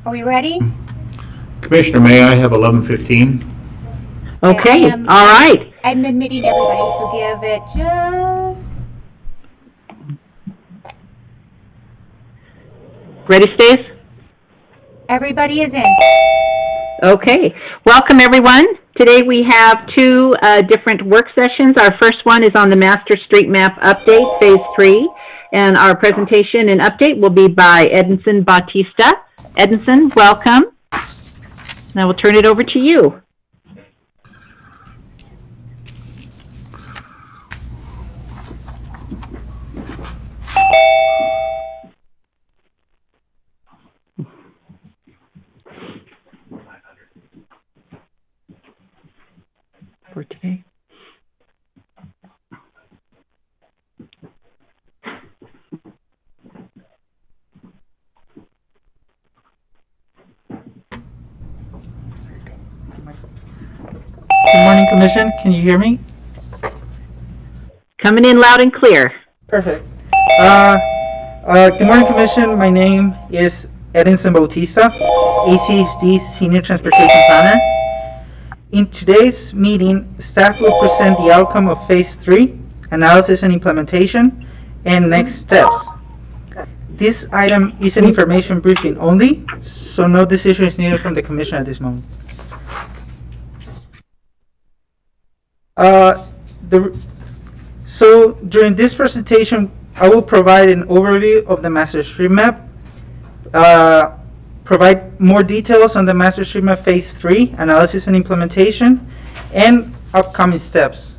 Are we ready? Commissioner, may I have 11:15? Okay, all right. I'm admitting everybody, so give it just... Ready, Stace? Everybody is in. Okay. Welcome, everyone. Today we have two different work sessions. Our first one is on the Master Street Map Update, Phase 3. And our presentation and update will be by Edinson Bautista. Edinson, welcome. Now we'll turn it over to you. For today. Good morning, Commission. Can you hear me? Coming in loud and clear. Perfect. Good morning, Commission. My name is Edinson Bautista, ACHD Senior Transportation Planner. In today's meeting, staff will present the outcome of Phase 3, analysis and implementation, and next steps. This item is an information briefing only, so no decision is needed from the Commission at this moment. So during this presentation, I will provide an overview of the Master Street Map, provide more details on the Master Street Map Phase 3, analysis and implementation, and upcoming steps.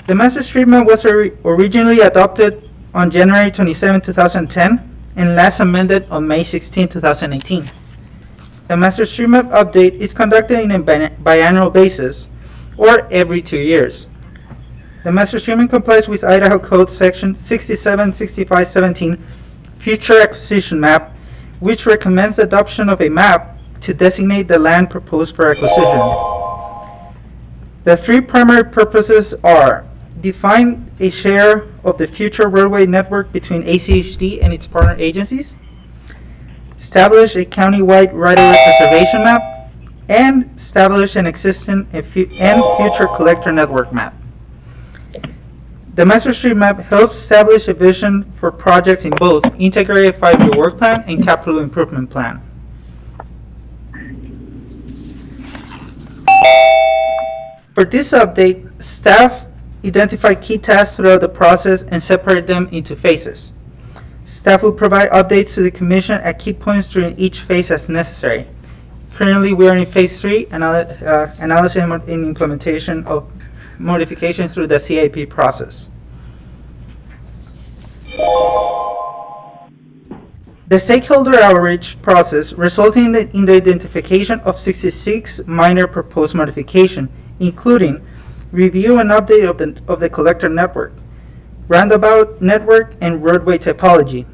The Master Street Map was originally adopted on January 27, 2010, and last amended on May 16, 2018. The Master Street Map update is conducted on a biannual basis, or every 2 years. The Master Street Map complies with Idaho Code Section 676517, Future Acquisition Map, which recommends the adoption of a map to designate the land proposed for acquisition. The three primary purposes are: define a share of the future roadway network between ACHD and its partner agencies, establish a county-wide right-of-way preservation map, and establish an existing and future collector network map. The Master Street Map helps establish a vision for projects in both Integrated 5-Year Work Plan and Capital Improvement Plan. For this update, staff identify key tasks throughout the process and separate them into phases. Staff will provide updates to the Commission at key points during each phase as necessary. Currently, we are in Phase 3, analysis and implementation of modification through the CIP process. The stakeholder outreach process resulted in the identification of 66 minor proposed modifications, including review and update of the collector network, roundabout network, and roadway typology,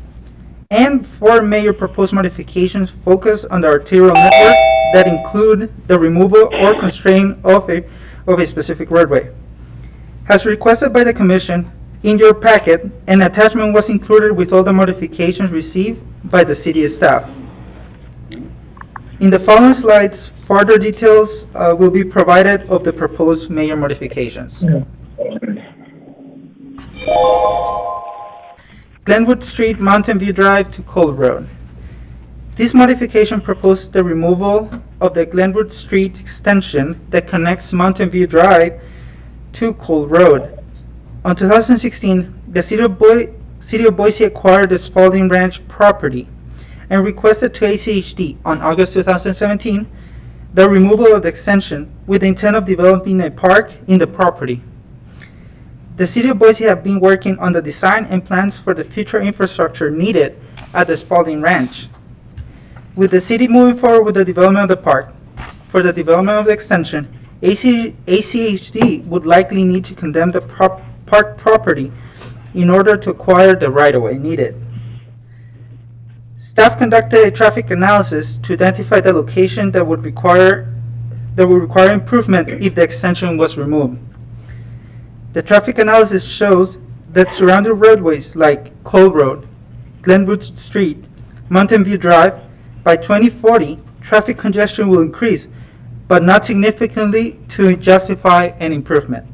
and 4 major proposed modifications focused on the arterial network that include the removal or constraint of a specific roadway. As requested by the Commission, in your packet, an attachment was included with all the modifications received by the city staff. In the following slides, further details will be provided of the proposed major modifications. Glenwood Street, Mountain View Drive to Cole Road. This modification proposed the removal of the Glenwood Street extension that connects Mountain View Drive to Cole Road. On 2016, the City of Boise acquired the Spalding Ranch property and requested to ACHD on August 2017 the removal of the extension with the intent of developing a park in the property. The City of Boise have been working on the design and plans for the future infrastructure needed at the Spalding Ranch. With the city moving forward with the development of the park, for the development of the extension, ACHD would likely need to condemn the park property in order to acquire the right-of-way needed. Staff conducted a traffic analysis to identify the location that would require improvement if the extension was removed. The traffic analysis shows that surrounding roadways like Cole Road, Glenwood Street, Mountain View Drive, by 2040, traffic congestion will increase, but not significantly to justify an improvement.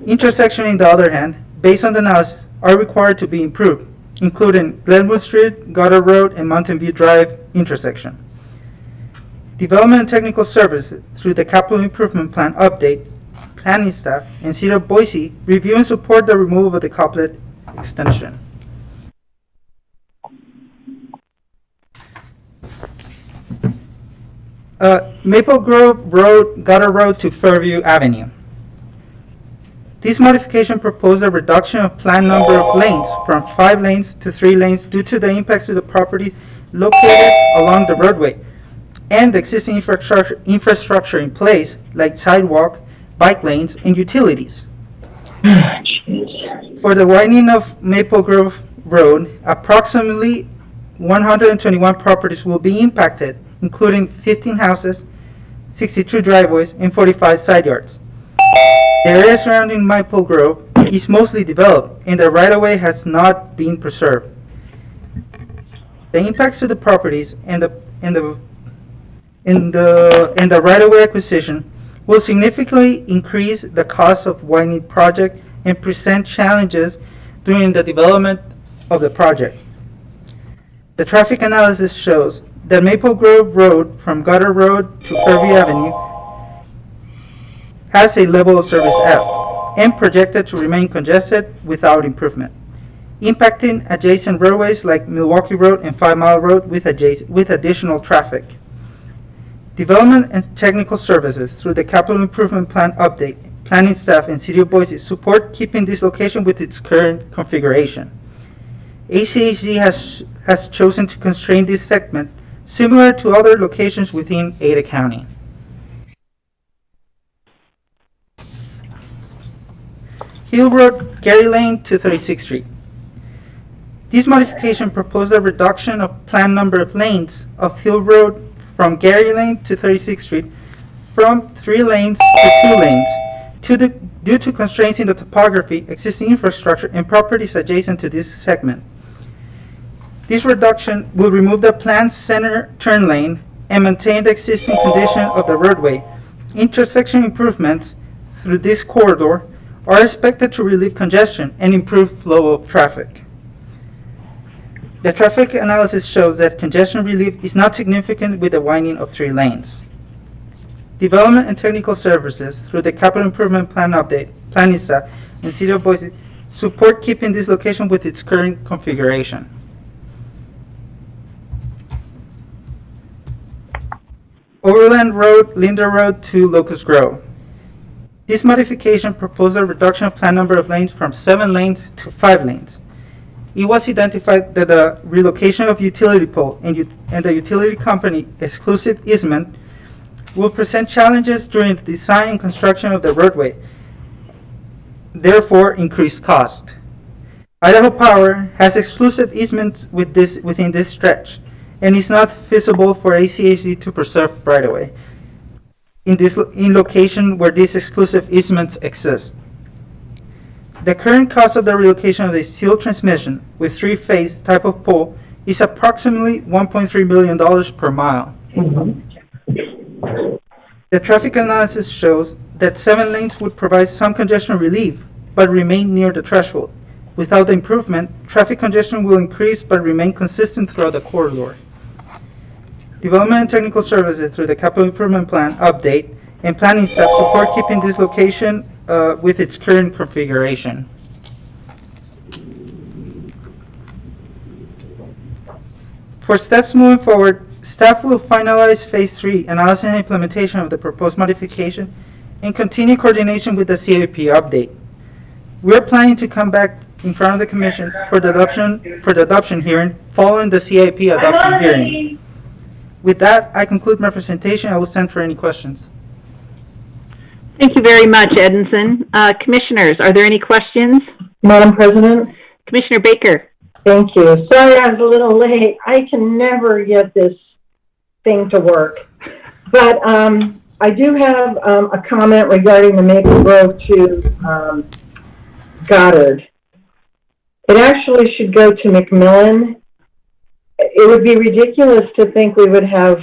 Intersections, on the other hand, based on the analysis, are required to be improved, including Glenwood Street, Goddard Road, and Mountain View Drive intersection. Development and Technical Services, through the Capital Improvement Plan update, planning staff, and City of Boise, review and support the removal of the couplet extension. Maple Grove Road, Goddard Road to Fairview Avenue. This modification proposed a reduction of planned number of lanes from 5 lanes to 3 lanes due to the impacts to the property located along the roadway and the existing infrastructure in place, like sidewalk, bike lanes, and utilities. For the widening of Maple Grove Road, approximately 121 properties will be impacted, including 15 houses, 62 driveways, and 45 side yards. The area surrounding Maple Grove is mostly developed, and the right-of-way has not been preserved. The impacts to the properties and the right-of-way acquisition will significantly increase the cost of widening project and present challenges during the development of the project. The traffic analysis shows that Maple Grove Road from Goddard Road to Fairview Avenue has a level of service F and projected to remain congested without improvement, impacting adjacent roadways like Milwaukee Road and 5 Mile Road with additional traffic. Development and Technical Services, through the Capital Improvement Plan update, planning staff, and City of Boise, support keeping this location with its current configuration. ACHD has chosen to constrain this segment similar to other locations within Ada County. Hill Road, Gary Lane to 36th Street. This modification proposed a reduction of planned number of lanes of Hill Road from Gary Lane to 36th Street from 3 lanes to 2 lanes due to constraints in the topography, existing infrastructure, and properties adjacent to this segment. This reduction will remove the planned center turn lane and maintain the existing condition of the roadway. Intersection improvements through this corridor are expected to relieve congestion and improve flow of traffic. The traffic analysis shows that congestion relief is not significant with the widening of 3 lanes. Development and Technical Services, through the Capital Improvement Plan update, planning staff, and City of Boise, support keeping this location with its current configuration. Overland Road, Linder Road to Locust Grove. This modification proposed a reduction of planned number of lanes from 7 lanes to 5 lanes. It was identified that the relocation of utility pole and the utility company exclusive easement will present challenges during the design and construction of the roadway, therefore increased cost. Idaho Power has exclusive easements within this stretch, and it's not feasible for ACHD to preserve right-of-way in location where these exclusive easements exist. The current cost of the relocation of the steel transmission with 3-phase type of pole is approximately $1.3 million per mile. The traffic analysis shows that 7 lanes would provide some congestion relief, but remain near the threshold. Without the improvement, traffic congestion will increase but remain consistent throughout the corridor. Development and Technical Services, through the Capital Improvement Plan update and planning staff, support keeping this location with its current configuration. For steps moving forward, staff will finalize Phase 3 analysis and implementation of the proposed modification and continue coordination with the CAP update. We're planning to come back in front of the Commission for the adoption hearing following the CAP adoption hearing. With that, I conclude my presentation. I will stand for any questions. Thank you very much, Edinson. Commissioners, are there any questions? Madam President? Commissioner Baker. Thank you. Sorry I was a little late. I can never get this thing to work. But I do have a comment regarding the Maple Grove to Goddard. It actually should go to McMillan. It would be ridiculous to think we would have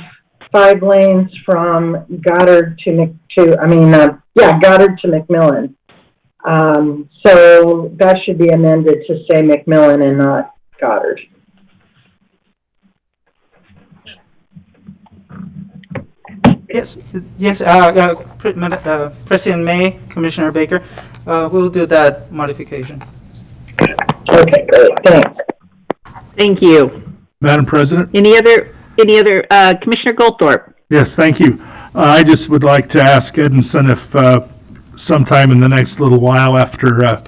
5 lanes from Goddard Goddard to McMillan. So that should be amended to say McMillan and not Goddard. Yes, President May, Commissioner Baker, we'll do that modification. Okay, great, thanks. Thank you. Madam President? Any other, Commissioner Goldthorpe? Yes, thank you. I just would like to ask Edinson if sometime in the next little while after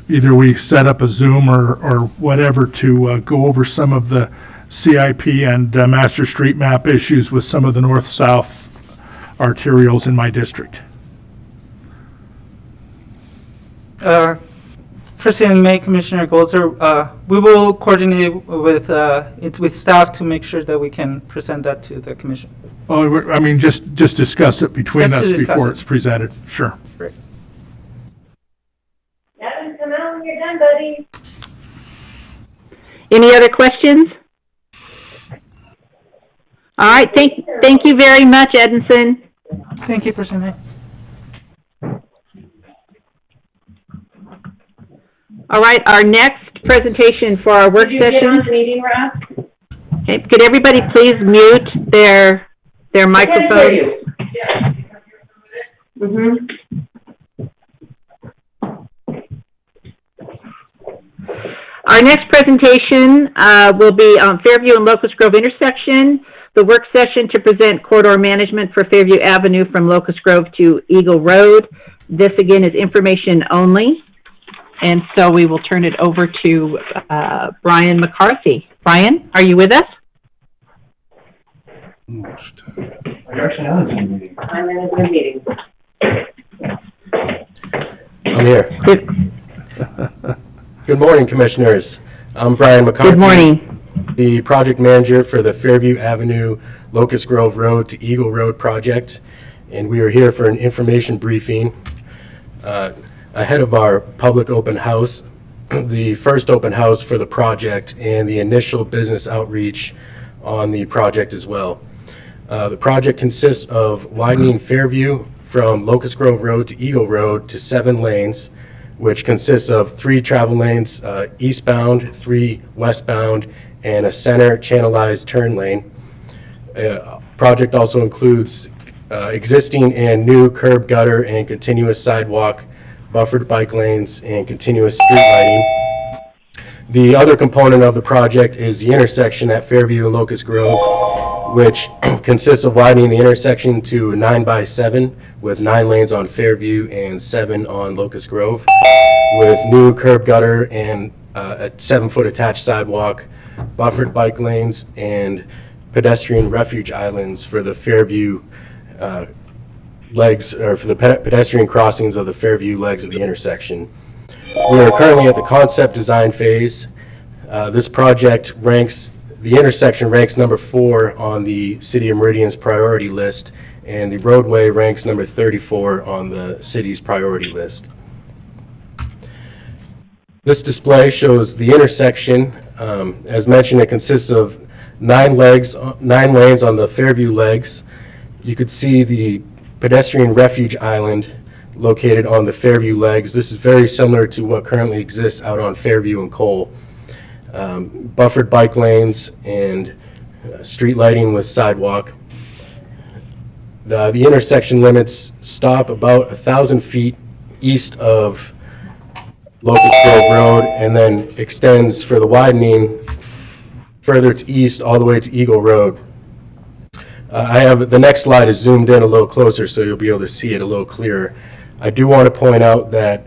either we set up a Zoom or whatever to go over some of the CIP and master street map issues with some of the north-south arterials in my district. President May, Commissioner Golzer, we will coordinate with staff to make sure that we can present that to the commission. Oh, I mean, just discuss it between Just us to discuss before it. it's presented. Sure. Great. Evan, come out when you're done, buddy. Any other questions? All right, thank you very much, Edinson. Thank you, President May. All right, our next presentation for our work Did you get session. on the meeting, Rob? Okay, could everybody please mute their microphones? Mm-hmm. Our next presentation will be on Fairview and Locust Grove intersection, the work session to present corridor management for Fairview Avenue from Locust Grove to Eagle Road. This, again, is information only, and so we will turn it over to Brian McCarthy. Brian, are you with us? I'm in a meeting. I'm here. Good morning, Commissioners. I'm Brian McCarthy. Good morning. The project manager for the Fairview Avenue, Locust Grove Road to Eagle Road project, and we are here for an information briefing ahead of our public open house, the first open house for the project, and the initial business outreach on the project as well. The project consists of widening Fairview from Locust Grove Road to Eagle Road to 7 lanes, which consists of 3 travel lanes eastbound, 3 westbound, and a center channelized turn lane. Project also includes existing and new curb gutter and continuous sidewalk, buffered bike lanes, and continuous street lighting. The other component of the project is the intersection at Fairview and Locust Grove, which consists of widening the intersection to 9x7 with 9 lanes on Fairview and 7 on Locust Grove, with new curb gutter and a 7-foot attached sidewalk, buffered bike lanes, and pedestrian refuge islands for the Fairview legs, or for the pedestrian crossings of the Fairview legs of the intersection. We are currently at the concept design phase. This project the intersection ranks number 4 on the City of Meridian's priority list, and the roadway ranks number 34 on the city's priority list. This display shows the intersection. As mentioned, it consists of 9 lanes on the Fairview legs. You could see the pedestrian refuge island located on the Fairview legs. This is very similar to what currently exists out on Fairview and Cole. Buffered bike lanes and street lighting with sidewalk. The intersection limits stop about 1,000 feet east of Locust Grove Road and then extends for the widening further to east all the way to Eagle Road. The next slide is zoomed in a little closer so you'll be able to see it a little clearer. I do want to point out that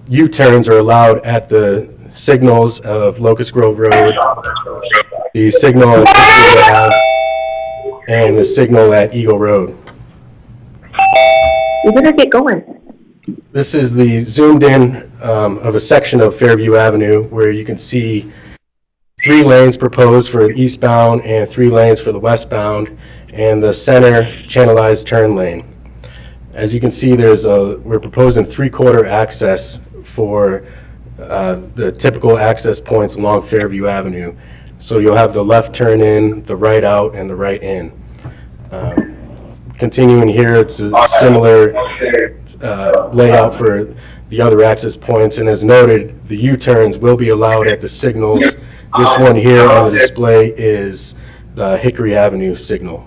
U-turns are allowed at the signals of Locust Grove Road, the signal at Fairview Ave, and the signal at Eagle Road. You better get going. This is the zoomed in of a section of Fairview Avenue where you can see 3 lanes proposed for eastbound and 3 lanes for the westbound, and the center channelized turn lane. As you can see, we're proposing 3/4 access for the typical access points along Fairview Avenue. So you'll have the left turn in, the right out, and the right in. Continuing here, it's a similar layout for the other access points, and as noted, the U-turns will be allowed at the signals. This one here on the display is the Hickory Avenue signal.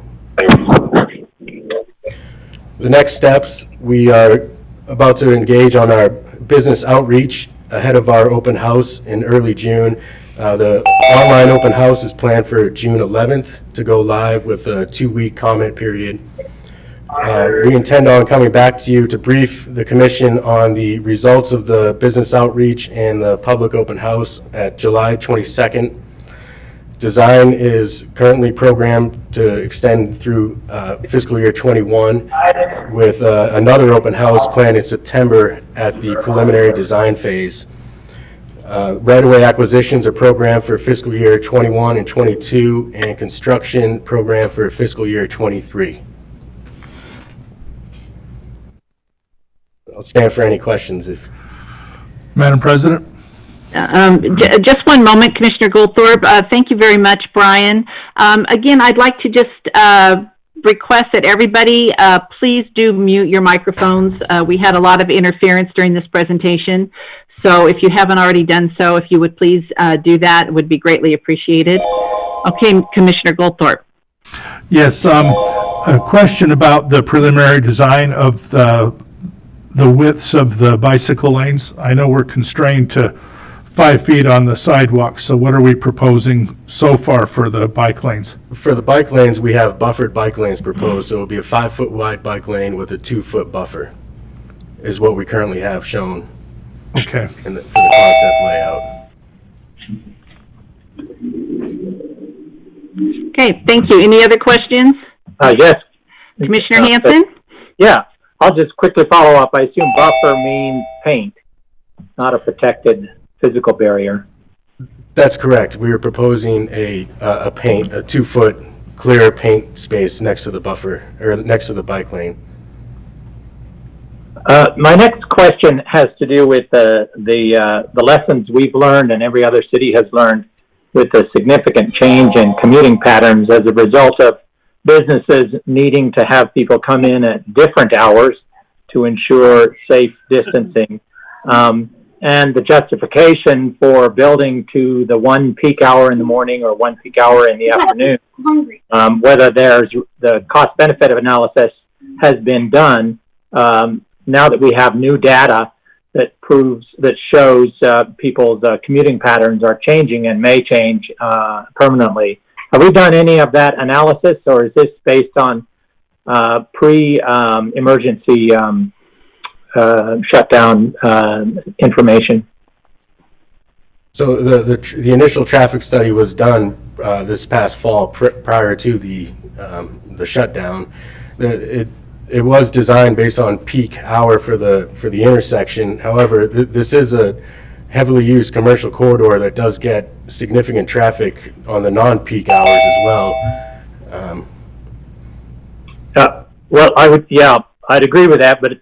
The next steps, we are about to engage on our business outreach ahead of our open house in early June. The online open house is planned for June 11th to go live with a 2-week comment period. We intend on coming back to you to brief the commission on the results of the business outreach and the public open house at July 22nd. Design is currently programmed to extend through fiscal year 21 with another open house planned in September at the preliminary design phase. Right-of-way acquisitions are programmed for fiscal year 21 and 22, and construction programmed for fiscal year 23. I'll stand for any questions if. Madam President? Just one moment, Commissioner Goldthorpe. Thank you very much, Brian. Again, I'd like to just request that everybody please do mute your microphones. We had a lot of interference during this presentation, so if you haven't already done so, if you would please do that, it would be greatly appreciated. Okay, Commissioner Goldthorpe. Yes, a question about the preliminary design of the widths of the bicycle lanes. I know we're constrained to 5 feet on the sidewalk, so what are we proposing so far for the bike lanes? For the bike lanes, we have buffered bike lanes proposed, so it'll be a 5-foot wide bike lane with a 2-foot buffer, is what we currently have shown Okay. for the concept layout. Okay, thank you. Any other questions? Yes. Commissioner Hanson? Yeah, I'll just quickly follow up. I assume buffer means paint, not a protected physical barrier. That's correct. We were proposing a 2-foot clear paint space next to the buffer, or next to the bike lane. My next question has to do with the lessons we've learned and every other city has learned with the significant change in commuting patterns as a result of businesses needing to have people come in at different hours to ensure safe distancing. And the justification for building to the one peak hour in the morning or one peak hour in the afternoon, whether there's the cost-benefit of analysis has been done, now that we have new data that shows people's commuting patterns are changing and may change permanently. Have we done any of that analysis, or is this based on pre-emergency shutdown information? So the initial traffic study was done this past fall prior to the shutdown. It was designed based on peak hour for the intersection. However, this is a heavily used commercial corridor that does get significant traffic on the non-peak hours as well. Well, I'd agree with that, but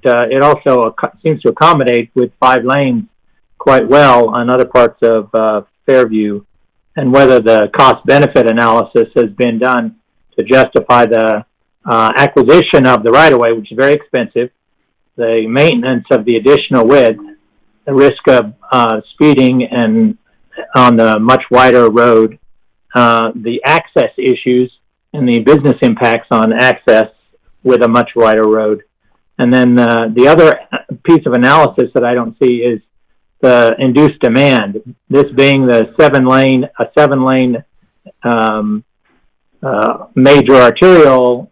it also seems to accommodate with 5 lanes quite well on other parts of Fairview, and whether the cost-benefit analysis has been done to justify the acquisition of the right-of-way, which is very expensive, the maintenance of the additional width, the risk of speeding and on the much wider road, the access issues and the business impacts on access with a much wider road. And then the other piece of analysis that I don't see is the induced demand. This being the 7-lane major arterial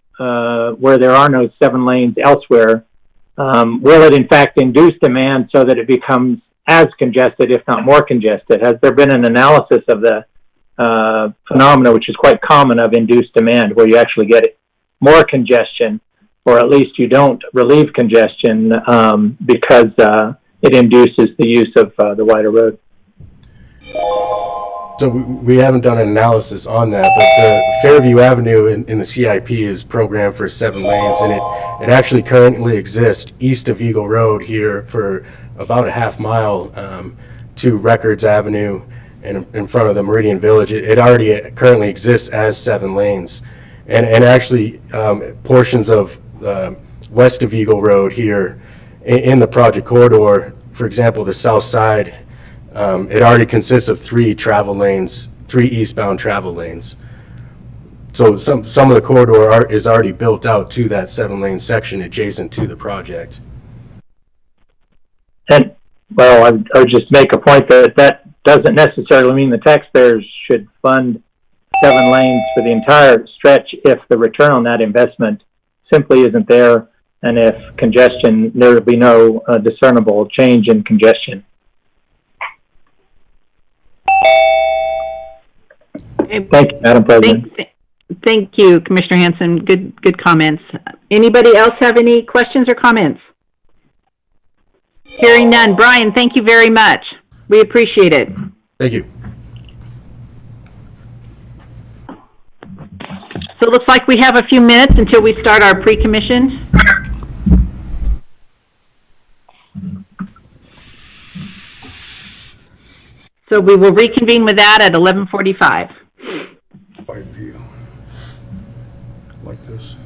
where there are no 7 lanes elsewhere. Will it in fact induce demand so that it becomes as congested, if not more congested? Has there been an analysis of the phenomena, which is quite common, of induced demand, where you actually get more congestion, or at least you don't relieve congestion because it induces the use of the wider road? So we haven't done an analysis on that, but the Fairview Avenue in the CIP is programmed for 7 lanes, and it actually currently exists east of Eagle Road here for about a half mile to Records Avenue and in front of the Meridian Village. It already currently exists as 7 lanes. And actually portions of west of Eagle Road here in the project corridor, for example, the south side, it already consists of 3 travel lanes, 3 eastbound travel lanes. So some of the corridor is already built out to that 7-lane section adjacent to the project. And, well, I would just make a point that doesn't necessarily mean the taxpayers should fund 7 lanes for the entire stretch if the return on that investment simply isn't there, and if congestion, there will be no discernible change in congestion. Thank you, Madam President. Thank you, Commissioner Hanson. Good comments. Anybody else have any questions or comments? Hearing none. Brian, thank you very much. We appreciate it. Thank you. So it looks like we have a few minutes until we start our pre-commission. So we will reconvene with that at 11:45. Wide view. Like this.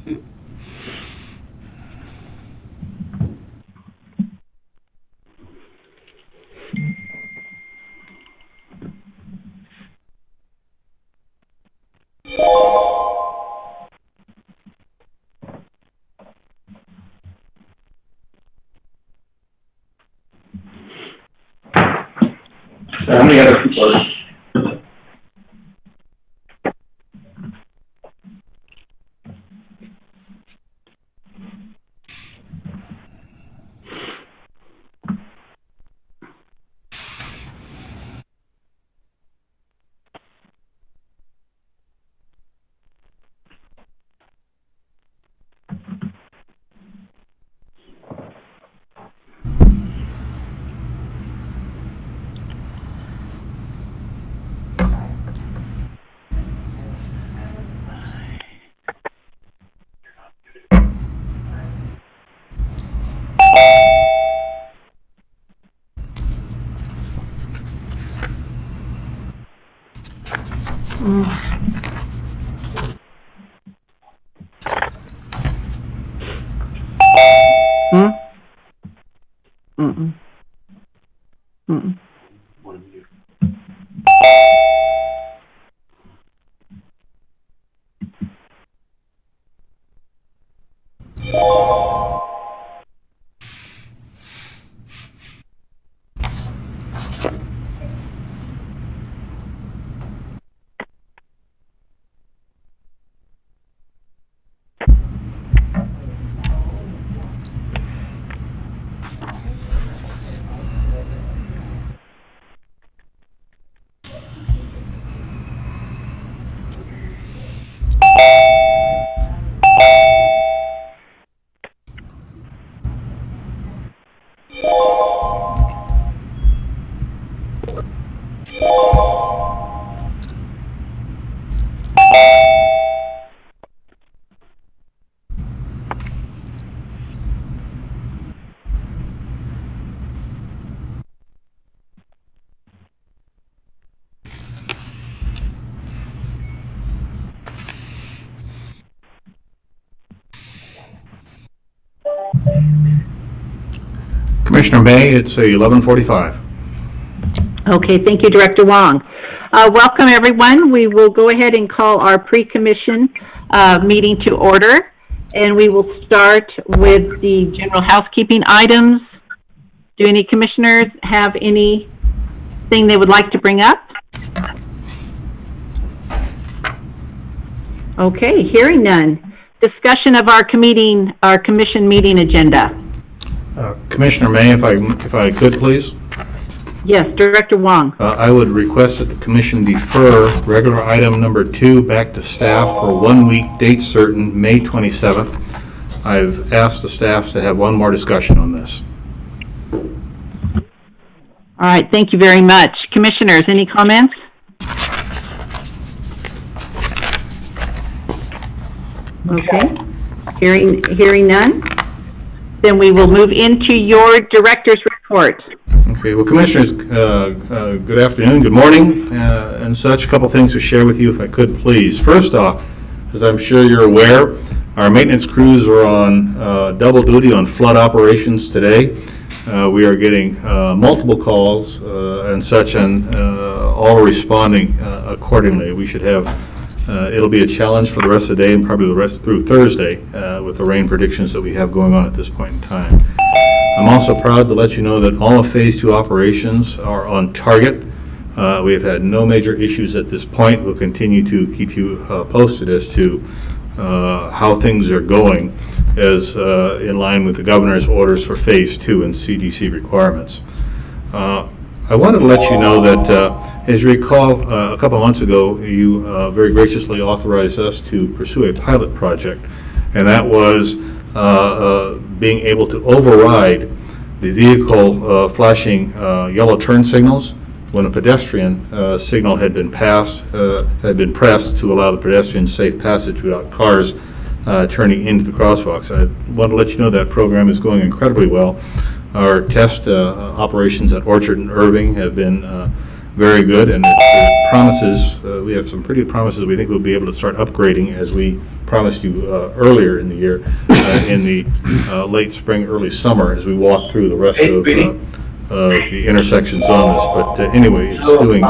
How many other people are? Commissioner May, it's 11:45. Okay, thank you, Director Wong. Welcome, everyone. We will go ahead and call our pre-commission meeting to order, and we will start with the general housekeeping items. Do any commissioners have anything they would like to bring up? Okay, hearing none. Discussion of our commission meeting agenda. Commissioner May, if I could, please. Yes, Director Wong. I would request that the commission defer regular item number 2 back to staff for 1 week, date certain, May 27th. I've asked the staffs to have one more discussion on this. All right, thank you very much. Commissioners, any comments? Okay, hearing none. Then we will move into your director's report. Okay, well, Commissioners, good afternoon, good morning, and such. A couple things to share with you, if I could, please. First off, as I'm sure you're aware, our maintenance crews are on double duty on flood operations today. We are getting multiple calls and such, and all responding accordingly. We should have, it'll be a challenge for the rest of the day and probably the rest through Thursday with the rain predictions that we have going on at this point in time. I'm also proud to let you know that all of Phase 2 operations are on target. We have had no major issues at this point. We'll continue to keep you posted as to how things are going as in line with the governor's orders for Phase 2 and CDC requirements. I wanted to let you know that, as you recall, a couple months ago, you very graciously authorized us to pursue a pilot project, and that was being able to override the vehicle flashing yellow turn signals when a pedestrian signal had been pressed to allow the pedestrian safe passage without cars turning into the crosswalks. I want to let you know that program is going incredibly well. Our test operations at Orchard and Irving have been very good, and it promises, we have some pretty good promises. We think we'll be able to start upgrading, as we promised you earlier in the year, in the late spring, early summer, as we walk through the rest of the intersections on this. But anyway, it's doing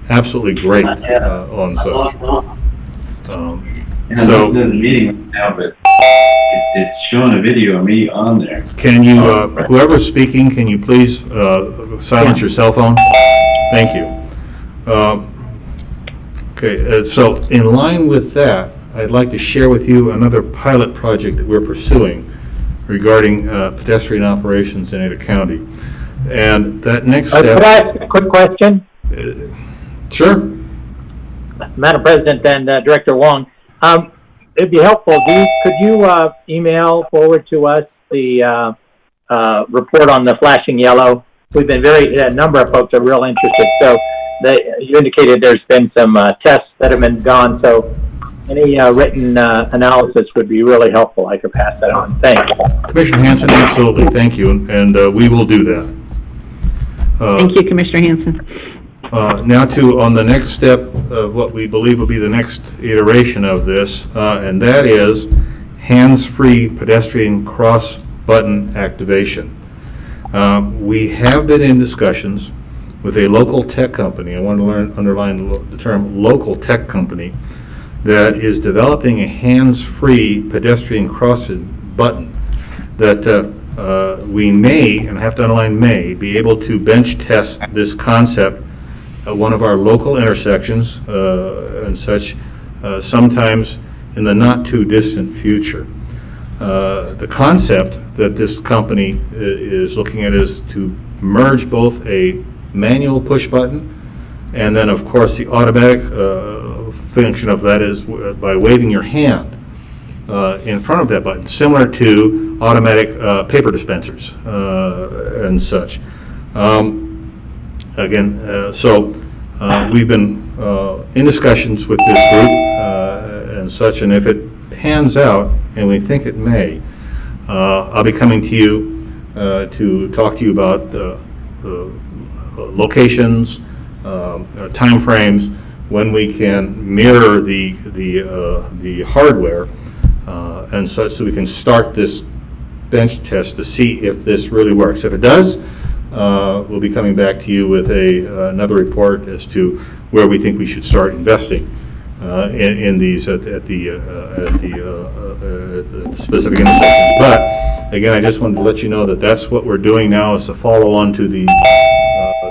absolutely great on such. So the meeting now, but it's showing a video of me on there. Can you, whoever's speaking, can you please silence your cell phone? Thank you. Okay, so in line with that, I'd like to share with you another pilot project that we're pursuing regarding pedestrian operations in Ada County. And that next step... Could I ask a quick question? Sure. Madam President and Director Wong, it'd be helpful. Could you email forward to us the report on the flashing yellow? We've been a number of folks are real interested. So you indicated there's been some tests that have been done. So any written analysis would be really helpful. I could pass that on. Thanks. Commissioner Hanson, absolutely. Thank you. And we will do that. Thank you, Commissioner Hanson. Now on the next step of what we believe will be the next iteration of this, and that is hands-free pedestrian cross-button activation. We have been in discussions with a local tech company. I want to underline the term local tech company that is developing a hands-free pedestrian crossing button that we may, and I have to underline may, be able to bench test this concept at one of our local intersections and such, sometimes in the not too distant future. The concept that this company is looking at is to merge both a manual push button and then, of course, the automatic function of that is by waving your hand in front of that button, similar to automatic paper dispensers and such. We've been in discussions with this group and such, and if it pans out, and we think it may, I'll be coming to you to talk to you about the locations, time frames, when we can mirror the hardware and such, so we can start this bench test to see if this really works. If it does, we'll be coming back to you with another report as to where we think we should start investing in these at the specific intersections. But again, I just wanted to let you know that that's what we're doing now, is to follow on to the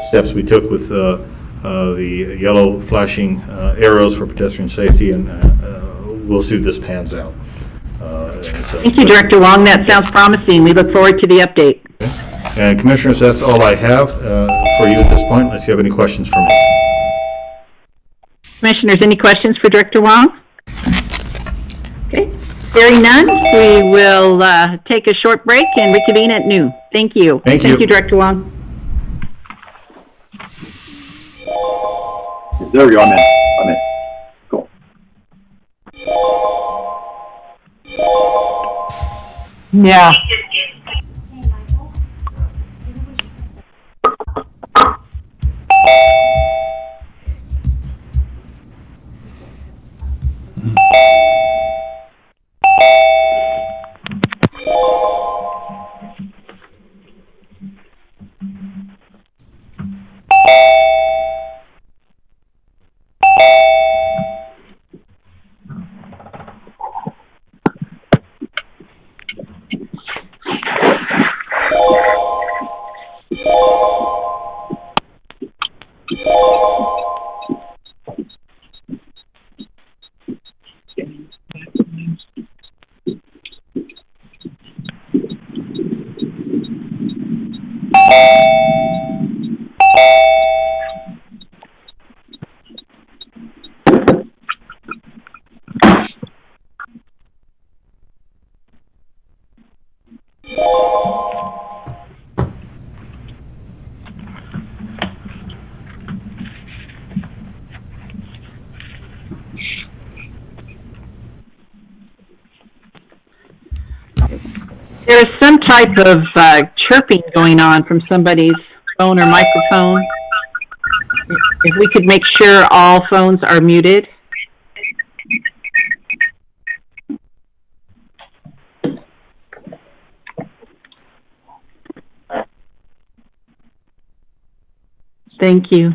steps we took with the yellow flashing arrows for pedestrian safety, and we'll see if this pans out. Thank you, Director Wong. That sounds promising. We look forward to the update. Okay. And Commissioners, that's all I have for you at this point, unless you have any questions for me. Commissioners, any questions for Director Wong? Okay. Hearing none, we will take a short break and reconvene at noon. Thank you. Thank you. Thank you, Director Wong. There we go. I'm in. Cool. Yeah. There's some type of chirping going on from somebody's phone or microphone. If we could make sure all phones are muted. Thank you.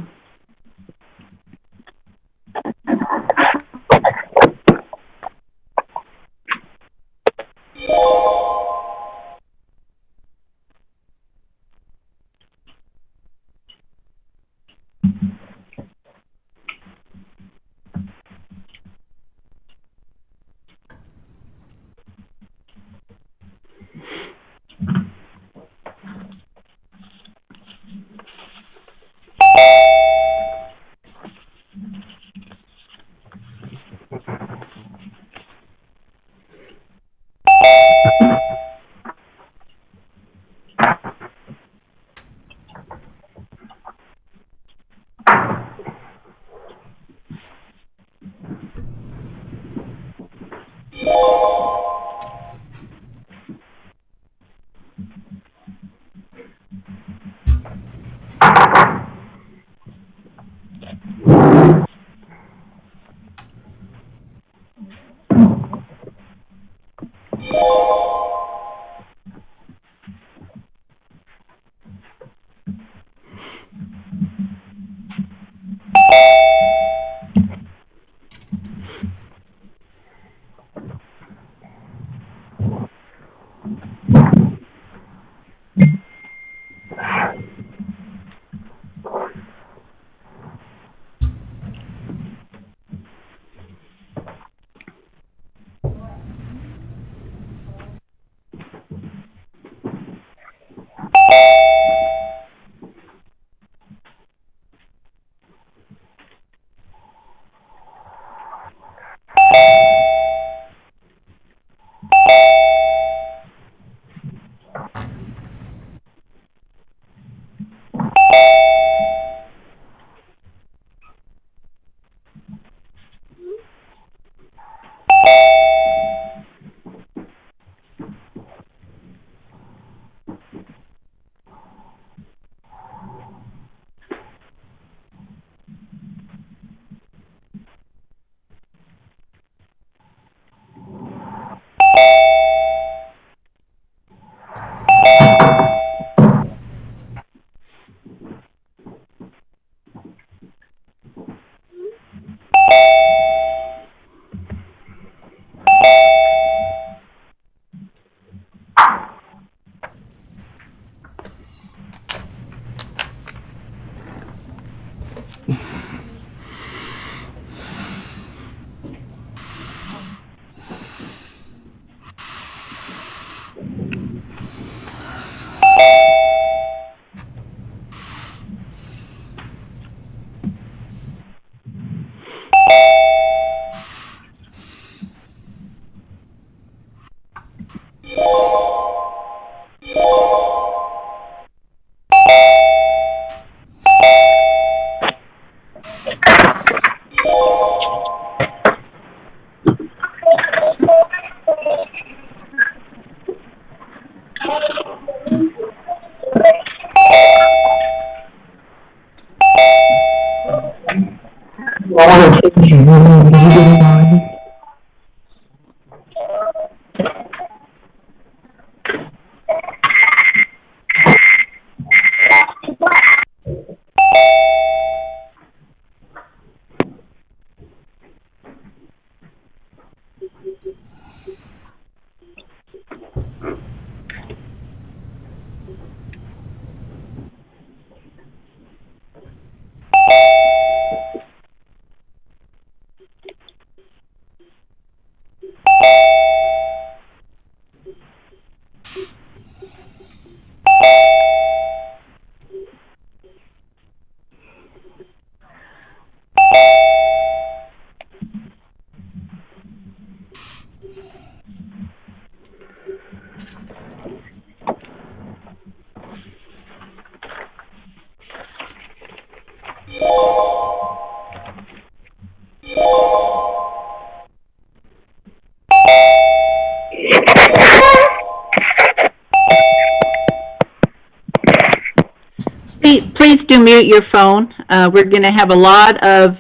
unmute your phone. We're going to have a lot of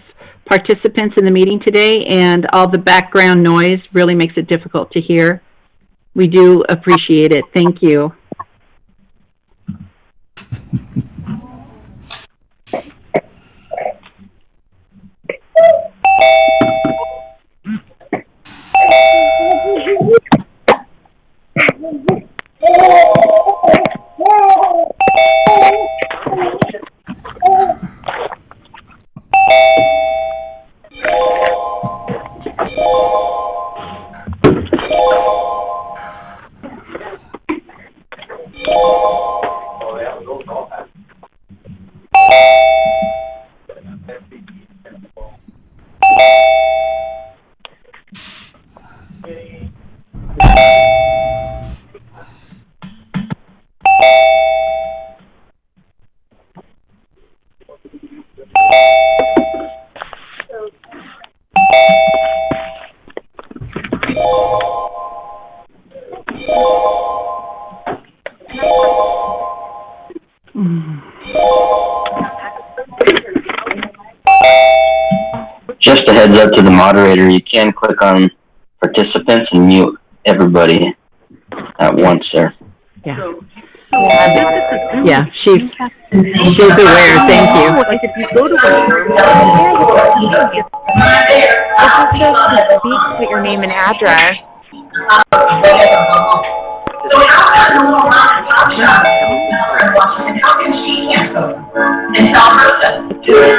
participants in the meeting today, and all the background noise really makes it difficult to hear. We do appreciate it. Thank you. Just a heads up to the moderator, you can click on participants and mute everybody at once there. Yeah. Yeah, she's aware. Thank you. Like if you go to the room, it's just to speak, put your name and address. Sure.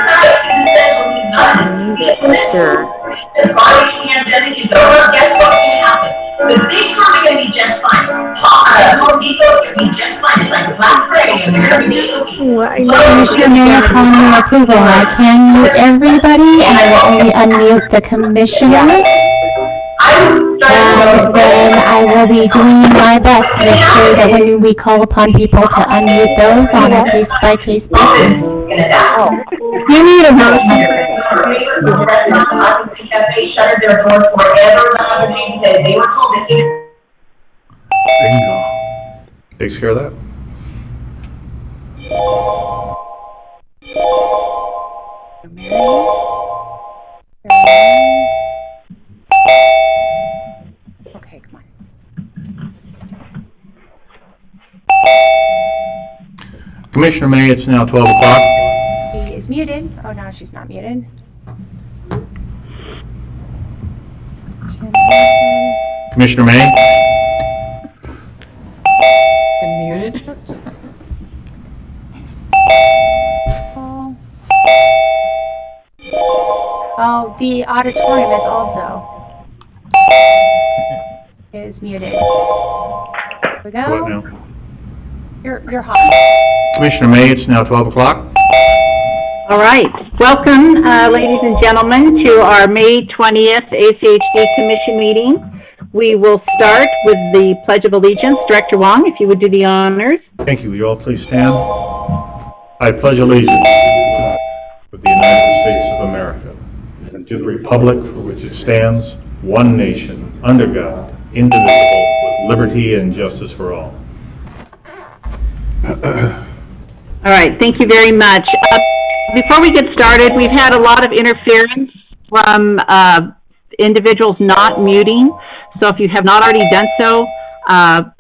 The big time going to be just fine. More people are going to be just fine. It's like Black Friday and Commissioner, may I call your approval? I can mute everybody, and I will only unmute the commissioners. And then I will be doing my best to make sure that when we call upon people to unmute those on a case-by-case basis. You need a motion. Because they shuttered their doors forever. They were told that Bingo. Takes care of that. Okay, come on. Commissioner May, it's now 12 o'clock. She is muted. Oh, no, she's not muted. Commissioner May? Muted. Oh, the auditorium is also muted. Here we go. What now? You're hot. Commissioner May, it's now 12 o'clock. All right. Welcome, ladies and gentlemen, to our May 20th ACHD Commission meeting. We will start with the Pledge of Allegiance. Director Wong, if you would do the honors. Thank you. Will you all please stand? I pledge allegiance to the United States of America and to the republic for which it stands, one nation, under God, indivisible, with liberty and justice for all. All right. Thank you very much. Before we get started, we've had a lot of interference from individuals not muting. So if you have not already done so,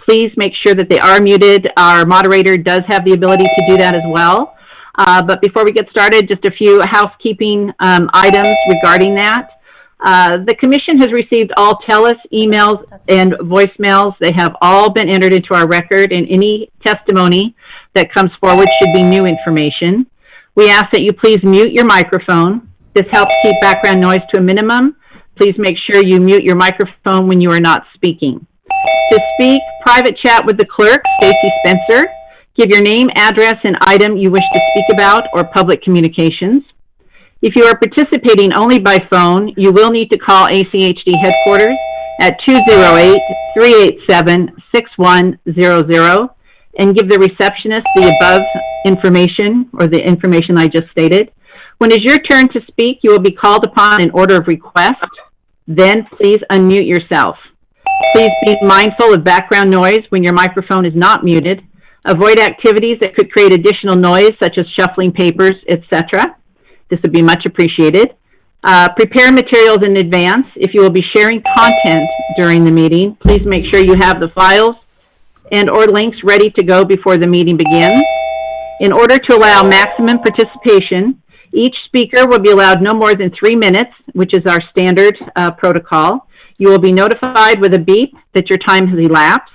please make sure that they are muted. Our moderator does have the ability to do that as well. But before we get started, just a few housekeeping items regarding that. The commission has received all TELUS emails and voicemails. They have all been entered into our record, and any testimony that comes forward should be new information. We ask that you please mute your microphone. This helps keep background noise to a minimum. Please make sure you mute your microphone when you are not speaking. To speak, private chat with the clerk, Stacy Spencer. Give your name, address, and item you wish to speak about, or public communications. If you are participating only by phone, you will need to call ACHD headquarters at 208-387-6100 and give the receptionist the above information, or the information I just stated. When it is your turn to speak, you will be called upon in order of request. Then please unmute yourself. Please be mindful of background noise when your microphone is not muted. Avoid activities that could create additional noise, such as shuffling papers, etc. This would be much appreciated. Prepare materials in advance. If you will be sharing content during the meeting, please make sure you have the files and or links ready to go before the meeting begins. In order to allow maximum participation, each speaker will be allowed no more than 3 minutes, which is our standard protocol. You will be notified with a beep that your time has elapsed.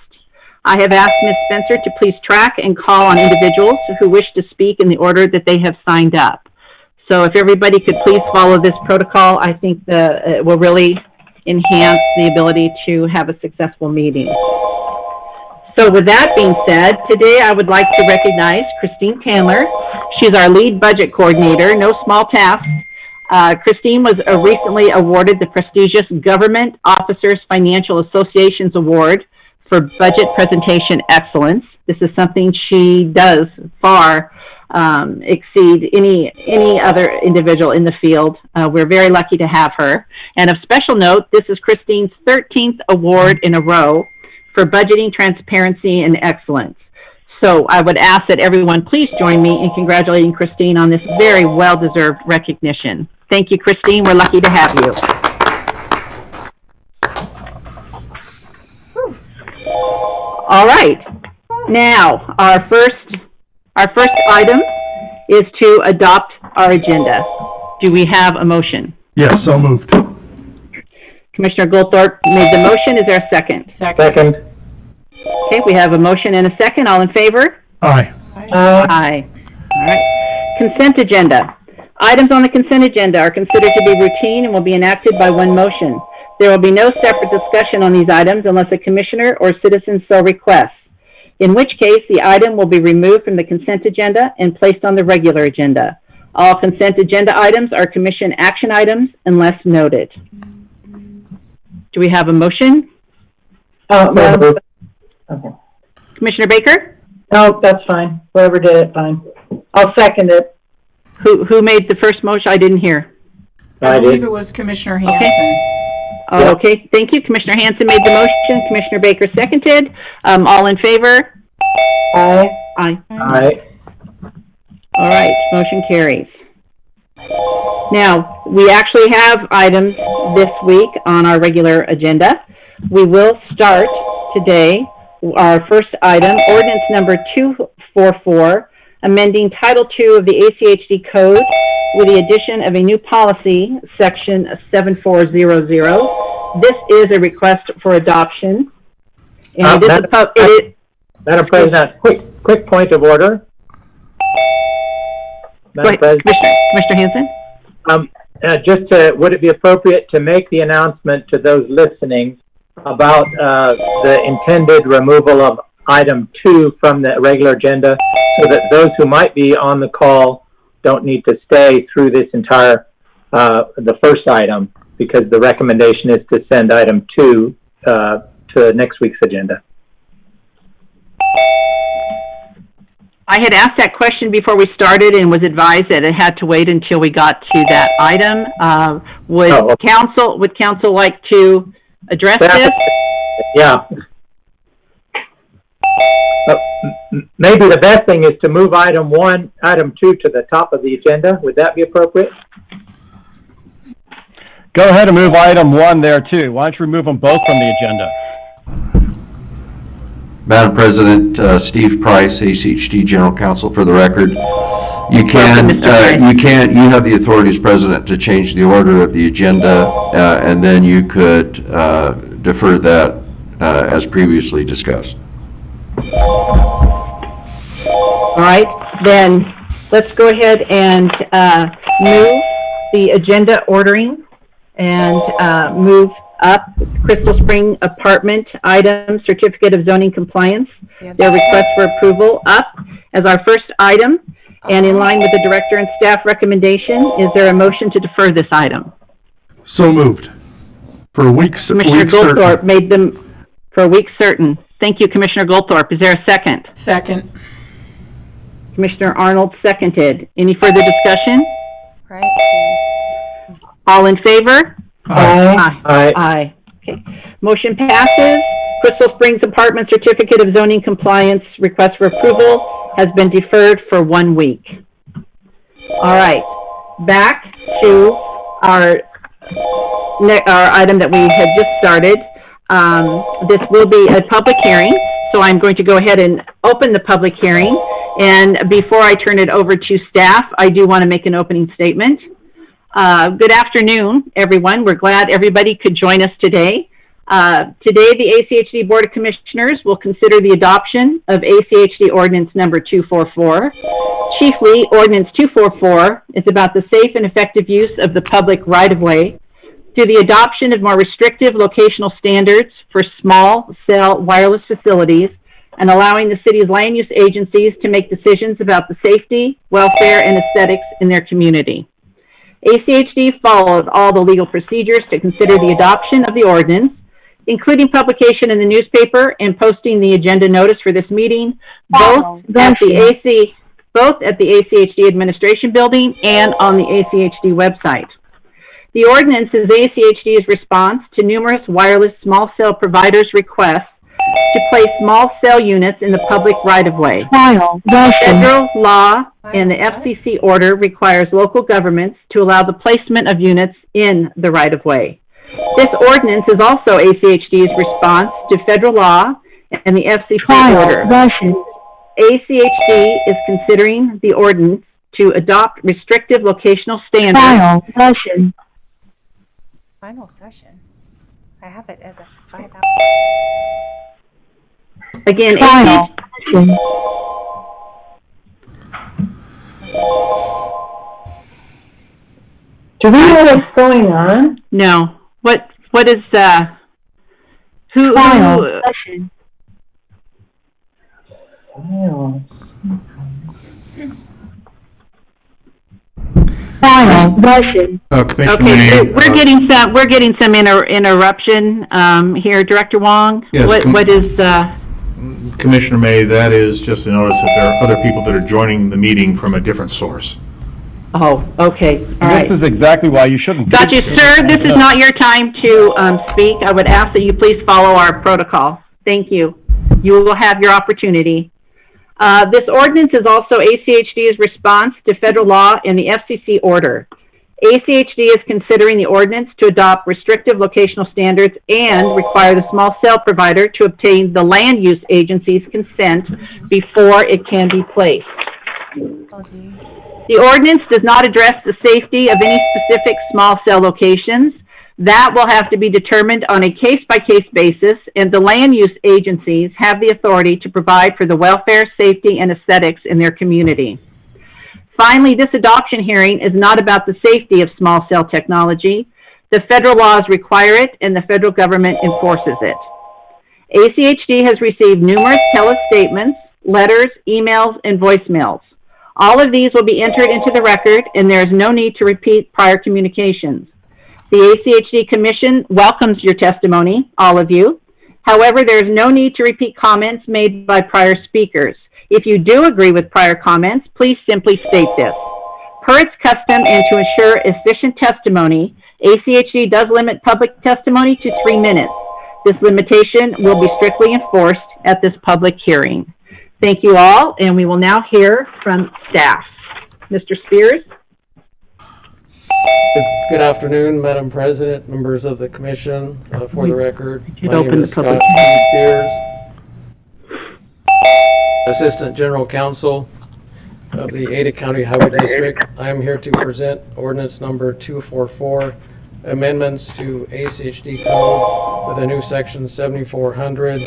I have asked Ms. Spencer to please track and call on individuals who wish to speak in the order that they have signed up. So if everybody could please follow this protocol, I think it will really enhance the ability to have a successful meeting. So with that being said, today I would like to recognize Christine Tannler. She's our lead budget coordinator, no small task. Christine was recently awarded the prestigious Government Officers Financial Association's Award for Budget Presentation Excellence. This is something she does far exceed any other individual in the field. We're very lucky to have her. And of special note, this is Christine's 13th award in a row for budgeting transparency and excellence. So I would ask that everyone please join me in congratulating Christine on this very well-deserved recognition. Thank you, Christine. We're lucky to have you. All right. Now, our first item is to adopt our agenda. Do we have a motion? Yes, so moved. Commissioner Goldthorpe made the motion. Is there a second? Second. Okay, we have a motion and a second. All in favor? Aye. Aye. All right. Consent agenda. Items on the consent agenda are considered to be routine and will be enacted by one motion. There will be no separate discussion on these items unless a commissioner or citizen so requests, in which case the item will be removed from the consent agenda and placed on the regular agenda. All consent agenda items are commission action items unless noted. Do we have a motion? Okay. Commissioner Baker? No, that's fine. Whoever did it, fine. I'll second it. Who made the first motion? I didn't hear. I believe it was Commissioner Hanson. Oh, okay, thank you. Commissioner Hanson made the motion. Commissioner Baker seconded. All in favor? Aye. Aye. Aye. All right, motion carries. Now, we actually have items this week on our regular agenda. We will start today, our first item, ordinance number 244, amending Title II of the ACHD Code with the addition of a new policy, section 7400. This is a request for adoption. And Madam President, quick point of order. Madam President, Commissioner Hanson? would it be appropriate to make the announcement to those listening about the intended removal of item 2 from the regular agenda, so that those who might be on the call don't need to stay through this entire, the first item, because the recommendation is to send item 2 to next week's agenda. I had asked that question before we started and was advised that it had to wait until we got to that item. Would council like to address this? Yeah. Maybe the best thing is to move item 2 to the top of the agenda. Would that be appropriate? Go ahead and move item 1 there too. Why don't you remove them both from the agenda? Madam President, Steve Price, ACHD General Counsel, for the record. You have the authority as president to change the order of the agenda, and then you could defer that as previously discussed. All right, then let's go ahead and move the agenda ordering and move up Crystal Spring Apartment item, Certificate of Zoning Compliance. Their request for approval up as our first item, and in line with the director and staff recommendation, is there a motion to defer this item? So moved. For weeks. Commissioner Goldthorpe made them for a week certain. Thank you, Commissioner Goldthorpe. Is there a second? Second. Commissioner Arnold seconded. Any further discussion? Right, James. All in favor? Aye. Aye. Okay. Motion passes. Crystal Springs Apartment Certificate of Zoning Compliance request for approval has been deferred for 1 week. All right, back to our item that we had just started. This will be a public hearing, so I'm going to go ahead and open the public hearing. And before I turn it over to staff, I do want to make an opening statement. Good afternoon, everyone. We're glad everybody could join us today. Today, the ACHD Board of Commissioners will consider the adoption of ACHD Ordinance Number 244. Chiefly, Ordinance 244 is about the safe and effective use of the public right-of-way through the adoption of more restrictive locational standards for small cell wireless facilities and allowing the city's land use agencies to make decisions about the safety, welfare, and aesthetics in their community. ACHD followed all the legal procedures to consider the adoption of the ordinance, including publication in the newspaper and posting the agenda notice for this meeting, both at the ACHD Administration Building and on the ACHD website. The ordinance is ACHD's response to numerous wireless small cell providers' requests to place small cell units in the public right-of-way. Federal law and the FCC order requires local governments to allow the placement of units in the right-of-way. This ordinance is also ACHD's response to federal law and the FCC order. ACHD is considering the ordinance to adopt restrictive locational standards. Final session. I have it as a 5-hour. Again, Do we know what's going on? No. What is, who? Commissioner Okay, May, we're getting some interruption, here. Director Wong? Yes, What is, Commissioner May, that is just a notice that there are other people that are joining the meeting from a different source. oh, okay, all right. This is exactly why you shouldn't. Got you, sir. This is not your time to speak. I would ask that you please follow our protocol. Thank you. You will have your opportunity. This ordinance is also ACHD's response to federal law and the FCC order. ACHD is considering the ordinance to adopt restrictive locational standards and require the small cell provider to obtain the land use agency's consent before it can be placed. The ordinance does not address the safety of any specific small cell locations. That will have to be determined on a case-by-case basis, and the land use agencies have the authority to provide for the welfare, safety, and aesthetics in their community. Finally, this adoption hearing is not about the safety of small cell technology. The federal laws require it, and the federal government enforces it. ACHD has received numerous telestatements, letters, emails, and voicemails. All of these will be entered into the record, and there is no need to repeat prior communications. The ACHD Commission welcomes your testimony, all of you. However, there is no need to repeat comments made by prior speakers. If you do agree with prior comments, please simply state this. Per its custom and to ensure efficient testimony, ACHD does limit public testimony to 3 minutes. This limitation will be strictly enforced at this public hearing. Thank you all, and we will now hear from staff. Mr. Spears? Good afternoon, Madam President, members of the Commission. For the record, my name open is the public Scott P. Spears, Assistant General Counsel of the Ada County Highway District. I am here to present ordinance number 244, amendments to ACHD code with a new section 7400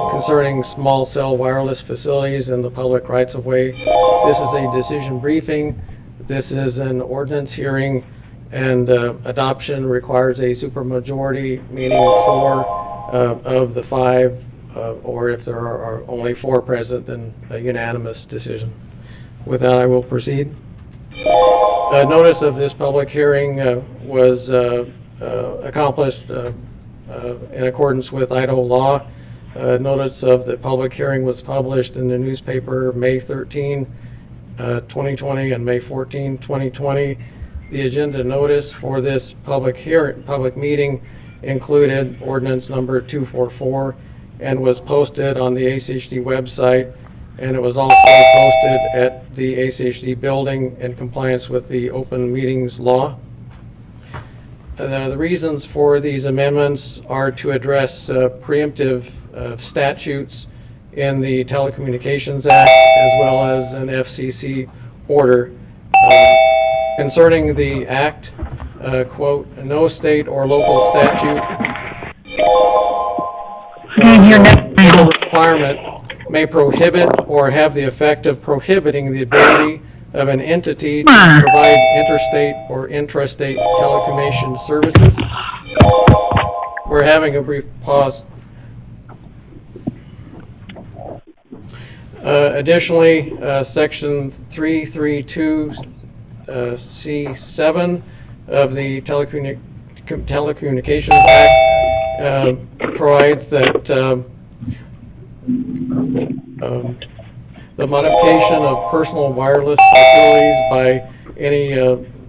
concerning small cell wireless facilities in the public rights of way. This is a decision briefing. This is an ordinance hearing, and adoption requires a supermajority, meaning 4 of the 5, or if there are only 4 present, then a unanimous decision. With that, I will proceed. Notice of this public hearing was accomplished in accordance with Idaho law. Notice of the public hearing was published in the newspaper May 13, 2020 and May 14, 2020. The agenda notice for this public meeting included ordinance number 244 and was posted on the ACHD website, and it was also posted at the ACHD building in compliance with the open meetings law. The reasons for these amendments are to address preemptive statutes in the Telecommunications Act as well as an FCC order. Concerning the Act, quote, "No state or local statute or requirement may prohibit or have the effect of prohibiting the ability of an entity to provide interstate or intrastate telecommunication services." We're having a brief pause. Additionally, Section 332 C7 of the Telecommunications Act provides that the modification of personal wireless facilities by any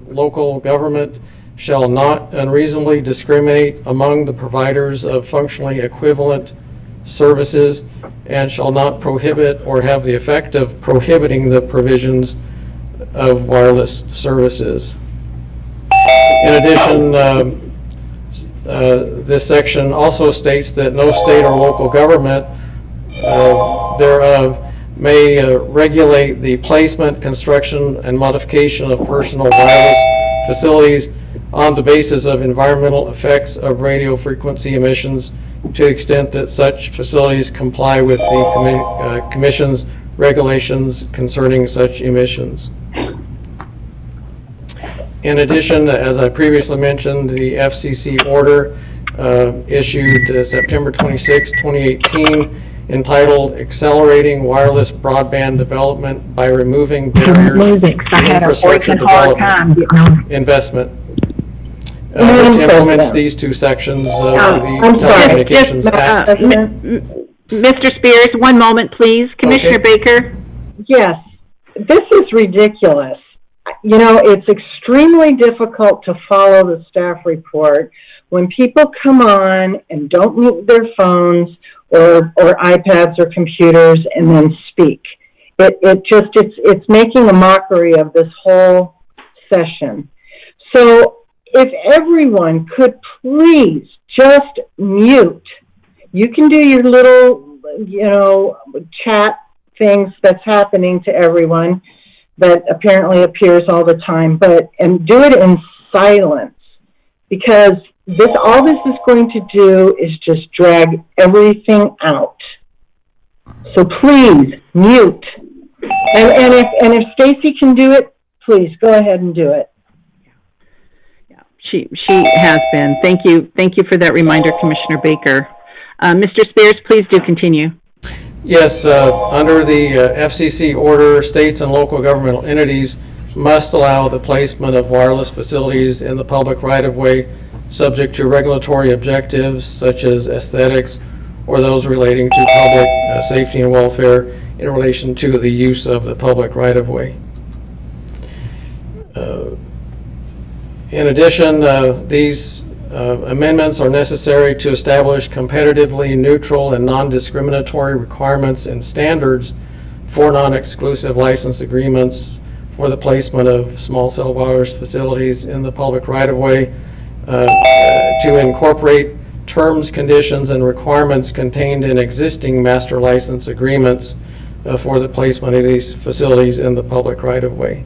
local government shall not unreasonably discriminate among the providers of functionally equivalent services and shall not prohibit or have the effect of prohibiting the provisions of wireless services. In addition, this section also states that no state or local government thereof may regulate the placement, construction, and modification of personal wireless facilities on the basis of environmental effects of radio frequency emissions to the extent that such facilities comply with the Commission's regulations concerning such emissions. In addition, as I previously mentioned, the FCC order issued September 26, 2018, entitled "Accelerating Wireless Broadband Development by Removing Barriers to Infrastructure Development Investment," which implements these two sections of the Telecommunications Act. Mr. Spears, one moment, please. Commissioner Baker? Yes, this is ridiculous. You know, it's extremely difficult to follow the staff report when people come on and don't mute their phones or iPads or computers and then speak. It's making a mockery of this whole session. So if everyone could please just mute. You can do your little, chat things that's happening to everyone that apparently appears all the time, and do it in silence, because all this is going to do is just drag everything out. So please mute. And if Stacy can do it, please go ahead and do it. She has been. Thank you for that reminder, Commissioner Baker. Mr. Spears, please do continue. Yes, under the FCC order, states and local governmental entities must allow the placement of wireless facilities in the public right-of-way subject to regulatory objectives such as aesthetics or those relating to public safety and welfare in relation to the use of the public right-of-way. In addition, these amendments are necessary to establish competitively neutral and non-discriminatory requirements and standards for non-exclusive license agreements for the placement of small cell wireless facilities in the public right-of-way, to incorporate terms, conditions, and requirements contained in existing master license agreements for the placement of these facilities in the public right-of-way.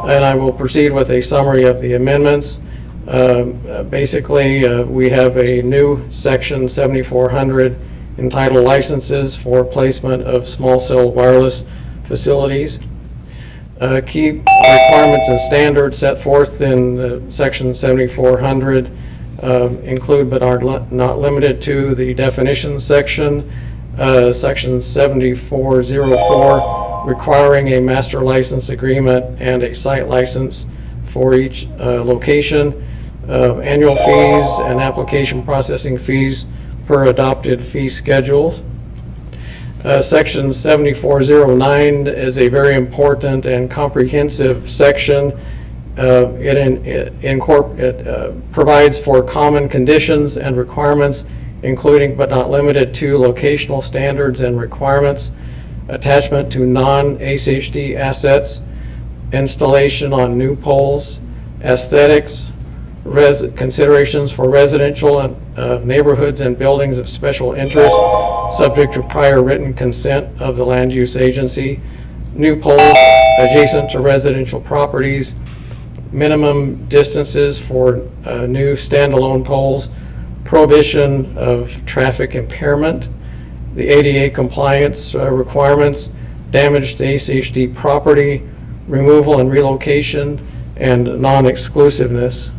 And I will proceed with a summary of the amendments. Basically, we have a new section 7400 entitled Licenses for Placement of Small Cell Wireless Facilities. Key requirements and standards set forth in section 7400 include but are not limited to the definitions section, section 7404 requiring a master license agreement and a site license for each location, annual fees and application processing fees per adopted fee schedules. Section 7409 is a very important and comprehensive section. It provides for common conditions and requirements including but not limited to locational standards and requirements, attachment to non-ACHD assets, installation on new poles, aesthetics, considerations for residential and neighborhoods and buildings of special interest, subject to prior written consent of the land use agency, new poles adjacent to residential properties, minimum distances for new standalone poles, prohibition of traffic impairment, the ADA compliance requirements, damage to ACHD property, removal and relocation, and non-exclusiveness.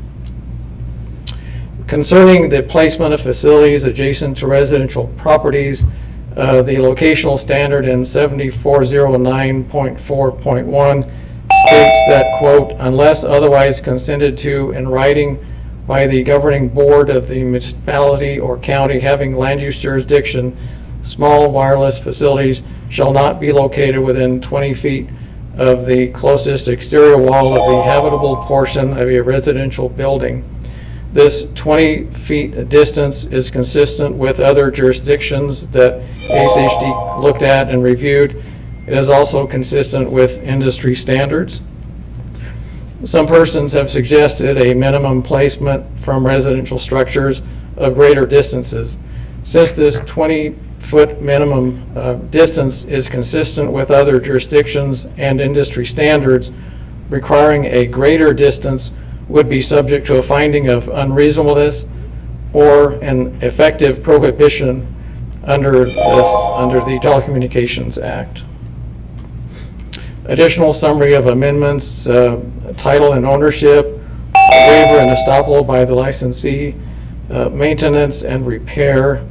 Concerning the placement of facilities adjacent to residential properties, the locational standard in 7409.4.1 states that, quote, unless otherwise consented to in writing by the governing board of the municipality or county having land use jurisdiction, small wireless facilities shall not be located within 20 feet of the closest exterior wall of the habitable portion of a residential building. This 20 feet distance is consistent with other jurisdictions that ACHD looked at and reviewed. It is also consistent with industry standards. Some persons have suggested a minimum placement from residential structures of greater distances. Since this 20-foot minimum distance is consistent with other jurisdictions and industry standards, requiring a greater distance would be subject to a finding of unreasonableness or an effective prohibition under the Telecommunications Act. Additional summary of amendments, title and ownership, waiver and estoppel by the licensee, maintenance and repair,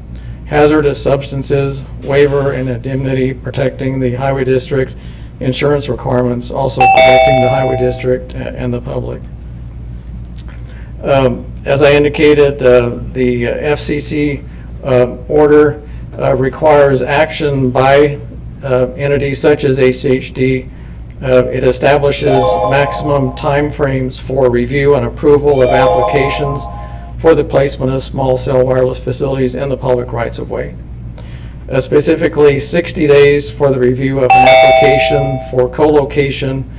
hazardous substances, waiver and indemnity protecting the highway district, insurance requirements also protecting the highway district and the public. As I indicated, the FCC order requires action by entities such as ACHD. It establishes maximum timeframes for review and approval of applications for the placement of small cell wireless facilities in the public rights of way. Specifically, 60 days for the review of an application for co-location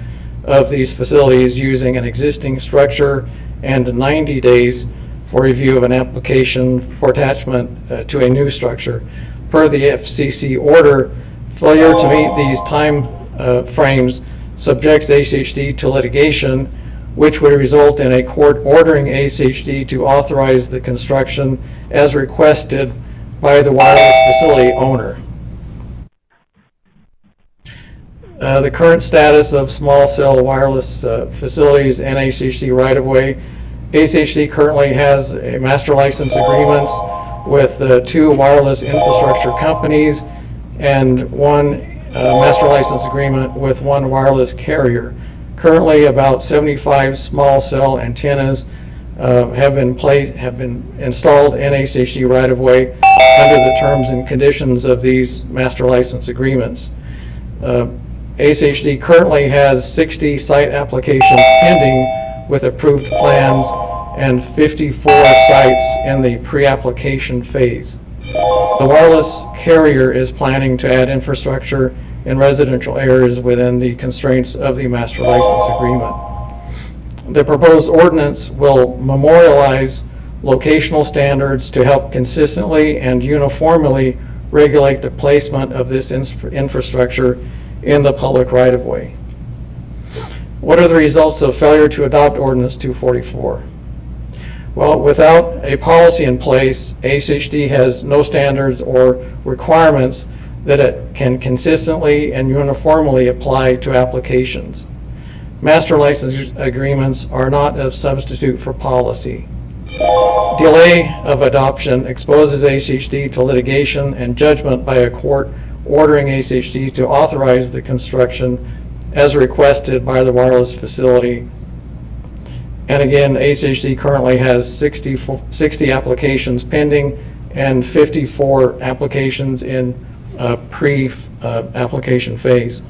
of these facilities using an existing structure, and 90 days for review of an application for attachment to a new structure. Per the FCC order, failure to meet these time frames subjects ACHD to litigation, which would result in a court ordering ACHD to authorize the construction as requested by the wireless facility owner. The current status of small cell wireless facilities and ACHD right-of-way. ACHD currently has a master license agreements with 2 wireless infrastructure companies and 1 master license agreement with 1 wireless carrier. Currently, about 75 small cell antennas have been installed in ACHD right-of-way under the terms and conditions of these master license agreements. ACHD currently has 60 site applications pending with approved plans and 54 sites in the pre-application phase. The wireless carrier is planning to add infrastructure in residential areas within the constraints of the master license agreement. The proposed ordinance will memorialize locational standards to help consistently and uniformly regulate the placement of this infrastructure in the public right-of-way. What are the results of failure to adopt Ordinance 244? Well, without a policy in place, ACHD has no standards or requirements that it can consistently and uniformly apply to applications. Master license agreements are not a substitute for policy. Delay of adoption exposes ACHD to litigation and judgment by a court ordering ACHD to authorize the construction as requested by the wireless facility. And again, ACHD currently has 60 applications pending and 54 applications in pre-application phase.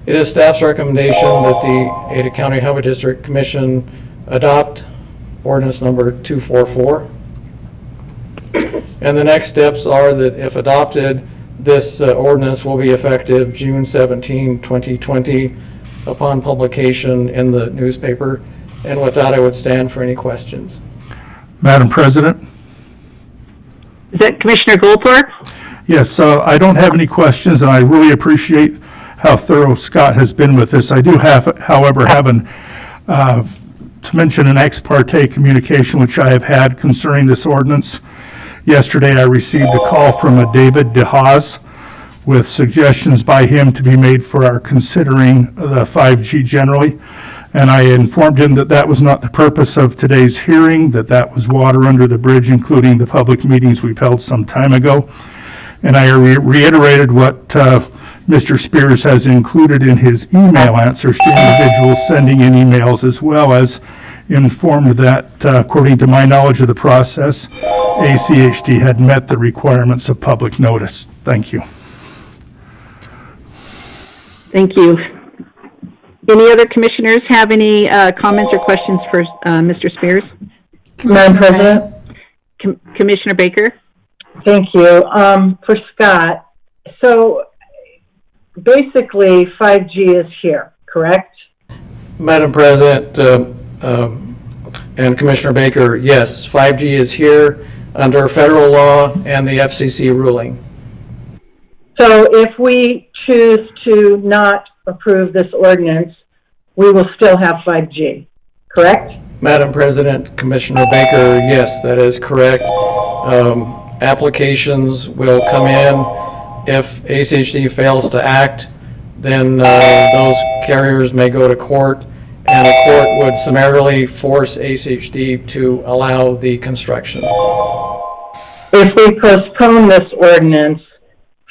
It is staff's recommendation that the Ada County Highway District Commission adopt ordinance number 244. And the next steps are that if adopted, this ordinance will be effective June 17, 2020, upon publication in the newspaper. And with that, I would stand for any questions. Madam President? Is that Commissioner Goldthorpe? Yes, I don't have any questions, and I really appreciate how thorough Scott has been with this. I do have, however, to mention an ex parte communication which I have had concerning this ordinance. Yesterday, I received a call from a David DeHaas with suggestions by him to be made for our considering the 5G generally. And I informed him that that was not the purpose of today's hearing, that was water under the bridge, including the public meetings we've held some time ago. And I reiterated what Mr. Spears has included in his email answers to individuals sending in emails, as well as informed that, according to my knowledge of the process, ACHD had met the requirements of public notice. Thank you. Thank you. Any other commissioners have any comments or questions for Mr. Spears? Madam President? Commissioner Baker? Thank you. For Scott, so basically 5G is here, correct? Madam President and Commissioner Baker, yes, 5G is here under federal law and the FCC ruling. So if we choose to not approve this ordinance, we will still have 5G, correct? Madam President, Commissioner Baker, yes, that is correct. Applications will come in. If ACHD fails to act, then those carriers may go to court, and a court would summarily force ACHD to allow the construction. If we postpone this ordinance,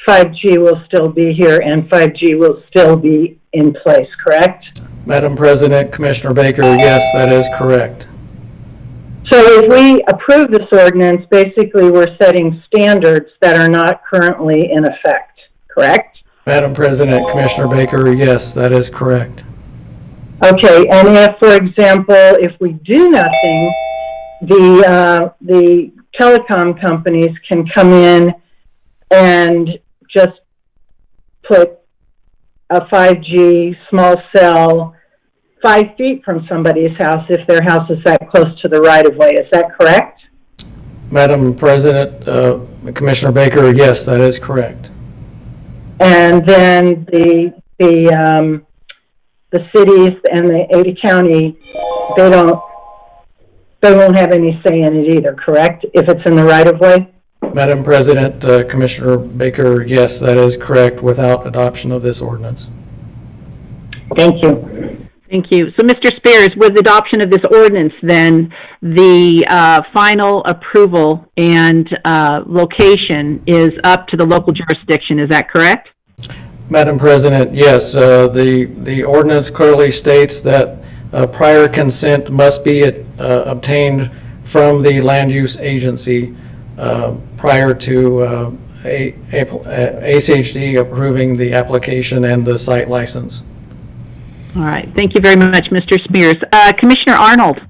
5G will still be here and 5G will still be in place, correct? Madam President, Commissioner Baker, yes, that is correct. So if we approve this ordinance, basically we're setting standards that are not currently in effect, correct? Madam President, Commissioner Baker, yes, that is correct. Okay, and if, for example, if we do nothing, the telecom companies can come in and just put a 5G small cell 5 feet from somebody's house if their house is that close to the right-of-way. Is that correct? Madam President, Commissioner Baker, yes, that is correct. And then the cities and the Ada County, they won't have any say in it either, correct? If it's in the right-of-way? Madam President, Commissioner Baker, yes, that is correct without adoption of this ordinance. Thank you. Thank you. So, Mr. Spears, with adoption of this ordinance, then the final approval and location is up to the local jurisdiction. Is that correct? Madam President, yes. The ordinance clearly states that prior consent must be obtained from the land use agency prior to ACHD approving the application and the site license. All right. Thank you very much, Mr. Spears. Commissioner Arnold.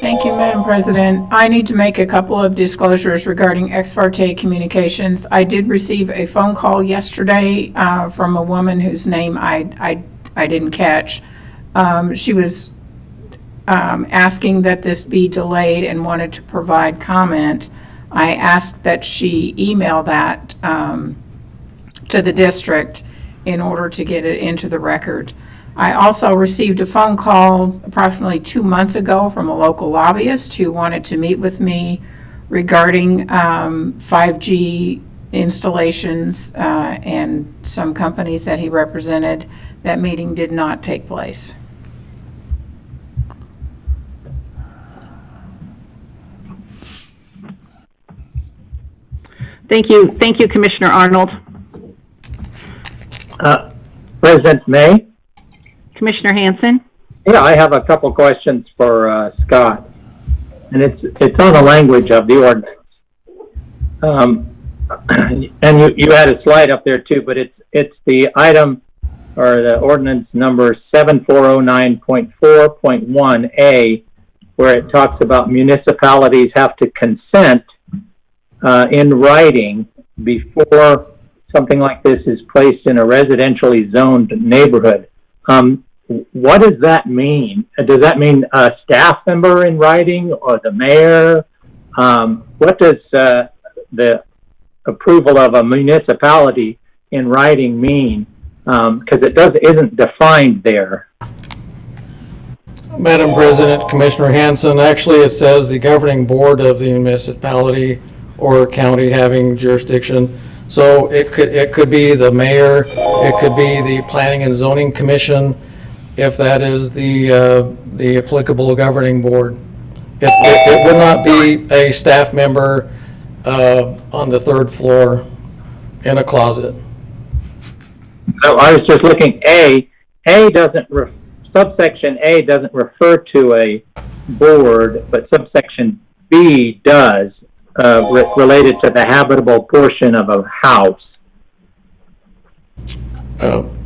Thank you, Madam President. I need to make a couple of disclosures regarding ex parte communications. I did receive a phone call yesterday from a woman whose name I didn't catch. She was asking that this be delayed and wanted to provide comment. I asked that she email that to the district in order to get it into the record. I also received a phone call approximately 2 months ago from a local lobbyist who wanted to meet with me regarding 5G installations and some companies that he represented. That meeting did not take place. Thank you. Thank you, Commissioner Arnold. President May? Commissioner Hanson? Yeah, I have a couple questions for Scott, and it's on the language of the ordinance. And you had a slide up there too, but it's the item or the ordinance number 7409.4.1A, where it talks about municipalities have to consent in writing before something like this is placed in a residentially zoned neighborhood. What does that mean? Does that mean a staff member in writing or the mayor? What does the approval of a municipality in writing mean? Because it isn't defined there. Madam President, Commissioner Hanson, actually it says the governing board of the municipality or county having jurisdiction. So it could be the mayor, it could be the planning and zoning commission, if that is the applicable governing board. It would not be a staff member on the third floor in a closet. So I was just looking, subsection A doesn't refer to a board, but subsection B does, related to the habitable portion of a house.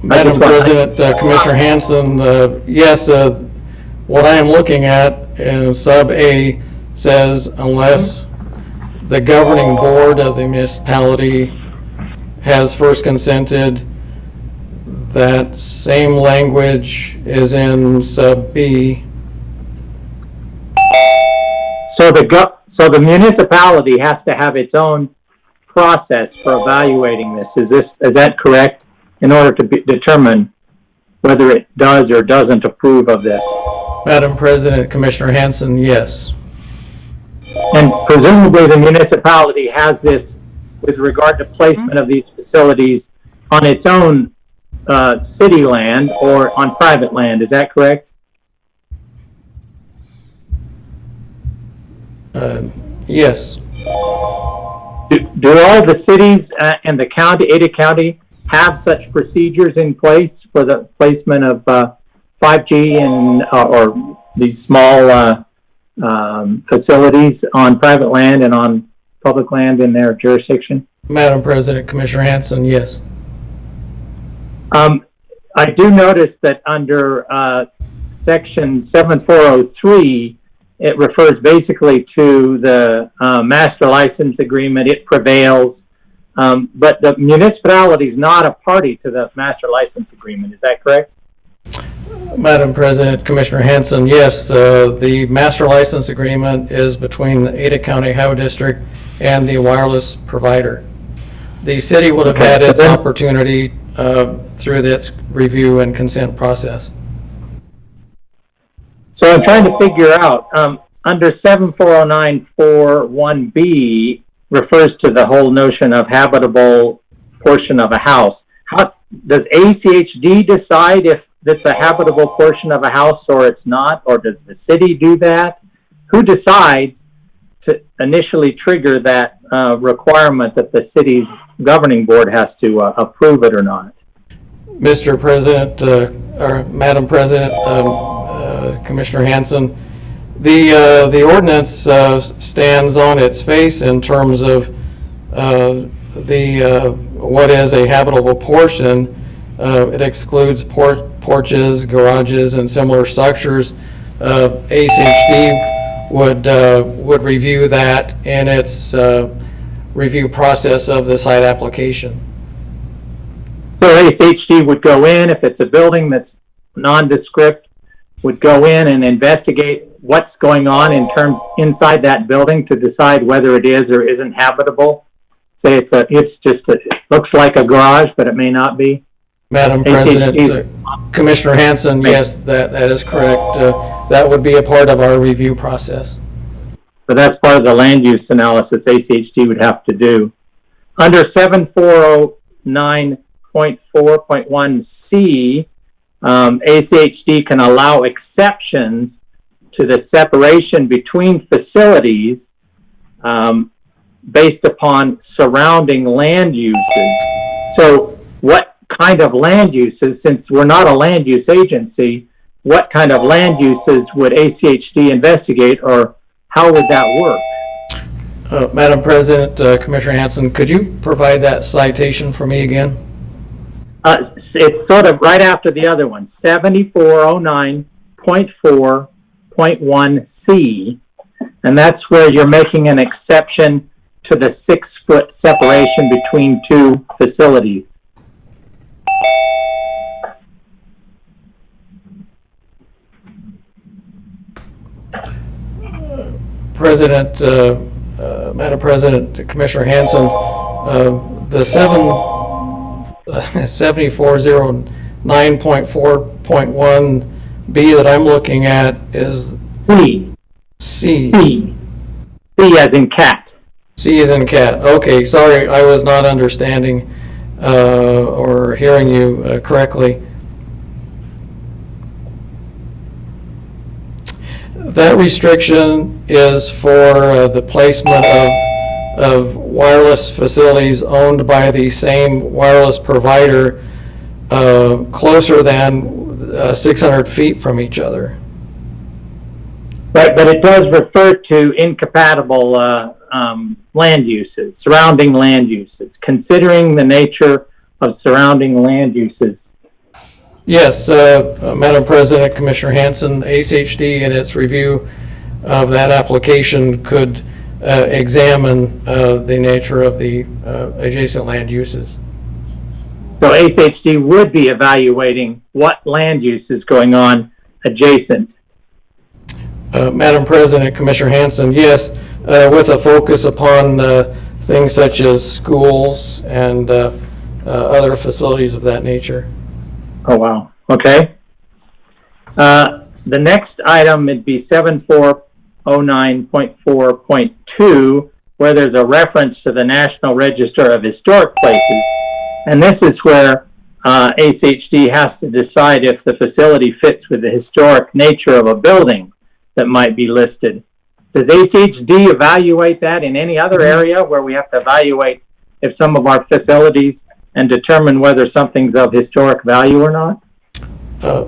Madam President, Commissioner Hanson, yes, what I am looking at in sub A says unless the governing board of the municipality has first consented, that same language is in sub B. So the municipality has to have its own process for evaluating this. Is that correct? In order to determine whether it does or doesn't approve of this. Madam President, Commissioner Hanson, yes. And presumably the municipality has this with regard to placement of these facilities on its own city land or on private land. Is that correct? Yes. Do all the cities and the county, Ada County, have such procedures in place for the placement of 5G and or these small facilities on private land and on public land in their jurisdiction? Madam President, Commissioner Hanson, yes. I do notice that under section 7403, it refers basically to the master license agreement. It prevails. But the municipality is not a party to the master license agreement. Is that correct? Madam President, Commissioner Hanson, yes, the master license agreement is between the Ada County Highway District and the wireless provider. The city would have had its opportunity through its review and consent process. So I'm trying to figure out, under 740941B refers to the whole notion of habitable portion of a house. How does ACHD decide if it's a habitable portion of a house or it's not, or does the city do that? Who decides to initially trigger that requirement that the city's governing board has to approve it or not? Mr. President, or Madam President, Commissioner Hanson, the ordinance stands on its face in terms of what is a habitable portion. It excludes porches, garages, and similar structures. ACHD would review that in its review process of the site application. So ACHD would go in, if it's a building that's nondescript, would go in and investigate what's going on inside that building to decide whether it is or isn't habitable. Say it looks like a garage, but it may not be. Madam President, Commissioner Hanson, yes, that is correct. That would be a part of our review process. So that's part of the land use analysis ACHD would have to do. Under 7409.4.1C, ACHD can allow exceptions to the separation between facilities based upon surrounding land uses. So what kind of land uses, since we're not a land use agency, what kind of land uses would ACHD investigate, or how would that work? Madam President, Commissioner Hanson, could you provide that citation for me again? It's sort of right after the other one, 7409.4.1C, and that's where you're making an exception to the 6-foot separation between two facilities? Madam President, Commissioner Hanson, the 7409.4.1B that I'm looking at is C. C as in cat. C as in cat. Okay, sorry, I was not understanding or hearing you correctly. That restriction is for the placement of wireless facilities owned by the same wireless provider closer than 600 feet from each other. Right, but it does refer to incompatible land uses, surrounding land uses, considering the nature of surrounding land uses. Yes, Madam President, Commissioner Hanson, ACHD in its review of that application could examine the nature of the adjacent land uses. So ACHD would be evaluating what land use is going on adjacent. Madam President, Commissioner Hanson, yes, with a focus upon things such as schools and other facilities of that nature. Oh, wow. Okay. The next item would be 7409.4.2, where there's a reference to the National Register of Historic Places. And this is where ACHD has to decide if the facility fits with the historic nature of a building that might be listed. Does ACHD evaluate that in any other area where we have to evaluate if some of our facilities and determine whether something's of historic value or not?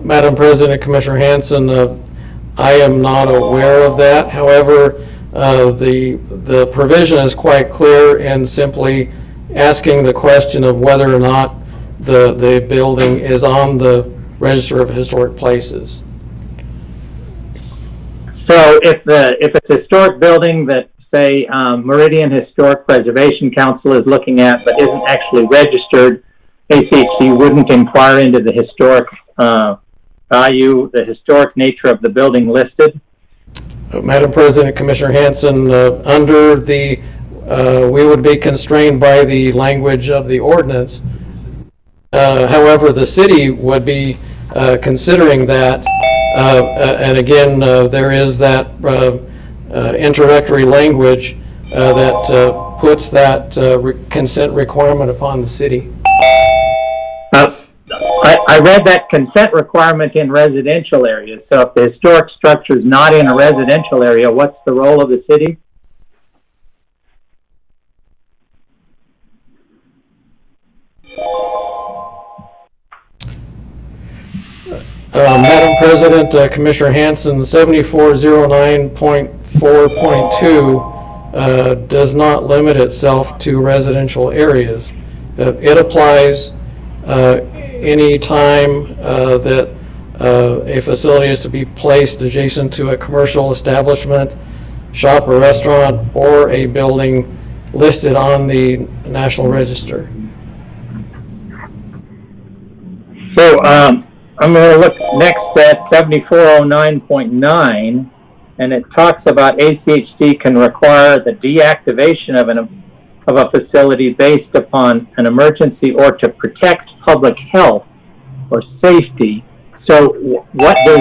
Madam President, Commissioner Hanson, I am not aware of that. However, the provision is quite clear in simply asking the question of whether or not the building is on the Register of Historic Places. So if it's a historic building that, say, Meridian Historic Preservation Council is looking at but isn't actually registered, ACHD wouldn't inquire into the historic value, the historic nature of the building listed? Madam President, Commissioner Hanson, under the, we would be constrained by the language of the ordinance. However, the city would be considering that, and again, there is that introductory language that puts that consent requirement upon the city. I read that consent requirement in residential areas. So if the historic structure is not in a residential area, what's the role of the city? Madam President, Commissioner Hanson, 7409.4.2 does not limit itself to residential areas. It applies any time that a facility is to be placed adjacent to a commercial establishment, shop or restaurant, or a building listed on the National Register. So I'm going to look next at 7409.9, and it talks about ACHD can require the deactivation of a facility based upon an emergency or to protect public health or safety. So what does,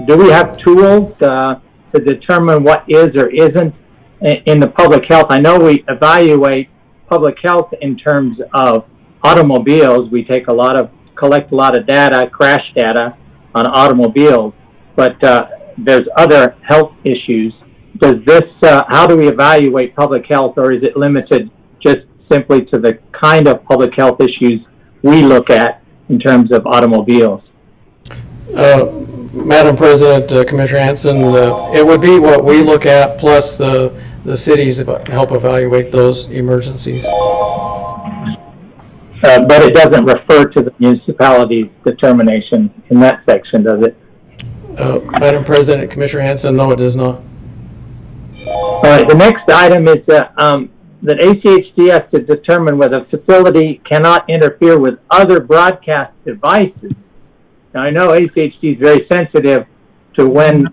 do we have tools to determine what is or isn't in the public health? I know we evaluate public health in terms of automobiles. We collect a lot of data, crash data on automobiles, but there's other health issues. Does this, how do we evaluate public health, or is it limited just simply to the kind of public health issues we look at in terms of automobiles? Madam President, Commissioner Hanson, it would be what we look at plus the cities help evaluate those emergencies. But it doesn't refer to the municipality's determination in that section, does it? Madam President, Commissioner Hanson, no, it does not. All right, the next item is that ACHD has to determine whether a facility cannot interfere with other broadcast devices. Now, I know ACHD is very sensitive to when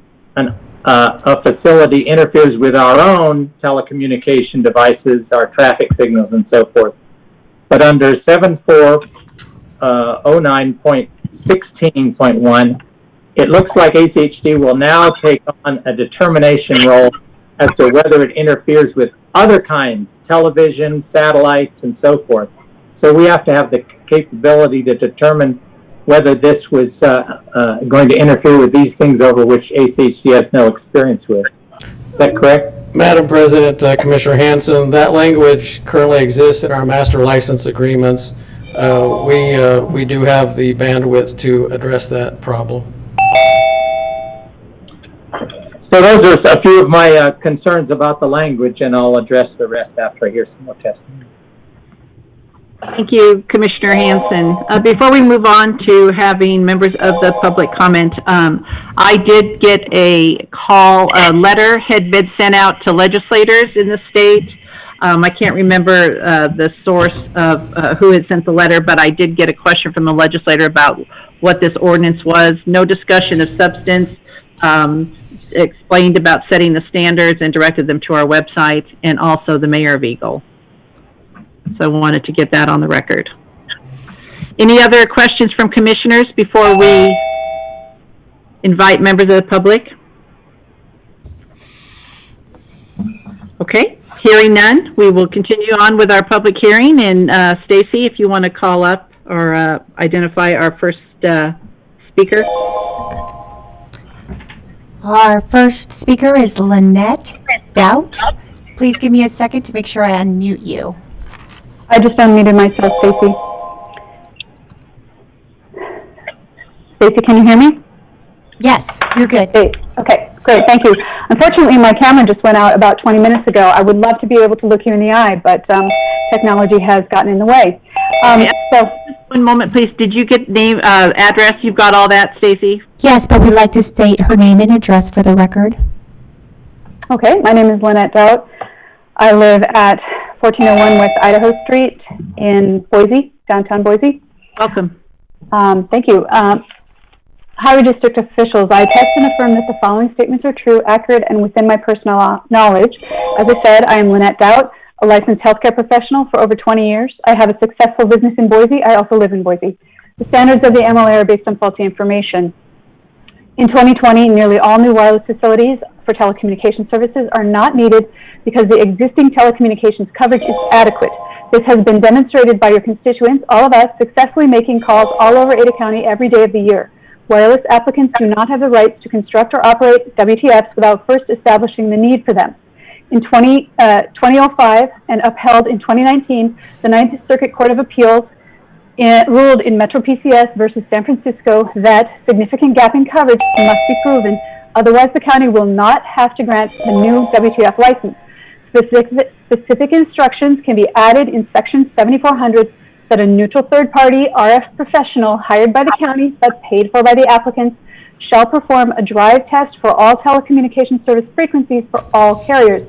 a facility interferes with our own telecommunication devices, our traffic signals, and so forth. But under 7409.16.1, it looks like ACHD will now take on a determination role as to whether it interferes with other kinds, television, satellites, and so forth. So we have to have the capability to determine whether this was going to interfere with these things over which ACHD has no experience with. Is that correct? Madam President, Commissioner Hanson, that language currently exists in our master license agreements. We do have the bandwidth to address that problem. So those are a few of my concerns about the language, and I'll address the rest after I hear some more testimony. Thank you, Commissioner Hanson. Before we move on to having members of the public comment, I did get a letter had been sent out to legislators in the state. I can't remember the source of who had sent the letter, but I did get a question from the legislator about what this ordinance was. No discussion of substance, explained about setting the standards and directed them to our website, and also the mayor of Eagle. So I wanted to get that on the record. Any other questions from commissioners before we invite members of the public? Okay, hearing none, we will continue on with our public hearing. And Stacy, if you want to call up or identify our first speaker. Our first speaker is Lynette Doubt. Please give me a second to make sure I unmute you. I just unmuted myself, Stacy. Stacy, can you hear me? Yes, you're good. Okay, great, thank you. Unfortunately, my camera just went out about 20 minutes ago. I would love to be able to look you in the eye, but technology has gotten in the way. So, one moment, please. Did you get name, address? You've got all that, Stacy? Yes, but we'd like to state her name and address for the record. Okay, my name is Lynette Doubt. I live at 1401 West Idaho Street in Boise, downtown Boise. Welcome. Thank you. Highway District officials, I attest and affirm that the following statements are true, accurate, and within my personal knowledge. As I said, I am Lynette Doubt, a licensed healthcare professional for over 20 years. I have a successful business in Boise. I also live in Boise. The standards of the MLA are based on faulty information. In 2020, nearly all new wireless facilities for telecommunication services are not needed because the existing telecommunications coverage is adequate. This has been demonstrated by your constituents, all of us, successfully making calls all over Ada County every day of the year. Wireless applicants do not have the rights to construct or operate WTFs without first establishing the need for them. In 2005 and upheld in 2019, the Ninth Circuit Court of Appeals ruled in Metro PCS versus San Francisco that significant gap in coverage must be proven. Otherwise, the county will not have to grant the new WTF license. Specific instructions can be added in Section 7400 that a neutral third-party RF professional hired by the county but paid for by the applicants shall perform a drive test for all telecommunication service frequencies for all carriers.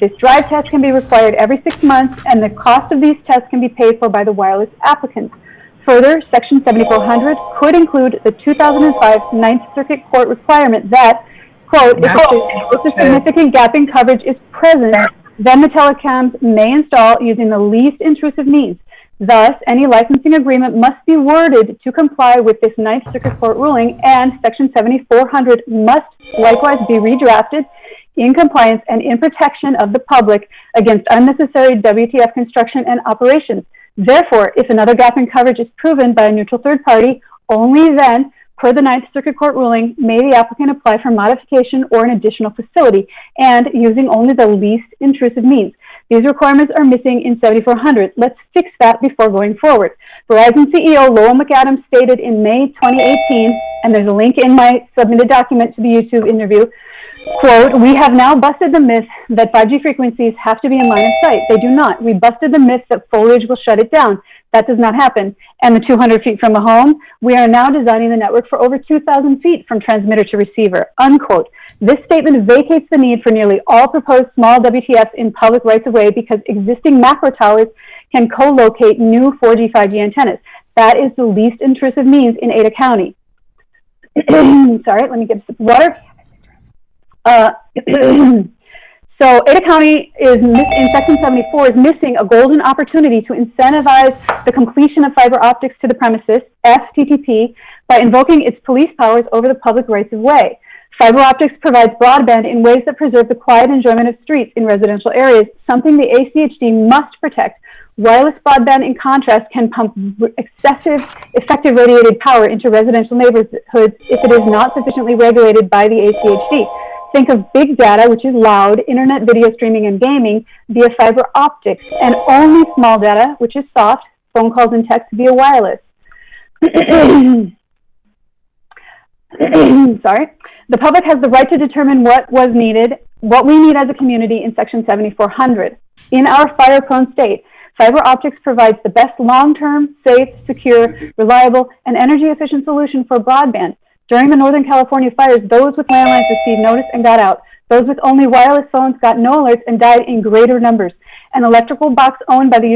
This drive test can be required every 6 months, and the cost of these tests can be paid for by the wireless applicants. Further, Section 7400 could include the 2005 Ninth Circuit Court requirement that, quote, if a significant gap in coverage is present, then the telecoms may install using the least intrusive means. Thus, any licensing agreement must be worded to comply with this Ninth Circuit Court ruling, and Section 7400 must likewise be redrafted in compliance and in protection of the public against unnecessary WTF construction and operations. Therefore, if another gap in coverage is proven by a neutral third party, only then, per the Ninth Circuit Court ruling, may the applicant apply for modification or an additional facility, and using only the least intrusive means. These requirements are missing in 7400. Let's fix that before going forward. Verizon CEO Lowell McAdams stated in May 2018, and there's a link in my submitted document to the YouTube interview, Quote, we have now busted the myth that 5G frequencies have to be in line of sight. They do not. We busted the myth that foliage will shut it down. That does not happen. And the 200 feet from a home, we are now designing the network for over 2,000 feet from transmitter to receiver, unquote. This statement vacates the need for nearly all proposed small WTFs in public rights-of-way because existing macro towers can co-locate new 4G, 5G antennas. That is the least intrusive means in Ada County. Sorry, let me get some water. So Ada County is in Section 74 is missing a golden opportunity to incentivize the completion of fiber optics to the premises, FTTP, by invoking its police powers over the public rights of way. Fiber optics provides broadband in ways that preserve the quiet enjoyment of streets in residential areas, something the ACHD must protect. Wireless broadband, in contrast, can pump effective radiated power into residential neighborhoods if it is not sufficiently regulated by the ACHD. Think of big data, which is loud, internet video streaming and gaming via fiber optics, and only small data, which is soft, phone calls and text via wireless. Sorry. The public has the right to determine what we need as a community in Section 7400. In our fire-prone state, fiber optics provides the best long-term, safe, secure, reliable, and energy-efficient solution for broadband. During the Northern California fires, those with landlines received notice and got out. Those with only wireless phones got no alerts and died in greater numbers. An electrical box owned by the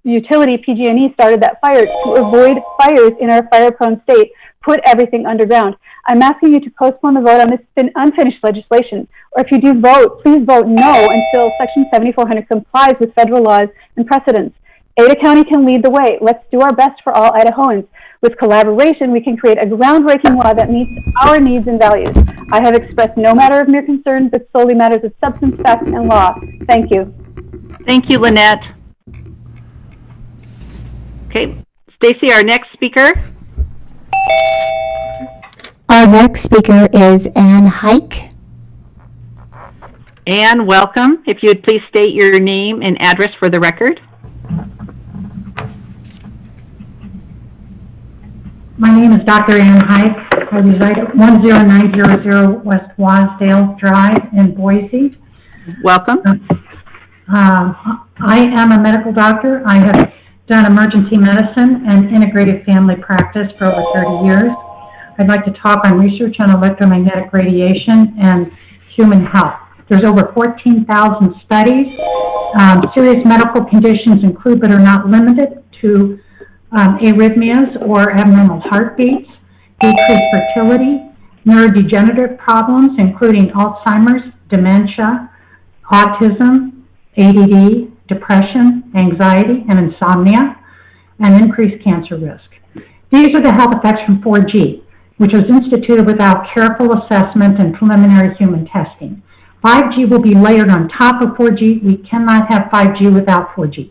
utility PG&E started that fire to avoid fires in our fire-prone state, put everything underground. I'm asking you to postpone the vote on this unfinished legislation, or if you do vote, please vote no until Section 7400 complies with federal laws and precedents. Ada County can lead the way. Let's do our best for all Idahoans. With collaboration, we can create a groundbreaking law that meets our needs and values. I have expressed no matter of mere concern, but solely matters of substance, facts, and law. Thank you. Thank you, Lynette. Okay, Stacy, our next speaker. Our next speaker is Ann Hike. Ann, welcome. If you would please state your name and address for the record. My name is Dr. Ann Hike. I reside at 10900 West Wasdale Drive in Boise. Welcome. I am a medical doctor. I have done emergency medicine and integrated family practice for over 30 years. I'd like to talk on research on electromagnetic radiation and human health. There's over 14,000 studies. Serious medical conditions include but are not limited to arrhythmias or abnormal heartbeats, decreased fertility, neurodegenerative problems including Alzheimer's, dementia, autism, ADD, depression, anxiety, and insomnia, and increased cancer risk. These are the health effects from 4G, which was instituted without careful assessment and preliminary human testing. 5G will be layered on top of 4G. We cannot have 5G without 4G.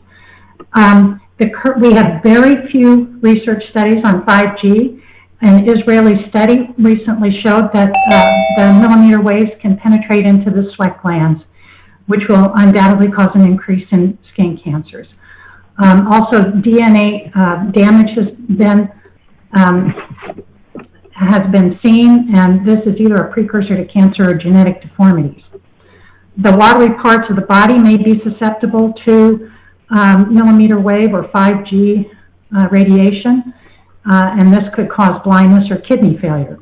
We have very few research studies on 5G. An Israeli study recently showed that the millimeter waves can penetrate into the sweat glands, which will undoubtedly cause an increase in skin cancers. Also, DNA damage has been seen, and this is either a precursor to cancer or genetic deformities. The watery parts of the body may be susceptible to millimeter wave or 5G radiation, and this could cause blindness or kidney failure.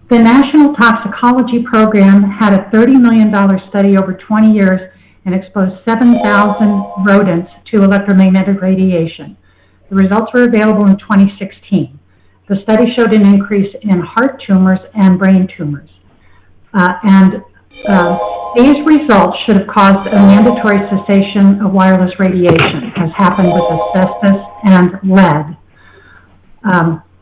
The National Toxicology Program had a $30 million study over 20 years and exposed 7,000 rodents to electromagnetic radiation. The results were available in 2016. The study showed an increase in heart tumors and brain tumors. These results should have caused a mandatory cessation of wireless radiation, as happened with asbestos and lead.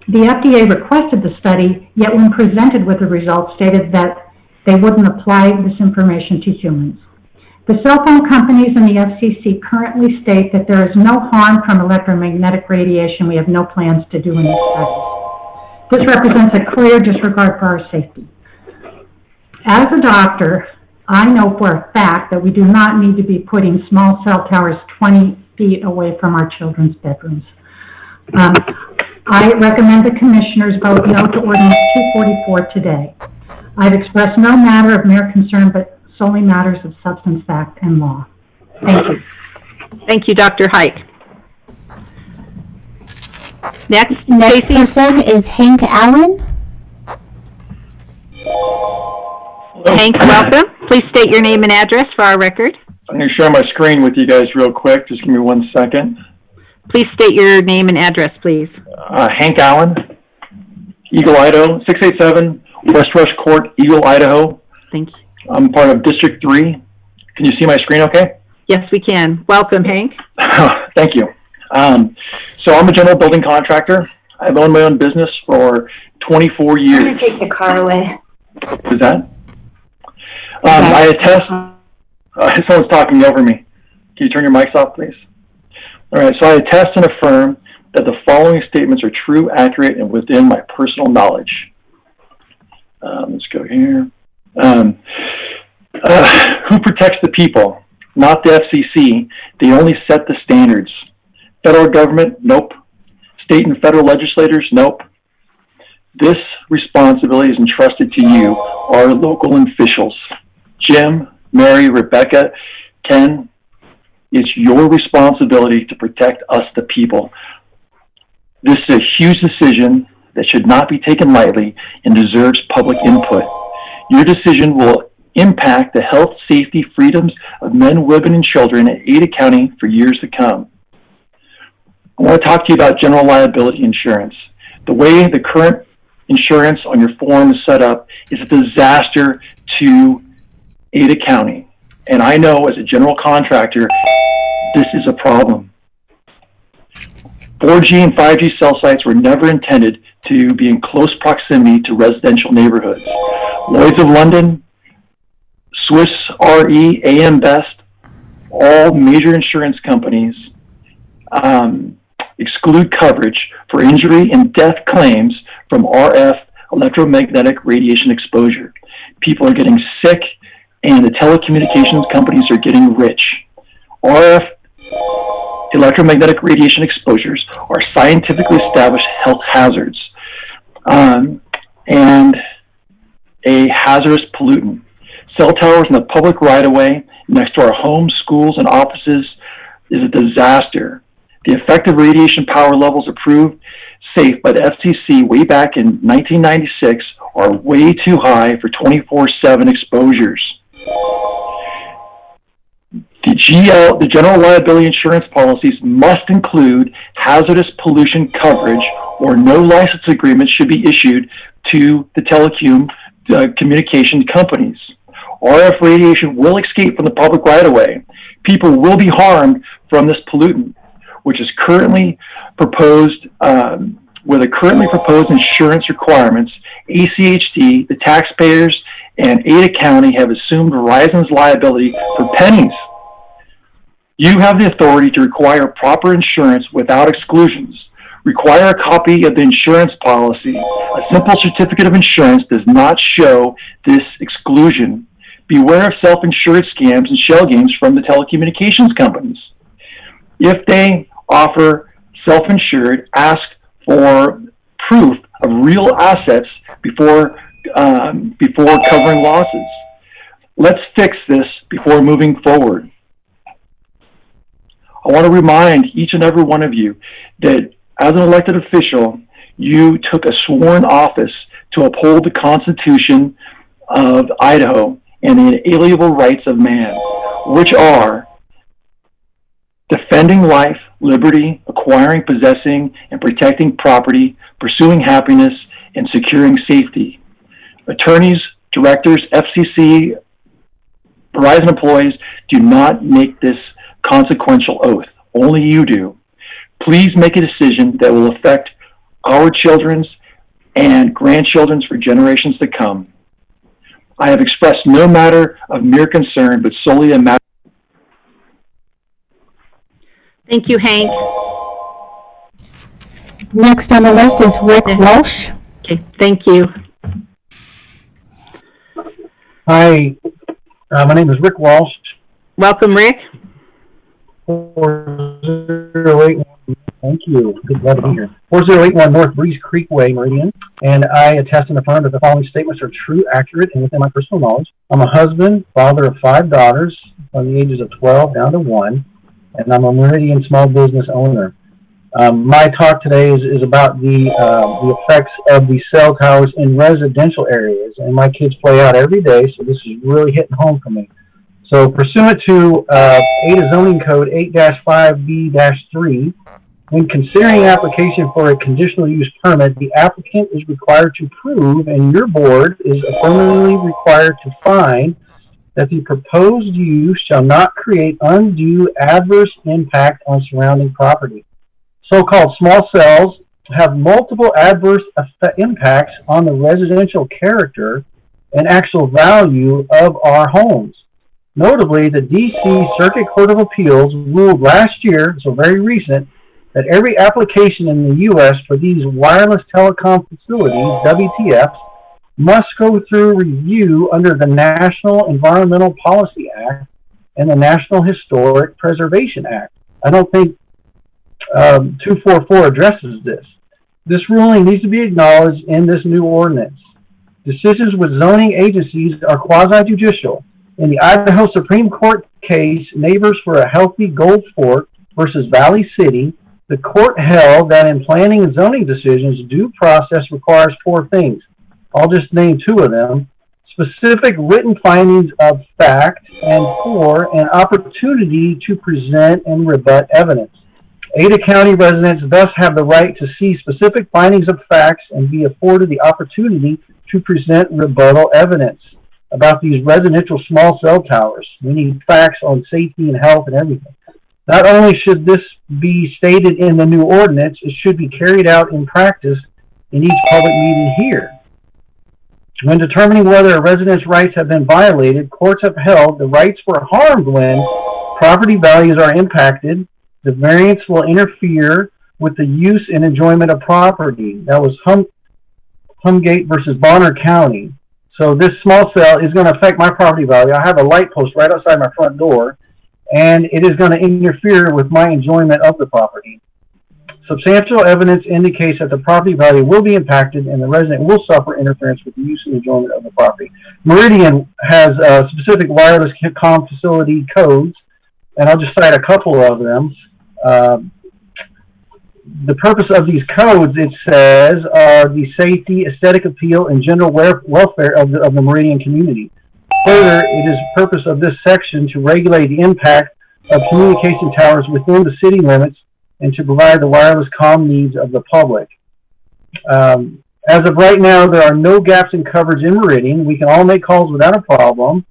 The FDA requested the study, yet when presented with the results, stated that they wouldn't apply this information to humans. The cell phone companies and the FCC currently state that there is no harm from electromagnetic radiation. We have no plans to do any studies. This represents a clear disregard for our safety. As a doctor, I know for a fact that we do not need to be putting small cell towers 20 feet away from our children's bedrooms. I recommend the commissioners vote no to Ordinance 244 today. I've expressed no matter of mere concern, but solely matters of substance, fact, and law. Thank you. Thank you, Dr. Height. Next Stacey? person is Hank Allen. Hank, welcome. Please state your name and address for our record. I'm going to share my screen with you guys real quick. Just give me 1 second. Please state your name and address, please. Hank Allen, Eagle, Idaho, 687 West Rush Court, Eagle, Idaho. Thank you. I'm part of District 3. Can you see my screen okay? Yes, we can. Welcome, Hank. Thank you. So I'm a general building contractor. I've owned my own business for 24 years. I'm going to take the car away. Is that? I attest. Someone's talking over me. Can you turn your mics off, please? All right, so I attest and affirm that the following statements are true, accurate, and within my personal knowledge. Let's go here. Who protects the people? Not the FCC. They only set the standards. Federal government? Nope. State and federal legislators? Nope. This responsibility is entrusted to you, our local officials. Jim, Mary, Rebecca, Ken, it's your responsibility to protect us, the people. This is a huge decision that should not be taken lightly and deserves public input. Your decision will impact the health, safety, freedoms of men, women, and children in Ada County for years to come. I want to talk to you about general liability insurance. The way the current insurance on your form is set up is a disaster to Ada County. And I know as a general contractor, this is a problem. 4G and 5G cell sites were never intended to be in close proximity to residential neighborhoods. Lloyd's of London, Swiss Re, AM Best, all major insurance companies exclude coverage for injury and death claims from RF, electromagnetic radiation exposure. People are getting sick, and the telecommunications companies are getting rich. RF, electromagnetic radiation exposures, are scientifically established health hazards and a hazardous pollutant. Cell towers in the public right-of-way next to our homes, schools, and offices is a disaster. The effective radiation power levels approved safe by the FCC way back in 1996 are way too high for 24/7 exposures. The general liability insurance policies must include hazardous pollution coverage, or no license agreement should be issued to the communication companies. RF radiation will escape from the public right-of-way. People will be harmed from this pollutant, which is currently proposed, with the currently proposed insurance requirements. ACHD, the taxpayers, and Ada County have assumed Verizon's liability for pennies. You have the authority to require proper insurance without exclusions. Require a copy of the insurance policy. A simple certificate of insurance does not show this exclusion. Beware of self-insured scams and shell games from the telecommunications companies. If they offer self-insured, ask for proof of real assets before covering losses. Let's fix this before moving forward. I want to remind each and every one of you that as an elected official, you took a sworn office to uphold the Constitution of Idaho and the inalienable rights of man, which are defending life, liberty, acquiring, possessing, and protecting property, pursuing happiness, and securing safety. Attorneys, directors, FCC, Verizon employees do not make this consequential oath. Only you do. Please make a decision that will affect our children's and grandchildren's for generations to come. I have expressed no matter of mere concern, but solely a matter. Thank you, Hank. Next on the list is Rick Walsh. Okay, thank you. Hi, my name is Rick Walsh. Welcome, Rick. 4081 Thank you. Good, glad to be here. 4081 North Breeze Creek Way, Meridian. And I attest and affirm that the following statements are true, accurate, and within my personal knowledge. I'm a husband, father of 5 daughters from the ages of 12 down to 1, and I'm a Meridian small business owner. My talk today is about the effects of the cell towers in residential areas, and my kids play out every day, so this is really hitting home for me. So pursuant to Ada Zoning Code 8-5B-3, when considering application for a conditional use permit, the applicant is required to prove, and your board is affirmatively required to find, that the proposed use shall not create undue adverse impact on surrounding property. So-called small cells have multiple adverse impacts on the residential character and actual value of our homes. Notably, the D.C. Circuit Court of Appeals ruled last year, so very recent, that every application in the U.S. for these wireless telecom facilities, WTFs, must go through review under the National Environmental Policy Act and the National Historic Preservation Act. I don't think 244 addresses this. This ruling needs to be acknowledged in this new ordinance. Decisions with zoning agencies are quasi-judicial. In the Idaho Supreme Court case, Neighbors for a Healthy Gold Fork versus Valley City, the court held that in planning and zoning decisions, due process requires 4 things. I'll just name 2 of them. Specific written findings of fact, and 4, an opportunity to present and rebut evidence. Ada County residents thus have the right to see specific findings of facts and be afforded the opportunity to present rebuttal evidence about these residential small cell towers. We need facts on safety and health and everything. Not only should this be stated in the new ordinance, it should be carried out in practice in each public meeting here. When determining whether a resident's rights have been violated, courts have held the rights were harmed when property values are impacted, the variance will interfere with the use and enjoyment of property. That was Humgate versus Bonner County. So this small cell is going to affect my property value. I have a light post right outside my front door, and it is going to interfere with my enjoyment of the property. Substantial evidence indicates that the property value will be impacted and the resident will suffer interference with the use and enjoyment of the property. Meridian has specific wireless comm facility codes, and I'll just cite a couple of them. The purpose of these codes, it says, are the safety, aesthetic appeal, and general welfare of the Meridian community. Further, it is the purpose of this section to regulate the impact of communication towers within the city limits and to provide the wireless comm needs of the public. As of right now, there are no gaps in coverage in Meridian. We can all make calls without a problem.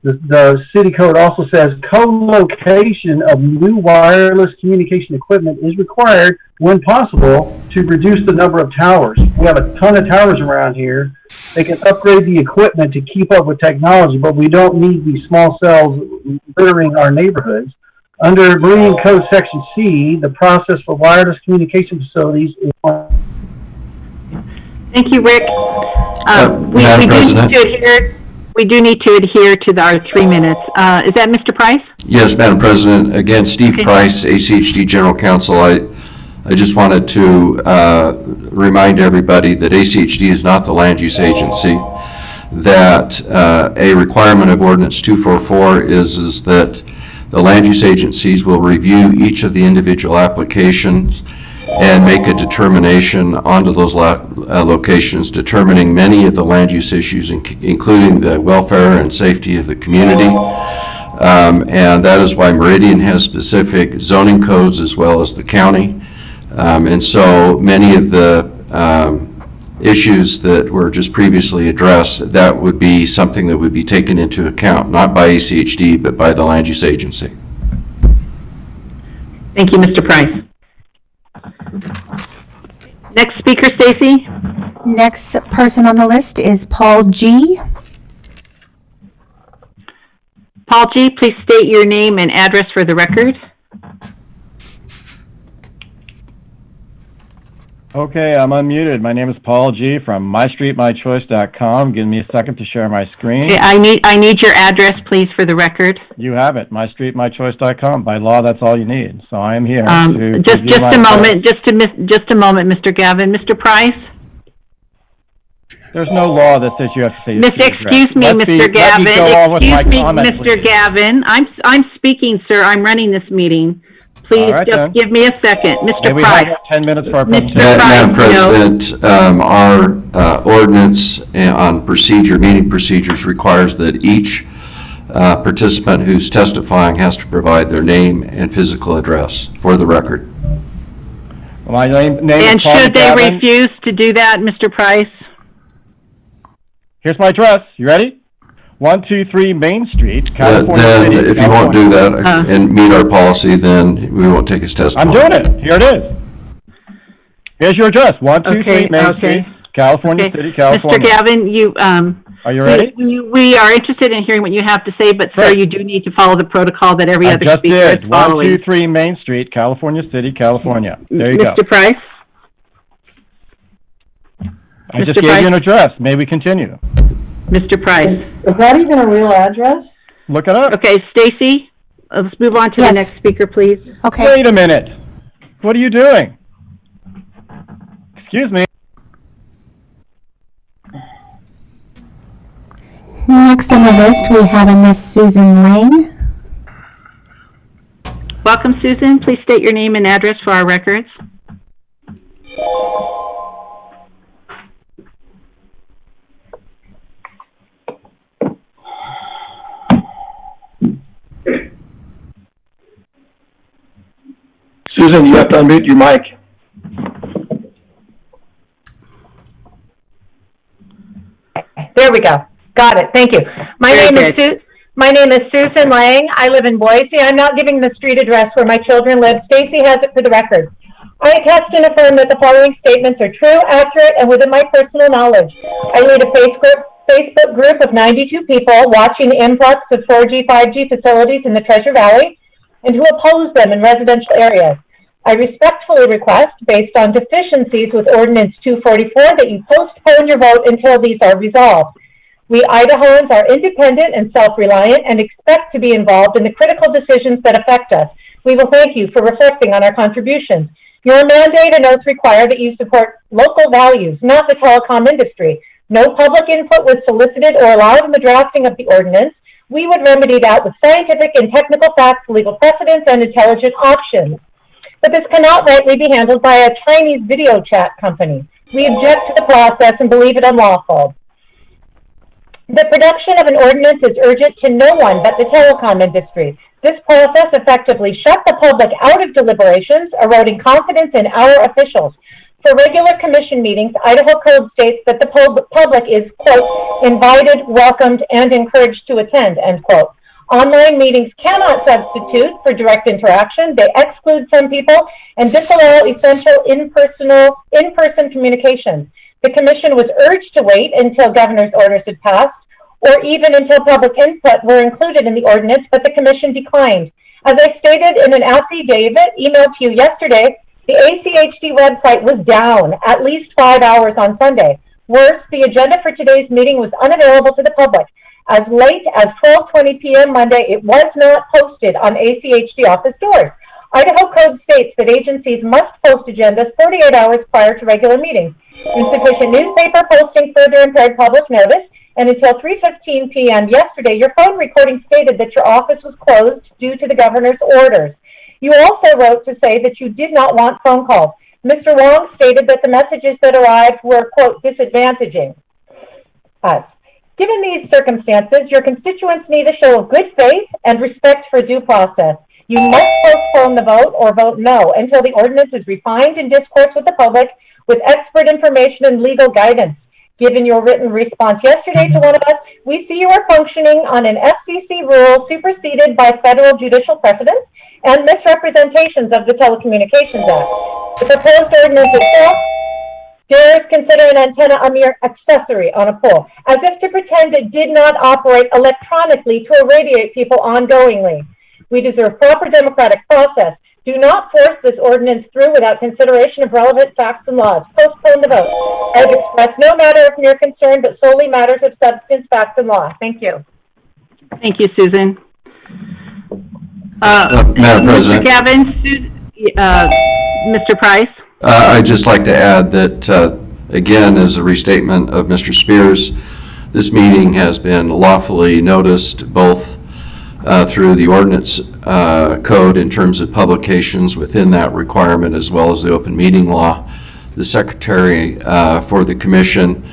The city code also says co-location of new wireless communication equipment is required when possible to reduce the number of towers. We have a ton of towers around here. They can upgrade the equipment to keep up with technology, but we don't need these small cells littering our neighborhoods. Under Meridian Code Section C, the process for wireless communication facilities is... Thank you, Rick. Madam President? We do need to adhere to our 3 minutes. Is that Mr. Price? Yes, Madam President. Again, Steve Price, ACHD General Counsel. I just wanted to remind everybody that ACHD is not the land use agency, that a requirement of Ordinance 244 is that the land use agencies will review each of the individual applications and make a determination onto those locations, determining many of the land use issues, including the welfare and safety of the community. And that is why Meridian has specific zoning codes as well as the county. And so many of the issues that were just previously addressed, that would be something that would be taken into account, not by ACHD, but by the land use agency. Thank you, Mr. Price. Next speaker, Stacy. Next person on the list is Paul G. Paul G., please state your name and address for the record. Okay, I'm unmuted. My name is Paul G. from MyStreetMyChoice.com. Give me a second to share my screen. Okay, I need your address, please, for the record. You have it, MyStreetMyChoice.com. By law, that's all you need. So I am here. Just a moment, Mr. Gavin. Mr. Price? There's no law that says you have to say your street address. Excuse me, Mr. Gavin. Let me go on with my comment, Mr. please. Gavin. I'm speaking, sir. I'm running this meeting. Please All right, just then. give me a second. Mr. May we Price. have 10 minutes for our presentation? Madam President, our ordinance on meeting procedures requires that each participant who's testifying has to provide their name and physical address for the record. Well, my name is And Paul should they Gavin. refuse to do that, Mr. Price? Here's my address. You ready? 123 Main Street, California Then, City, if you won't do California. that and meet our policy, then we won't take his I'm testimony. doing it. Here it is. Here's your address, 123 Main Street, California City, California. Mr. Gavin, Are you ready? we are interested in hearing what you have to say, but sir, you do need to follow the protocol that every I other just speaker did. is following. 123 Main Street, California City, California. There you go. Mr. Price? I just Mr. gave you an Price? address. May we continue? Mr. Price? Is that even a real address? Look it up. Okay, Stacy, let's move on to the next speaker, please. Okay. Wait a minute. What are you doing? Excuse me. Next on the list, we have a Miss Susan Lang. Welcome, Susan. Please state your name and address for our records. Susan, you have to unmute your mic. There we go. Got it. Thank you. My name is Susan Lang. I live in Boise. I'm not giving the street address where my children live. Stacy has it for the record. I attest and affirm that the following statements are true, accurate, and within my personal knowledge. I lead a Facebook group of 92 people watching the influx of 4G, 5G facilities in the Treasure Valley and who oppose them in residential areas. I respectfully request, based on deficiencies with Ordinance 244, that you postpone your vote until these are resolved. We Idahoans are independent and self-reliant and expect to be involved in the critical decisions that affect us. We will thank you for reflecting on our contributions. Your mandate and oath require that you support local values, not the telecom industry. No public input was solicited or allowed in the drafting of the ordinance. We would remedy that with scientific and technical facts, legal precedents, and intelligent options. But this cannot rightly be handled by a Chinese video chat company. We object to the process and believe it unlawful. The production of an ordinance is urgent to no one but the telecom industry. This process effectively shut the public out of deliberations, eroding confidence in our officials. For regular commission meetings, Idaho Code states that the public is, quote, invited, welcomed, and encouraged to attend, end quote. Online meetings cannot substitute for direct interaction. They exclude some people and disallow essential in-person communications. The commission was urged to wait until governor's orders had passed, or even until public input were included in the ordinance, but the commission declined. As I stated in an affidavit emailed to you yesterday, the ACHD website was down at least 5 hours on Sunday. Worse, the agenda for today's meeting was unavailable to the public. As late as 12:20 p.m. Monday, it was not posted on ACHD office doors. Idaho Code states that agencies must post agendas 48 hours prior to regular meetings. Insufficient newspaper posting further impaired public notice, and until 3:15 p.m. yesterday, your phone recording stated that your office was closed due to the governor's orders. You also wrote to say that you did not want phone calls. Mr. Wong stated that the messages that arrived were, quote, disadvantaging us. Given these circumstances, your constituents need a show of good faith and respect for due process. You must postpone the vote or vote no until the ordinance is refined in discourse with the public with expert information and legal guidance. Given your written response yesterday to one of us, we see you are functioning on an FCC rule superseded by federal judicial precedents and misrepresentations of the Telecommunications Act. The proposed ordinance itself dares consider an antenna a mere accessory on a pole, as if to pretend it did not operate electronically to irradiate people ongoingly. We deserve proper democratic process. Do not force this ordinance through without consideration of relevant facts and laws. Postpone the vote. I have expressed no matter of mere concern, but solely matters of substance, facts, and law. Thank you. Thank you, Susan. Madam President. Mr. Gavin, Mr. Price? I'd just like to add that, again, as a restatement of Mr. Spears, this meeting has been lawfully noticed both through the ordinance code in terms of publications within that requirement, as well as the open meeting law. The secretary for the commission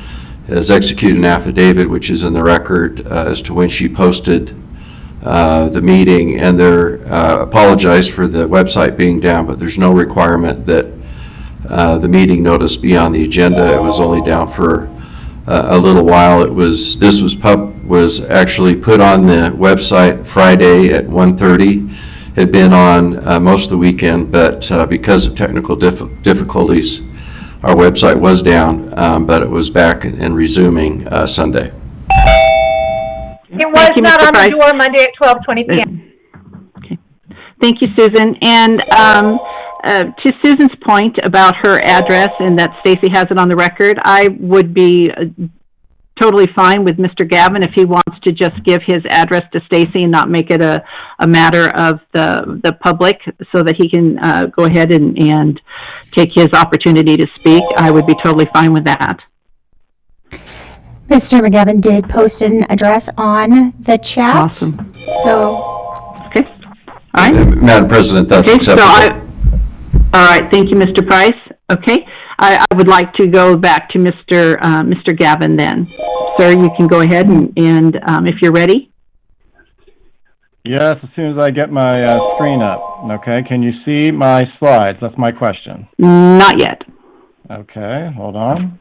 has executed an affidavit, which is in the record, as to when she posted the meeting, and they're apologize for the website being down, but there's no requirement that the meeting notice be on the agenda. It was only down for a little while. This was actually put on the website Friday at 1:30. Had been on most of the weekend, but because of technical difficulties, our website was down, but it was back and resuming Sunday. It was not on the door Monday at 12:20 p.m. Okay. Thank you, Susan. And to Susan's point about her address and that Stacy has it on the record, I would be totally fine with Mr. Gavin if he wants to just give his address to Stacy and not make it a matter of the public, so that he can go ahead and take his opportunity to speak. I would be totally fine with that. Mr. McGavin did post an address on the chat. Awesome. So. Okay. All right. Madam President, that's acceptable. All right. Thank you, Mr. Price. Okay. I would like to go back to Mr. Gavin then. Sir, you can go ahead and if you're ready. Yes, as soon as I get my screen up. Okay. Can you see my slides? That's my question. Not yet. Okay. Hold on.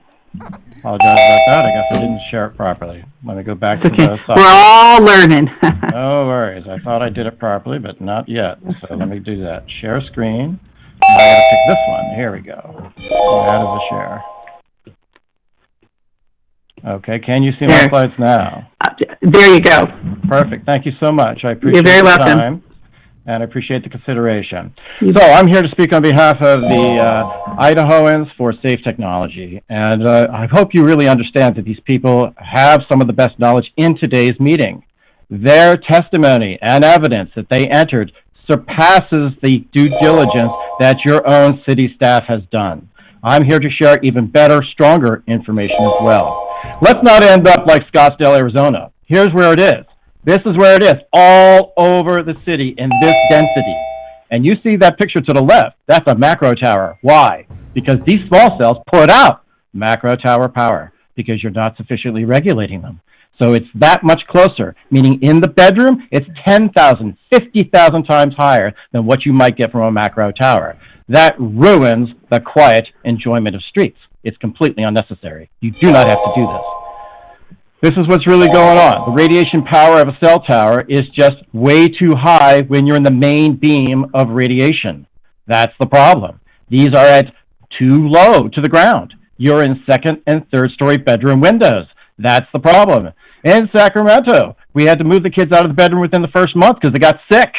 Apologize about that. I guess I didn't share it properly. Let me go back to the side. We're all learning. No worries. I thought I did it properly, but not yet. So let me do that. Share screen. I gotta pick this one. Here we go. That is a share. Okay. Can you see my slides now? There you go. Perfect. Thank you so much. I appreciate You're very the welcome. time. And I appreciate the consideration. So I'm here to speak on behalf of the Idahoans for Safe Technology. And I hope you really understand that these people have some of the best knowledge in today's meeting. Their testimony and evidence that they entered surpasses the due diligence that your own city staff has done. I'm here to share even better, stronger information as well. Let's not end up like Scottsdale, Arizona. Here's where it is. This is where it is, all over the city in this density. And you see that picture to the left, that's a macro tower. Why? Because these small cells put out macro tower power because you're not sufficiently regulating them. So it's that much closer, meaning in the bedroom, it's 10,000, 50,000 times higher than what you might get from a macro tower. That ruins the quiet enjoyment of streets. It's completely unnecessary. You do not have to do this. This is what's really going on. The radiation power of a cell tower is just way too high when you're in the main beam of radiation. That's the problem. These are at too low to the ground. You're in second and third story bedroom windows. That's the problem. In Sacramento, we had to move the kids out of the bedroom within the first month because they got sick.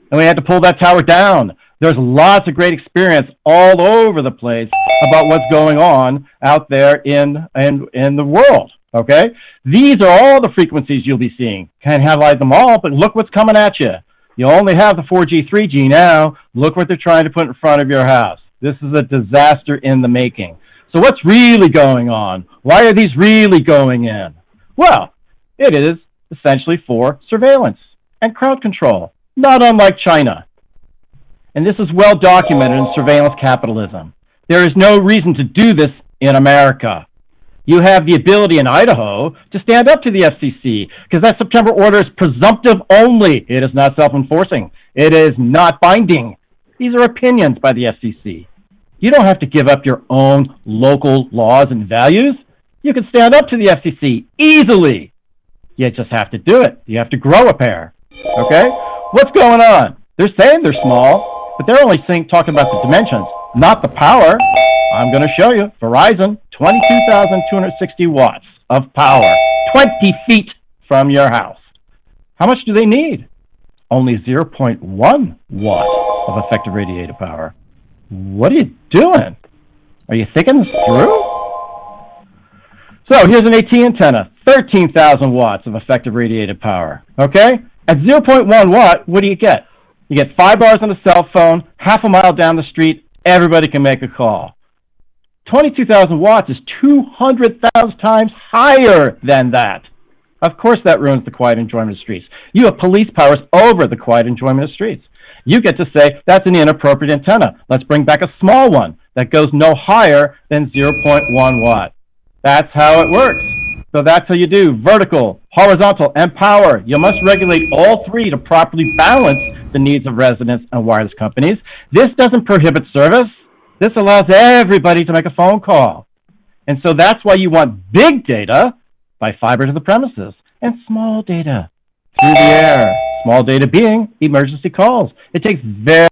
And we had to pull that tower down. There's lots of great experience all over the place about what's going on out there in the world. Okay? These are all the frequencies you'll be seeing. Can't highlight them all, but look what's coming at you. You only have the 4G, 3G now. Look what they're trying to put in front of your house. This is a disaster in the making. So what's really going on? Why are these really going in? Well, it is essentially for surveillance and crowd control, not unlike China. And this is well documented in surveillance capitalism. There is no reason to do this in America. You have the ability in Idaho to stand up to the FCC because that September order is presumptive only. It is not self-enforcing. It is not binding. These are opinions by the FCC. You don't have to give up your own local laws and values. You can stand up to the FCC easily. You just have to do it. You have to grow a pair. Okay? What's going on? They're saying they're small, but they're only talking about the dimensions, not the power. I'm going to show you. Verizon, 22,260 watts of power, 20 feet from your house. How much do they need? only 0.1 watt of effective radiated power. What are you doing? Are you thinking this through? So here's an AT antenna, 13,000 watts of effective radiated power, okay? At 0.1 watt, what do you get? You get 5 bars on a cell phone, half a mile down the street, everybody can make a call. 22,000 watts is 200,000 times higher than that. Of course that ruins the quiet enjoyment of streets. You have police powers over the quiet enjoyment of streets. You get to say, that's an inappropriate antenna. Let's bring back a small one that goes no higher than 0.1 watt. That's how it works. So that's how you do vertical, horizontal, and power. You must regulate all three to properly balance the needs of residents and wireless companies. This doesn't prohibit service. This allows everybody to make a phone call. And so that's why you want big data by fiber to the premises and small data through the air. Small data being emergency calls. It takes very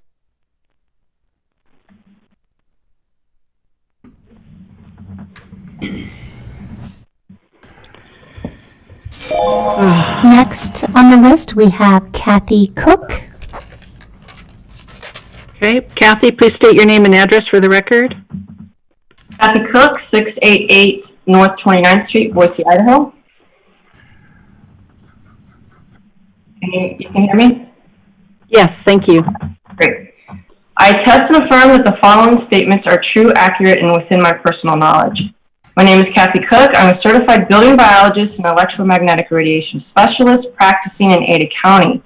Next on the list, we have Kathy Cook. Okay, Kathy, please state your name and address for the record. Kathy Cook, 688 North 29th Street, Boise, Idaho. You can hear me? Yes, thank you. Great. I test and affirm that the following statements are true, accurate, and within my personal knowledge. My name is Kathy Cook. I'm a certified building biologist and electromagnetic radiation specialist practicing in Ada County.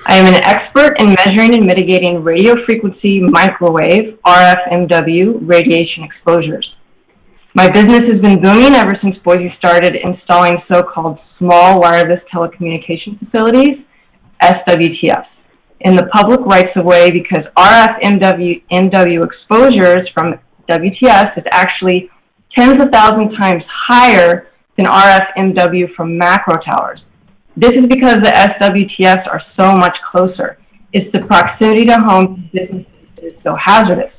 I am an expert in measuring and mitigating radio frequency microwave, RFMW, radiation exposures. My business has been booming ever since Boise started installing so-called small wireless telecommunication facilities, SWTFs, in the public rights-of-way because RFMW exposures from WTS is actually tens of thousands times higher than RFMW from macro towers. This is because the SWTFs are so much closer. It's the proximity to home businesses that is so hazardous.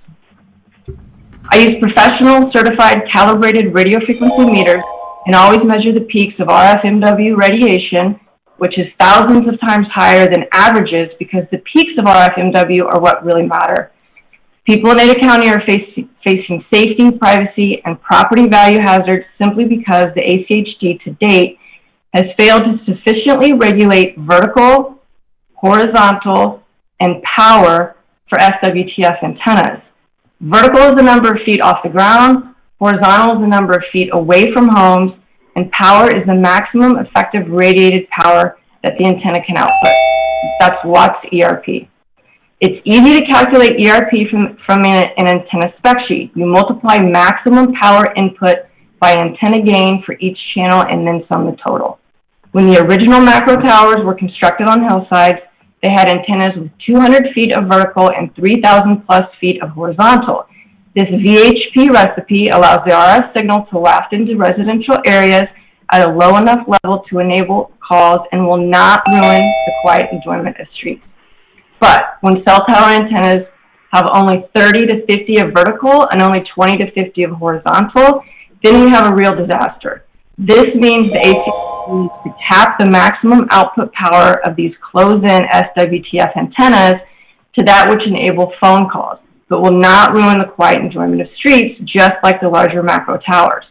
I use professional, certified, calibrated radio frequency meters and always measure the peaks of RFMW radiation, which is thousands of times higher than averages because the peaks of RFMW are what really matter. People in Ada County are facing safety, privacy, and property value hazards simply because the ACHD to date has failed to sufficiently regulate vertical, horizontal, and power for SWTF antennas. Vertical is the number of feet off the ground, horizontal is the number of feet away from homes, and power is the maximum effective radiated power that the antenna can output. That's watts ERP. It's easy to calculate ERP from an antenna spec sheet. You multiply maximum power input by antenna gain for each channel and then sum the total. When the original macro towers were constructed on hillsides, they had antennas with 200 feet of vertical and 3,000 plus feet of horizontal. This VHP recipe allows the RF signal to waft into residential areas at a low enough level to enable calls and will not ruin the quiet enjoyment of streets. But when cell tower antennas have only 30 to 50 of vertical and only 20 to 50 of horizontal, then we have a real disaster. This means the ACC needs to cap the maximum output power of these closed-in SWTF antennas to that which enable phone calls, but will not ruin the quiet enjoyment of streets, just like the larger macro towers.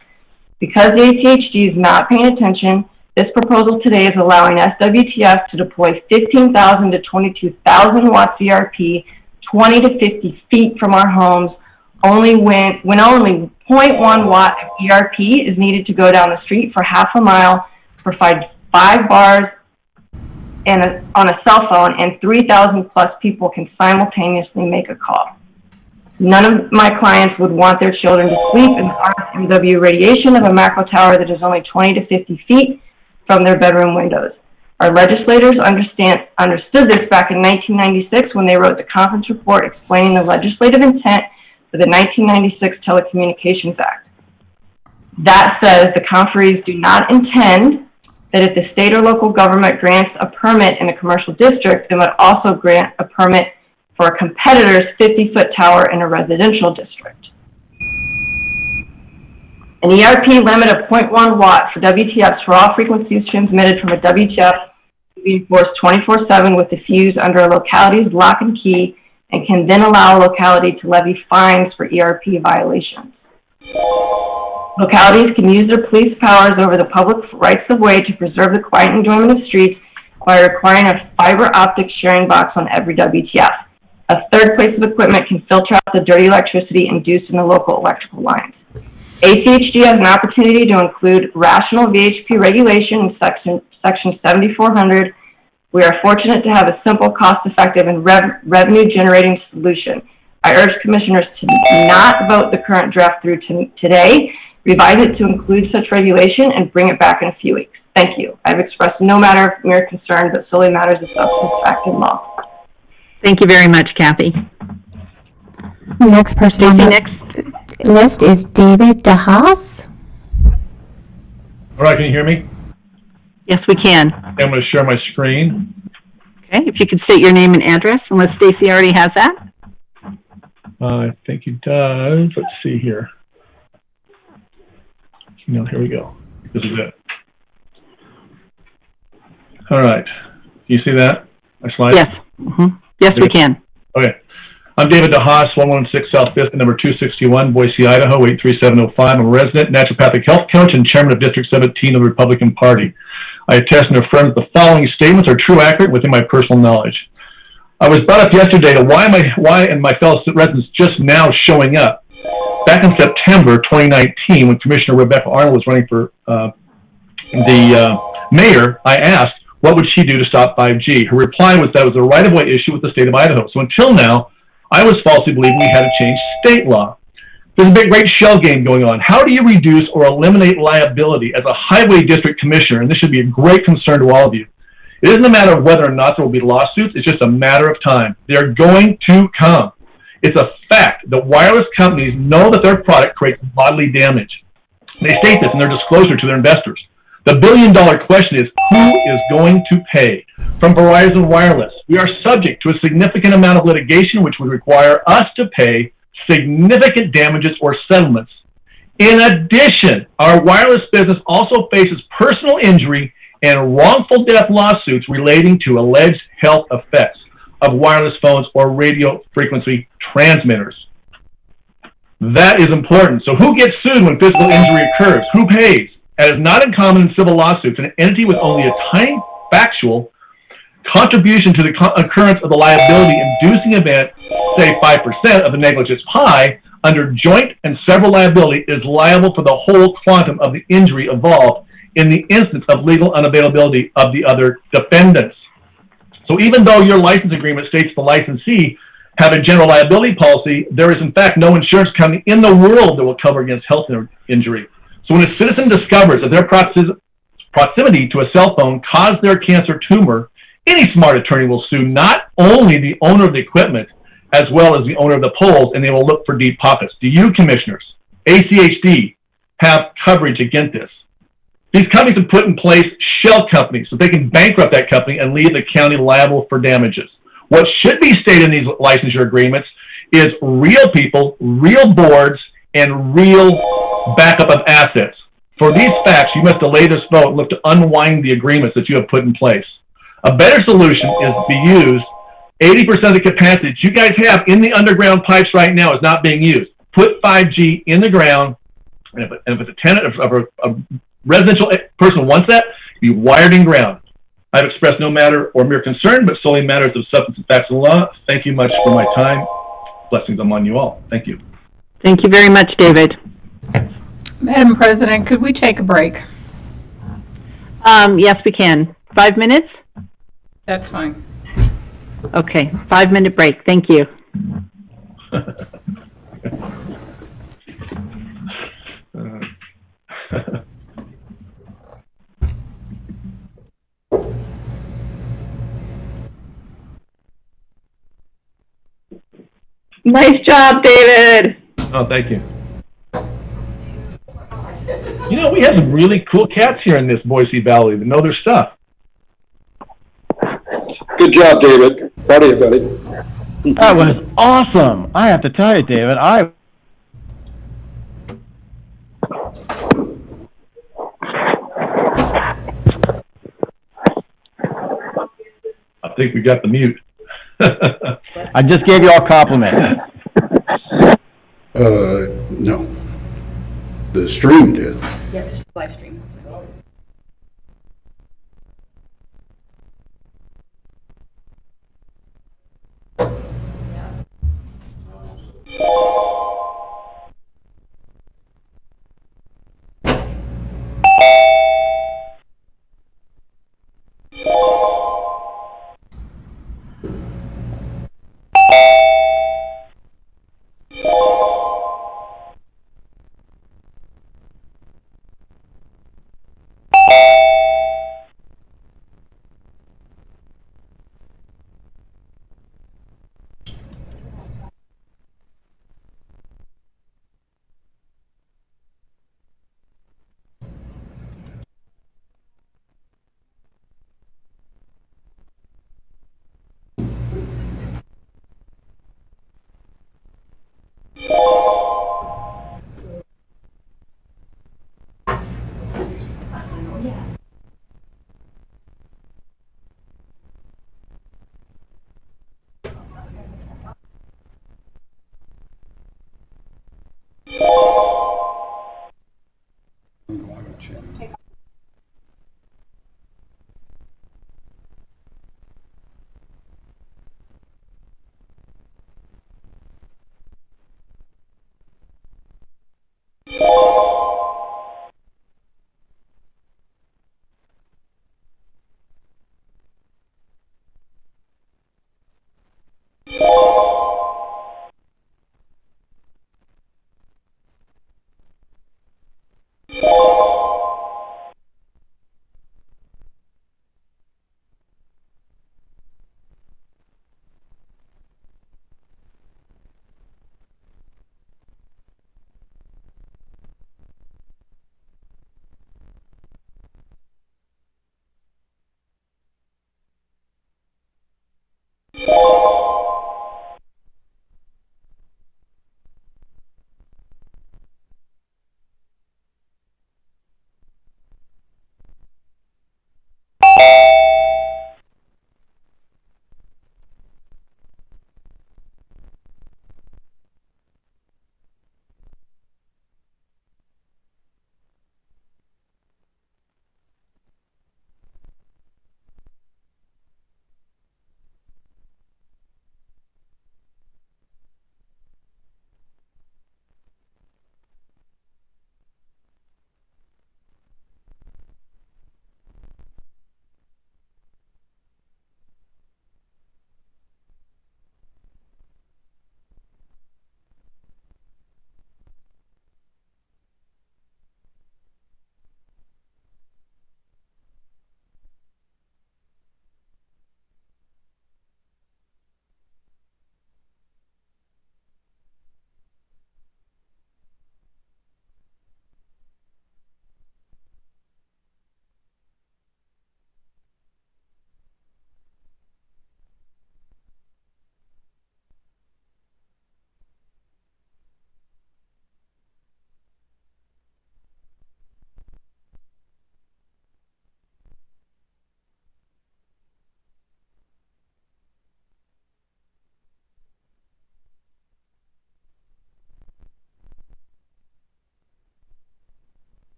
Because the ACHD is not paying attention, this proposal today is allowing SWTF to deploy 15,000 to 22,000 watts ERP 20 to 50 feet from our homes, only when only 0.1 watt of ERP is needed to go down the street for half a mile for 5 bars and on a cell phone, and 3,000 plus people can simultaneously make a call. None of my clients would want their children to sleep in the RFMW radiation of a macro tower that is only 20 to 50 feet from their bedroom windows. Our legislators understood this back in 1996 when they wrote the conference report explaining the legislative intent for the 1996 Telecommunications Act. That says the conferees do not intend that if the state or local government grants a permit in a commercial district, it would also grant a permit for a competitor's 50-foot tower in a residential district. An ERP limit of 0.1 watt for WTFs for all frequencies transmitted from a WTF be enforced 24/7 with the fuse under a locality's lock and key, and can then allow a locality to levy fines for ERP violations. Localities can use their police powers over the public rights of way to preserve the quiet enjoyment of streets by requiring a fiber optic sharing box on every WTF. A third piece of equipment can filter out the dirty electricity induced in the local electrical lines. ACHD has an opportunity to include rational VHP regulation in section 7400. We are fortunate to have a simple, cost-effective, and revenue-generating solution. I urge commissioners to not vote the current draft through today, revise it to include such regulation, and bring it back in a few weeks. Thank you. I've expressed no matter of mere concern, but solely matters of substance, fact, and law. Thank you very much, Kathy. Next person on the list is David DeHaas. All right, can you hear me? Yes, we can. I'm going to share my screen. Okay, if you could state your name and address, unless Stacy already has that. I think he does. Let's see here. No, here we go. This is it. All right. Can you see that? My slide? Yes. Yes, we can. Okay. I'm David DeHaas, 116 South 5th, number 261, Boise, Idaho, 83705. I'm a resident naturopathic health coach and chairman of District 17 of the Republican Party. I attest and affirm that the following statements are true, accurate, within my personal knowledge. I was brought up yesterday to why and my fellow residents just now showing up. Back in September 2019, when Commissioner Rebecca Arnold was running for the mayor, I asked, what would she do to stop 5G? Her reply was that it was a right-of-way issue with the state of Idaho. So until now, I was falsely believing we had to change state law. There's a big, great shell game going on. How do you reduce or eliminate liability as a highway district commissioner? And this should be a great concern to all of you. It isn't a matter of whether or not there will be lawsuits. It's just a matter of time. They're going to come. It's a fact that wireless companies know that their product creates bodily damage. They state this in their disclosure to their investors. The billion-dollar question is, who is going to pay? From Verizon Wireless, we are subject to a significant amount of litigation which would require us to pay significant damages or settlements. In addition, our wireless business also faces personal injury and wrongful death lawsuits relating to alleged health effects of wireless phones or radio frequency transmitters. That is important. So who gets sued when physical injury occurs? Who pays? That is not uncommon in civil lawsuits. An entity with only a tiny factual contribution to the occurrence of the liability-inducing event, say 5% of the negligence pie, under joint and several liability is liable for the whole quantum of the injury involved in the instance of legal unavailability of the other defendants. So even though your license agreement states the licensee have a general liability policy, there is in fact no insurance company in the world that will cover against health injury. So when a citizen discovers that their proximity to a cell phone caused their cancer tumor, any smart attorney will sue not only the owner of the equipment, as well as the owner of the poles, and they will look for deep pockets. Do you, commissioners, ACHD, have coverage against this? These companies have put in place shell companies so they can bankrupt that company and leave the county liable for damages. What should be stated in these licensure agreements is real people, real boards, and real backup of assets. For these facts, you must delay this vote and look to unwind the agreements that you have put in place. A better solution is to be used. 80% of the capacity that you guys have in the underground pipes right now is not being used. Put 5G in the ground, and if it's a tenant of a residential person wants that, be wired in ground. I've expressed no matter or mere concern, but solely matters of substance and facts and law. Thank you much for my time. Blessings on you all. Thank you. Thank you very much, David. Madam President, could we take a break? Yes, we can. 5 minutes? That's fine. Okay, 5-minute break. Thank you. Nice job, David. Oh, thank you. You know, we have some really cool cats here in this Boise Valley that know their stuff. Good job, David. Proud of you, buddy. That was awesome. I have to tell you, David, think we got the mute. I just gave you all compliments. No. The stream did. Yes, live stream.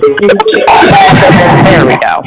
There we go.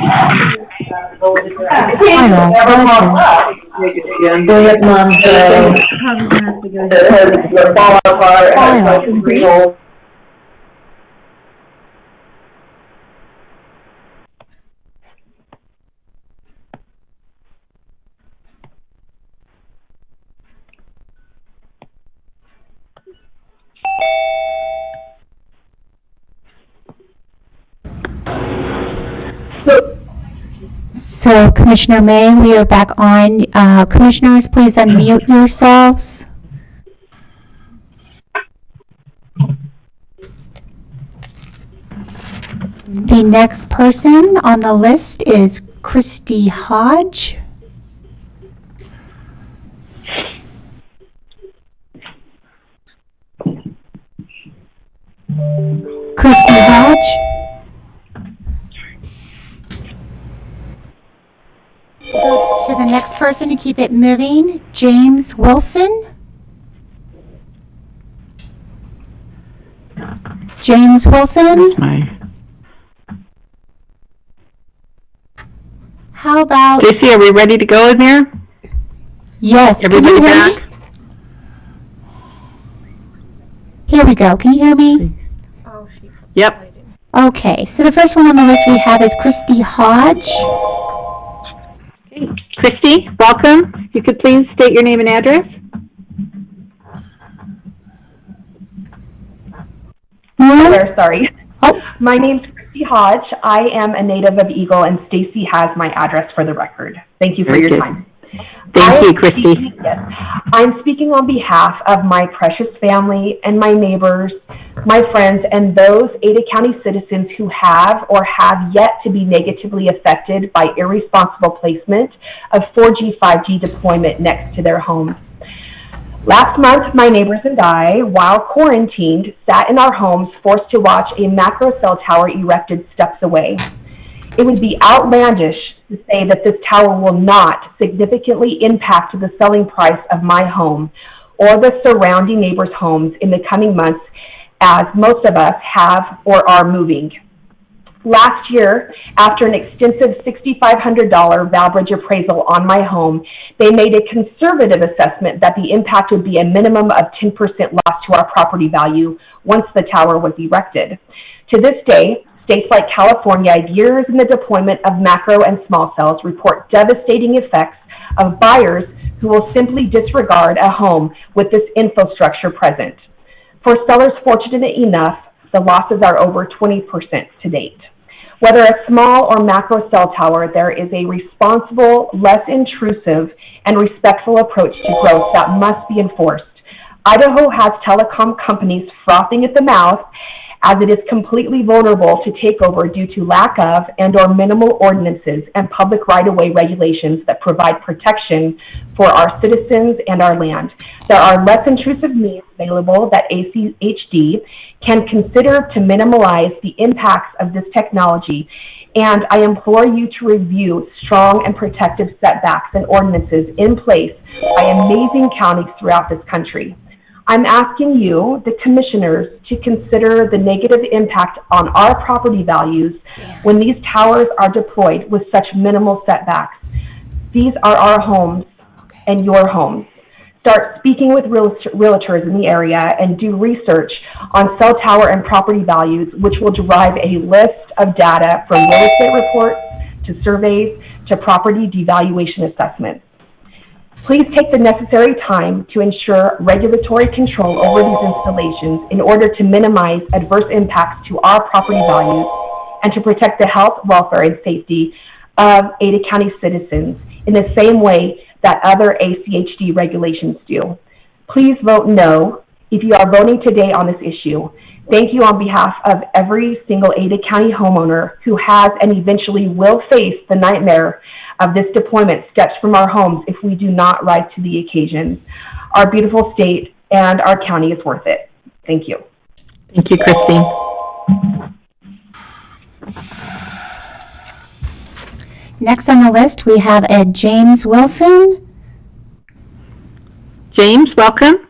So Commissioner May, we are back on. Commissioners, please unmute yourselves. The next person on the list is Christy Hodge. Christy Hodge. Go to the next person to keep it moving. James Wilson. James Wilson. How about... JC, are we ready to go in there? Yes. Everybody back? Here we go. Can you hear me? Yep. Okay, so the first one on the list we have is Christy Hodge. Christy, welcome. If you could please state your name and address. Hello there, sorry. Oh. My name's Christy Hodge. I am a native of Eagle, and Stacy has my address for the record. Thank you for Very your good. time. Thank you, Christy. I'm speaking on behalf of my precious family and my neighbors, my friends, and those Ada County citizens who have or have yet to be negatively affected by irresponsible placement of 4G, 5G deployment next to their homes. Last month, my neighbors and I, while quarantined, sat in our homes forced to watch a macro cell tower erected steps away. It would be outlandish to say that this tower will not significantly impact the selling price of my home or the surrounding neighbors' homes in the coming months, as most of us have or are moving. Last year, after an extensive $6,500 Valbridge appraisal on my home, they made a conservative assessment that the impact would be a minimum of 10% loss to our property value once the tower was erected. To this day, states like California, years in the deployment of macro and small cells, report devastating effects of buyers who will simply disregard a home with this infrastructure present. For sellers fortunate enough, the losses are over 20% to date. Whether a small or macro cell tower, there is a responsible, less intrusive, and respectful approach to growth that must be enforced. Idaho has telecom companies frothing at the mouth, as it is completely vulnerable to take over due to lack of and/or minimal ordinances and public right-of-way regulations that provide protection for our citizens and our land. There are less intrusive means available that ACHD can consider to minimize the impacts of this technology, and I implore you to review strong and protective setbacks and ordinances in place by amazing counties throughout this country. I'm asking you, the commissioners, to consider the negative impact on our property values when these towers are deployed with such minimal setbacks. These are our homes and your homes. Start speaking with realtors in the area and do research on cell tower and property values, which will derive a list of data from real estate reports to surveys to property devaluation assessments. Please take the necessary time to ensure regulatory control over these installations in order to minimize adverse impacts to our property values and to protect the health, welfare, and safety of Ada County citizens in the same way that other ACHD regulations do. Please vote no if you are voting today on this issue. Thank you on behalf of every single Ada County homeowner who has and eventually will face the nightmare of this deployment steps from our homes if we do not rise to the occasion. Our beautiful state and our county is worth it. Thank you. Thank you, Christine. Next on the list, we have James Wilson. James, welcome.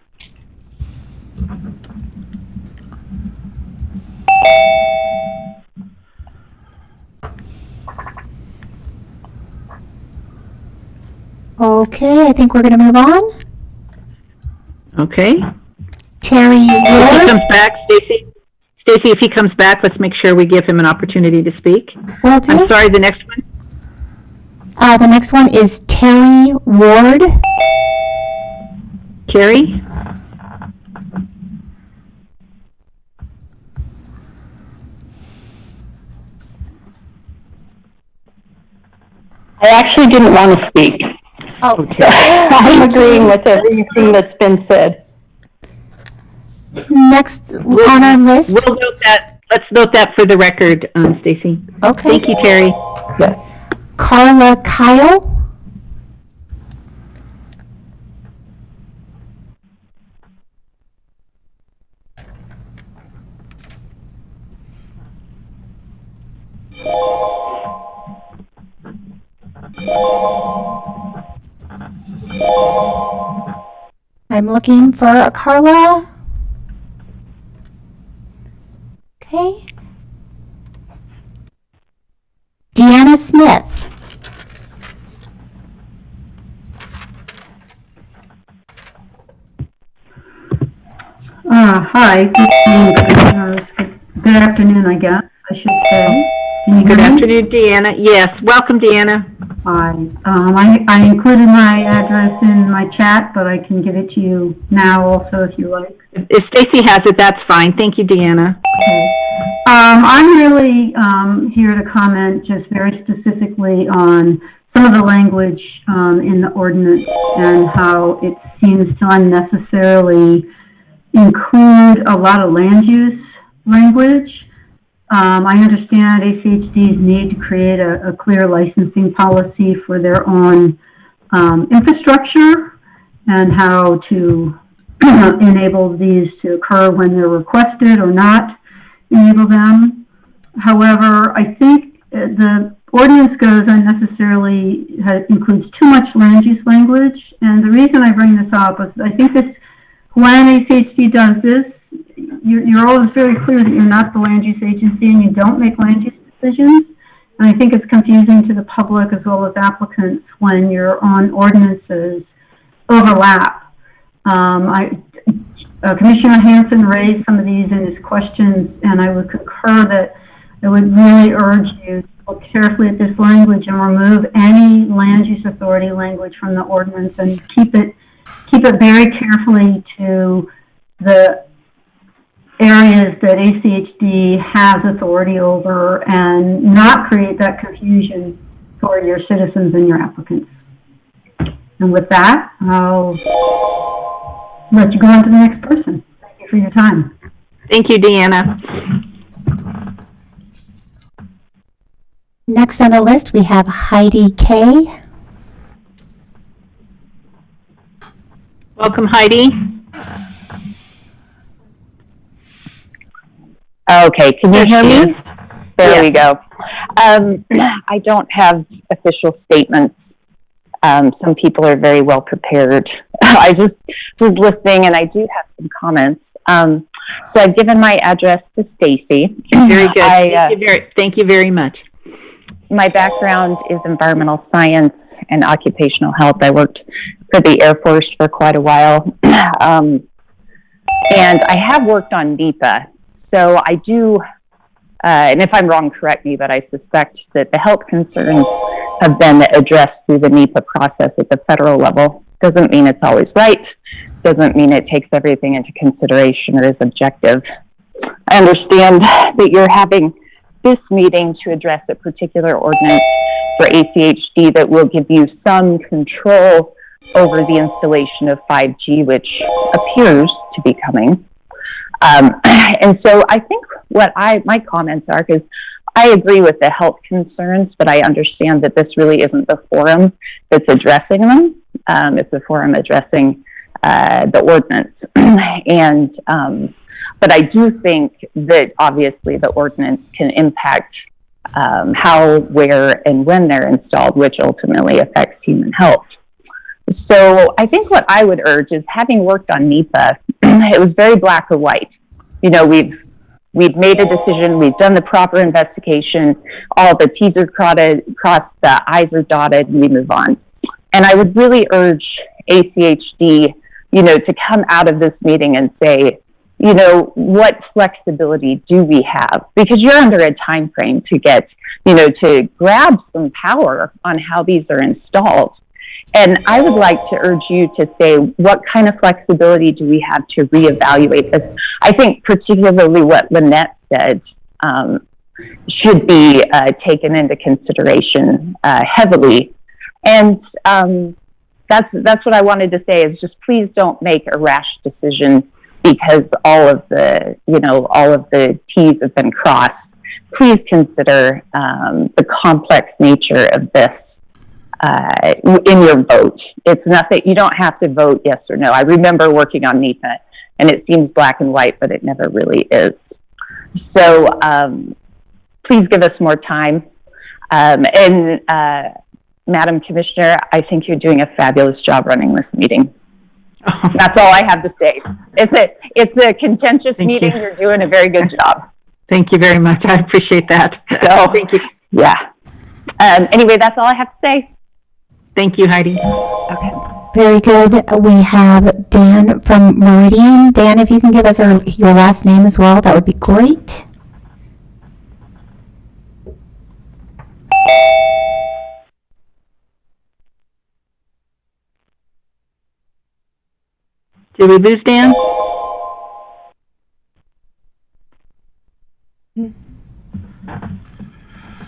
Okay, I think we're going to move on. Okay. Terry If he Ward. comes back, Stacy, if he comes back, let's make sure we give him an opportunity to speak. Will do. I'm sorry, the next one? The next one is Terry Ward. Carrie? I actually didn't want to speak. Oh, I'm agreeing with everything that's been said. Next on our list. We'll note that. Let's note that for the record, Stacy. Okay. Thank you, Terry. Carla Kyle. I'm looking for a Carla. Okay. Deanna Smith. Hi. Good afternoon, I guess, I should say. Can you hear Good me? afternoon, Deanna. Yes, welcome, Deanna. Hi. I included my address in my chat, but I can give it to you now also if you like. If Stacy has it, that's fine. Thank you, Deanna. Okay. I'm really here to comment just very specifically on some of the language in the ordinance and how it seems to unnecessarily include a lot of land use language. I understand ACHD's need to create a clear licensing policy for their own infrastructure and how to enable these to occur when they're requested or not enable them. However, I think the ordinance goes unnecessarily, includes too much land use language. And the reason I bring this up is I think this, when ACHD does this, you're always very clear that you're not the land use agency and you don't make land use decisions. And I think it's confusing to the public as well as applicants when your own ordinances overlap. Commissioner Hanson raised some of these in his questions, and I would concur that I would really urge you to look carefully at this language and remove any land use authority language from the ordinance and keep it very carefully to the areas that ACHD has authority over and not create that confusion for your citizens and your applicants. And with that, I'll let you go on to the next person. Thank you for your time. Thank you, Deanna. Next on the list, we have Heidi Kay. Welcome, Heidi. Okay, can you hear me? There we go. I don't have official statements. Some people are very well prepared. I just was listening, and I do have some comments. So I've given my address to Stacy. Very good. Thank you very much. My background is environmental science and occupational health. I worked for the Air Force for quite a while. And I have worked on NEPA. So I do, and if I'm wrong, correct me, but I suspect that the health concerns have been addressed through the NEPA process at the federal level. Doesn't mean it's always right. Doesn't mean it takes everything into consideration or is objective. I understand that you're having this meeting to address a particular ordinance for ACHD that will give you some control over the installation of 5G, which appears to be coming. And so I think what my comments are, because I agree with the health concerns, but I understand that this really isn't the forum that's addressing them. It's the forum addressing the ordinance. And but I do think that obviously the ordinance can impact how, where, and when they're installed, which ultimately affects human health. So I think what I would urge is, having worked on NEPA, it was very black or white. You know, we've made a decision, we've done the proper investigation, all the T's are crossed, the I's are dotted, and we move on. And I would really urge ACHD, to come out of this meeting and say, what flexibility do we have? Because you're under a time frame to get, to grab some power on how these are installed. And I would like to urge you to say, what kind of flexibility do we have to reevaluate this? I think particularly what Lynette said should be taken into consideration heavily. And that's what I wanted to say, is just please don't make a rash decision because all of the T's have been crossed. Please consider the complex nature of this in your vote. It's nothing, you don't have to vote yes or no. I remember working on NEPA, and it seems black and white, but it never really is. So please give us more time. Madam Commissioner, I think you're doing a fabulous job running this meeting. That's all I have to say. It's a contentious meeting. You're doing a very good job. Thank you very much. I appreciate that. So, thank you. Yeah. Anyway, that's all I have to say. Thank you, Heidi. Okay. Very good. We have Dan from Meridian. Dan, if you can give us your last name as well, that would be great. Did we lose Dan?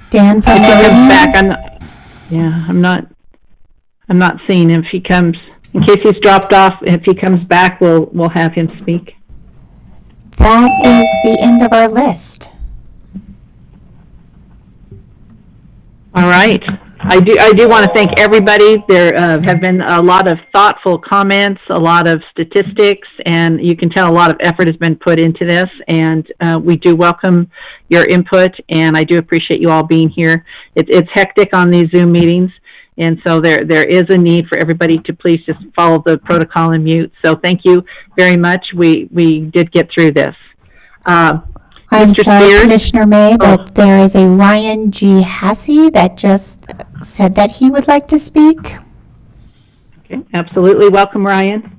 Dan from Meridian? Back. I'm not seeing him. If he comes, in case he's dropped off, if he comes back, we'll have him speak. That is the end of our list. All right. I do want to thank everybody. There have been a lot of thoughtful comments, a lot of statistics, and you can tell a lot of effort has been put into this, and we do welcome your input, and I do appreciate you all being here. It's hectic on these Zoom meetings, and so there is a need for everybody to please just follow the protocol and mute. So thank you very much. We did get through this. I'm Mr. sorry, Spears? Commissioner May, but there is a Ryan G. Hassey that just said that he would like to speak. Okay, absolutely. Welcome, Ryan.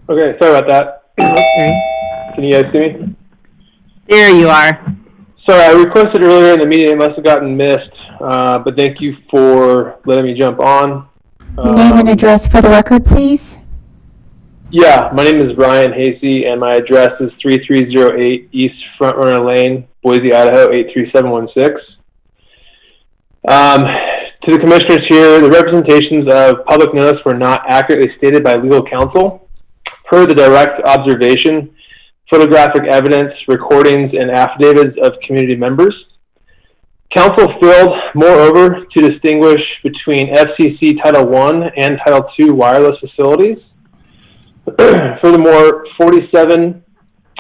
Okay, sorry about that. Can you guys see me? There you are. Sorry, I requested earlier in the meeting. It must have gotten missed, but thank you for letting me jump on. Name and address for the record, please. Yeah, my name is Brian Hasey, and my address is 3308 East Frontrunner Lane, Boise, Idaho, 83716. To the commissioners here, the representations of public notice were not accurately stated by legal counsel. Per the direct observation, photographic evidence, recordings, and affidavits of community members. Council failed, moreover, to distinguish between FCC Title I and Title II wireless facilities. Furthermore, 47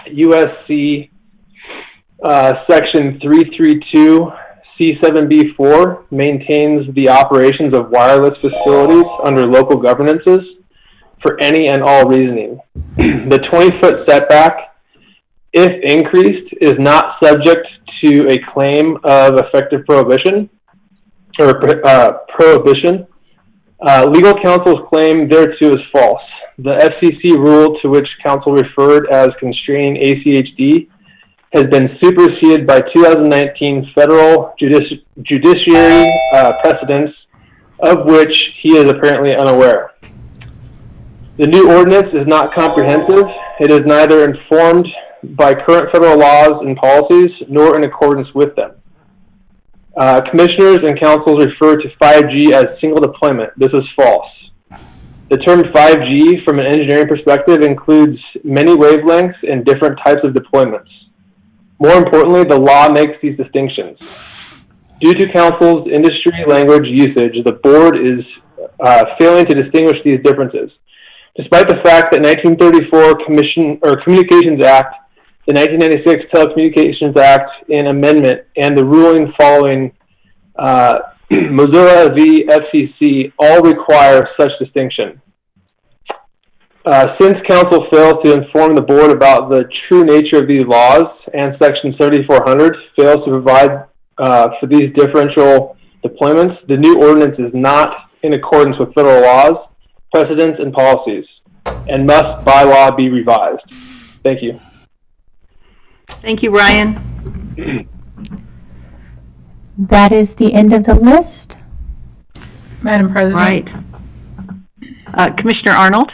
USC Section 332 C7B4 maintains the operations of wireless facilities under local governances for any and all reasoning. The 20-foot setback, if increased, is not subject to a claim of effective prohibition or prohibition. Legal counsel's claim thereto is false. The FCC rule to which counsel referred as constraining ACHD has been superseded by 2019 federal judiciary precedents, of which he is apparently unaware. The new ordinance is not comprehensive. It is neither informed by current federal laws and policies, nor in accordance with them. Commissioners and councils refer to 5G as single deployment. This is false. The term 5G, from an engineering perspective, includes many wavelengths and different types of deployments. More importantly, the law makes these distinctions. Due to council's industry language usage, the board is failing to distinguish these differences. Despite the fact that 1934 Communications Act, the 1996 Telecommunications Act and Amendment, and the ruling following Mozilla v. FCC all require such distinction. Since council fails to inform the board about the true nature of these laws and section 7400 fails to provide for these differential deployments, the new ordinance is not in accordance with federal laws, precedents, and policies, and must by law be revised. Thank you. Thank you, Ryan. That is the end of the list. Madam President. Right. Commissioner Arnold?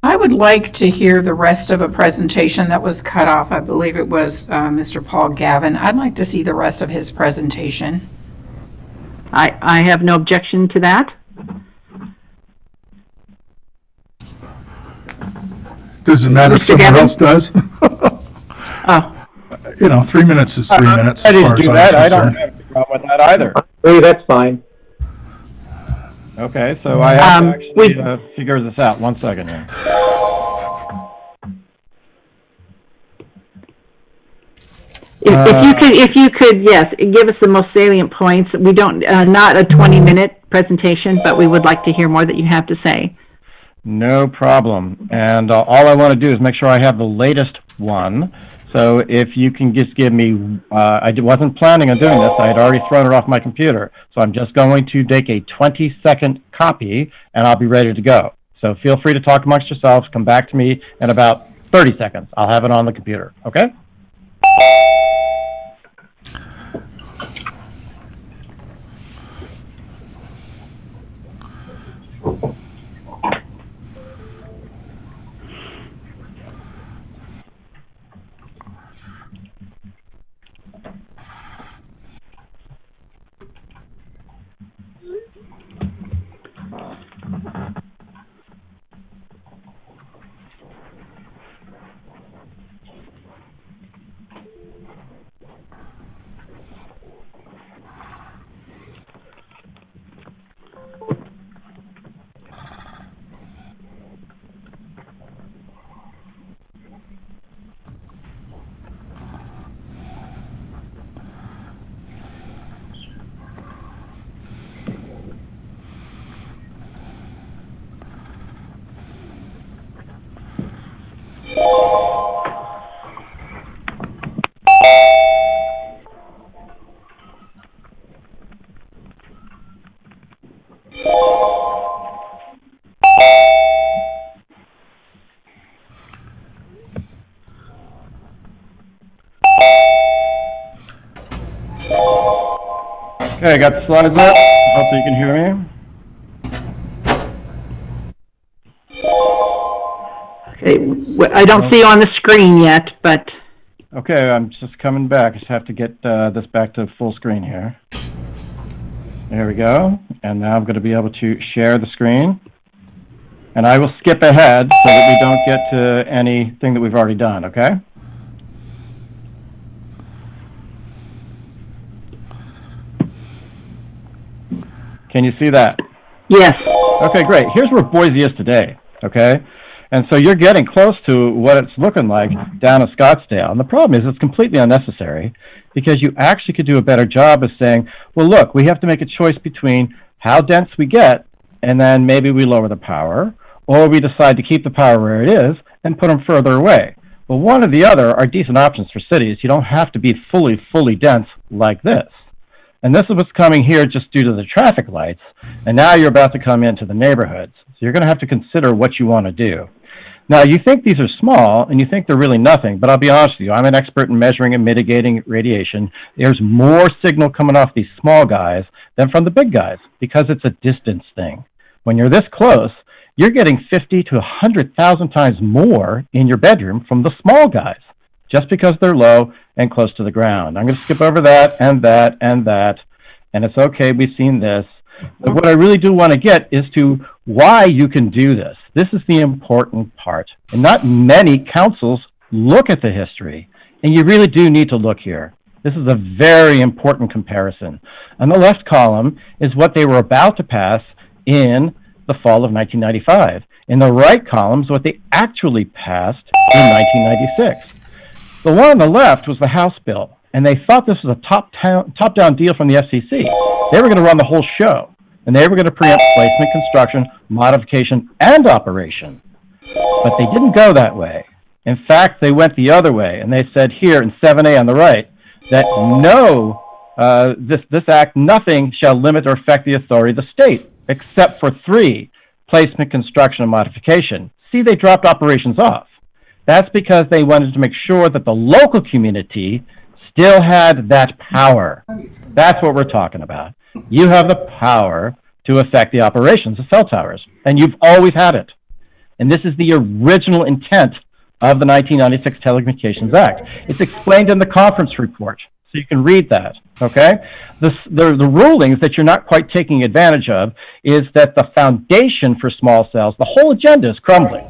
I would like to hear the rest of a presentation that was cut off. I believe it was Mr. Paul Gavin. I'd like to see the rest of his presentation. I have no objection to that. Does it matter if Mr. someone Gavin? else does? Oh. You know, 3 minutes is 3 minutes. I as didn't far do as I'm that. I don't concerned. have a problem with that either. Hey, that's fine. Okay, so I have to actually figure this out. 1 second here. If you could, yes, give us the most salient points. We don't, not a 20-minute presentation, but we would like to hear more that you have to say. No problem. And all I want to do is make sure I have the latest one. So if you can just give me, I wasn't planning on doing this. I had already thrown it off my computer. So I'm just going to take a 20-second copy, and I'll be ready to go. So feel free to talk amongst yourselves. Come back to me in about 30 seconds. I'll have it on the computer. Okay? Okay, I got the slides up. Hopefully you can hear me. Okay, I don't see you on the screen yet, but... Okay, I'm just coming back. I just have to get this back to full screen here. There we go. And now I'm going to be able to share the screen. And I will skip ahead so that we don't get to anything that we've already done, okay? Can you see that? Yes. Okay, great. Here's where Boise is today, okay? And so you're getting close to what it's looking like down in Scottsdale. And the problem is it's completely unnecessary because you actually could do a better job of saying, well, look, we have to make a choice between how dense we get and then maybe we lower the power, or we decide to keep the power where it is and put them further away. Well, one or the other are decent options for cities. You don't have to be fully dense like this. And this is what's coming here just due to the traffic lights. And now you're about to come into the neighborhoods. So you're going to have to consider what you want to do. Now, you think these are small, and you think they're really nothing, but I'll be honest with you. I'm an expert in measuring and mitigating radiation. There's more signal coming off these small guys than from the big guys because it's a distance thing. When you're this close, you're getting 50 to 100,000 times more in your bedroom from the small guys, just because they're low and close to the ground. I'm going to skip over that and that and that, and it's okay, we've seen this. But what I really do want to get is to why you can do this. This is the important part. And not many councils look at the history, and you really do need to look here. This is a very important comparison. On the left column is what they were about to pass in the fall of 1995. In the right column is what they actually passed in 1996. The one on the left was the House bill, and they thought this was a top-down deal from the FCC. They were going to run the whole show, and they were going to preempt placement, construction, modification, and operation. But they didn't go that way. In fact, they went the other way, and they said here in 7A on the right that no, this act, nothing shall limit or affect the authority of the state, except for 3, placement, construction, and modification. See, they dropped operations off. That's because they wanted to make sure that the local community still had that power. That's what we're talking about. You have the power to affect the operations of cell towers, and you've always had it. And this is the original intent of the 1996 Telecommunications Act. It's explained in the conference report, so you can read that, okay? The rulings that you're not quite taking advantage of is that the foundation for small cells, the whole agenda is crumbling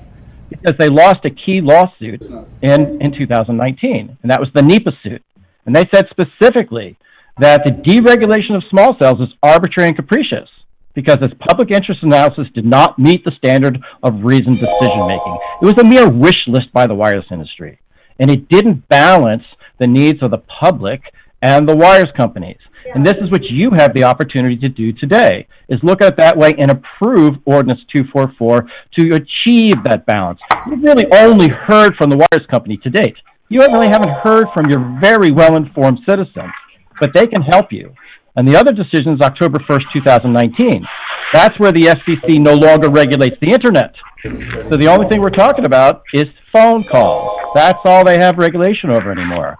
because they lost a key lawsuit in 2019, and that was the NEPA suit. And they said specifically that the deregulation of small cells is arbitrary and capricious because its public interest analysis did not meet the standard of reasoned decision-making. It was a mere wish list by the wireless industry, and it didn't balance the needs of the public and the wires companies. And this is what you have the opportunity to do today, is look at it that way and approve Ordinance 244 to achieve that balance. You've really only heard from the wires company to date. You really haven't heard from your very well-informed citizens, but they can help you. And the other decision is October 1st, 2019. That's where the FCC no longer regulates the internet. So the only thing we're talking about is phone calls. That's all they have regulation over anymore.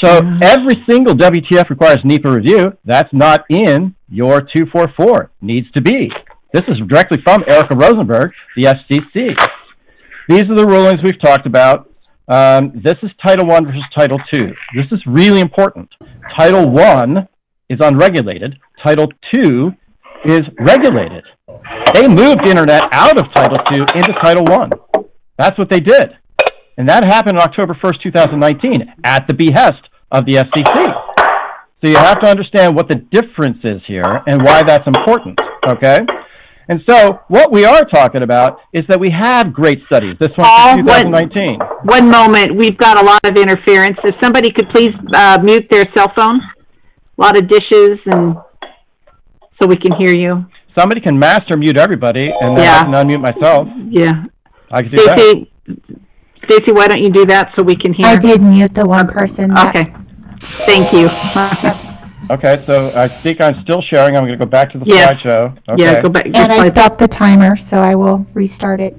So every single WTF requires NEPA review. That's not in your 244. Needs to be. This is directly from Erica Rosenberg, the FCC. These are the rulings we've talked about. This is Title I versus Title II. This is really important. Title I is unregulated. Title II is regulated. They moved internet out of Title II into Title I. That's what they did. And that happened on October 1st, 2019, at the behest of the FCC. So you have to understand what the difference is here and why that's important, okay? And so what we are talking about is that we have great studies. This one's from 2019. One moment. We've got a lot of interference. If somebody could please mute their cell phone. A lot of dishes, and so we can hear you. Somebody can master mute everybody, and then I can unmute myself. Yeah. I can do that. Stacey, why don't you do that so we can hear? I did mute the one person. Okay. Thank you. Okay, so I think I'm still sharing. I'm going to go back to the slideshow. Okay. Yeah, go back. And I stopped the timer, so I will restart it.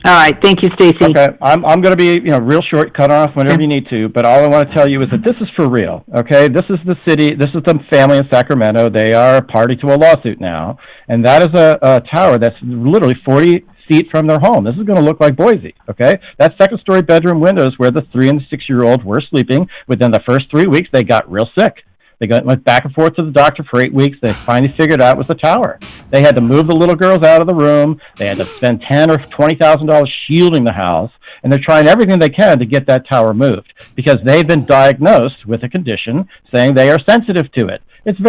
All right, thank you, Stacey. Okay, I'm going to be real short, cut off whenever you need to, but all I want to tell you is that this is for real, okay? This is the city, this is the family in Sacramento. They are a party to a lawsuit now, and that is a tower that's literally 40 feet from their home. This is going to look like Boise, okay? That's second-story bedroom windows where the 3- and 6-year-old were sleeping. Within the first 3 weeks, they got real sick. They went back and forth to the doctor for 8 weeks. They finally figured out it was the tower. They had to move the little girls out of the room. They had to spend $10,000 or $20,000 shielding the house, and they're trying everything they can to get that tower moved because they've been diagnosed with a condition saying they are sensitive to it. It's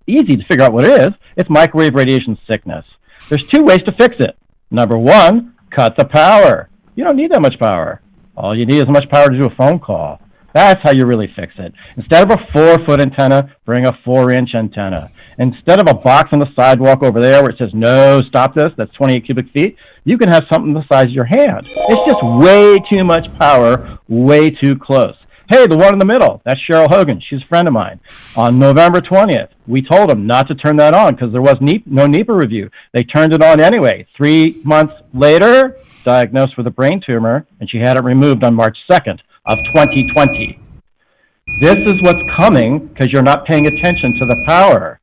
easy to figure out what it is. It's microwave radiation sickness. There's 2 ways to fix it. Number 1, cut the power. You don't need that much power. All you need is much power to do a phone call. That's how you really fix it. Instead of a 4-foot antenna, bring a 4-inch antenna. Instead of a box on the sidewalk over there where it says, no, stop this, that's 28 cubic feet, you can have something the size of your hand. It's just way too much power, way too close. Hey, the one in the middle, that's Cheryl Hogan. She's a friend of mine. On November 20th, we told them not to turn that on because there was no NEPA review. They turned it on anyway. 3 months later, diagnosed with a brain tumor, and she had it removed on March 2nd. Of 2020. This is what's coming because you're not paying attention to the power.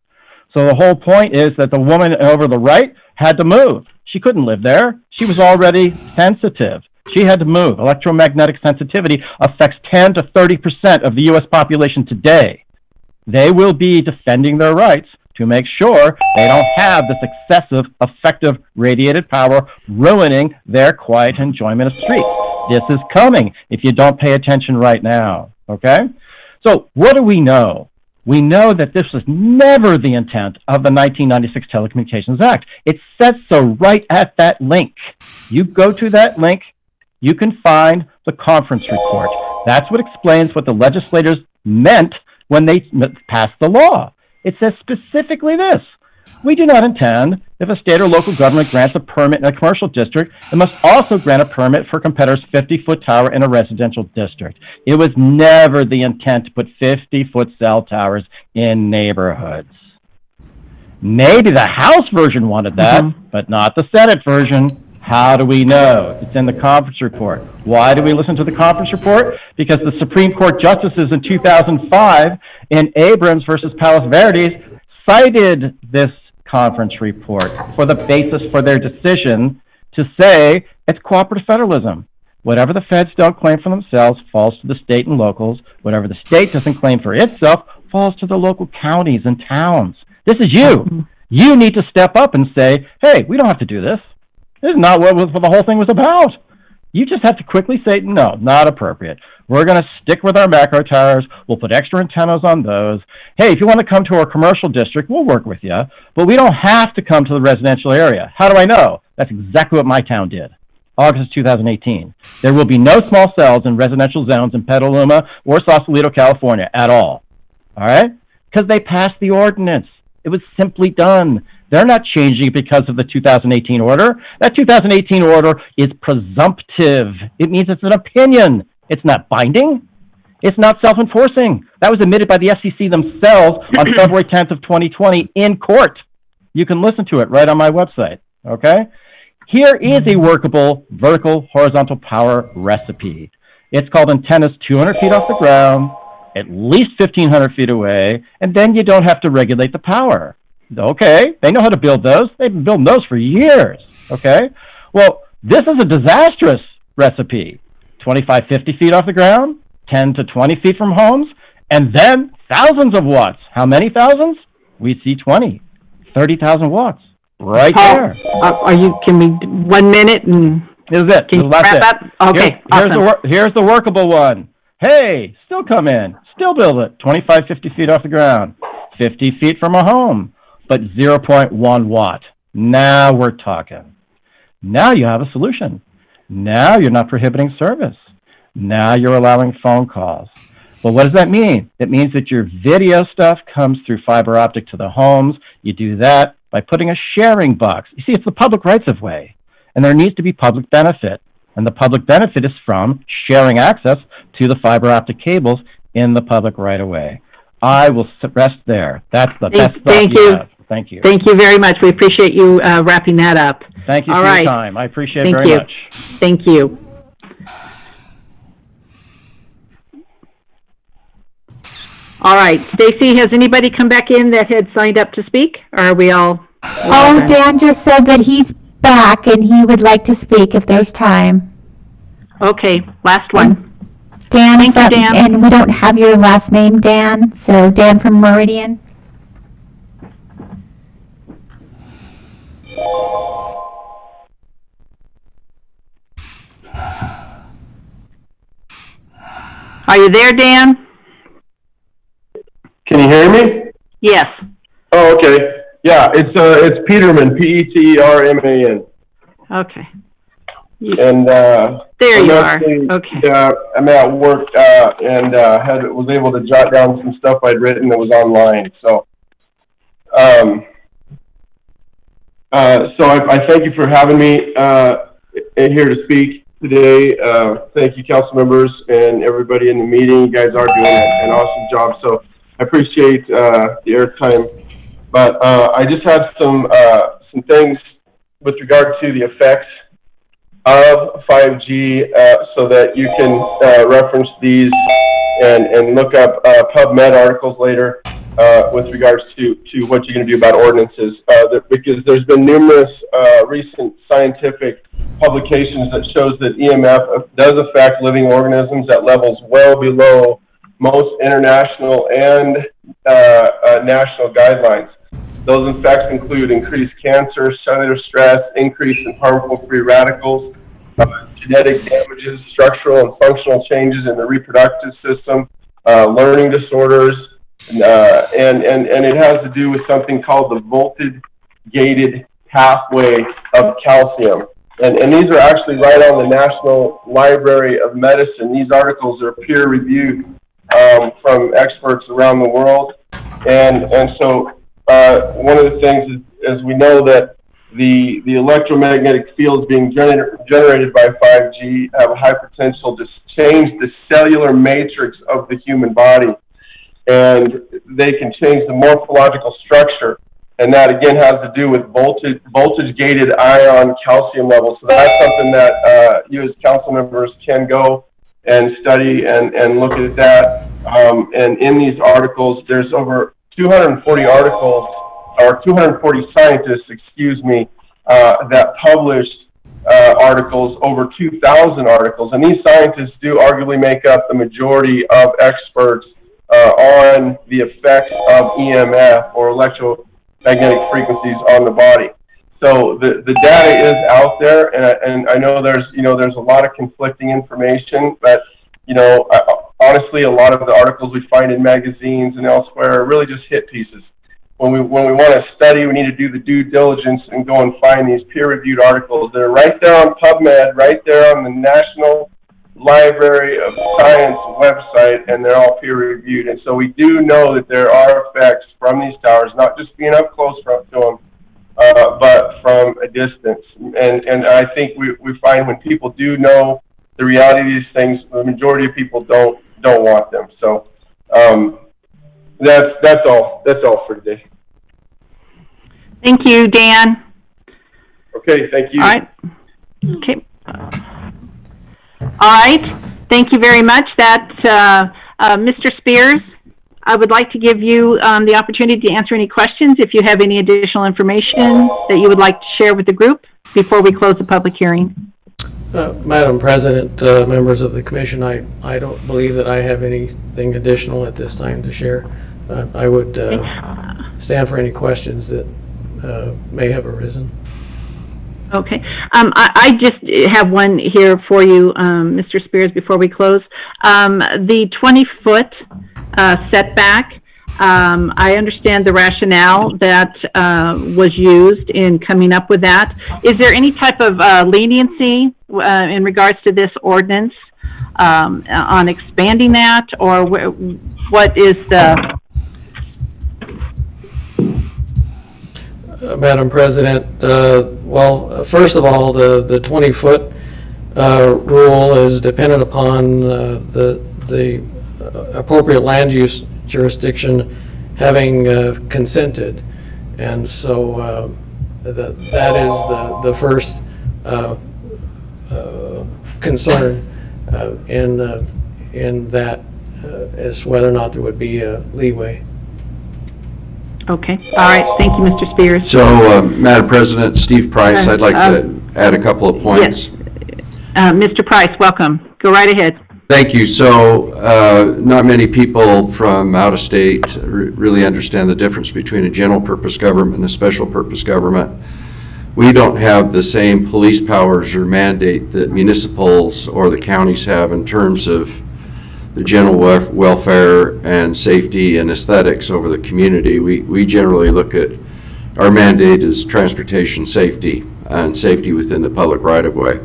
So the whole point is that the woman over the right had to move. She couldn't live there. She was already sensitive. She had to move. Electromagnetic sensitivity affects 10 to 30% of the U.S. population today. They will be defending their rights to make sure they don't have this excessive, effective radiated power ruining their quiet enjoyment of streets. This is coming if you don't pay attention right now, okay? So what do we know? We know that this was never the intent of the 1996 Telecommunications Act. It says so right at that link. You go to that link, you can find the conference report. That's what explains what the legislators meant when they passed the law. It says specifically this: we do not intend If a state or local government grants a permit in a commercial district, it must also grant a permit for a competitor's 50-foot tower in a residential district. It was never the intent to put 50-foot cell towers in neighborhoods. Maybe the House version wanted that, but not the Senate version. How do we know? It's in the conference report. Why do we listen to the conference report? Because the Supreme Court justices in 2005 in Abrams versus Palos Verdes cited this conference report for the basis for their decision to say it's cooperative federalism. Whatever the feds don't claim for themselves falls to the state and locals. Whatever the state doesn't claim for itself falls to the local counties and towns. This is you. You need to step up and say, hey, we don't have to do this. This is not what the whole thing was about. You just have to quickly say, no, not appropriate. We're going to stick with our macro towers. We'll put extra antennas on those. Hey, if you want to come to our commercial district, we'll work with you. But we don't have to come to the residential area. How do I know? That's exactly what my town did. August 2018. There will be no small cells in residential zones in Petaluma or Sausalito, California at all. All right? Because they passed the ordinance. It was simply done. They're not changing it because of the 2018 order. That 2018 order is presumptive. It means it's an opinion. It's not binding. It's not self-enforcing. That was admitted by the FCC themselves on February 10th of 2020 in court. You can listen to it right on my website, okay? Here is a workable vertical horizontal power recipe. It's called antennas 200 feet off the ground, at least 1,500 feet away, and then you don't have to regulate the power. Okay, they know how to build those. They've been building those for years, okay? Well, this is a disastrous recipe. 25, 50 feet off the ground, 10 to 20 feet from homes, and then thousands of watts. How many thousands? We see 20, 30,000 watts right there. Can we, 1 minute and... This is it. Can you wrap up? Okay, awesome. Here's the workable one. Hey, still come in, still build it. 25, 50 feet off the ground, 50 feet from a home, but 0.1 watt. Now we're talking. Now you have a solution. Now you're not prohibiting service. Now you're allowing phone calls. Well, what does that mean? It means that your video stuff comes through fiber optic to the homes. You do that by putting a sharing box. You see, it's the public rights of way, and there needs to be public benefit. And the public benefit is from sharing access to the fiber optic cables in the public right of way. I will rest there. That's the best thought you have. Thank you. Thank you very much. We appreciate you wrapping that up. Thank you for your time. I appreciate it very much. Thank you. All right. Stacy, has anybody come back in that had signed up to speak? Or are we all... Oh, Dan just said that he's back and he would like to speak if there's time. Okay. Last one. Dan, Thank you, Dan. And we don't have your last name, Dan. So Dan from Meridian. Are you there, Dan? Can you hear me? Yes. Oh, okay. Yeah, it's Peterman, Peterman. Okay. And there you are. Okay. I'm at work and was able to jot down some stuff I'd written that was online. So, I thank you for having me here to speak today. Thank you, council members and everybody in the meeting. You guys are doing an awesome job. So I appreciate the airtime. But I just had some things with regard to the effects of 5G so that you can reference these and look up PubMed articles later with regards to what you're going to do about ordinances. Because there's been numerous recent scientific publications that shows that EMF does affect living organisms at levels well below most international and national guidelines. Those effects include increased cancer, cellular stress, increase in harmful free radicals, genetic damages, structural and functional changes in the reproductive system, learning disorders, and it has to do with something called the voltage-gated pathway of calcium. And these are actually right on the National Library of Medicine. These articles are peer-reviewed from experts around the world. And so one of the things is we know that the electromagnetic fields being generated by 5G have a high potential to change the cellular matrix of the human body, and they can change the morphological structure, and that again has to do with voltage-gated ion calcium levels. So that's something that you as council members can go and study and look at that. And in these articles, there's over 240 articles, or 240 scientists, excuse me, that published articles, over 2,000 articles. And these scientists do arguably make up the majority of experts on the effects of EMF, or electromagnetic frequencies, on the body. So the data is out there, and I know there's a lot of conflicting information, but honestly, a lot of the articles we find in magazines and elsewhere are really just hit pieces. When we want to study, we need to do the due diligence and go and find these peer-reviewed articles. They're right there on PubMed, right there on the National Library of Science website, and they're all peer-reviewed. And so we do know that there are effects from these towers, not just being up close to them, but from a distance. And I think we find when people do know the reality of these things, the majority of people don't want them. So that's all for today. Thank you, Dan. Okay, thank you. All right. Okay. All right. Thank you very much. That Mr. Spears, I would like to give you the opportunity to answer any questions if you have any additional information that you would like to share with the group before we close the public hearing. Madam President, members of the commission, I don't believe that I have anything additional at this time to share. I would stand for any questions that may have arisen. Okay. I just have one here for you, Mr. Spears, before we close. The 20-foot setback, I understand the rationale that was used in coming up with that. Is there any type of leniency in regards to this ordinance on expanding that, or what is the... Madam President, well, first of all, the 20-foot rule is dependent upon the appropriate land use jurisdiction having consented, and so that is the first concern in that as to whether or not there would be a leeway. Okay. All right. Thank you, Mr. Spears. So, Madam President, Steve Price, I'd like to add a couple of points. Yes. Mr. Price, welcome. Go right ahead. Thank you. So, not many people from out of state really understand the difference between a general purpose government and a special purpose government. We don't have the same police powers or mandate that municipals or the counties have in terms of the general welfare and safety and aesthetics over the community. We generally look at our mandate as transportation safety and safety within the public right-of-way.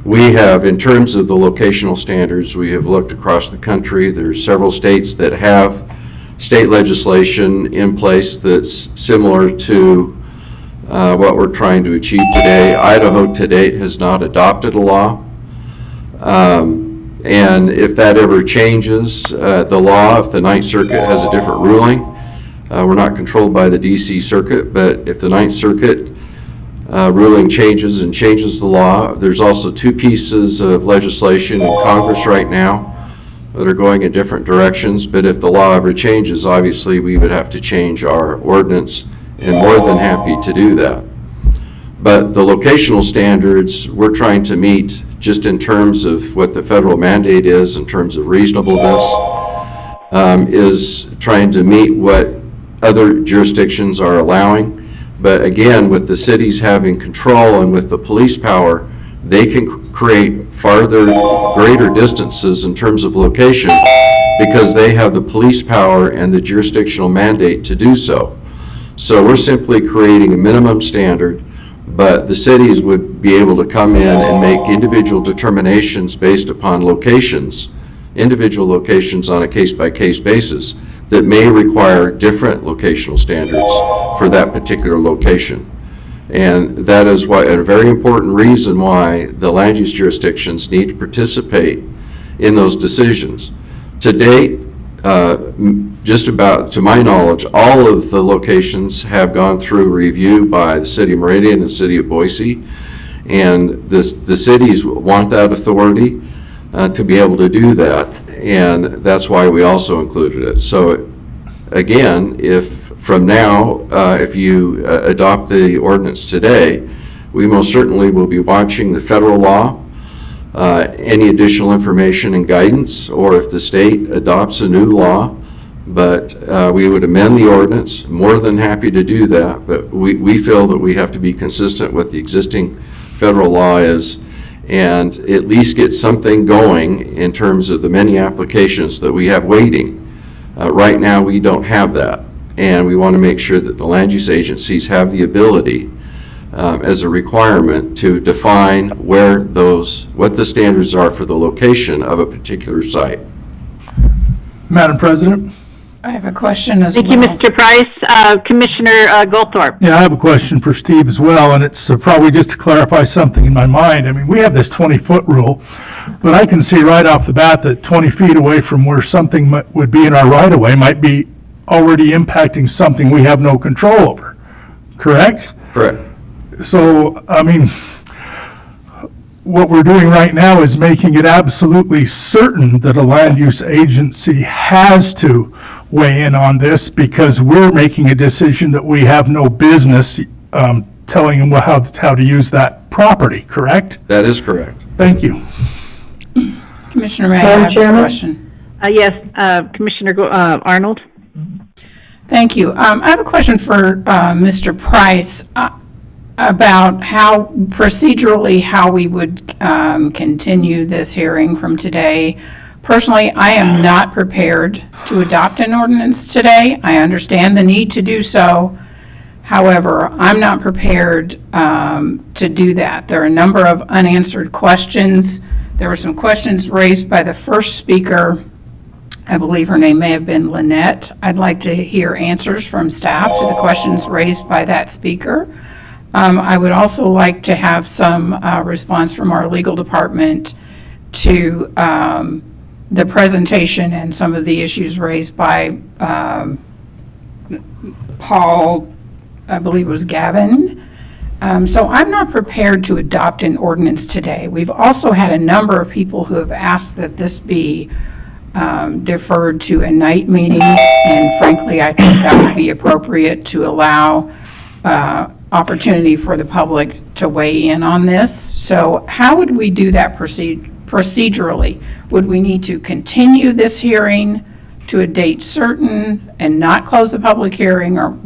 We have, in terms of the locational standards, we have looked across the country. There's several states that have state legislation in place that's similar to what we're trying to achieve today. Idaho to date has not adopted a law. And if that ever changes, the law, if the Ninth Circuit has a different ruling, we're not controlled by the DC Circuit, but if the Ninth Circuit ruling changes and changes the law, there's also two pieces of legislation in Congress right now that are going in different directions, but if the law ever changes, obviously we would have to change our ordinance, and more than happy to do that. But the locational standards we're trying to meet just in terms of what the federal mandate is, in terms of reasonableness, is trying to meet what other jurisdictions are allowing. But again, with the cities having control and with the police power, they can create greater distances in terms of location because they have the police power and the jurisdictional mandate to do so. So we're simply creating a minimum standard, but the cities would be able to come in and make individual determinations based upon locations, individual locations on a case-by-case basis that may require different locational standards for that particular location. And that is why, a very important reason why the land use jurisdictions need to participate in those decisions. To date, just about, to my knowledge, all of the locations have gone through review by the City of Meridian and the City of Boise, and the cities want that authority to be able to do that, and that's why we also included it. So again, if from now, if you adopt the ordinance today, we most certainly will be watching the federal law, any additional information and guidance, or if the state adopts a new law. But we would amend the ordinance, more than happy to do that, but we feel that we have to be consistent with the existing federal law is, and at least get something going in terms of the many applications that we have waiting. Right now, we don't have that, and we want to make sure that the land use agencies have the ability as a requirement to define where what the standards are for the location of a particular site. Madam President? I have a question as well. Thank you, Mr. Price. Commissioner Goldthorpe. Yeah, I have a question for Steve as well, and it's probably just to clarify something in my mind. I mean, we have this 20-foot rule, but I can see right off the bat that 20 feet away from where something would be in our right-of-way might be already impacting something we have no control over, correct? Correct. So, I mean, what we're doing right now is making it absolutely certain that a land use agency has to weigh in on this, because we're making a decision that we have no business telling them how to use that property, correct? That is correct. Thank you. Commissioner May, I have a question. Yes, Commissioner Arnold. Thank you. I have a question for Mr. Price about how procedurally how we would continue this hearing from today. Personally, I am not prepared to adopt an ordinance today. I understand the need to do so. However, I'm not prepared to do that. There are a number of unanswered questions. There were some questions raised by the first speaker. I believe her name may have been Lynette. I'd like to hear answers from staff to the questions raised by that speaker. I would also like to have some response from our legal department to the presentation and some of the issues raised by Paul, I believe it was Gavin. So I'm not prepared to adopt an ordinance today. We've also had a number of people who have asked that this be deferred to a night meeting, and frankly, I think that would be appropriate to allow opportunity for the public to weigh in on this. So how would we do that procedurally? Would we need to continue this hearing to a date certain and not close the public hearing, or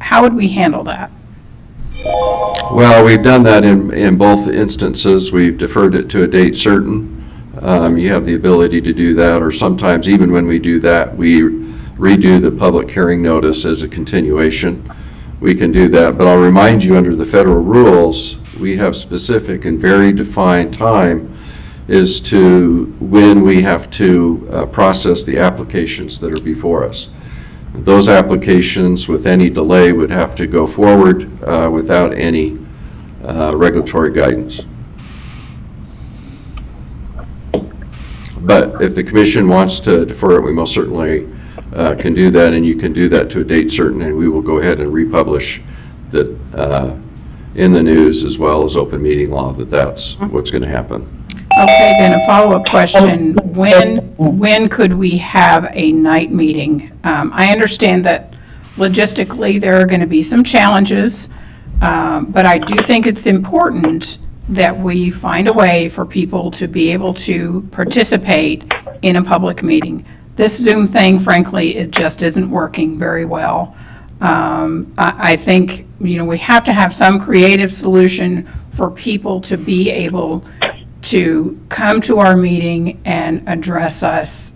how would we handle that? Well, we've done that in both instances. We've deferred it to a date certain. You have the ability to do that, or sometimes even when we do that, we redo the public hearing notice as a continuation. We can do that, but I'll remind you, under the federal rules, we have specific and very defined time as to when we have to process the applications that are before us. Those applications with any delay would have to go forward without any regulatory guidance. But if the commission wants to defer it, we most certainly can do that, and you can do that to a date certain, and we will go ahead and republish that in the news as well as open meeting law that that's what's going to happen. Okay, then a follow-up question. When could we have a night meeting? I understand that logistically there are going to be some challenges, but I do think it's important that we find a way for people to be able to participate in a public meeting. This Zoom thing, frankly, it just isn't working very well. I think, we have to have some creative solution for people to be able to come to our meeting and address us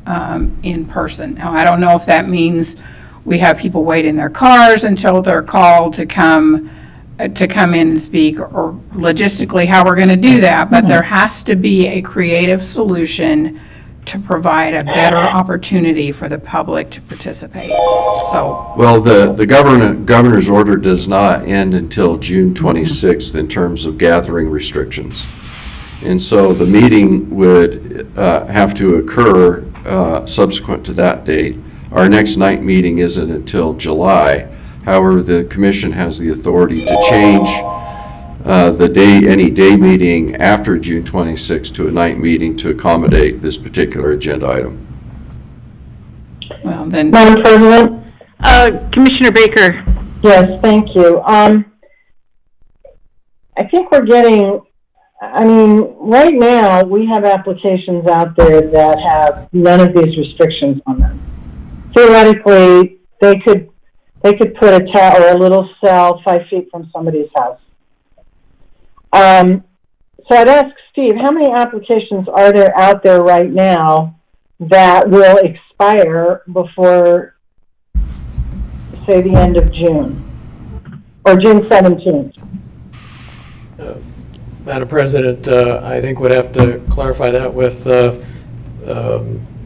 in person. Now, I don't know if that means we have people wait in their cars until they're called to come in and speak, or logistically how we're going to do that, but there has to be a creative solution to provide a better opportunity for the public to participate. So, Well, the governor's order does not end until June 26th in terms of gathering restrictions. And so the meeting would have to occur subsequent to that date. Our next night meeting isn't until July. However, the commission has the authority to change any day meeting after June 26th to a night meeting to accommodate this particular agenda item. well, then. Madam President? Commissioner Baker. Yes, thank you. I think we're getting, right now, we have applications out there that have none of these restrictions on them. Theoretically, they could put a or a little cell 5 feet from somebody's house. So I'd ask Steve, how many applications are there out there right now that will expire before, say, the end of June, or June 17th? Madam President, I think would have to clarify that with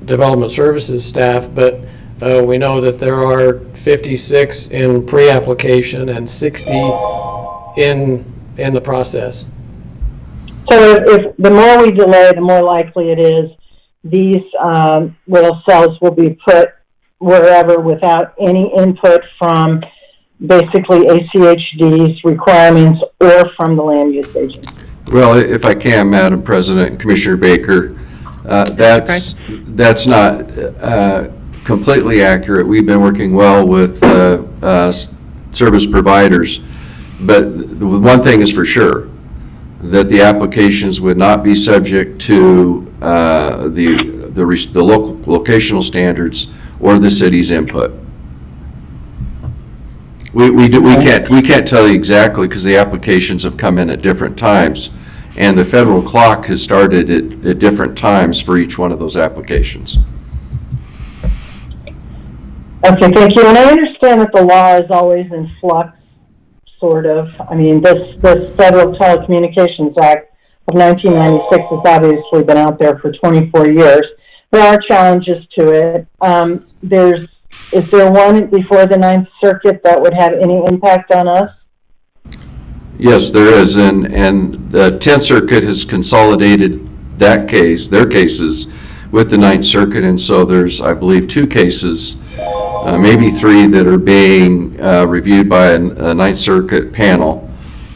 Development Services staff, but we know that there are 56 in pre-application and 60 in the process. So if the more we delay, the more likely it is these little cells will be put wherever without any input from basically ACHD's requirements or from the land use agent. Well, if I can, Madam President, Commissioner Baker, that's not completely accurate. We've been working well with service providers, but the one thing is for sure, that the applications would not be subject to the local locational standards or the city's input. We can't tell you exactly because the applications have come in at different times, and the federal clock has started at different times for each one of those applications. Okay, thank you. And I understand that the law is always in flux, sort of. I mean, this Federal Telecommunications Act of 1996 has obviously been out there for 24 years. There are challenges to it. Is there one before the Ninth Circuit that would have any impact on us? Yes, there is, and the 10th Circuit has consolidated their cases with the Ninth Circuit, and so there's, I believe, 2 cases, maybe 3 that are being reviewed by a Ninth Circuit panel,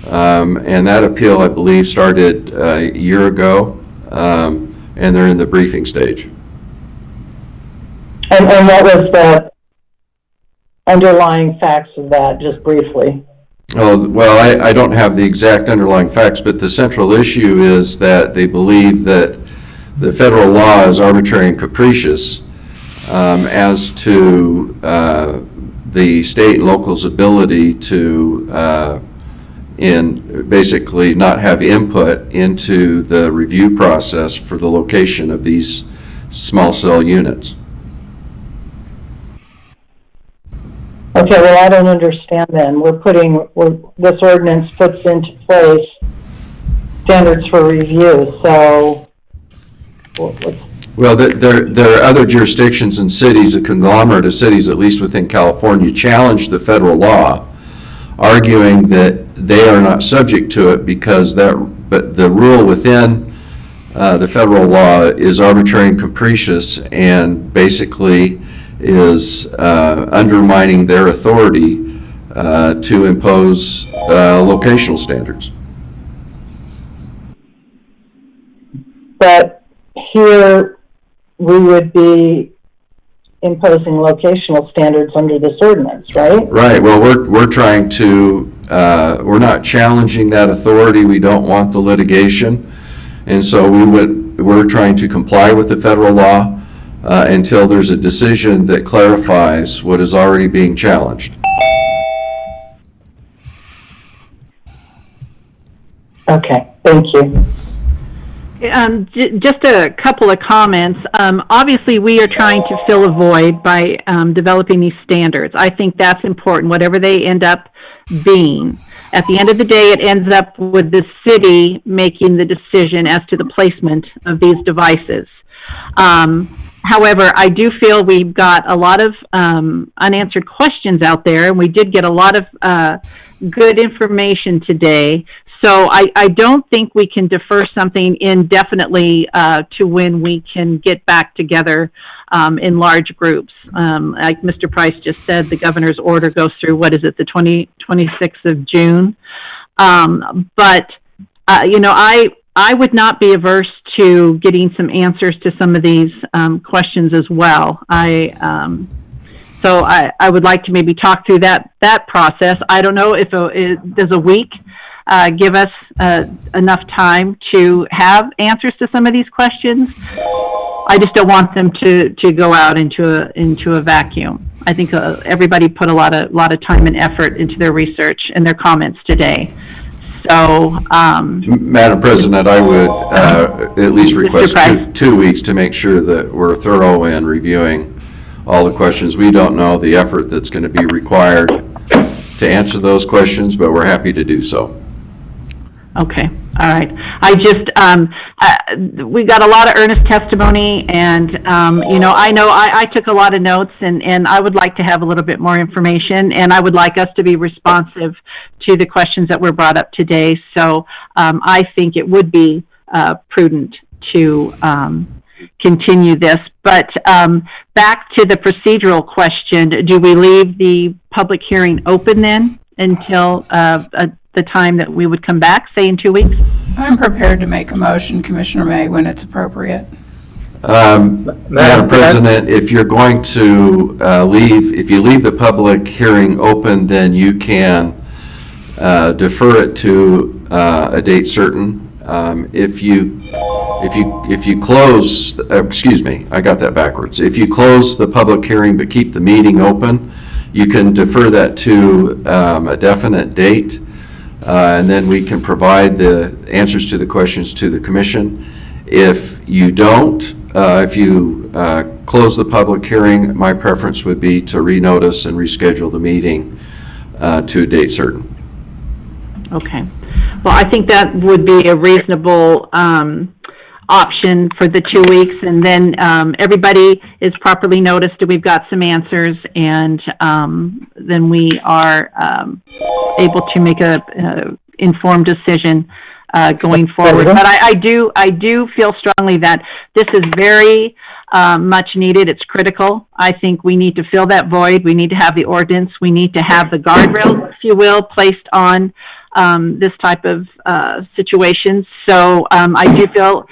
and that appeal, I believe, started a year ago, and they're in the briefing stage. And what was the underlying facts of that, just briefly? Oh, well, I don't have the exact underlying facts, but the central issue is that they believe that the federal law is arbitrary and capricious as to the state and local's ability to basically not have input into the review process for the location of these small cell units. Okay, well, I don't understand then. This ordinance puts into place standards for review, so well, there are other jurisdictions and cities, a conglomerate of cities, at least within California, challenge the federal law, arguing that they are not subject to it because but the rule within the federal law is arbitrary and capricious and basically is undermining their authority to impose locational standards. But here we would be imposing locational standards under this ordinance, right? Right. Well, we're trying to, we're not challenging that authority. We don't want the litigation. And so we're trying to comply with the federal law until there's a decision that clarifies what is already being challenged. Okay, thank you. Just a couple of comments. Obviously, we are trying to fill a void by developing these standards. I think that's important, whatever they end up being. At the end of the day, it ends up with the city making the decision as to the placement of these devices. However, I do feel we've got a lot of unanswered questions out there, and we did get a lot of good information today. So I don't think we can defer something indefinitely to when we can get back together in large groups. Like Mr. Price just said, the governor's order goes through, what is it, the 26th of June? But you know, I would not be averse to getting some answers to some of these questions as well. So I would like to maybe talk through that process. I don't know if does a week give us enough time to have answers to some of these questions. I just don't want them to go out into a vacuum. I think everybody put a lot of time and effort into their research and their comments today. So, Madam President, I would at least request 2 weeks to make sure that we're thorough in reviewing all the questions. We don't know the effort that's going to be required to answer those questions, but we're happy to do so. Okay, all right. I just, we got a lot of earnest testimony, and, you know I took a lot of notes, and I would like to have a little bit more information, and I would like us to be responsive to the questions that were brought up today. So I think it would be prudent to continue this. But back to the procedural question, do we leave the public hearing open then until the time that we would come back, say in 2 weeks? I'm prepared to make a motion, Commissioner May, when it's appropriate. Madam President, if you're going to if you leave the public hearing open, then you can defer it to a date certain. If you close, excuse me, I got that backwards. If you close the public hearing but keep the meeting open, you can defer that to a definite date, and then we can provide the answers to the questions to the commission. If you don't, if you close the public hearing, my preference would be to renotice and reschedule the meeting to a date certain. Okay. Well, I think that would be a reasonable option for the 2 weeks, and then everybody is properly noticed and we've got some answers, and then we are able to make a informed decision going forward. But I do feel strongly that this is very much needed. It's critical. I think we need to fill that void. We need to have the ordinance. We need to have the guardrails, if you will, placed on this type of situation. So I do feel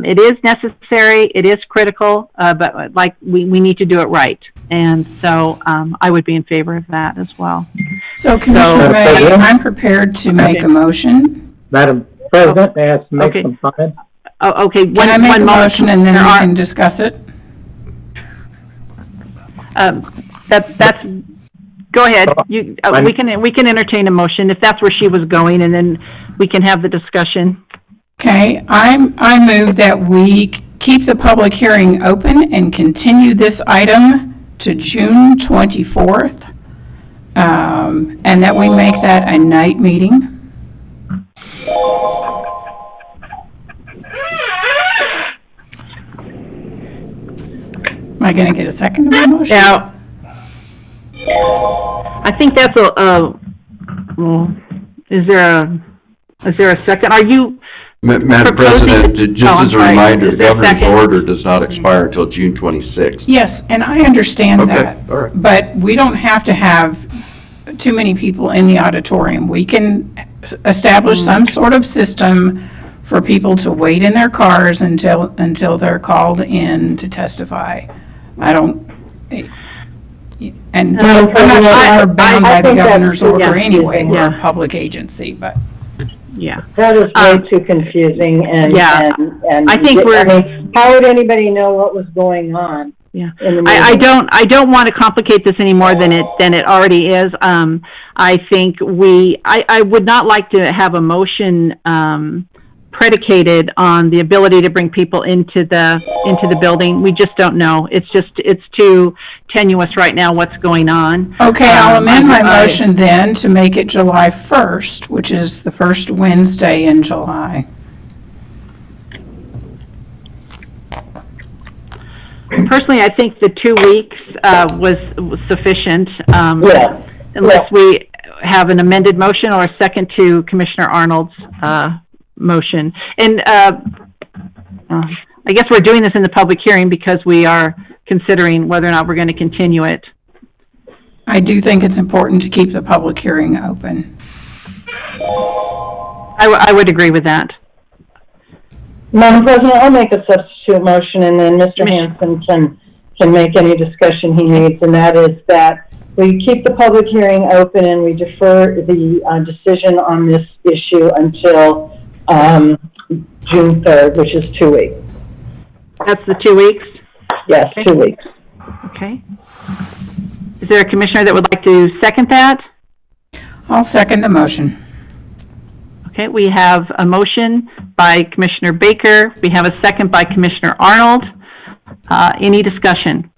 it is necessary, it is critical, but like we need to do it right. And so I would be in favor of that as well. So Commissioner May, I'm prepared to make a motion. Madam President, may I make some comments? Oh, okay. Can I make a motion and then we can discuss it? That's go ahead. We can entertain a motion if that's where she was going, and then we can have the discussion. Okay, I move that we keep the public hearing open and continue this item to June 24th, and that we make that a night meeting. Am I going to get a second to my motion? Now, I think that's well, is there a second? Are you Madam President, just as a reminder, the governor's order does not expire until June 26th. Yes, and I understand that. All right. But we don't have to have too many people in the auditorium. We can establish some sort of system for people to wait in their cars until they're called in to testify. I don't, and I'm not sure we're bound by the governor's order anyway. We're a public agency, but. Yeah. That is way too confusing, and I think how would anybody know what was going on? Yeah, I don't want to complicate this any more than it already is. I think I would not like to have a motion predicated on the ability to bring people into the building. We just don't know. It's too tenuous right now what's going on. Okay, I'll amend my motion then to make it July 1st, which is the first Wednesday in July. personally, I think the 2 weeks was sufficient. Yeah. Unless we have an amended motion or a second to Commissioner Arnold's motion. And I guess we're doing this in the public hearing because we are considering whether or not we're going to continue it. I do think it's important to keep the public hearing open. I would agree with that. Madam President, I'll make a substitute motion, and then Mr. Hanson can make any discussion he needs, and that is that we keep the public hearing open and we defer the decision on this issue until June 3rd, which is 2 weeks. That's the 2 weeks? Yes, okay. 2 weeks. Okay. Is there a commissioner that would like to second that? I'll second the motion. Okay, we have a motion by Commissioner Baker. We have a second by Commissioner Arnold. Any discussion?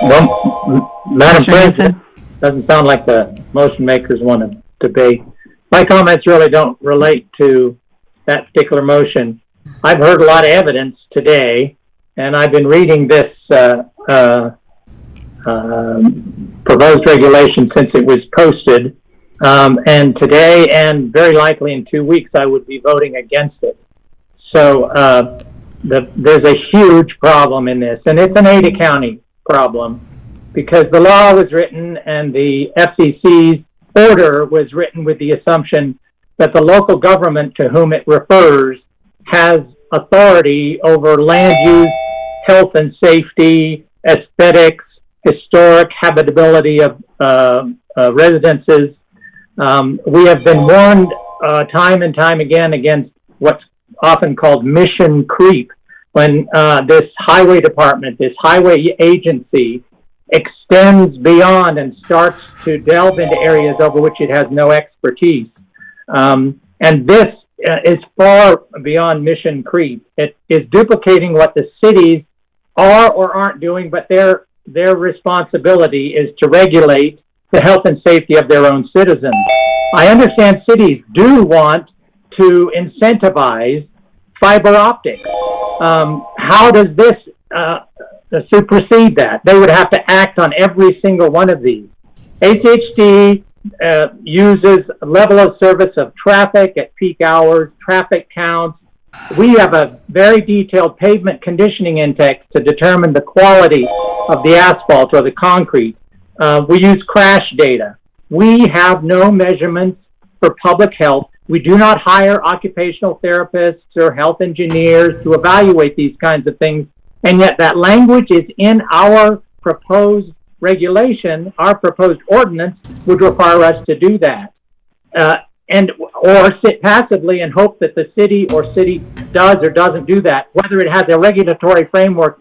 Well, Madam President, doesn't sound like the motion makers want to debate. My comments really don't relate to that particular motion. I've heard a lot of evidence today, and I've been reading this proposed regulation since it was posted. And today, and very likely in 2 weeks, I would be voting against it. So there's a huge problem in this, and it's an Ada County problem, because the law was written and the FCC's order was written with the assumption that the local government to whom it refers has authority over land use, health and safety, aesthetics, historic habitability of residences. We have been warned time and time again against what's often called mission creep, when this highway department, this highway agency, extends beyond and starts to delve into areas over which it has no expertise. And this is far beyond mission creep. It is duplicating what the cities are or aren't doing, but their responsibility is to regulate the health and safety of their own citizens. I understand cities do want to incentivize fiber optics. How does this supersede that? They would have to act on every single one of these. HHD uses a level of service of traffic at peak hours, traffic counts. We have a very detailed pavement conditioning index to determine the quality of the asphalt or the concrete. We use crash data. We have no measurements for public health. We do not hire occupational therapists or health engineers to evaluate these kinds of things. And yet that language is in our proposed regulation. Our proposed ordinance would require us to do that. Or sit passively and hope that the city does or doesn't do that. Whether it has a regulatory framework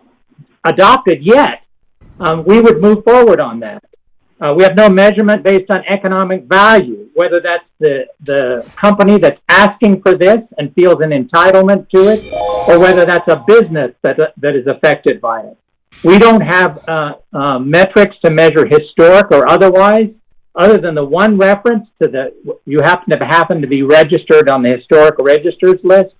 adopted yet, we would move forward on that. We have no measurement based on economic value, whether that's the company that's asking for this and feels an entitlement to it, or whether that's a business that is affected by it. We don't have metrics to measure historic or otherwise, other than the one reference to you happen to be registered on the historic registers list.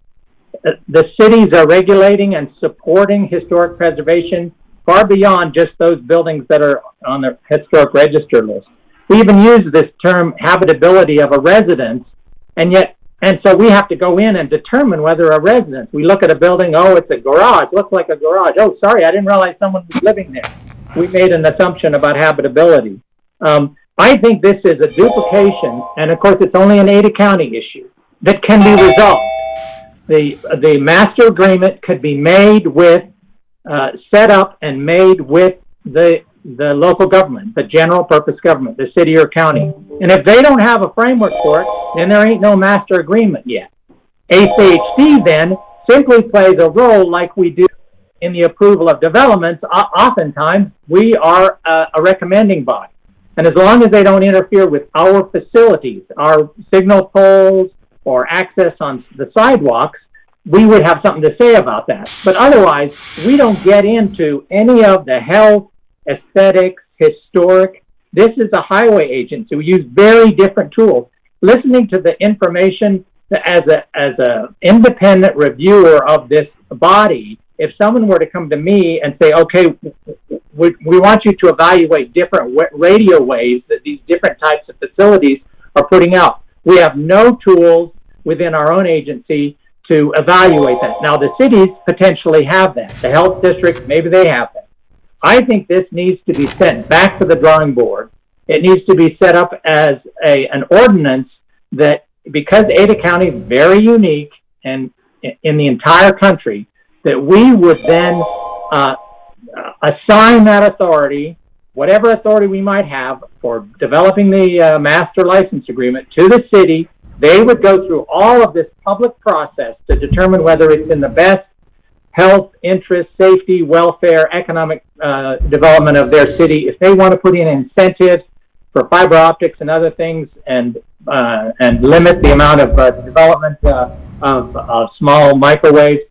The cities are regulating and supporting historic preservation far beyond just those buildings that are on the historic register list. We even use this term habitability of a residence, and so we have to go in and determine whether a residence. We look at a building, oh, it's a garage, looks like a garage. Oh, sorry, I didn't realize someone was living there. We made an assumption about habitability. I think this is a duplication, and of course it's only an Ada County issue that can be resolved. The master agreement could be made with set up and made with the local government, the general purpose government, the city or county. And if they don't have a framework for it, then there ain't no master agreement yet. ACHD then simply plays a role like we do in the approval of developments. Oftentimes, we are a recommending body. And as long as they don't interfere with our facilities, our signal poles or access on the sidewalks, we would have something to say about that. But otherwise, we don't get into any of the health, aesthetics, historic. This is a highway agency. We use very different tools. Listening to the information as a independent reviewer of this body, if someone were to come to me and say, okay, we want you to evaluate different radio waves that these different types of facilities are putting out. We have no tools within our own agency to evaluate that. Now, the cities potentially have that. The health districts, maybe they have that. I think this needs to be sent back to the drawing board. It needs to be set up as an ordinance that, because Ada County is very unique and in the entire country, that we would then assign that authority, whatever authority we might have for developing the master license agreement, to the city. They would go through all of this public process to determine whether it's in the best health, interest, safety, welfare, economic development of their city. If they want to put in incentives for fiber optics and other things and limit the amount of development of small microwaves,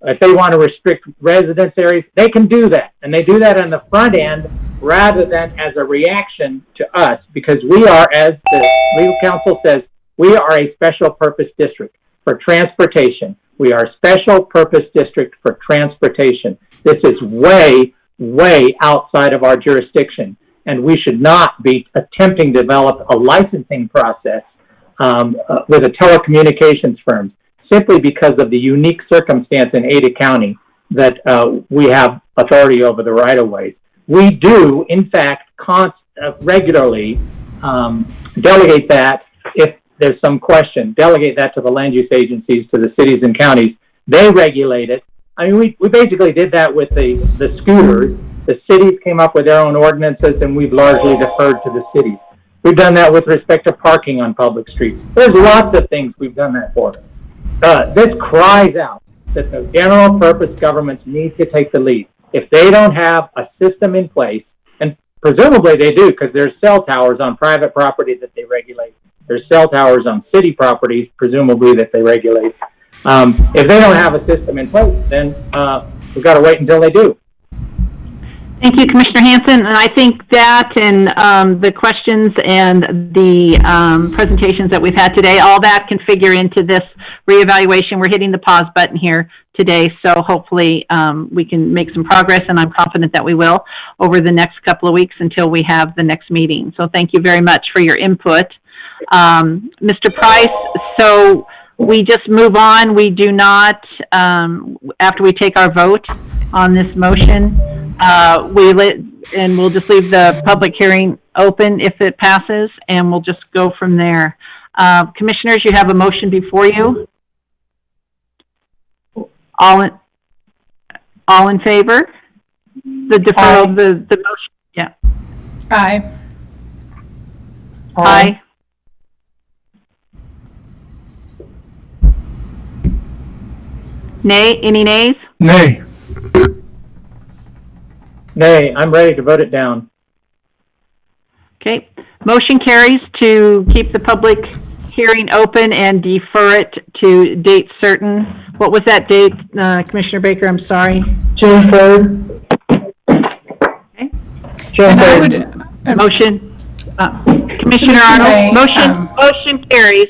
if they want to restrict residence areas, they can do that. And they do that on the front end rather than as a reaction to us, because we are, as the legal counsel says, we are a special purpose district for transportation. We are a special purpose district for transportation. This is way, way outside of our jurisdiction, and we should not be attempting to develop a licensing process with a telecommunications firm, simply because of the unique circumstance in Ada County that we have authority over the right-of-ways. We do, in fact, regularly delegate that if there's some question, delegate that to the land use agencies, to the cities and counties. They regulate it. I mean, we basically did that with the scooters. The cities came up with their own ordinances, and we've largely deferred to the cities. We've done that with respect to parking on public streets. There's lots of things we've done that for. This cries out that the general purpose governments need to take the lead. If they don't have a system in place, and presumably they do, because there's cell towers on private property that they regulate. There's cell towers on city properties, presumably, that they regulate. If they don't have a system in place, then we've got to wait until they do. Thank you, Commissioner Hanson. And I think that and the questions and the presentations that we've had today, all that can figure into this reevaluation. We're hitting the pause button here today, so hopefully we can make some progress, and I'm confident that we will over the next couple of weeks until we have the next meeting. So thank you very much for your input. Mr. Price, so we just move on. We do not, after we take our vote on this motion, we'll just leave the public hearing open if it passes, and we'll just go from there. Commissioners, you have a motion before you. All in favor? The deferral, the motion, yeah. Aye. Aye. Nay? Any nays? Nay. Nay, I'm ready to vote it down. Okay. Motion carries to keep the public hearing open and defer it to date certain. What was that date, Commissioner Baker? I'm sorry. June 3rd. Okay. June 3rd. Motion. Commissioner Arnold, motion carries.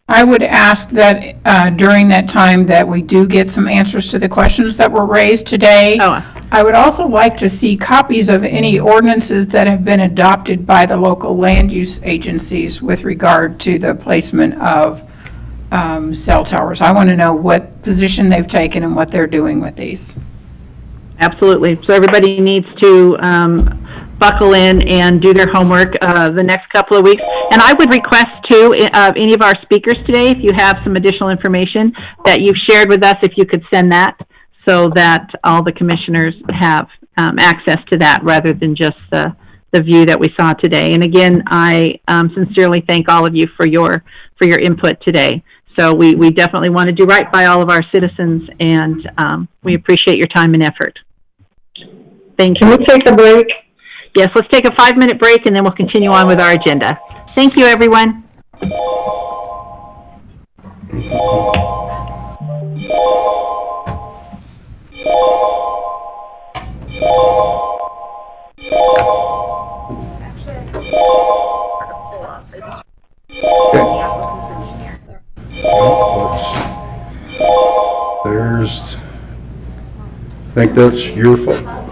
I would ask that during that time that we do get some answers to the questions that were raised today. I would also like to see copies of any ordinances that have been adopted by the local land use agencies with regard to the placement of cell towers. I want to know what position they've taken and what they're doing with these. Absolutely. So everybody needs to buckle in and do their homework the next couple of weeks. And I would request too, any of our speakers today, if you have some additional information that you've shared with us, if you could send that so that all the commissioners have access to that rather than just the view that we saw today. And again, I sincerely thank all of you for your input today. So we definitely want to do right by all of our citizens, and we appreciate your time and effort. Thank you. Can we take a break? Yes, let's take a 5-minute break, and then we'll continue on with our agenda. Thank you, everyone. There's I think that's your fault.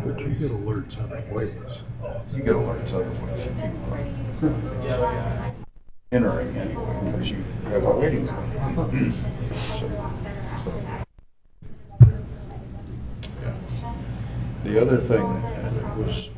But you get alerts other ways. You get alerts other ways. Entering anyway, because you have a waiting room. The other thing, and it was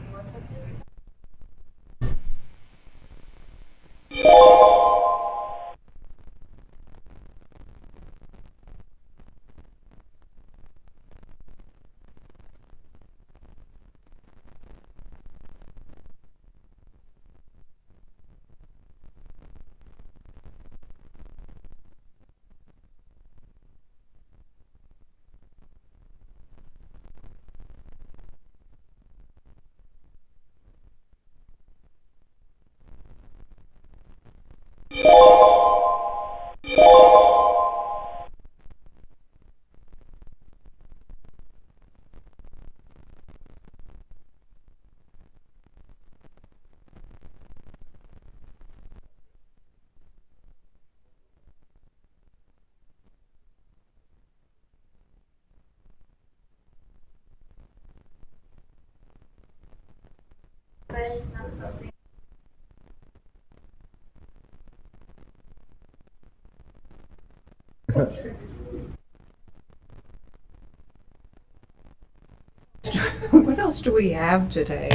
What else do we have today?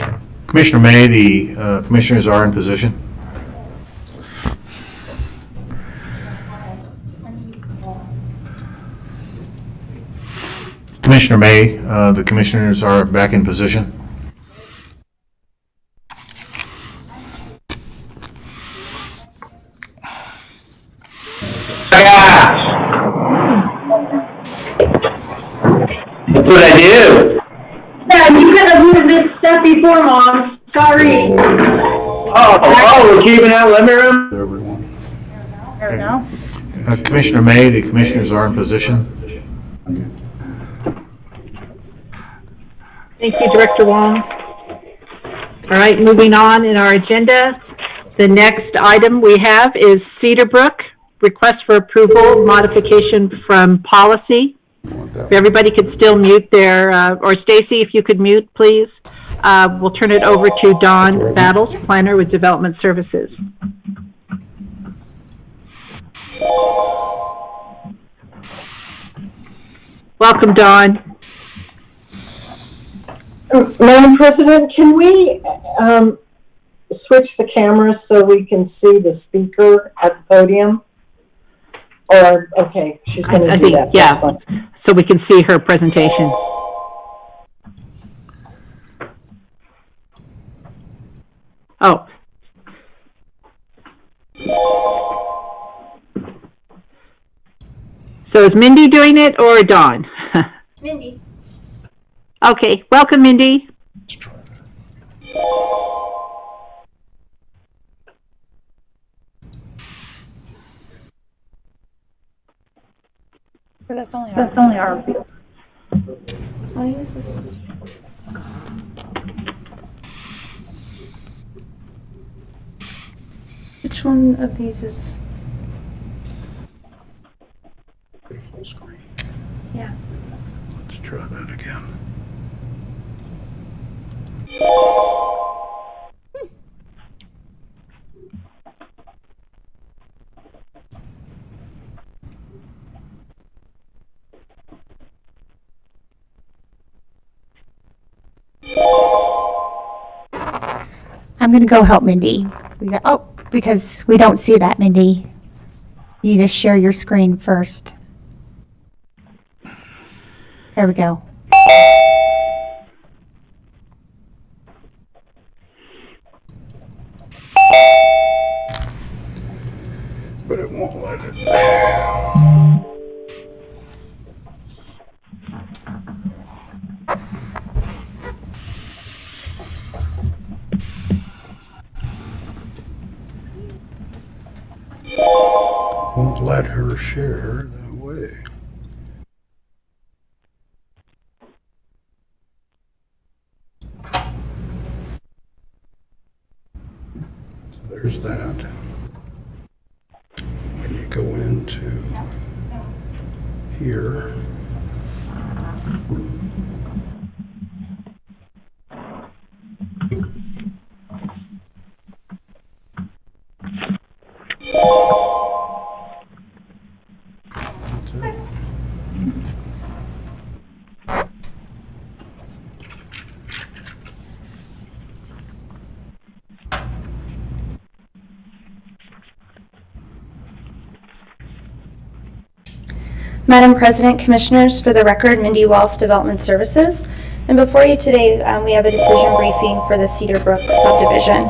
Commissioner May, the commissioners are in position. Commissioner May, the commissioners are back in position. That's what I do. Yeah, you could have moved this stuff before, Mom. Sorry. Oh, we're keeping that living room? everyone. There we go. Commissioner May, the commissioners are in position. Thank you, Director Wong. All right, moving on in our agenda. The next item we have is Cedarbrook, request for approval, modification from policy. If everybody could still mute their, or Stacy, if you could mute, please. We'll turn it over to Dawn Battles, planner with Development Services. Welcome, Dawn. Madam President, can we switch the cameras so we can see the speaker at the podium? Or, okay, she's going to do that. Yeah, so we can see her presentation. Oh. So is Mindy doing it or Dawn? Mindy. Okay, welcome, Mindy. But that's only our view. I'll use this. Which one of these is? Full screen. Yeah. Let's try that again. I'm gonna go help Mindy. Because we don't see that, Mindy. You need to share your screen first. There we go. But it won't let it. Won't let her share that way. So there's that. When you go into here, Madam President, Commissioners, for the record, Mindy Walsh, Development Services. And before you today, we have a decision briefing for the Cedarbrook subdivision.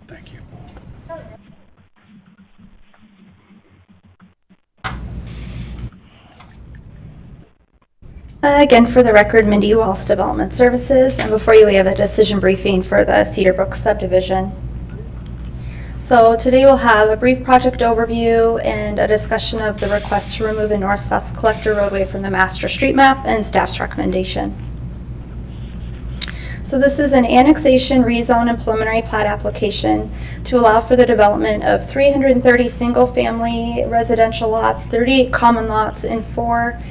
thank you. Again, for the record, Mindy Walsh, Development Services. And before you, we have a decision briefing for the Cedarbrook subdivision. So today we'll have a brief project overview and a discussion of the request to remove a north-south collector roadway from the master street map and staff's recommendation. So this is an annexation, rezone, and preliminary plat application to allow for the development of 330 single-family residential lots, 38 common lots, and 4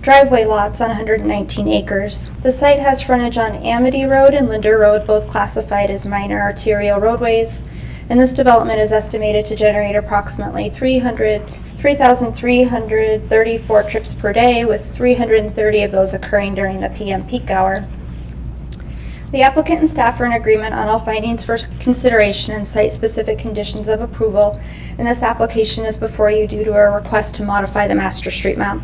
driveway lots on 119 acres. The site has frontage on Amity Road and Linder Road, both classified as minor arterial roadways, and this development is estimated to generate approximately 3,334 trips per day, with 330 of those occurring during the PM peak hour. The applicant and staff are in agreement on all findings for consideration and site-specific conditions of approval, and this application is before you due to a request to modify the master street map.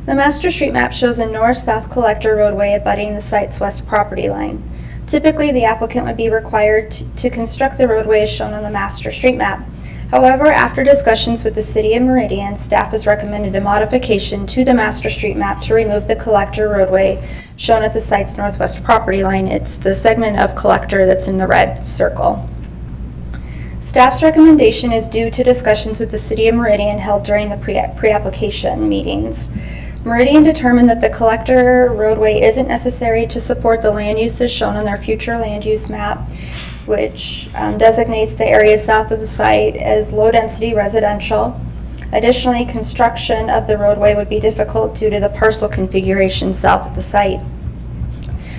The master street map shows a north-south collector roadway abutting the site's west property line. Typically, the applicant would be required to construct the roadway as shown on the master street map. However, after discussions with the City of Meridian, staff has recommended a modification to the master street map to remove the collector roadway shown at the site's northwest property line. It's the segment of collector that's in the red circle. Staff's recommendation is due to discussions with the City of Meridian held during the pre-application meetings. Meridian determined that the collector roadway isn't necessary to support the land uses shown on their future land use map, which designates the area south of the site as low-density residential. Additionally, construction of the roadway would be difficult due to the parcel configuration south of the site.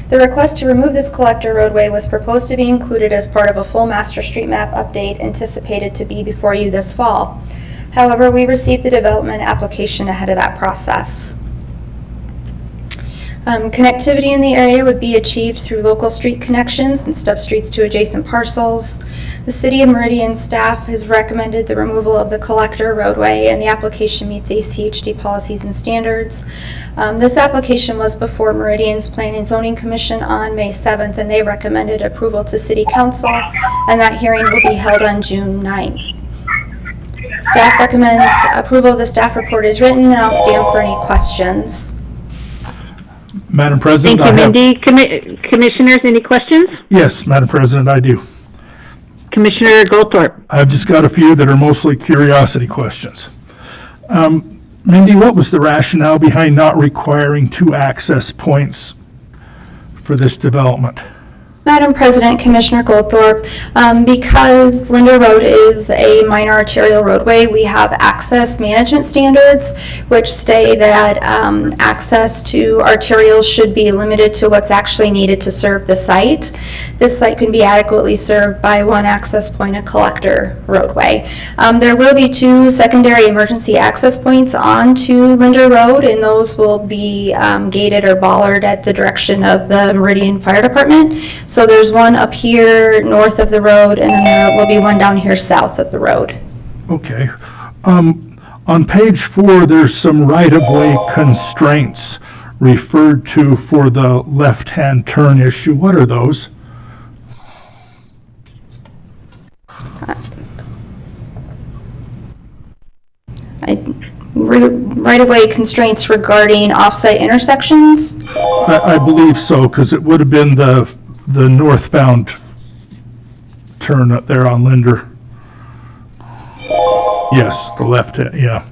The request to remove this collector roadway was proposed to be included as part of a full master street map update anticipated to be before you this fall. However, we received the development application ahead of that process. Connectivity in the area would be achieved through local street connections and stub streets to adjacent parcels. The City of Meridian staff has recommended the removal of the collector roadway, and the application meets ACHD policies and standards. This application was before Meridian's Planning and Zoning Commission on May 7th, and they recommended approval to City Council, and that hearing will be held on June 9th. Staff recommends approval of the staff report is written, and I'll stand for any questions. Madam President, Thank you, Mindy. Commissioners, any questions? Yes, Madam President, I do. Commissioner Goldthorpe. I've just got a few that are mostly curiosity questions. Mindy, what was the rationale behind not requiring 2 access points for this development? Madam President, Commissioner Goldthorpe, because Linder Road is a minor arterial roadway, we have access management standards which say that access to arterials should be limited to what's actually needed to serve the site. This site can be adequately served by 1 access point, a collector roadway. There will be 2 secondary emergency access points onto Linder Road, and those will be gated or bollarded at the direction of the Meridian Fire Department. So there's one up here north of the road, and then there will be one down here south of the road. Okay. On page 4, there's some right-of-way constraints referred to for the left-hand turn issue. What are those? Right-of-way constraints regarding off-site intersections? I believe so, because it would have been the northbound turn up there on Linder. Yes, the left, yeah.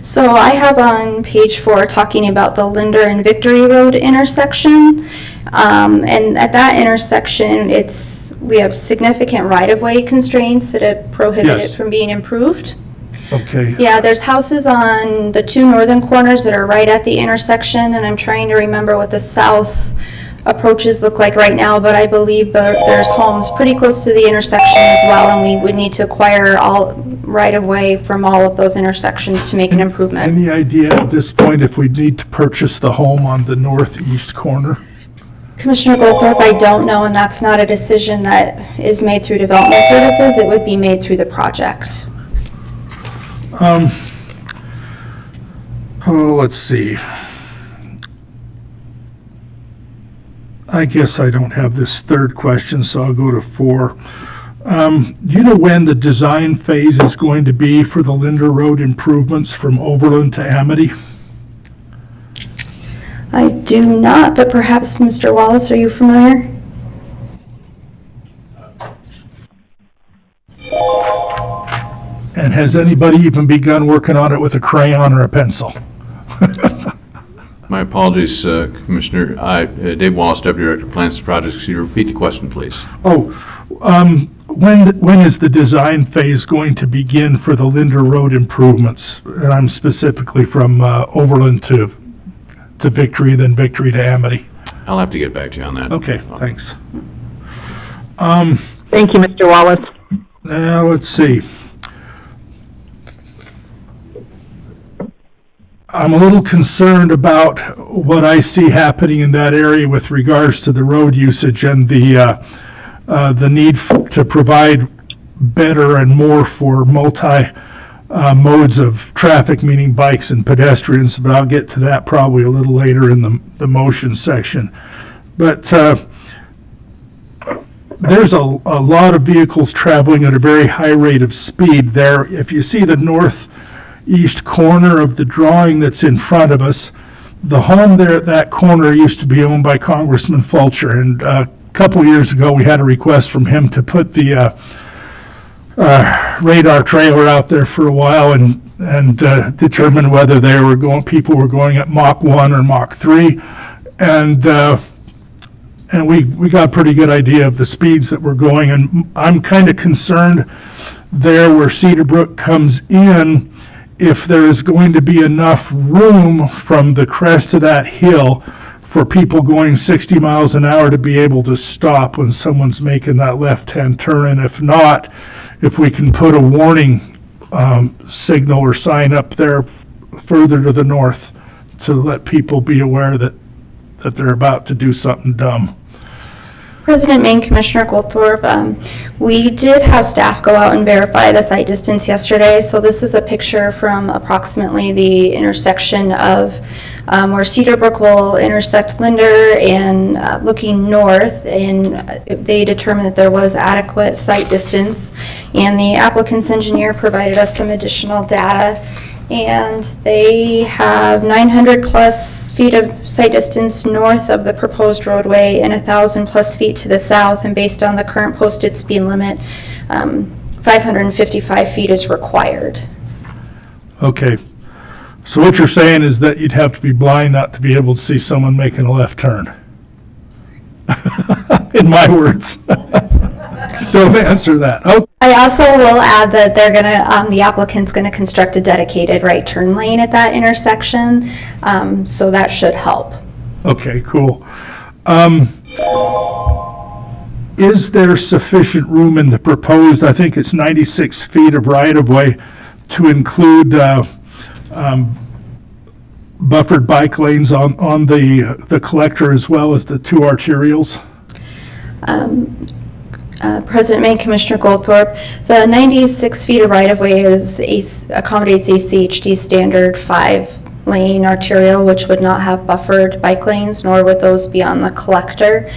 So I have on page 4 talking about the Linder and Victory Road intersection. And at that intersection, we have significant right-of-way constraints that have prohibited it from being improved. Okay. Yeah, there's houses on the 2 northern corners that are right at the intersection, and I'm trying to remember what the south approaches look like right now, but I believe there's homes pretty close to the intersection as well, and we would need to acquire all right-of-way from all of those intersections to make an improvement. Any idea at this point if we need to purchase the home on the northeast corner? Commissioner Goldthorpe, I don't know, and that's not a decision that is made through development services. It would be made through the project. Let's see. I guess I don't have this third question, so I'll go to 4. Do you know when the design phase is going to be for the Linder Road improvements from Overland to Amity? I do not, but perhaps Mr. Wallace, are you familiar? And has anybody even begun working on it with a crayon or a pencil? My apologies, Commissioner. Dave Wallace, Deputy Director of Plans and Projects. Could you repeat the question, please? When is the design phase going to begin for the Linder Road improvements? And I'm specifically from Overland to Victory, then Victory to Amity. I'll have to get back to you on that. Okay, thanks. Thank you, Mr. Wallace. Now, let's see. I'm a little concerned about what I see happening in that area with regards to the road usage and the need to provide better and more for modes of traffic, meaning bikes and pedestrians, but I'll get to that probably a little later in the motion section. But there's a lot of vehicles traveling at a very high rate of speed there. If you see the northeast corner of the drawing that's in front of us, the home there at that corner used to be owned by Congressman Fulcher, and a couple years ago we had a request from him to put the radar trailer out there for a while and determine whether people were going at Mach 1 or Mach 3, and we got a pretty good idea of the speeds that we're going, and I'm kind of concerned there where Cedarbrook comes in, if there is going to be enough room from the crest of that hill for people going 60 miles an hour to be able to stop when someone's making that left-hand turn, and if not, if we can put a warning signal or sign up there further to the north to let people be aware that they're about to do something dumb. President Maine, Commissioner Goldthorpe, we did have staff go out and verify the site distance yesterday. So this is a picture from approximately the intersection of where Cedarbrook will intersect Linder and looking north, and they determined that there was adequate site distance, and the applicant's engineer provided us some additional data, and they have 900 plus feet of site distance north of the proposed roadway and 1,000 plus feet to the south, and based on the current posted speed limit, 555 feet is required. Okay. So what you're saying is that you'd have to be blind not to be able to see someone making a left turn. In my words. Don't answer that. Okay. I also will add that they're gonna, the applicant's gonna construct a dedicated right turn lane at that intersection, so that should help. Okay, cool. Is there sufficient room in the proposed, I think it's 96 feet of right-of-way, to include buffered bike lanes on the collector as well as the two arterials? President May, Commissioner Goldthorpe, the 96 feet of right-of-way accommodates ACHD standard 5-lane arterial, which would not have buffered bike lanes, nor would those be on the collector.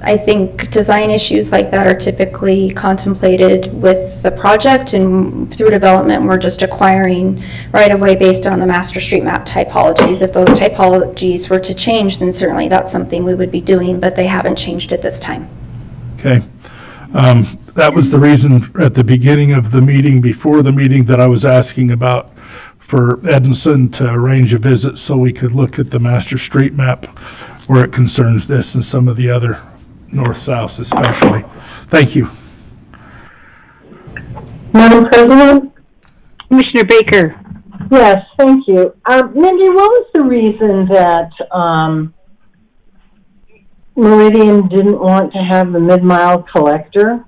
I think design issues like that are typically contemplated with the project, and through development we're just acquiring right-of-way based on the master street map typologies. If those typologies were to change, then certainly that's something we would be doing, but they haven't changed at this time. Okay. That was the reason at the beginning of the meeting, before the meeting, that I was asking about for Edinson to arrange a visit so we could look at the master street map where it concerns this and some of the other north-south especially. Thank you. Madam President? Commissioner Baker. Yes, thank you. Mindy, what was the reason that Meridian didn't want to have the mid-mile collector?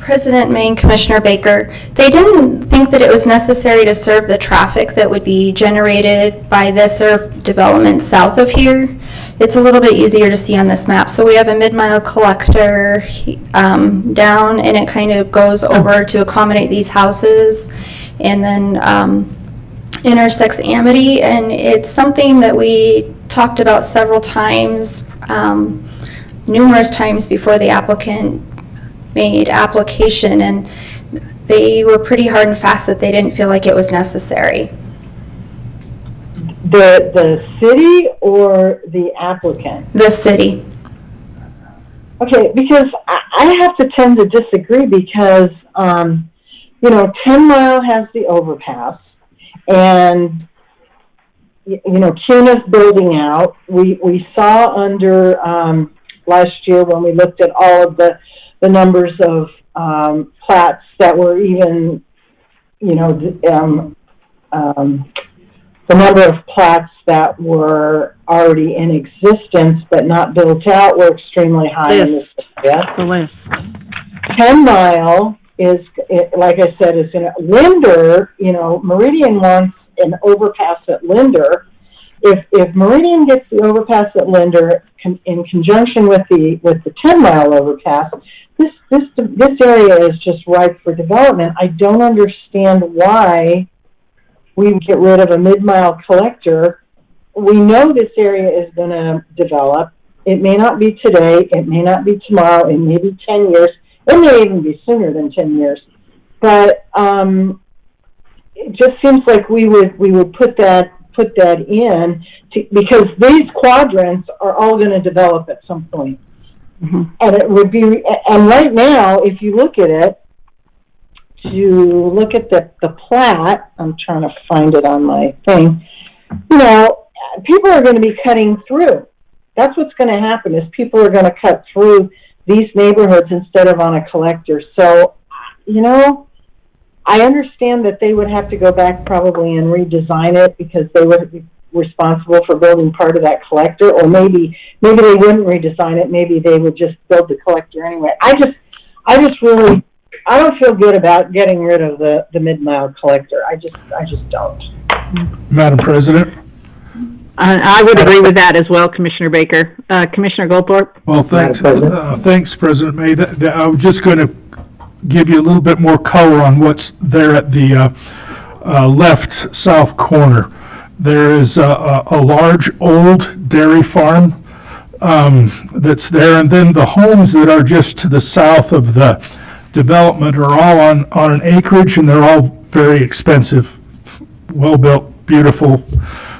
President May and Commissioner Baker, they didn't think that it was necessary to serve the traffic that would be generated by this development south of here. It's a little bit easier to see on this map. So we have a mid-mile collector down, and it kind of goes over to accommodate these houses, and then intersects Amity, and it's something that we talked about several times, numerous times before the applicant made application, and they were pretty hard and fast that they didn't feel like it was necessary. The city or the applicant? The city. Okay, because I have to tend to disagree because, 10 Mile has the overpass, and, Cuna's building out. We saw under last year when we looked at all of the numbers of plats that were even, the number of plats that were already in existence but not built out were extremely high in this area. The list. 10 Mile is, like I said, is in Linder. Meridian wants an overpass at Linder. If Meridian gets the overpass at Linder in conjunction with the 10 Mile overpass, this area is just ripe for development. I don't understand why we would get rid of a mid-mile collector. We know this area is going to develop. It may not be today. It may not be tomorrow. It may be 10 years. It may even be sooner than 10 years. But it just seems like we would put that in because these quadrants are all going to develop at some point. Mm-hmm. And it would be, and right now, if you look at it, to look at the plat, I'm trying to find it on my thing, people are going to be cutting through. That's what's going to happen, is people are going to cut through these neighborhoods instead of on a collector. So, I understand that they would have to go back probably and redesign it because they would be responsible for building part of that collector, or maybe they wouldn't redesign it. Maybe they would just build the collector anyway. I don't feel good about getting rid of the mid-mile collector. I just don't. Madam President? I would agree with that as well, Commissioner Baker. Commissioner Goldthorpe? Well, thanks, President May. I was just going to give you a little bit more color on what's there at the left south corner. There is a large old dairy farm that's there, and then the homes that are just to the south of the development are all on an acreage, and they're all very expensive, well-built, beautiful,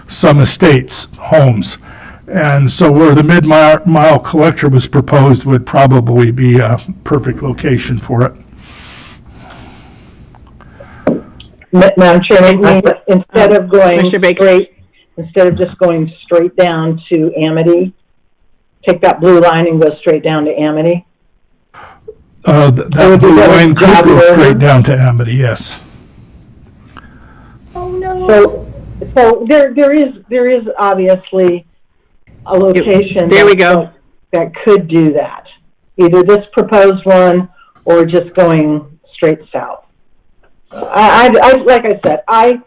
some estates homes. And so where the mid-mile collector was proposed would probably be a perfect location for it. Madam Chairman, instead of going Mr. Baker. straight, instead of just going straight down to Amity, take that blue line and go straight down to Amity. That blue line could go straight down to Amity, yes. Oh, no. So there is obviously a location. There we go. That could do that. Either this proposed one or just going straight south. I like I said, I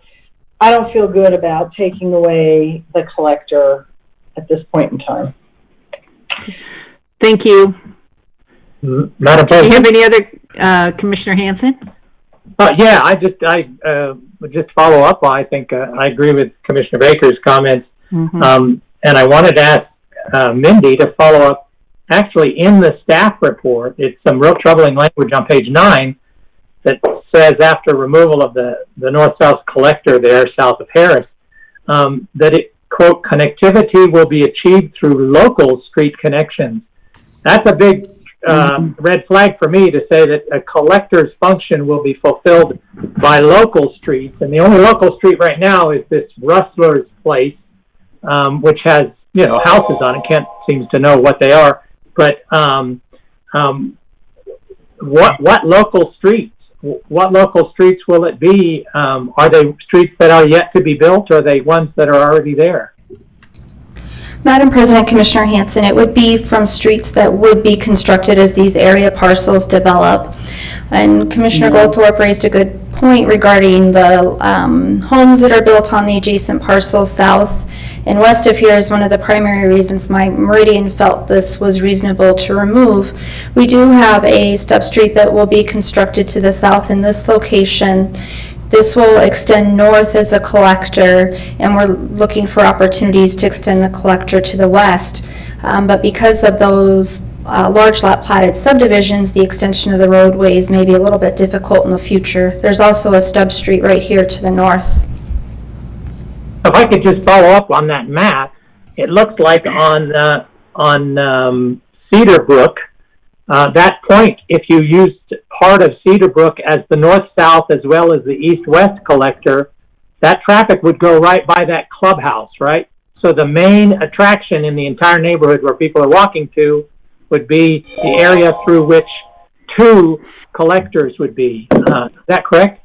don't feel good about taking away the collector at this point in time. Thank you. Madam Do you President? have any other, Commissioner Hanson? Yeah, I would just follow up. I think I agree with Commissioner Baker's comments. Mm-hmm. And I wanted to ask Mindy to follow up. Actually, in the staff report, it's some real troubling language on page 9 that says after removal of the north-south collector there south of Harris, that it, quote, connectivity will be achieved through local street connections. That's a big red flag for me to say that a collector's function will be fulfilled by local streets. And the only local street right now is this Rustler's Place, which has, houses on it. Can't seem to know what they are. But what local streets? What local streets will it be? Are they streets that are yet to be built, or are they ones that are already there? Madam President, Commissioner Hanson, it would be from streets that would be constructed as these area parcels develop. And Commissioner Goldthorpe raised a good point regarding the homes that are built on the adjacent parcels south and west of here is one of the primary reasons my Meridian felt this was reasonable to remove. We do have a stub street that will be constructed to the south in this location. This will extend north as a collector, and we're looking for opportunities to extend the collector to the west. But because of those large lot platted subdivisions, the extension of the roadways may be a little bit difficult in the future. There's also a stub street right here to the north. If I could just follow up on that map, it looks like on Cedarbrook, that point, if you used part of Cedarbrook as the north-south as well as the east-west collector, that traffic would go right by that clubhouse, right? So the main attraction in the entire neighborhood where people are walking to would be the area through which two collectors would be. Is that correct?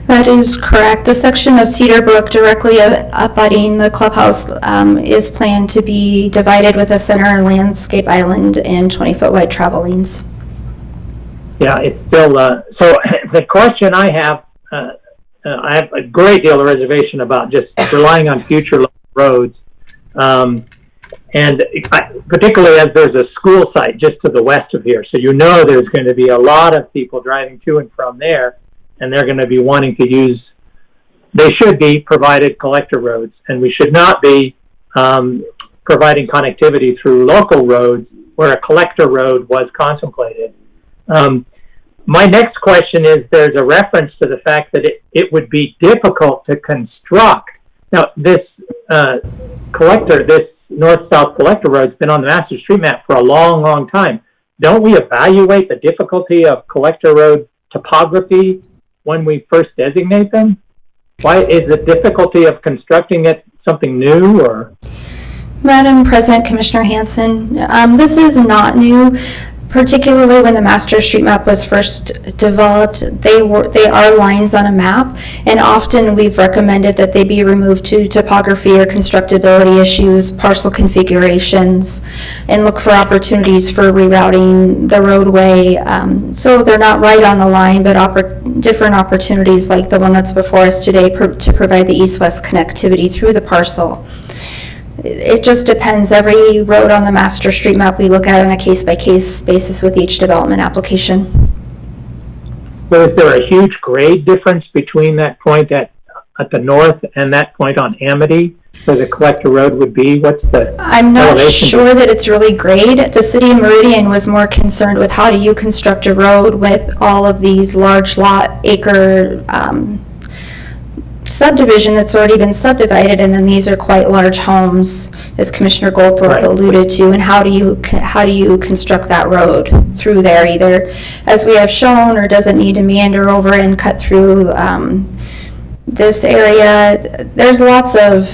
That is correct. The section of Cedarbrook directly abutting the clubhouse is planned to be divided with a center landscape island and 20-foot wide travel lanes. Yeah, it's still, so the question I have a great deal of reservation about just relying on future roads. And particularly as there's a school site just to the west of here. So there's going to be a lot of people driving to and from there, and they're going to be wanting to use, they should be provided collector roads, and we should not be providing connectivity through local roads where a collector road was contemplated. My next question is, there's a reference to the fact that it would be difficult to construct. Now, this collector, this north-south collector road has been on the master street map for a long, long time. Don't we evaluate the difficulty of collector road topography when we first designate them? Why is the difficulty of constructing it something new, or? Madam President, Commissioner Hanson, this is not new. Particularly when the master street map was first developed, they are lines on a map, and often we've recommended that they be removed to topography or constructability issues, parcel configurations, and look for opportunities for rerouting the roadway. So they're not right on the line, but different opportunities like the one that's before us today to provide the east-west connectivity through the parcel. It just depends. Every road on the master street map we look at on a case-by-case basis with each development application. So is there a huge grade difference between that point at the north and that point on Amity where the collector road would be? What's the I'm not elevation? sure that it's really grade. The city of Meridian was more concerned with how do you construct a road with all of these large lot acre subdivision that's already been subdivided, and then these are quite large homes. as Commissioner Goldthorpe alluded to, and how do you construct that road through there, either as we have shown, or does it need to meander over and cut through this area? There's lots of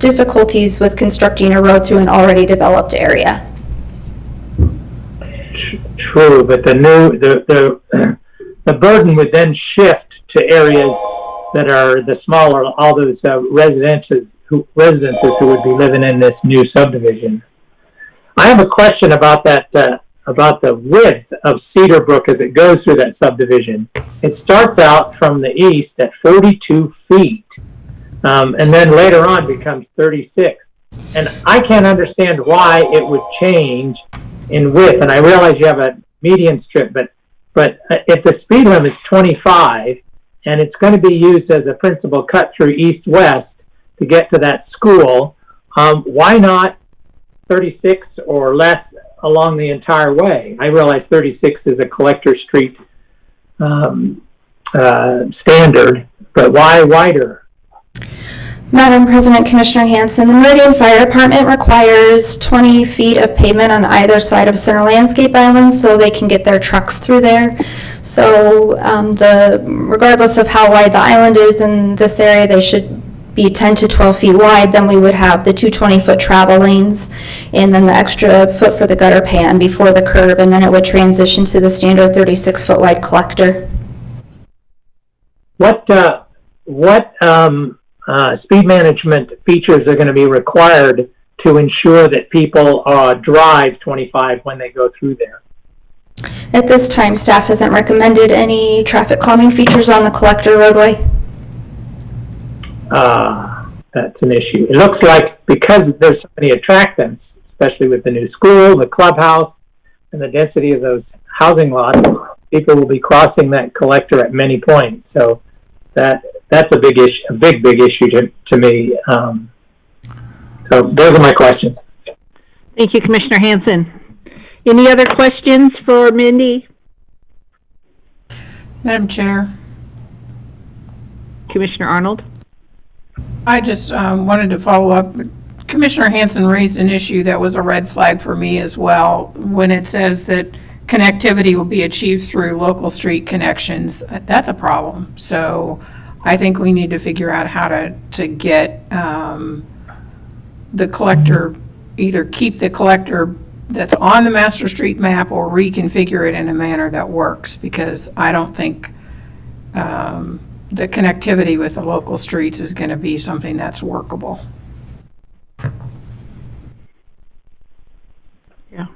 difficulties with constructing a road through an already developed area. True, but the burden would then shift to areas that are the smaller, all those residents who would be living in this new subdivision. I have a question about that, about the width of Cedarbrook as it goes through that subdivision. It starts out from the east at 42 feet, and then later on becomes 36. And I can't understand why it would change in width. And I realize you have a median strip, but if the speed limit is 25, and it's going to be used as a principal cut through east-west to get to that school, why not 36 or less along the entire way? I realize 36 is a collector street standard, but why wider? Madam President, Commissioner Hanson, the Meridian Fire Department requires 20 feet of pavement on either side of center landscape islands so they can get their trucks through there. So regardless of how wide the island is in this area, they should be 10 to 12 feet wide. Then we would have the two 20-foot travel lanes and then the extra foot for the gutter pan before the curb, and then it would transition to the standard 36-foot wide collector. What speed management features are going to be required to ensure that people drive 25 when they go through there? At this time, staff hasn't recommended any traffic calming features on the collector roadway. That's an issue. It looks like because there's so many attractants, especially with the new school, the clubhouse, and the density of those housing lots, people will be crossing that collector at many points. So that's a big issue, big issue to me. So those are my questions. Thank you, Commissioner Hanson. Any other questions for Mindy? Madam Chair. Commissioner Arnold? I just wanted to follow up. Commissioner Hanson raised an issue that was a red flag for me as well when it says that connectivity will be achieved through local street connections. That's a problem. So I think we need to figure out how to get the collector, either keep the collector that's on the master street map or reconfigure it in a manner that works, because I don't think the connectivity with the local streets is going to be something that's workable. Yeah.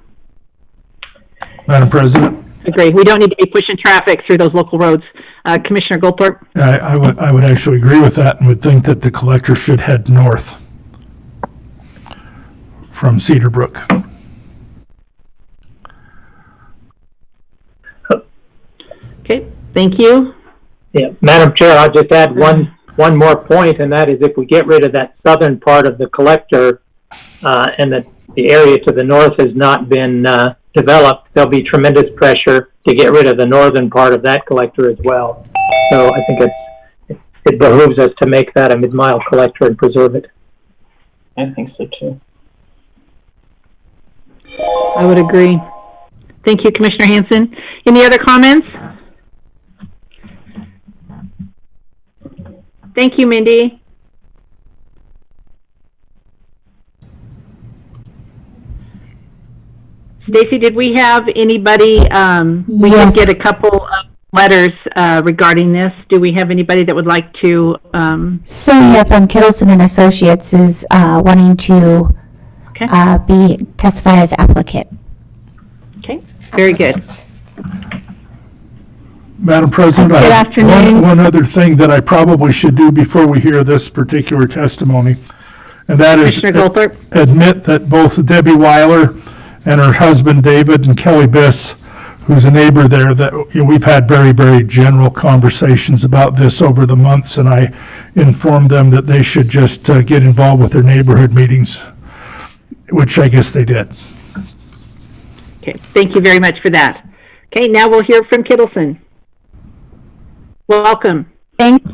Madam President? Agree. We don't need to be pushing traffic through those local roads. Commissioner Goldthorpe? I would actually agree with that and would think that the collector should head north from Cedarbrook. Okay, thank you. Yeah, Madam Chair, I'll just add one more point, and that is if we get rid of that southern part of the collector and the area to the north has not been developed, there'll be tremendous pressure to get rid of the northern part of that collector as well. So I think it behooves us to make that a mid-mile collector and preserve it. I think so too. I would agree. Thank you, Commissioner Hanson. Any other comments? Thank you, Mindy. Stacy, did we have anybody, we did get a couple of letters regarding this. Do we have anybody that would like to? So yeah, from Kittleson and Associates is wanting to be testified as applicant. Okay, very good. Madam President, Good afternoon. One other thing that I probably should do before we hear this particular testimony, and that is admit that both Debbie Weiler and her husband David and Kelly Biss, who's a neighbor there, that we've had very, very general conversations about this over the months, and I informed them that they should just get involved with their neighborhood meetings, which I guess they did. Okay, thank you very much for that. Okay, now we'll hear from Kittleson. Welcome. Thank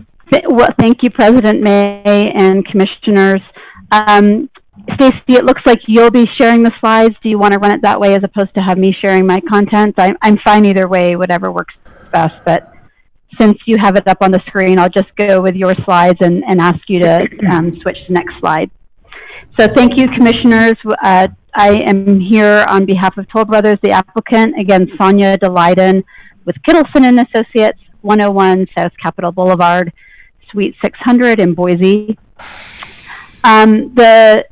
you, President May and Commissioners. Stacy, it looks like you'll be sharing the slides. Do you want to run it that way as opposed to have me sharing my content? I'm fine either way, whatever works best, but since you have it up on the screen, I'll just go with your slides and ask you to switch to the next slide. So thank you, commissioners. I am here on behalf of Toll Brothers, the applicant. Again, Sonia DeLyden with Kittleson and Associates, 101 South Capitol Boulevard, Suite 600 in Boise. The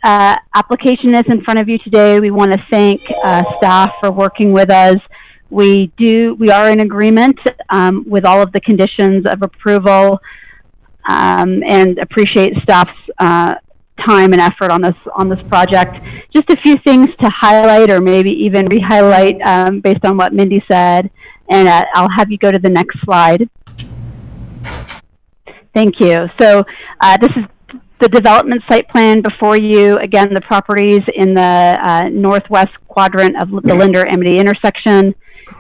application is in front of you today. We want to thank staff for working with us. We are in agreement with all of the conditions of approval and appreciate staff's time and effort on this project. Just a few things to highlight or maybe even re-highlight based on what Mindy said, and I'll have you go to the next slide. Thank you. So this is the development site plan before you. Again, the properties in the northwest quadrant of the Linder-Amity intersection.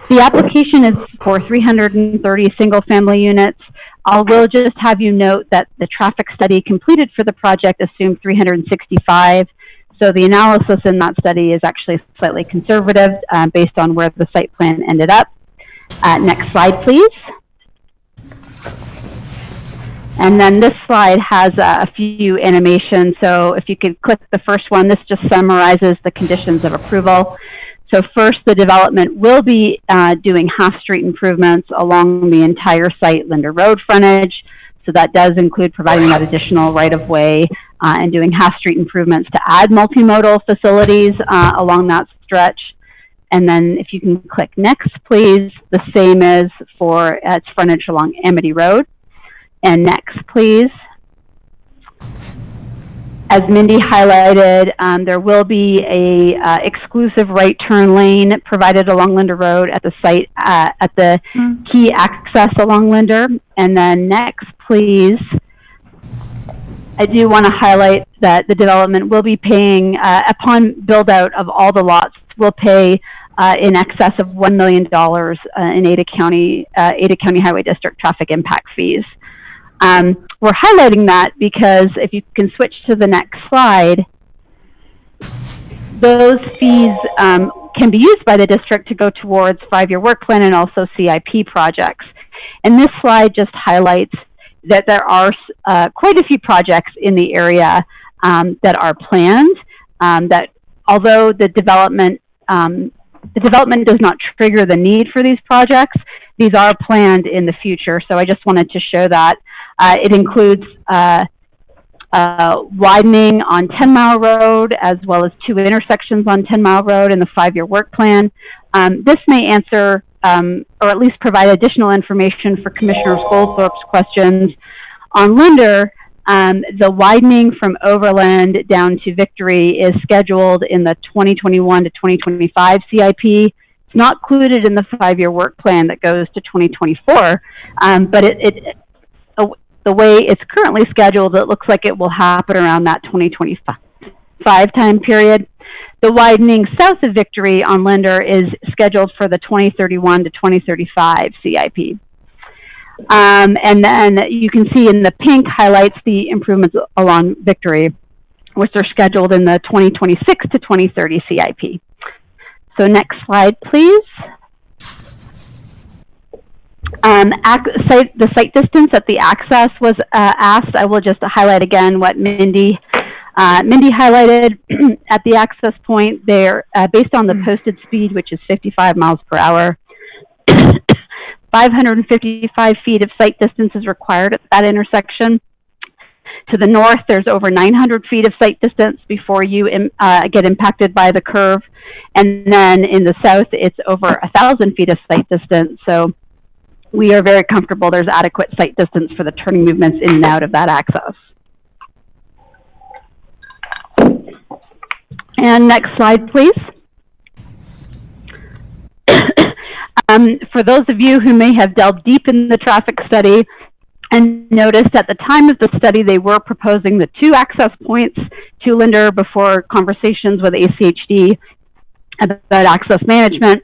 The application is for 330 single-family units. I will just have you note that the traffic study completed for the project assumed 365. So the analysis in that study is actually slightly conservative based on where the site plan ended up. Next slide, please. And then this slide has a few animations. So if you could click the first one, this just summarizes the conditions of approval. So first, the development will be doing half-street improvements along the entire site Linder Road frontage. So that does include providing that additional right-of-way and doing half-street improvements to add multimodal facilities along that stretch. And then if you can click next, please, the same as for its frontage along Amity Road. And next, please. As Mindy highlighted, there will be a exclusive right turn lane provided along Linder Road at the site at the key access along Linder. And then next, please. I do want to highlight that the development will be paying, upon build out of all the lots, will pay in excess of $1 million in Ada County Highway District traffic impact fees. We're highlighting that because if you can switch to the next slide, those fees can be used by the district to go towards 5-year work plan and also CIP projects. And this slide just highlights that there are quite a few projects in the area that are planned, that although the development does not trigger the need for these projects, these are planned in the future. So I just wanted to show that. It includes widening on 10 Mile Road, as well as 2 intersections on 10 Mile Road in the 5-year work plan. This may answer, or at least provide additional information for Commissioner Goldthorpe's questions. On Linder, the widening from Overland down to Victory is scheduled in the 2021 to 2025 CIP. It's not included in the 5-year work plan that goes to 2024, but the way it's currently scheduled, it looks like it will happen around that 2025 time period. The widening south of Victory on Linder is scheduled for the 2031 to 2035 CIP. And then you can see in the pink highlights the improvements along Victory, which are scheduled in the 2026 to 2030 CIP. So next slide, please. The site distance at the access was asked. I will just highlight again what Mindy highlighted. At the access point, they're based on the posted speed, which is 55 miles per hour. 555 feet of site distance is required at that intersection. To the north, there's over 900 feet of site distance before you get impacted by the curve. And then in the south, it's over 1,000 feet of site distance. So we are very comfortable there's adequate site distance for the turning movements in and out of that access. And next slide, please. For those of you who may have delved deep in the traffic study and noticed at the time of the study they were proposing the 2 access points to Linder before conversations with ACHD about access management.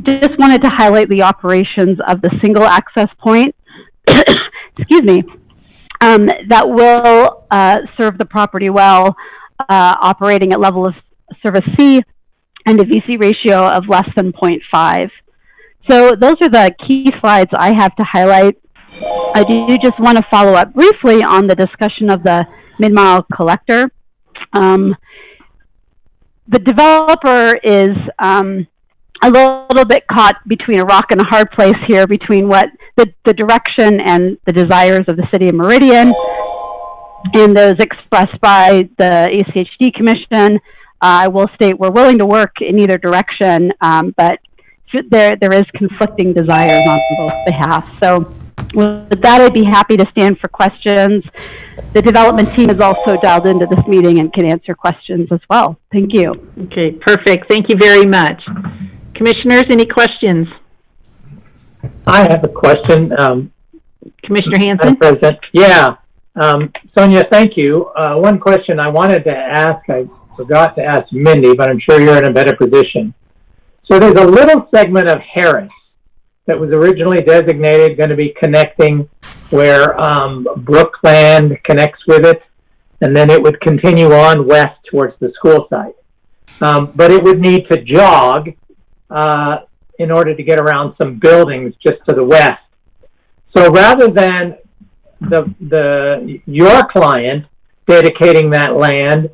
Just wanted to highlight the operations of the single access point. Excuse me. that will serve the property well, operating at level of service C and a VC ratio of less than 0.5. So those are the key slides I have to highlight. I do just want to follow up briefly on the discussion of the mid-mile collector. The developer is a little bit caught between a rock and a hard place here, between what the direction and the desires of the City of Meridian and those expressed by the ACHD Commission. I will state we're willing to work in either direction, but there is conflicting desires on both behalves. So with that, I'd be happy to stand for questions. The development team is also dialed into this meeting and can answer questions as well. Thank you. Okay, perfect. Thank you very much. Commissioners, any questions? I have a question. Commissioner Hanson? President. Yeah. Sonia, thank you. One question I wanted to ask, I forgot to ask Mindy, but I'm sure you're in a better position. So there's a little segment of Harris that was originally designated going to be connecting where Brookland connects with it, and then it would continue on west towards the school site. But it would need to jog in order to get around some buildings just to the west. So rather than your client dedicating that land,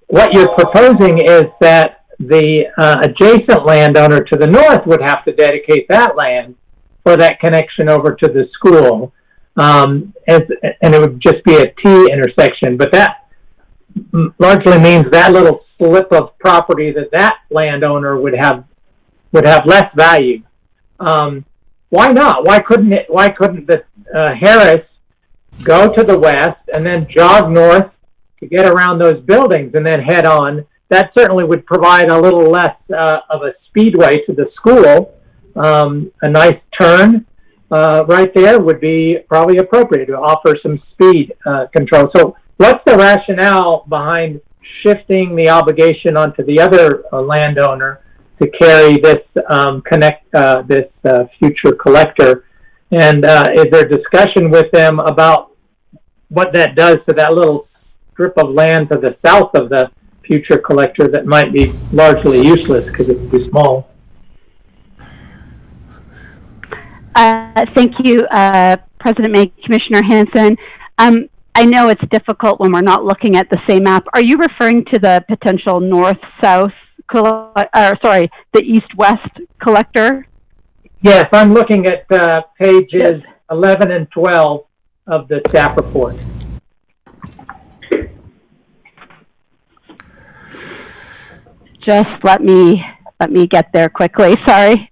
what you're proposing is that the adjacent landowner to the north would have to dedicate that land for that connection over to the school, and it would just be a T intersection. But that largely means that little slip of property that landowner would have less value. Why not? Why couldn't the Harris go to the west and then jog north to get around those buildings and then head on? That certainly would provide a little less of a speedway to the school. A nice turn right there would be probably appropriate to offer some speed control. So what's the rationale behind shifting the obligation onto the other landowner to carry this future collector? And is there discussion with them about what that does to that little strip of land to the south of the future collector that might be largely useless because it's too small? Thank you, President May, Commissioner Hanson. I know it's difficult when we're not looking at the same map. Are you referring to the potential north-south, the east-west collector? Yes, I'm looking at pages 11 and 12 of the staff report. Just let me get there quickly. Sorry.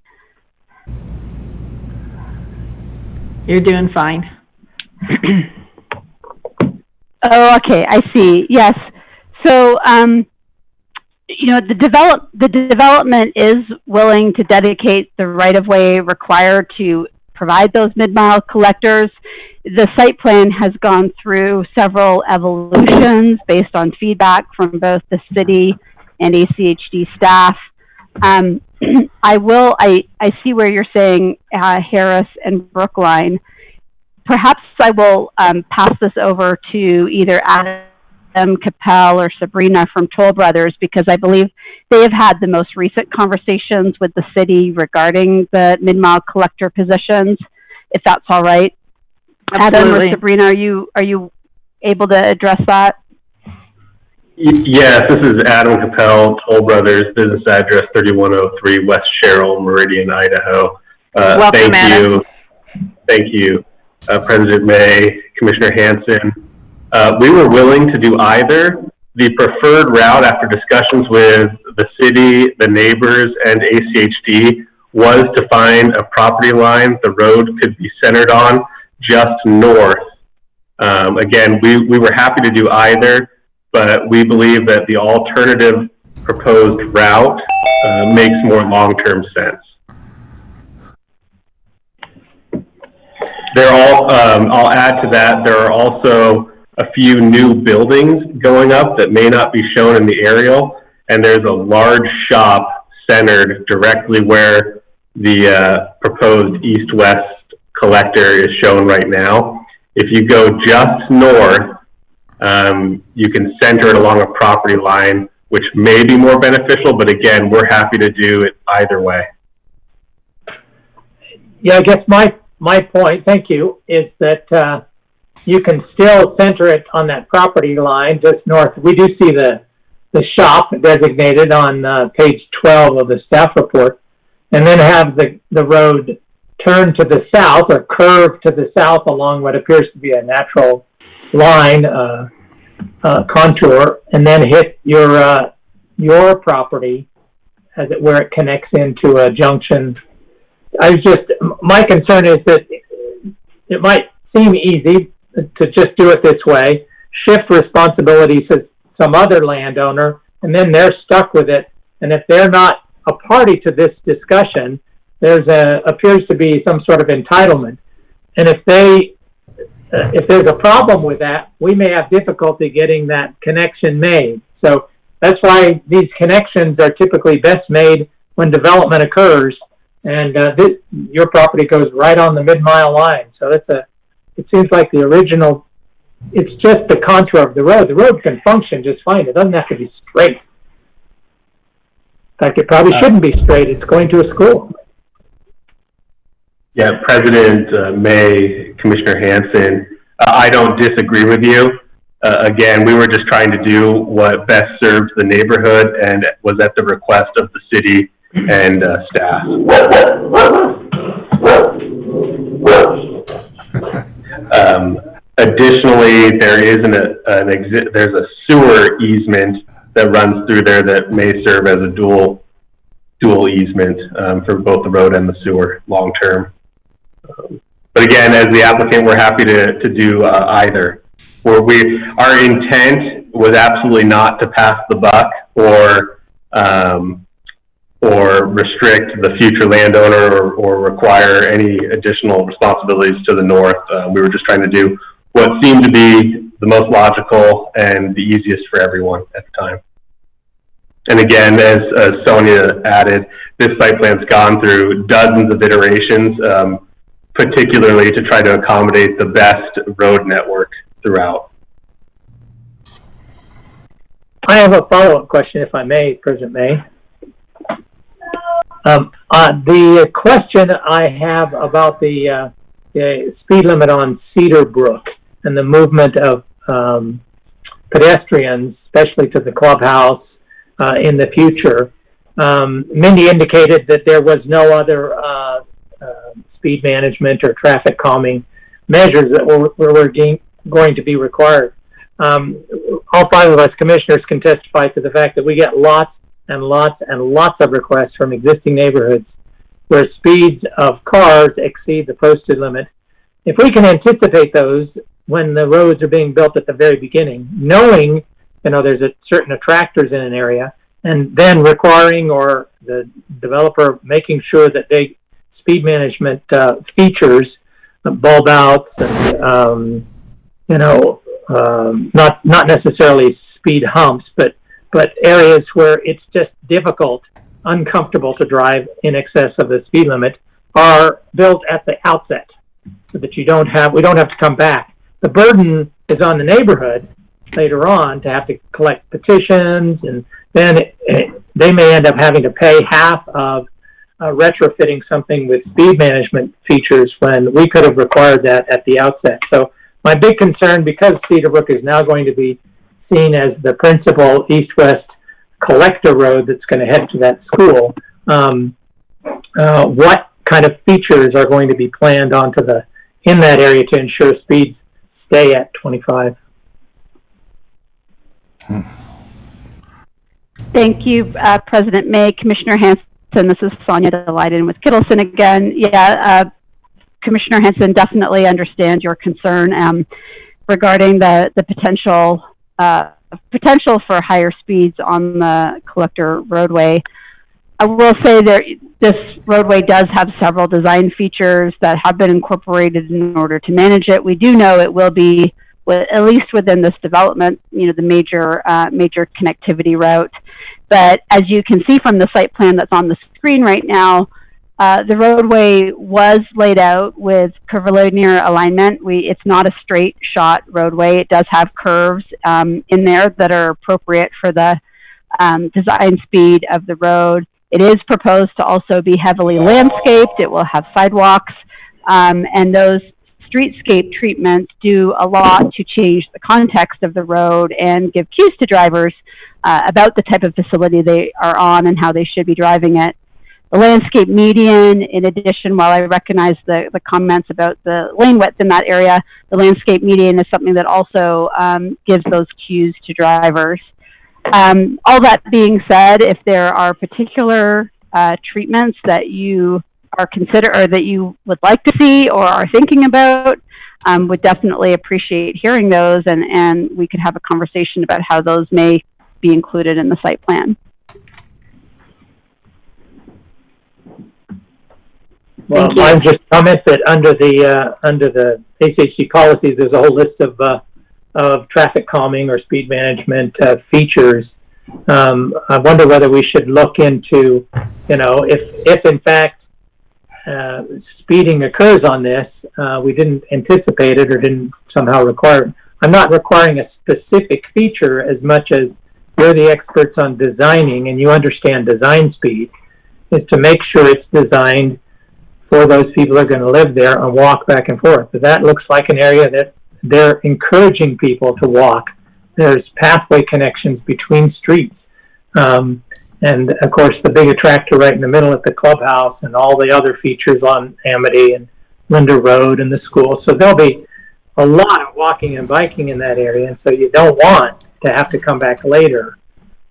You're doing fine. Oh, okay. I see. Yes. So, the development is willing to dedicate the right-of-way required to provide those mid-mile collectors. The site plan has gone through several evolutions based on feedback from both the city and ACHD staff. I see where you're saying Harris and Brookline. Perhaps I will pass this over to either Adam Capel or Sabrina from Toll Brothers, because I believe they have had the most recent conversations with the city regarding the mid-mile collector positions, if that's all right. Absolutely. Adam or Sabrina, are you able to address that? Yes, this is Adam Capel, Toll Brothers, business address 3103 West Sherrill, Meridian, Idaho. Welcome, Adam. Thank you, President May, Commissioner Hanson. We were willing to do either. The preferred route after discussions with the city, the neighbors, and ACHD was to find a property line the road could be centered on just north. Again, we were happy to do either, but we believe that the alternative proposed route makes more long-term sense. I'll add to that, there are also a few new buildings going up that may not be shown in the aerial, and there's a large shop centered directly where the proposed east-west collector is shown right now. If you go just north, you can center it along a property line, which may be more beneficial, but again, we're happy to do it either way. Yeah, I guess my point, thank you, is that you can still center it on that property line just north. We do see the shop designated on page 12 of the staff report, and then have the road turn to the south or curve to the south along what appears to be a natural line contour, and then hit your property as where it connects into a junction. My concern is that it might seem easy to just do it this way, shift responsibilities to some other landowner, and then they're stuck with it. And if they're not a party to this discussion, appears to be some sort of entitlement. And if there's a problem with that, we may have difficulty getting that connection made. So that's why these connections are typically best made when development occurs, and your property goes right on the mid-mile line. So it seems like the original, it's just the contour of the road. The road can function just fine. It doesn't have to be straight. In fact, it probably shouldn't be straight. It's going to a school. Yeah, President May, Commissioner Hanson, I don't disagree with you. Again, we were just trying to do what best served the neighborhood and was at the request of the city and staff. Additionally, there's a sewer easement that runs through there that may serve as a dual easement for both the road and the sewer long term. But again, as the applicant, we're happy to do either. Our intent was absolutely not to pass the buck or restrict the future landowner or require any additional responsibilities to the north. We were just trying to do what seemed to be the most logical and the easiest for everyone at the time. And again, as Sonia added, this site plan's gone through dozens of iterations, particularly to try to accommodate the best road network throughout. I have a follow-up question, if I may, President May. The question I have about the speed limit on Cedarbrook and the movement of pedestrians, especially to the clubhouse in the future. Mindy indicated that there was no other speed management or traffic calming measures that were going to be required. All five of us commissioners can testify to the fact that we get lots and lots and lots of requests from existing neighborhoods where speeds of cars exceed the posted limit. If we can anticipate those when the roads are being built at the very beginning, knowing there's a certain attractors in an area, and then requiring or the developer making sure that they speed management features, bulb outs, and not necessarily speed humps, but areas where it's just difficult, uncomfortable to drive in excess of the speed limit, are built at the outset, so that we don't have to come back. The burden is on the neighborhood later on to have to collect petitions, and then they may end up having to pay half of retrofitting something with speed management features when we could have required that at the outset. So my big concern, because Cedarbrook is now going to be seen as the principal east-west collector road that's going to head to that school, what kind of features are going to be planned in that area to ensure speeds stay at 25? Thank you, President May. Commissioner Hanson, this is Sonia Delighted with Kittleson again. Commissioner Hanson, definitely understand your concern regarding the potential for higher speeds on the collector roadway. I will say this roadway does have several design features that have been incorporated in order to manage it. We do know it will be, at least within this development, the major connectivity route. But as you can see from the site plan that's on the screen right now, The roadway was laid out with curvilinear alignment. It's not a straight shot roadway. It does have curves in there that are appropriate for the design speed of the road. It is proposed to also be heavily landscaped. It will have sidewalks, and those streetscape treatments do a lot to change the context of the road and give cues to drivers about the type of facility they are on and how they should be driving it. The landscape median, in addition, while I recognize the comments about the lane width in that area, the landscape median is something that also gives those cues to drivers. All that being said, if there are particular treatments that you are or that you would like to see or are thinking about, would definitely appreciate hearing those, and we could have a conversation about how those may be included in the site plan. Well, I just comment that under the ACHD policies, there's a whole list of traffic calming or speed management features. I wonder whether we should look into, if in fact speeding occurs on this, we didn't anticipate it or didn't somehow require it. I'm not requiring a specific feature as much as you're the experts on designing and you understand design speed, is to make sure it's designed for those people who are going to live there and walk back and forth. So that looks like an area that they're encouraging people to walk. There's pathway connections between streets. And of course, the big attractor right in the middle at the clubhouse and all the other features on Amity and Linder Road and the school. So there'll be a lot of walking and biking in that area. And so you don't want to have to come back later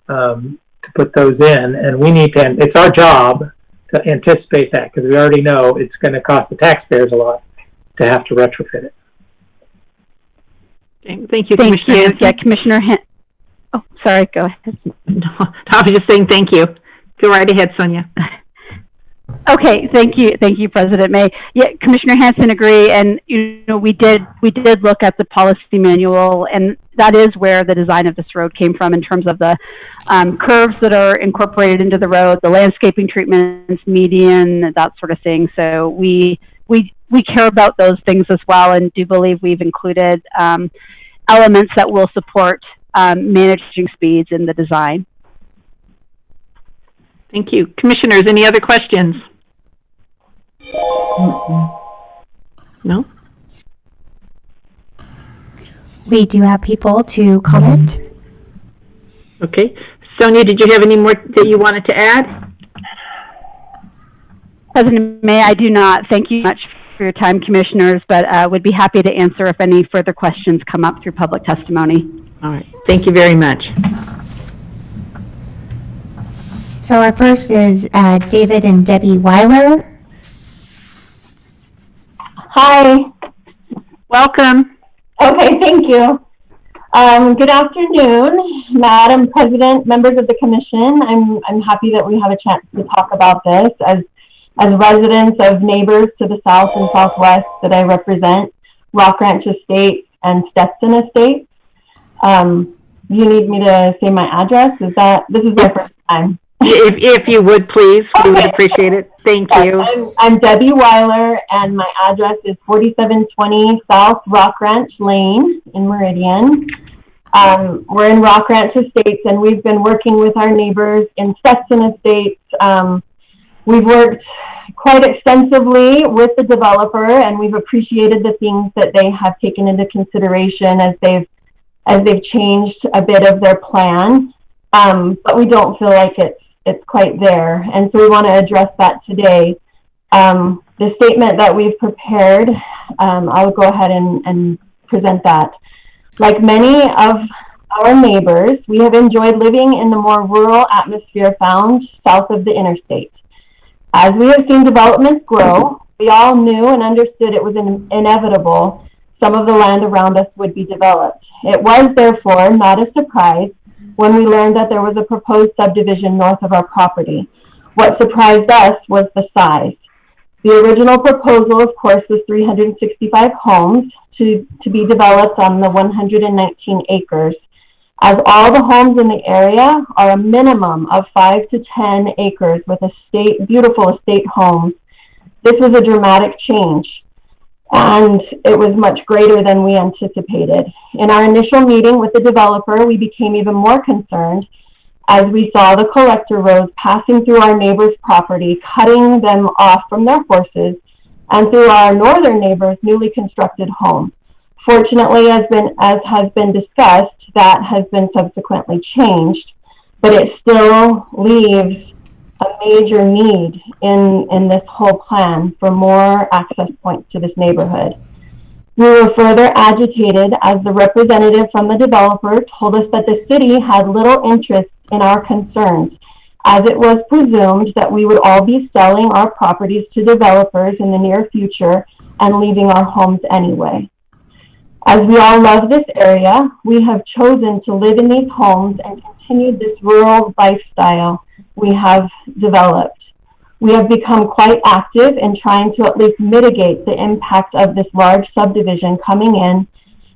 to put those in. And we need to, it's our job to anticipate that, because we already know it's going to cost the taxpayers a lot to have to retrofit it. Thank you, Thank Commissioner. you. Yeah, Commissioner Oh, sorry, go ahead. No, I was just saying thank you. Go right ahead, Sonia. Okay, thank you, President May. Yeah, Commissioner Hanson, agree, and we did look at the policy manual, and that is where the design of this road came from in terms of the curves that are incorporated into the road, the landscaping treatments, median, that sort of thing. So we care about those things as well, and do believe we've included elements that will support managing speeds in the design. Thank you. Commissioners, any other questions? No? We do have people to comment. Okay. Sonia, did you have any more that you wanted to add? President May, I do not. Thank you much for your time, Commissioners, but would be happy to answer if any further questions come up through public testimony. All right. Thank you very much. So our first is David and Debbie Weiler. Hi. Welcome. Okay, thank you. Good afternoon, Madam President, members of the Commission. I'm happy that we have a chance to talk about this. As residents of neighbors to the south and southwest that I represent, Rock Ranch Estates and Stetson Estates. You need me to say my address? This is my first time. If you would, please, we would appreciate it. Thank you. I'm Debbie Weiler, and my address is 4720 South Rock Ranch Lane in Meridian. We're in Rock Ranch Estates, and we've been working with our neighbors in Stetson Estates. We've worked quite extensively with the developer, and we've appreciated the things that they have taken into consideration as they've changed a bit of their plan. But we don't feel like it's quite there, and so we want to address that today. The statement that we've prepared, I'll go ahead and present that. Like many of our neighbors, we have enjoyed living in the more rural atmosphere found south of the interstate. As we have seen developments grow, we all knew and understood it was inevitable some of the land around us would be developed. It was, therefore, not a surprise when we learned that there was a proposed subdivision north of our property. What surprised us was the size. The original proposal, of course, was 365 homes to be developed on the 119 acres. as all the homes in the area are a minimum of 5 to 10 acres with beautiful estate homes. This was a dramatic change, and it was much greater than we anticipated. In our initial meeting with the developer, we became even more concerned as we saw the collector roads passing through our neighbors' property, cutting them off from their horses, and through our northern neighbors' newly constructed home. Fortunately, as has been discussed, that has been subsequently changed, but it still leaves a major need in this whole plan for more access points to this neighborhood. We were further agitated as the representative from the developer told us that the city had little interest in our concerns, as it was presumed that we would all be selling our properties to developers in the near future and leaving our homes anyway. As we all love this area, we have chosen to live in these homes and continue this rural lifestyle we have developed. We have become quite active in trying to at least mitigate the impact of this large subdivision coming in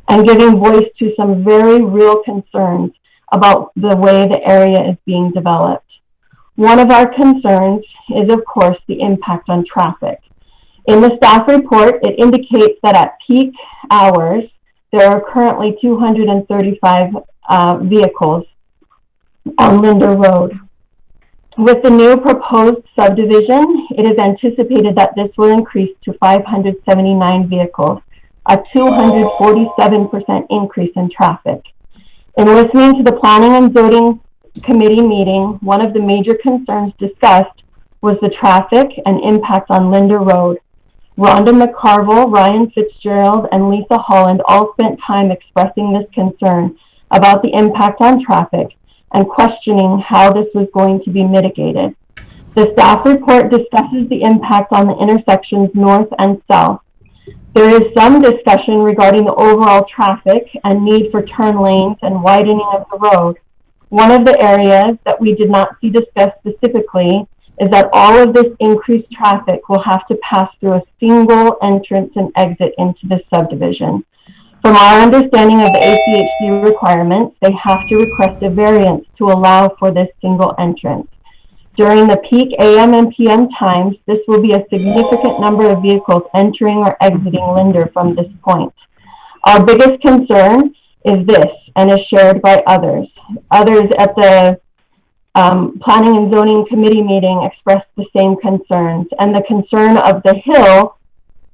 and giving voice to some very real concerns about the way the area is being developed. One of our concerns is, of course, the impact on traffic. In the staff report, it indicates that at peak hours, there are currently 235 vehicles on Linder Road. With the new proposed subdivision, it is anticipated that this will increase to 579 vehicles, a 247% increase in traffic. In listening to the Planning and Zoning Committee meeting, one of the major concerns discussed was the traffic and impact on Linder Road. Rhonda McCarville, Ryan Fitzgerald, and Lisa Holland all spent time expressing this concern about the impact on traffic and questioning how this was going to be mitigated. The staff report discusses the impact on the intersections north and south. There is some discussion regarding the overall traffic and need for turn lanes and widening of the road. One of the areas that we did not see discussed specifically is that all of this increased traffic will have to pass through a single entrance and exit into this subdivision. From our understanding of the ACHD requirements, they have to request a variance to allow for this single entrance. During the peak AM and PM times, this will be a significant number of vehicles entering or exiting Linder from this point. Our biggest concern is this, and is shared by others. Others at the Planning and Zoning Committee meeting expressed the same concerns, and the concern of the hill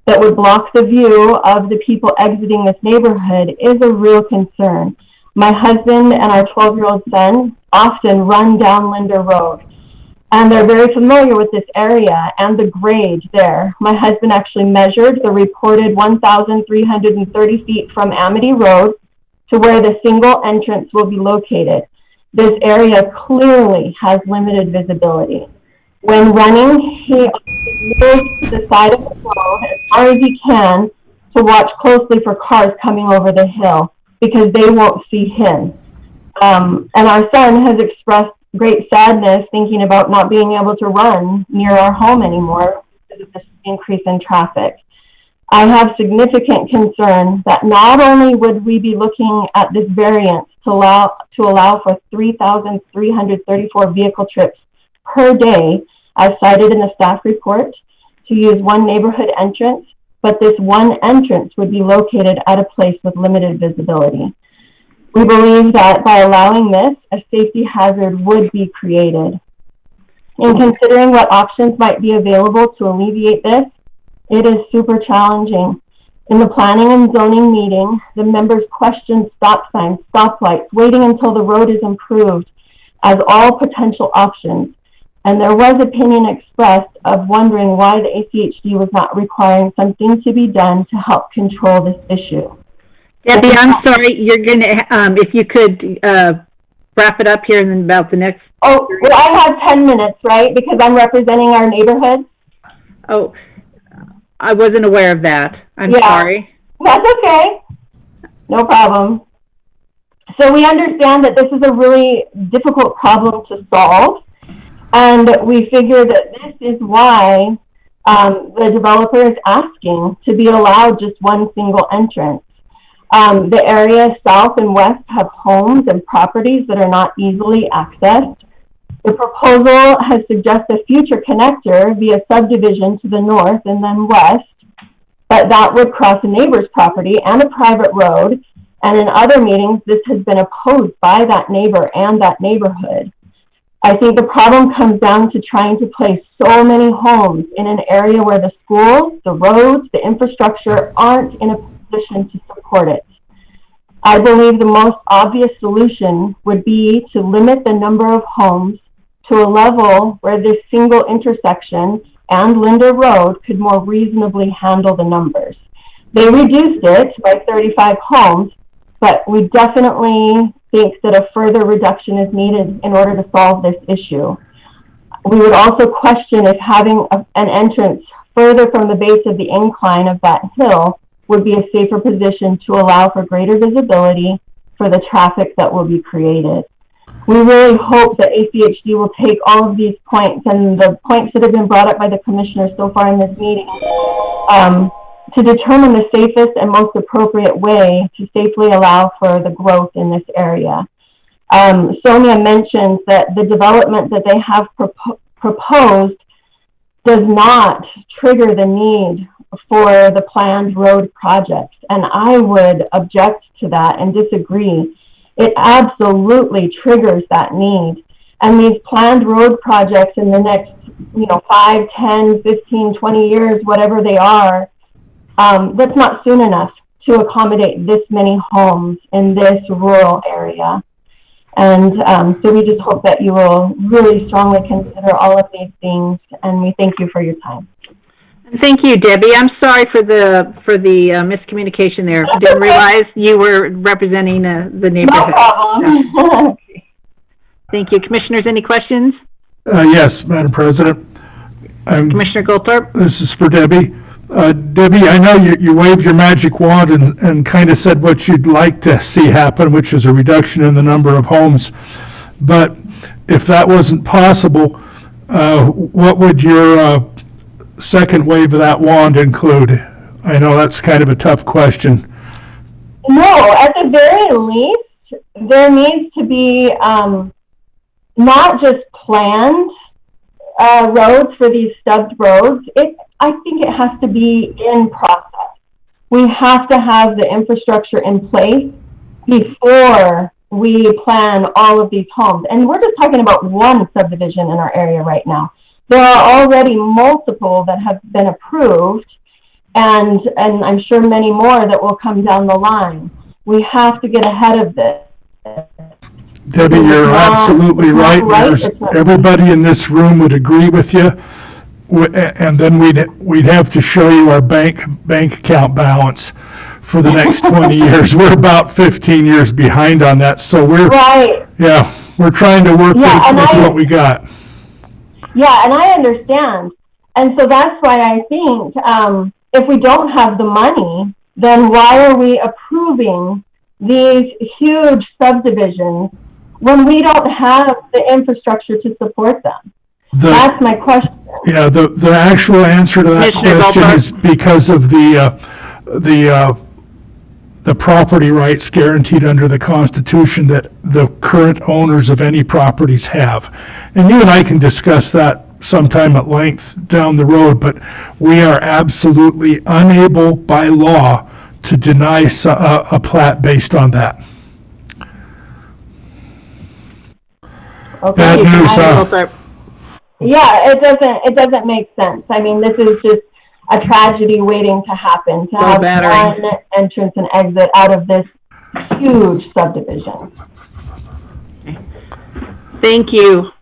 that would block the view of the people exiting this neighborhood is a real concern. My husband and our 12-year-old son often run down Linder Road, and they're very familiar with this area and the grade there. My husband actually measured the reported 1,330 feet from Amity Road to where the single entrance will be located. This area clearly has limited visibility. When running, he moves to the side of the road as far as he can to watch closely for cars coming over the hill because they won't see him. And our son has expressed great sadness thinking about not being able to run near our home anymore because of this increase in traffic. I have significant concern that not only would we be looking at this variance to allow for 3,334 vehicle trips per day, as cited in the staff report, to use one neighborhood entrance, but this one entrance would be located at a place with limited visibility. We believe that by allowing this, a safety hazard would be created. In considering what options might be available to alleviate this, it is super challenging. In the Planning and Zoning meeting, the members questioned stop signs, stoplights, waiting until the road is improved as all potential options. And there was opinion expressed of wondering why the ACHD was not requiring something to be done to help control this issue. Debbie, I'm sorry, you're going to, if you could wrap it up here in about the next... Oh, well, I have 10 minutes, right? Because I'm representing our neighborhood. Oh, I wasn't aware of that. I'm sorry. That's okay. No problem. So we understand that this is a really difficult problem to solve, and we figure that this is why the developer is asking to be allowed just one single entrance. The area south and west have homes and properties that are not easily accessed. The proposal has suggested a future connector via subdivision to the north and then west, but that would cross a neighbor's property and a private road. And in other meetings, this has been opposed by that neighbor and that neighborhood. I think the problem comes down to trying to place so many homes in an area where the schools, the roads, the infrastructure aren't in a position to support it. I believe the most obvious solution would be to limit the number of homes to a level where this single intersection and Linder Road could more reasonably handle the numbers. They reduced it by 35 homes, but we definitely think that a further reduction is needed in order to solve this issue. We would also question if having an entrance further from the base of the incline of that hill would be a safer position to allow for greater visibility for the traffic that will be created. We really hope that ACHD will take all of these points and the points that have been brought up by the commissioners so far in this meeting to determine the safest and most appropriate way to safely allow for the growth in this area. Sonia mentioned that the development that they have proposed does not trigger the need for the planned road projects, and I would object to that and disagree. It absolutely triggers that need. And these planned road projects in the next, 5, 10, 15, 20 years, whatever they are, that's not soon enough to accommodate this many homes in this rural area. And so we just hope that you will really strongly consider all of these things, and we thank you for your time. Thank you, Debbie. I'm sorry for the miscommunication there. Didn't realize you were representing the neighborhood. No problem. Okay. Thank you. Commissioners, any questions? Yes, Madam President. Commissioner Goldthorpe? This is for Debbie. Debbie, I know you waved your magic wand and kind of said what you'd like to see happen, which is a reduction in the number of homes. But if that wasn't possible, what would your second wave of that wand include? I know that's kind of a tough question. No, at the very least, there needs to be not just planned roads for these stubbed roads. I think it has to be in process. We have to have the infrastructure in place before we plan all of these homes. And we're just talking about one subdivision in our area right now. There are already multiple that have been approved, and I'm sure many more that will come down the line. We have to get ahead of this. Debbie, you're absolutely right. Everybody in this room would agree with you. And then we'd have to show you our bank account balance for the next 20 years. We're about 15 years behind on that, so we're we're trying to work with what we got. Yeah, and I understand, and so that's why I think if we don't have the money, then why are we approving these huge subdivisions when we don't have the infrastructure to support them? That's my question. Yeah, the actual answer to that question is because of the property rights guaranteed under the Constitution that the current owners of any properties have. And you and I can discuss that sometime at length down the road, but we are absolutely unable by law to deny a plat based on that. Okay. Bad news, Yeah, it doesn't make sense. I mean, this is just a tragedy waiting to happen, to have one entrance and exit out of this huge subdivision. Thank you.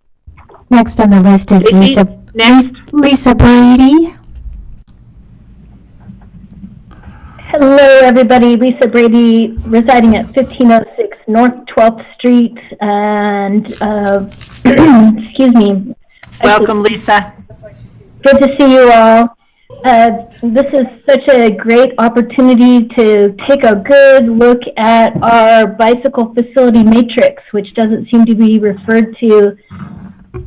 Next on the list is Lisa Brady. Hello, everybody. Lisa Brady, residing at 1506 North 12th Street, and excuse me. Welcome, Lisa. Good to see you all. This is such a great opportunity to take a good look at our bicycle facility matrix, which doesn't seem to be referred to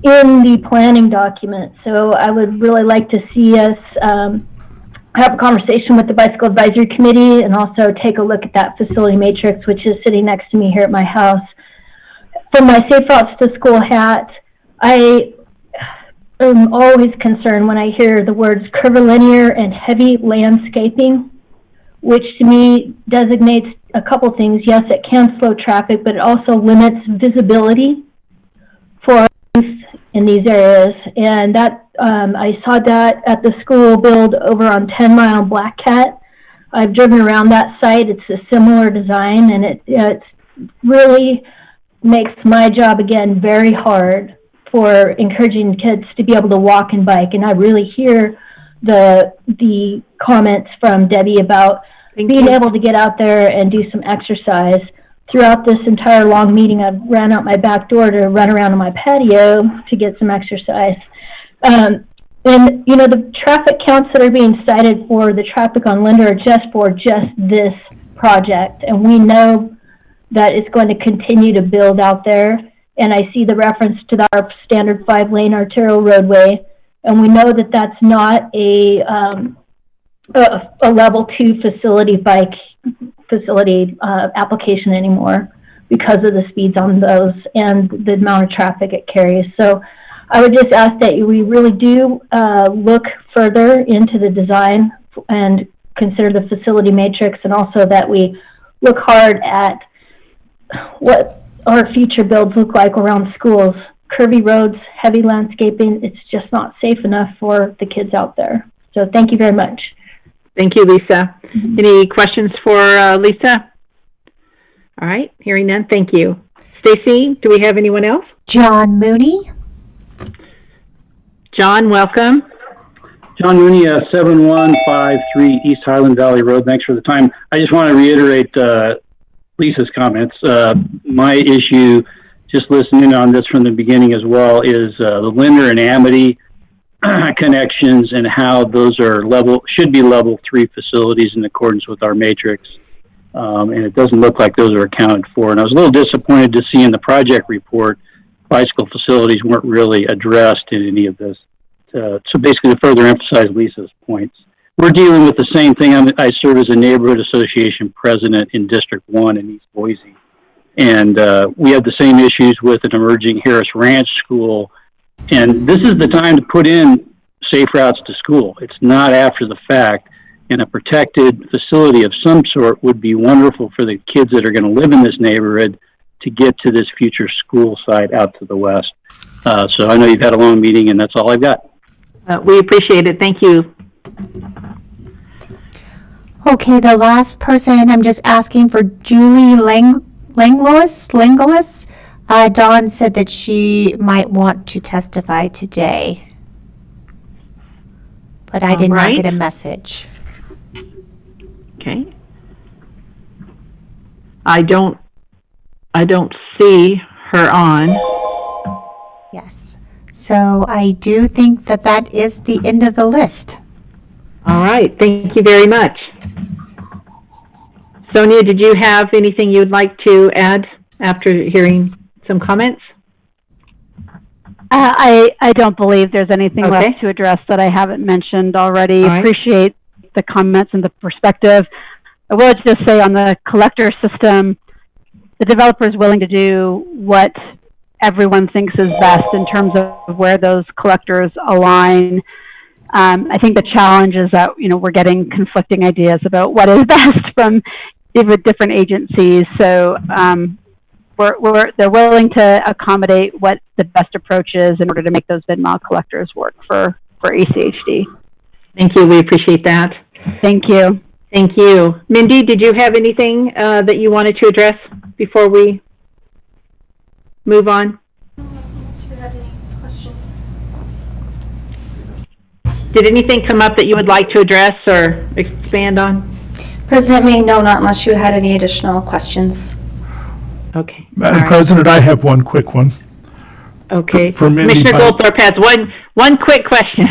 in the planning document. So I would really like to see us have a conversation with the Bicycle Advisory Committee and also take a look at that facility matrix, which is sitting next to me here at my house. For my Safe Routes to School hat, I am always concerned when I hear the words curvilinear and heavy landscaping, which to me designates a couple things. Yes, it can slow traffic, but it also limits visibility for youth in these areas. And that I saw that at the school build over on 10 Mile Black Cat. I've driven around that site. It's a similar design, and it really makes my job, again, very hard for encouraging kids to be able to walk and bike. And I really hear the comments from Debbie about being able to get out there and do some exercise. Throughout this entire long meeting, I ran out my back door to run around on my patio to get some exercise. And, you know, the traffic counts that are being cited for the traffic on Linder are just for this project. And we know that it's going to continue to build out there. And I see the reference to our standard 5-lane arterial roadway. And we know that that's not a level 2 facility application anymore because of the speeds on those and the amount of traffic it carries. So I would just ask that we really do look further into the design and consider the facility matrix, and also that we look hard at what our future builds look like around schools. Curvy roads, heavy landscaping, it's just not safe enough for the kids out there. So thank you very much. Thank you, Lisa. Any questions for Lisa? All right, hearing none, thank you. Stacy, do we have anyone else? John Mooney. John, welcome. John Mooney, 7153 East Highland Valley Road. Thanks for the time. I just want to reiterate Lisa's comments. My issue, just listening on this from the beginning as well, is the Linder and Amity connections and how those are should be level 3 facilities in accordance with our matrix. And it doesn't look like those are accounted for. And I was a little disappointed to see in the project report bicycle facilities weren't really addressed in any of this. So basically to further emphasize Lisa's points, we're dealing with the same thing. I serve as a neighborhood association president in District 1 in East Boise. And we have the same issues with an emerging Harris Ranch school. And this is the time to put in safe routes to school. It's not after the fact. And a protected facility of some sort would be wonderful for the kids that are going to live in this neighborhood to get to this future school site out to the west. So I know you've had a long meeting, and that's all I've got. We appreciate it. Thank you. Okay, the last person, I'm just asking for Julie Langlois. Dawn said that she might want to testify today, but I did not get a message. Okay. I don't see her on. Yes. So I do think that that is the end of the list. All right. Thank you very much. Sonia, did you have anything you'd like to add after hearing some comments? I don't believe there's anything left to address that I haven't mentioned already. Appreciate the comments and the perspective. I will just say on the collector system, the developer is willing to do what everyone thinks is best in terms of where those collectors align. I think the challenge is that, we're getting conflicting ideas about what is best from different agencies. So they're willing to accommodate what the best approach is in order to make those mid-mile collectors work for ACHD. Thank you. We appreciate that. Thank you. Thank you. Mindy, did you have anything that you wanted to address before we move on? Unless you had any questions. Did anything come up that you would like to address or expand on? President May, no, not unless you had any additional questions. Okay. Madam President, I have one quick one. Okay. For Mindy, Commissioner Goldthorpe has one quick question.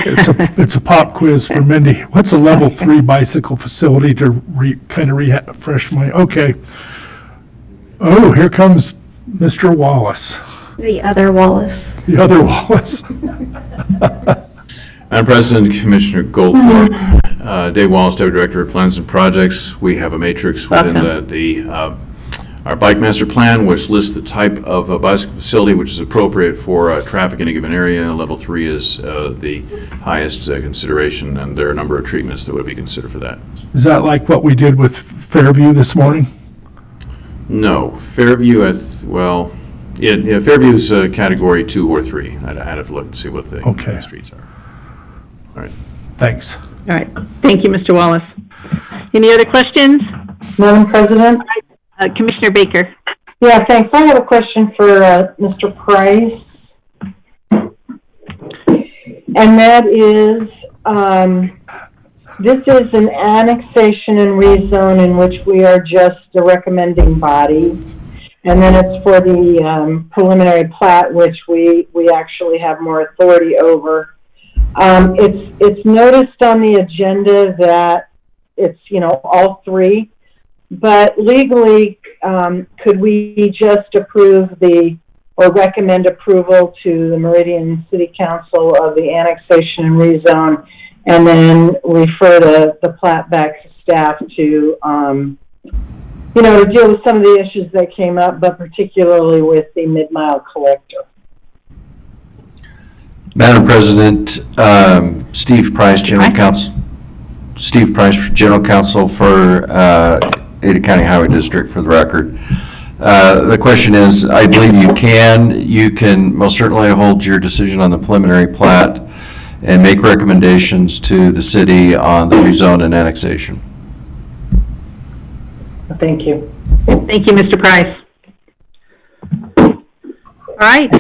It's a pop quiz for Mindy. What's a level 3 bicycle facility to refresh my, okay. Oh, here comes Mr. Wallace. The other Wallace. The other Wallace. Madam President, Commissioner Goldthorpe, Dave Wallace, Deputy Director of Plans and Projects. We have a matrix within our bike master plan, which lists the type of bicycle facility which is appropriate for traffic in a given area. Level 3 is the highest consideration, and there are a number of treatments that would be considered for that. Is that like what we did with Fairview this morning? No, Fairview, Fairview's category 2 or 3. I'd have to look and see what the streets are. All right. Thanks. All right. Thank you, Mr. Wallace. Any other questions? Madam President? Commissioner Baker. Yeah, thanks. I have a question for Mr. Price. And that is, this is an annexation and rezone in which we are just the recommending body. And then it's for the preliminary plat, which we actually have more authority over. It's noticed on the agenda that it's, all three. But legally, could we just approve or recommend approval to the Meridian City Council of the annexation and rezone, and then refer the plat back to staff to, to deal with some of the issues that came up, but particularly with the mid-mile collector? Madam President, Steve Price, General Counsel. Steve Price, General Counsel for Ada County Highway District, for the record. The question is, I believe you can most certainly hold your decision on the preliminary plat and make recommendations to the city on the rezone and annexation. Thank you. Thank you, Mr. Price. All right.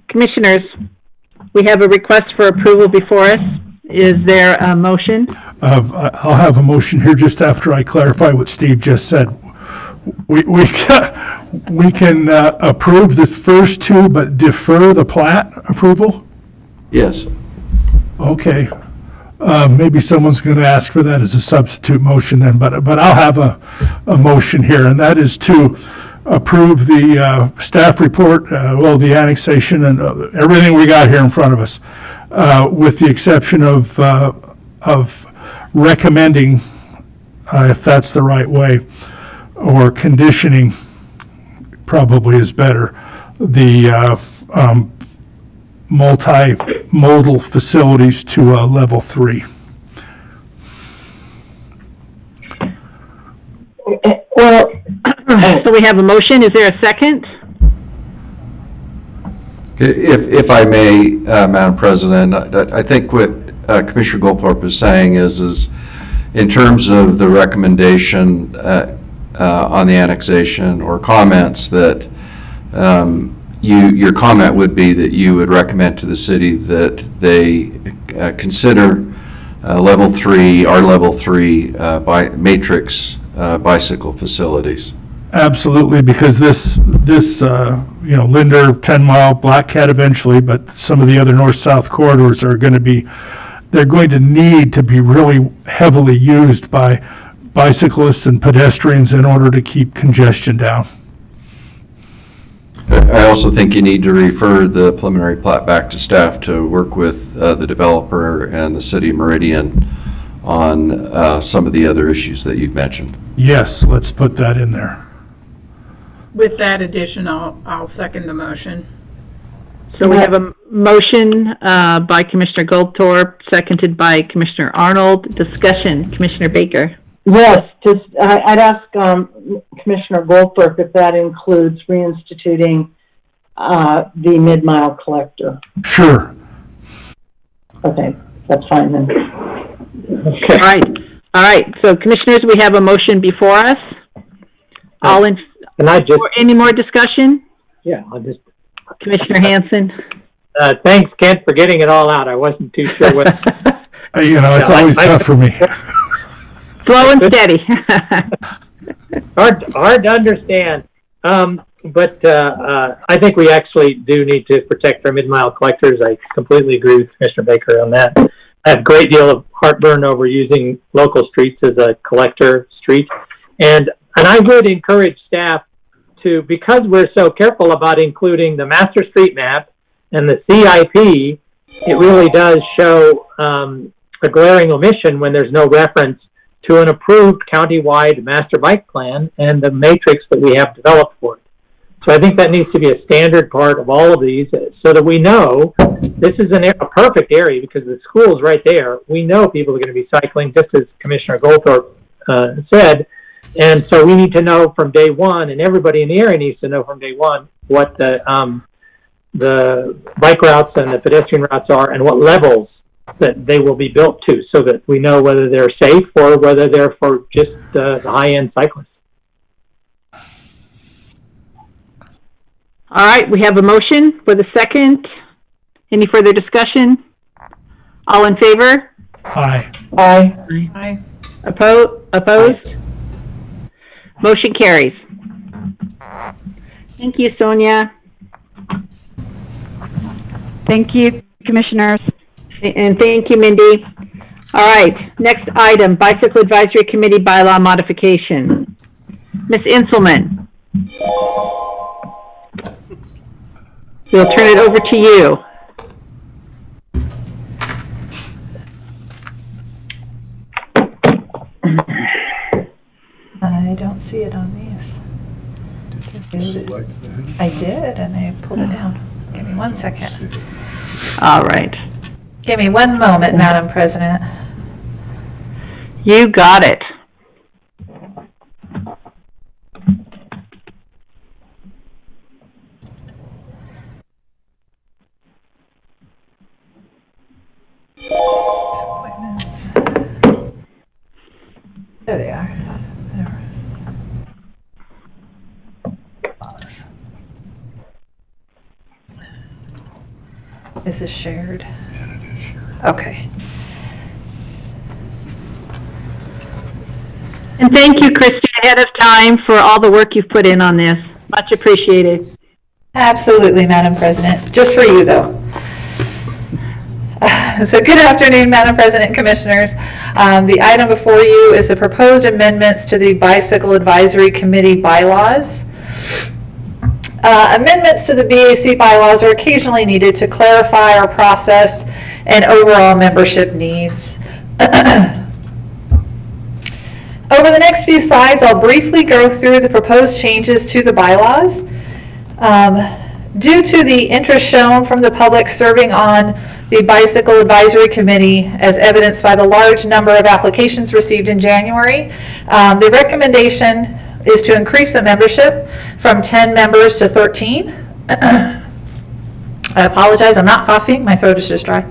Commissioners, we have a request for approval before us. Is there a motion? I'll have a motion here just after I clarify what Steve just said. We can approve the first two, but defer the plat approval? Yes. Okay. Maybe someone's going to ask for that as a substitute motion then, but I'll have a motion here, and that is to approve the staff report, the annexation and everything we got here in front of us, with the exception of recommending, if that's the right way, or conditioning probably is better, the multimodal facilities to level 3. Well, so we have a motion. Is there a second? If I may, Madam President, I think what Commissioner Goldthorpe is saying is in terms of the recommendation on the annexation or comments, that your comment would be that you would recommend to the city that they consider level 3, our level 3 matrix bicycle facilities. Absolutely, because this Linder, 10 Mile, Black Cat eventually, but some of the other north-south corridors are going to need to be really heavily used by bicyclists and pedestrians in order to keep congestion down. I also think you need to refer the preliminary plat back to staff to work with the developer and the city of Meridian on some of the other issues that you've mentioned. Yes, let's put that in there. With that addition, I'll second the motion. So we have a motion by Commissioner Goldthorpe, seconded by Commissioner Arnold. Discussion, Commissioner Baker. Yes, I'd ask Commissioner Goldthorpe if that includes reinstituting the mid-mile collector. Sure. Okay, that's fine then. Okay. All right. So, Commissioners, we have a motion before us. Any more discussion? Yeah, I'll just. Commissioner Hanson. Thanks, Kent, for getting it all out. I wasn't too sure what. It's always tough for me. Slow and steady. hard to understand. But I think we actually do need to protect our mid-mile collectors. I completely agree with Commissioner Baker on that. I have a great deal of heartburn over using local streets as a collector street. And I would encourage staff to, because we're so careful about including the master street map and the CIP, it really does show a glaring omission when there's no reference to an approved countywide master bike plan and the matrix that we have developed for it. So I think that needs to be a standard part of all of these so that we know this is a perfect area because the school's right there. We know people are going to be cycling, just as Commissioner Goldthorpe said. And so we need to know from day one, and everybody in the area needs to know from day one what the bike routes and the pedestrian routes are and what levels that they will be built to so that we know whether they're safe or whether they're for just the high-end cyclists. All right, we have a motion for the second. Any further discussion? All in favor? Aye. Aye. Aye. Opposed? Motion carries. Thank you, Sonia. Thank you, Commissioners. And thank you, Mindy. All right, next item, Bicycle Advisory Committee Bylaw Modification. Ms. Inselman. We'll turn it over to you. I don't see it on these. I did, and I pulled it down. Give me 1 second. All right. Give me 1 moment, Madam President. You got it. Appointments. There they are. Is this shared? Yeah, it is shared. Okay. And thank you, Christy, ahead of time for all the work you've put in on this. Much appreciated. Absolutely, Madam President. Just for you, though. So good afternoon, Madam President and Commissioners. The item before you is the proposed amendments to the Bicycle Advisory Committee bylaws. Amendments to the BAC bylaws are occasionally needed to clarify our process and overall membership needs. Over the next few slides, I'll briefly go through the proposed changes to the bylaws. Due to the interest shown from the public serving on the Bicycle Advisory Committee, as evidenced by the large number of applications received in January, the recommendation is to increase the membership from 10 members to 13. I apologize, I'm not coughing, my throat is just dry.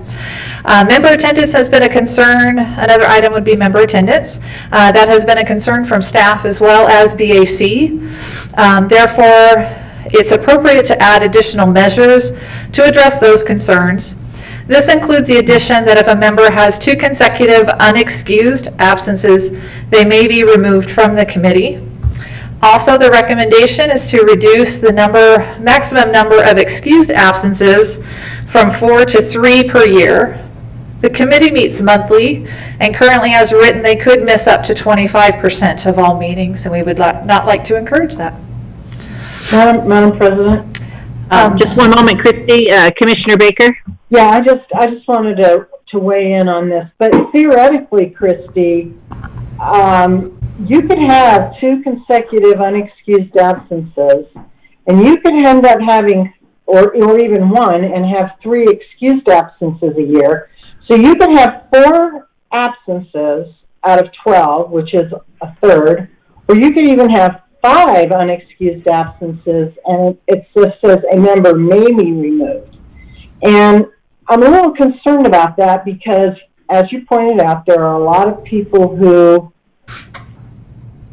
Member attendance has been a concern. Another item would be member attendance. That has been a concern from staff as well as BAC. Therefore, it's appropriate to add additional measures to address those concerns. This includes the addition that if a member has 2 consecutive unexcused absences, they may be removed from the committee. Also, the recommendation is to reduce the maximum number of excused absences from 4 to 3 per year. The committee meets monthly, and currently as written, they could miss up to 25% of all meetings, and we would not like to encourage that. Madam President? Just one moment, Christy. Commissioner Baker? Yeah, I just wanted to weigh in on this. But theoretically, Christy, you could have 2 consecutive unexcused absences, and you could end up having, or even 1, and have 3 excused absences a year. So you could have 4 absences out of 12, which is a third, or you could even have 5 unexcused absences, and it just says a member may be removed. And I'm a little concerned about that because, as you pointed out, there are a lot of people who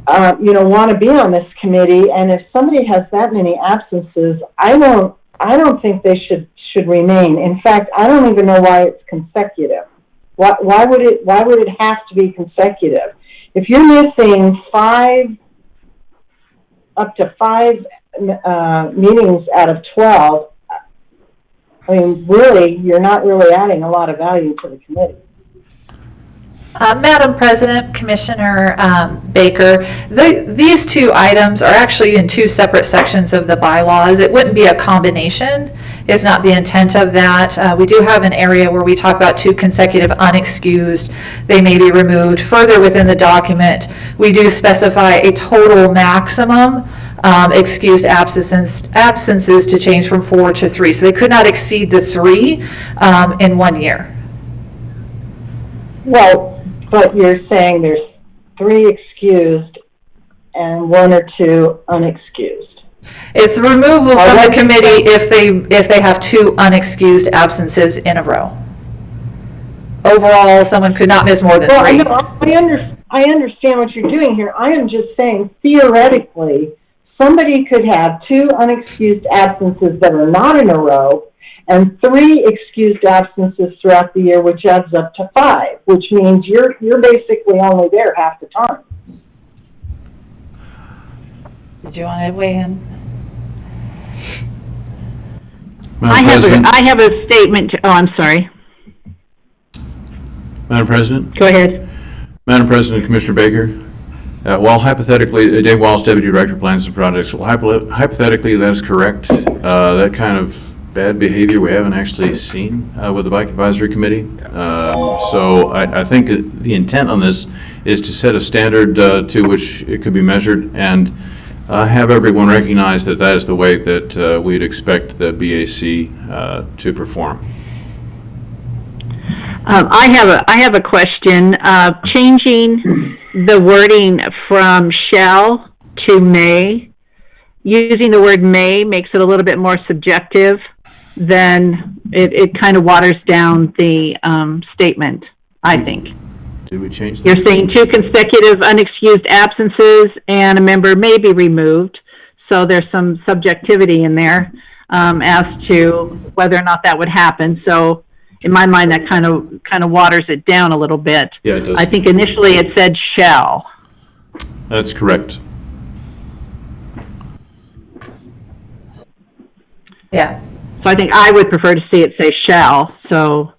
want to be on this committee, and if somebody has that many absences, I don't think they should remain. In fact, I don't even know why it's consecutive. Why would it have to be consecutive? If you're missing up to 5 meetings out of 12, I mean, really, you're not really adding a lot of value to the committee. Madam President, Commissioner Baker, these 2 items are actually in 2 separate sections of the bylaws. It wouldn't be a combination. is not the intent of that. We do have an area where we talk about 2 consecutive unexcused. They may be removed. Further within the document, we do specify a total maximum excused absences to change from 4 to 3. So they could not exceed the 3 in 1 year. Well, but you're saying there's 3 excused and 1 or 2 unexcused. It's removal from the committee if they have 2 unexcused absences in a row. Overall, someone could not miss more than 3. I understand what you're doing here. I am just saying, theoretically, somebody could have 2 unexcused absences that are not in a row and 3 excused absences throughout the year, which adds up to 5, which means you're basically only there half the time. Did you want to weigh in? I have a statement. Oh, I'm sorry. Madam President? Go ahead. Madam President, Commissioner Baker, while hypothetically, Dave Walls, Deputy Director of Plans and Projects, well, hypothetically that is correct. That kind of bad behavior we haven't actually seen with the Bike Advisory Committee. So I think the intent on this is to set a standard to which it could be measured and have everyone recognize that that is the way that we'd expect the BAC to perform. I have a question. Changing the wording from shall to may, using the word may makes it a little bit more subjective. Then it kind of waters down the statement, I think. Did we change that? You're saying 2 consecutive unexcused absences and a member may be removed. So there's some subjectivity in there as to whether or not that would happen. So in my mind, that kind of waters it down a little bit. Yeah, it does. I think initially it said shall. That's correct. Yeah. So I think I would prefer to see it say shall. So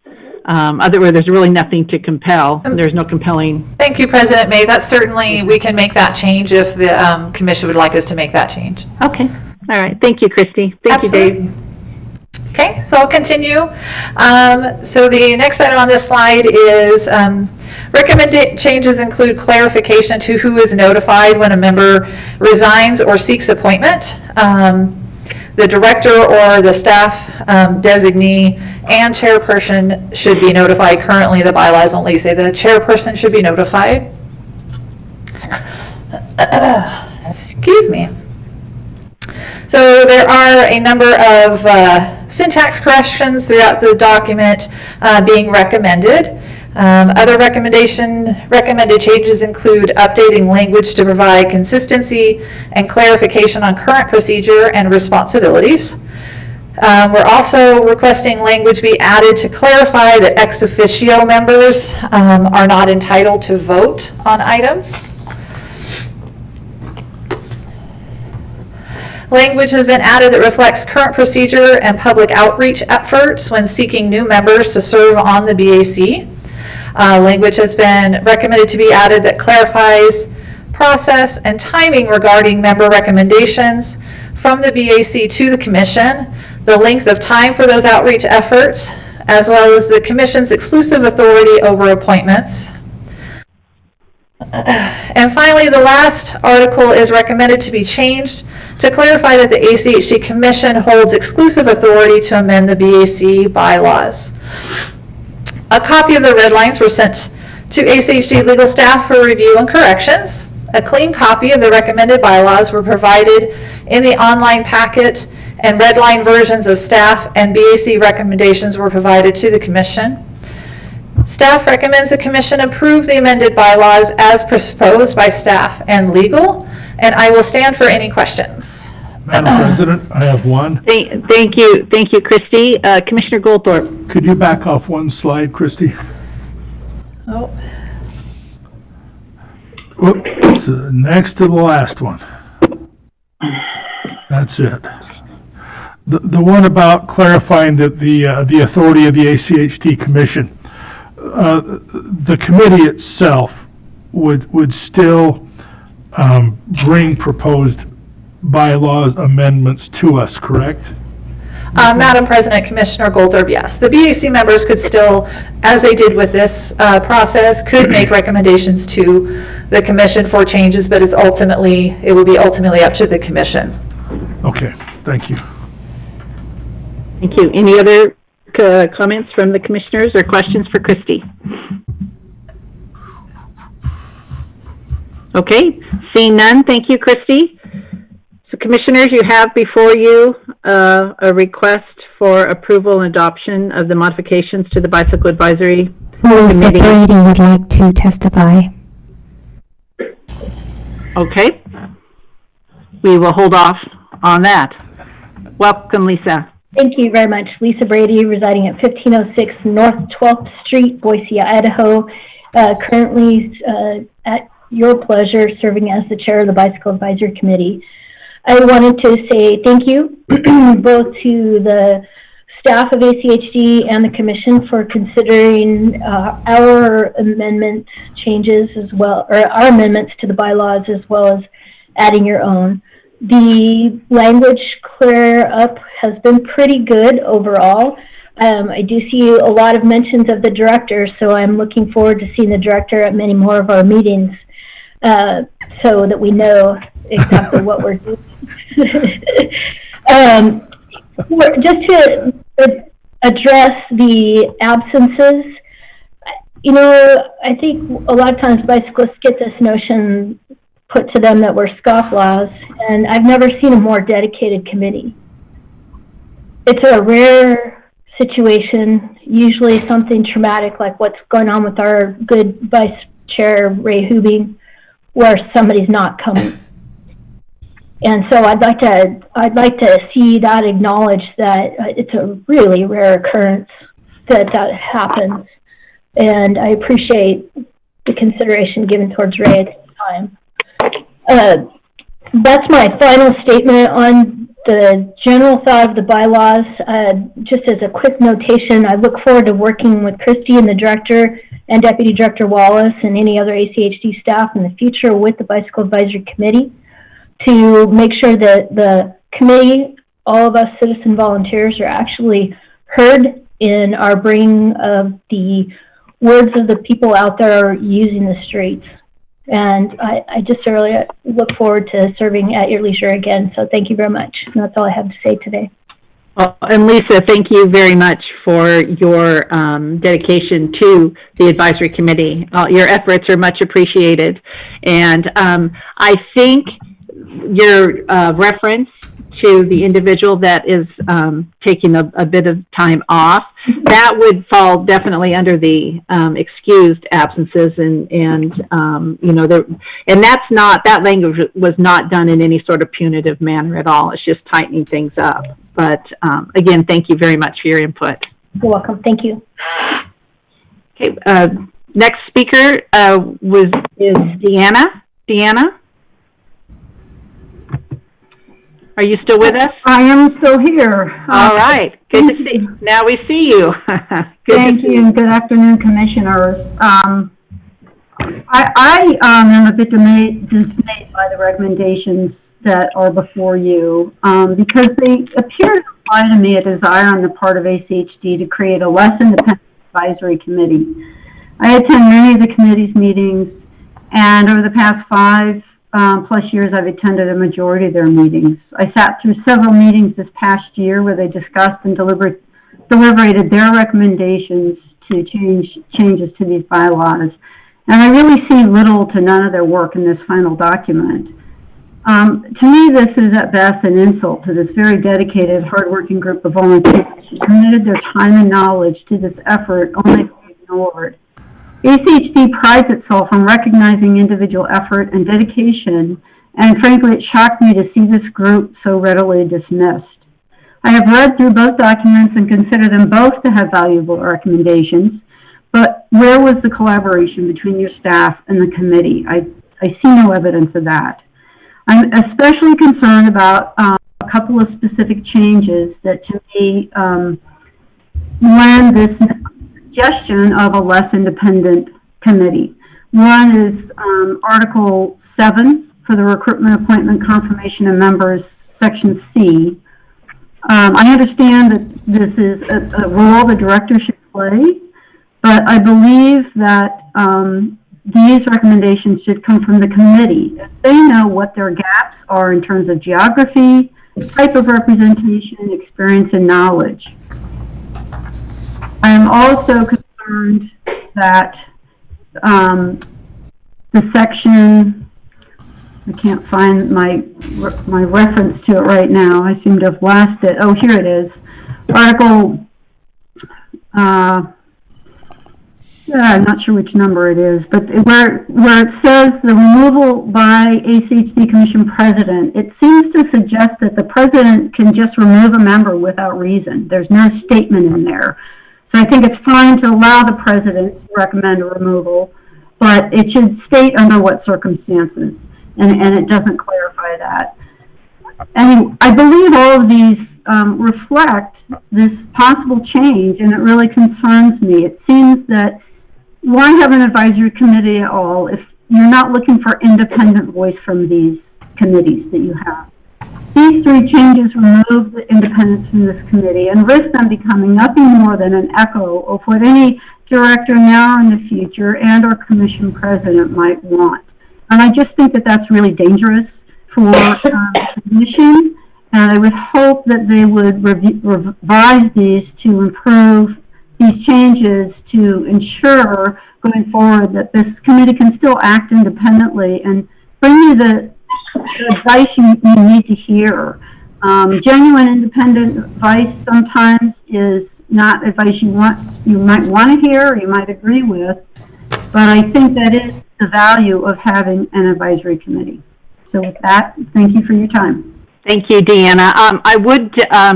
otherwise, there's really nothing to compel. There's no compelling. Thank you, President May. That's certainly, we can make that change if the commission would like us to make that change. Okay. All right. Thank you, Christy. Thank you, Dave. Okay, so I'll continue. So the next item on this slide is recommended changes include clarification to who is notified when a member resigns or seeks appointment. The director or the staff designee and chairperson should be notified. Currently, the bylaws only say the chairperson should be notified. Excuse me. So there are a number of syntax corrections throughout the document being recommended. Other recommended changes include updating language to provide consistency and clarification on current procedure and responsibilities. We're also requesting language be added to clarify that ex officio members are not entitled to vote on items. Language has been added that reflects current procedure and public outreach efforts when seeking new members to serve on the BAC. Language has been recommended to be added that clarifies process and timing regarding member recommendations from the BAC to the Commission, the length of time for those outreach efforts, as well as the Commission's exclusive authority over appointments. And finally, the last article is recommended to be changed to clarify that the ACHD Commission holds exclusive authority to amend the BAC bylaws. A copy of the red lines were sent to ACHD legal staff for review and corrections. A clean copy of the recommended bylaws were provided in the online packet, and red line versions of staff and BAC recommendations were provided to the Commission. Staff recommends the Commission approve the amended bylaws as proposed by staff and legal, and I will stand for any questions. Madam President, I have one. Thank you, Christy. Commissioner Goldthorpe. Could you back off one slide, Christy? Oh. It's next to the last one. That's it. The one about clarifying that the authority of the ACHD Commission. The committee itself would still bring proposed bylaws amendments to us, correct? Madam President, Commissioner Goldberg, yes. The BAC members could still, as they did with this process, could make recommendations to the commission for changes, but it will be ultimately up to the commission. Okay, thank you. Thank you. Any other comments from the commissioners or questions for Christie? Okay, seeing none, thank you, Christie. So commissioners, you have before you a request for approval and adoption of the modifications to the Bicycle Advisory Lisa Committee. Brady would like to testify. Okay. We will hold off on that. Welcome, Lisa. Thank you very much. Lisa Brady, residing at 1506 North 12th Street, Boise, Idaho. Currently, at your pleasure, serving as the chair of the Bicycle Advisory Committee. I wanted to say thank you both to the staff of ACHD and the commission for considering our amendment changes as well, or our amendments to the bylaws, as well as adding your own. The language clear up has been pretty good overall. I do see a lot of mentions of the director, so I'm looking forward to seeing the director at many more of our meetings, so that we know exactly what we're doing. Just to address the absences, you know, I think a lot of times bicyclists get this notion put to them that we're scofflaws, and I've never seen a more dedicated committee. It's a rare situation, usually something traumatic like what's going on with our good Vice Chair Ray Hubing, where somebody's not coming. And so I'd like to see that acknowledged, that it's a really rare occurrence that happens, and I appreciate the consideration given towards Ray at this time. That's my final statement on the general thought of the bylaws. Just as a quick notation, I look forward to working with Christie and the director and Deputy Director Wallace and any other ACHD staff in the future with the Bicycle Advisory Committee to make sure that the committee, all of us citizen volunteers, are actually heard in our bringing of the words of the people out there using the streets. And I just really look forward to serving at your leisure again. So thank you very much. And that's all I have to say today. Well, and Lisa, thank you very much for your dedication to the advisory committee. Your efforts are much appreciated. And I think your reference to the individual that is taking a bit of time off, that would fall definitely under the excused absences, and you know, and that language was not done in any sort of punitive manner at all. It's just tightening things up. But again, thank you very much for your input. You're welcome. Thank you. Okay. Next speaker is Deanna. Deanna? Are you still with us? I am still here. All right. Good to see you. Now we see you. Thank you, and good afternoon, Commissioners. I am a bit dismayed by the recommendations that are before you, because they appear to imply to me a desire on the part of ACHD to create a less independent advisory committee. I attend many of the committee's meetings, and over the past 5+ years, I've attended a majority of their meetings. I sat through several meetings this past year where they discussed and deliberated their recommendations to changes to these bylaws. And I really see little to none of their work in this final document. To me, this is at best an insult to this very dedicated, hardworking group of volunteers who committed their time and knowledge to this effort only to be ignored. ACHD prides itself on recognizing individual effort and dedication, and frankly, it shocked me to see this group so readily dismissed. I have read through both documents and consider them both to have valuable recommendations, but where was the collaboration between your staff and the committee? I see no evidence of that. I'm especially concerned about a couple of specific changes that to me lend this suggestion of a less independent committee. One is Article 7 for the recruitment, appointment, confirmation of members, Section C. I understand that this is a role the director should play, but I believe that these recommendations should come from the committee. They know what their gaps are in terms of geography, type of representation, experience, and knowledge. I am also concerned that the section, I can't find my reference to it right now. I seem to have lost it. Oh, here it is. Article, I'm not sure which number it is, but where it says the removal by ACHD Commission President, it seems to suggest that the President can just remove a member without reason. There's no statement in there. So I think it's fine to allow the President to recommend a removal, but it should state under what circumstances, and it doesn't clarify that. And I believe all of these reflect this possible change, and it really concerns me. It seems that why have an advisory committee at all if you're not looking for independent voice from these committees that you have? These three changes remove the independence from this committee and risk them becoming nothing more than an echo of what any director now or in the future and or commission president might want. And I just think that that's really dangerous for the commission, and I would hope that they would revise these to improve these changes to ensure going forward that this committee can still act independently and bring you the advice you need to hear. Genuine independent advice sometimes is not advice you might want to hear or you might agree with, but I think that is the value of having an advisory committee. So with that, thank you for your time. Thank you, Deanna. I would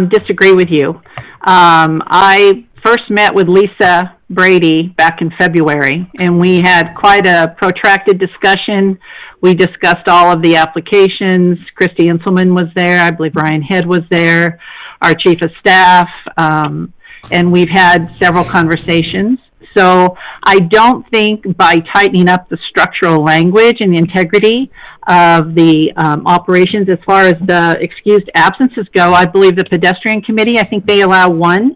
disagree with you. I first met with Lisa Brady back in February, and we had quite a protracted discussion. We discussed all of the applications. Christy Inselman was there. I believe Ryan Head was there, our chief of staff, and we've had several conversations. So I don't think by tightening up the structural language and the integrity of the operations as far as the excused absences go, I believe the pedestrian committee, I think they allow one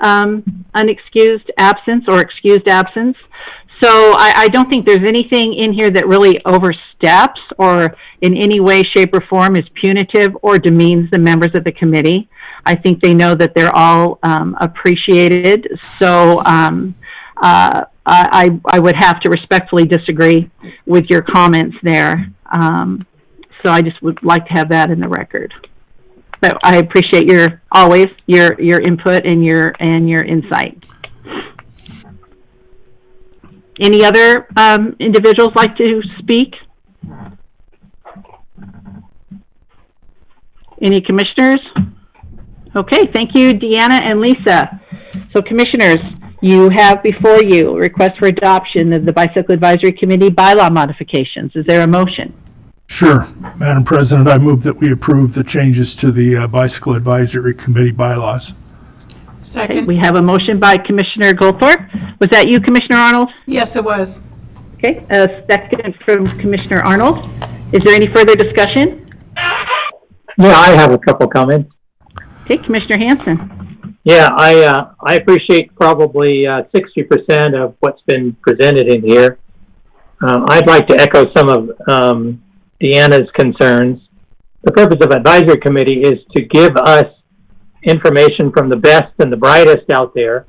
unexcused absence or excused absence. So I don't think there's anything in here that really oversteps or in any way, shape, or form is punitive or demeans the members of the committee. I think they know that they're all appreciated. So I would have to respectfully disagree with your comments there. So I just would like to have that in the record. But I appreciate your input and your insight. Any other individuals like to speak? Any commissioners? Okay, thank you, Deanna and Lisa. So commissioners, you have before you a request for adoption of the Bicycle Advisory Committee bylaw modifications. Is there a motion? Sure. Madam President, I move that we approve the changes to the Bicycle Advisory Committee bylaws. Second. Okay, we have a motion by Commissioner Goldthorpe. Was that you, Commissioner Arnold? Yes, it was. Okay, a second from Commissioner Arnold. Is there any further discussion? Yeah, I have a couple comments. Okay, Commissioner Hanson. Yeah, I appreciate probably 60% of what's been presented in here. I'd like to echo some of Deanna's concerns. The purpose of advisory committee is to give us information from the best and the brightest out there,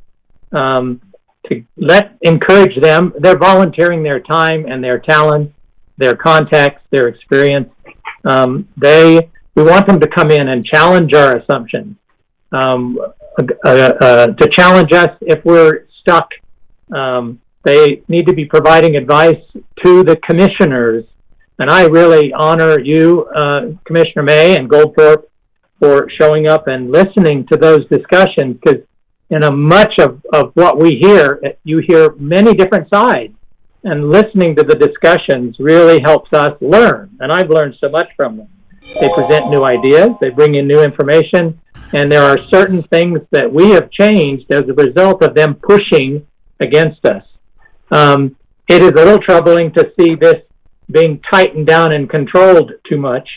to encourage them. They're volunteering their time and their talent, their contacts, their experience. We want them to come in and challenge our assumptions, to challenge us if we're stuck. They need to be providing advice to the commissioners. And I really honor you, Commissioner May and Goldthorpe, for showing up and listening to those discussions, because in much of what we hear, you hear many different sides. And listening to the discussions really helps us learn. And I've learned so much from them. They present new ideas, they bring in new information, and there are certain things that we have changed as a result of them pushing against us. It is a little troubling to see this being tightened down and controlled too much.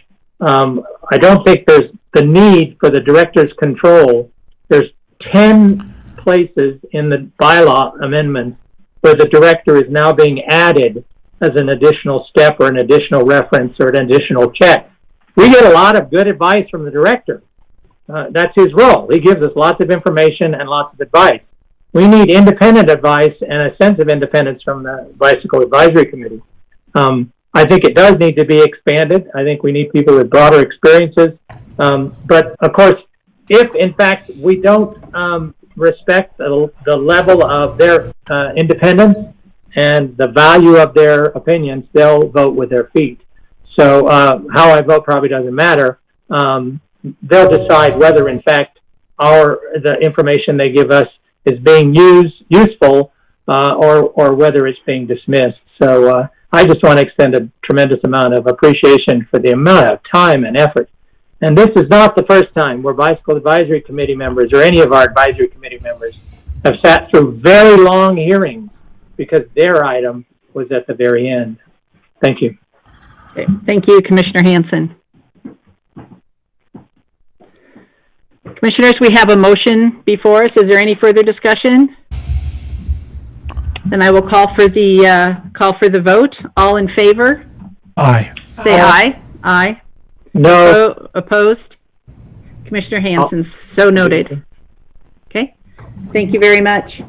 I don't think there's the need for the director's control. There's 10 places in the bylaw amendments where the director is now being added as an additional step or an additional reference or an additional check. We get a lot of good advice from the director. That's his role. He gives us lots of information and lots of advice. We need independent advice and a sense of independence from the Bicycle Advisory Committee. I think it does need to be expanded. I think we need people with broader experiences. But of course, if in fact we don't respect the level of their independence and the value of their opinions, they'll vote with their feet. So how I vote probably doesn't matter. They'll decide whether in fact the information they give us is being useful or whether it's being dismissed. So I just want to extend a tremendous amount of appreciation for the amount of time and effort. And this is not the first time where Bicycle Advisory Committee members or any of our advisory committee members have sat through very long hearings because their item was at the very end. Thank you. Okay. Thank you, Commissioner Hanson. Commissioners, we have a motion before us. Is there any further discussion? Then I will call for the vote. All in favor? Aye. Say aye. Aye. No. Opposed? Commissioner Hanson, so noted. Okay. Thank you very much.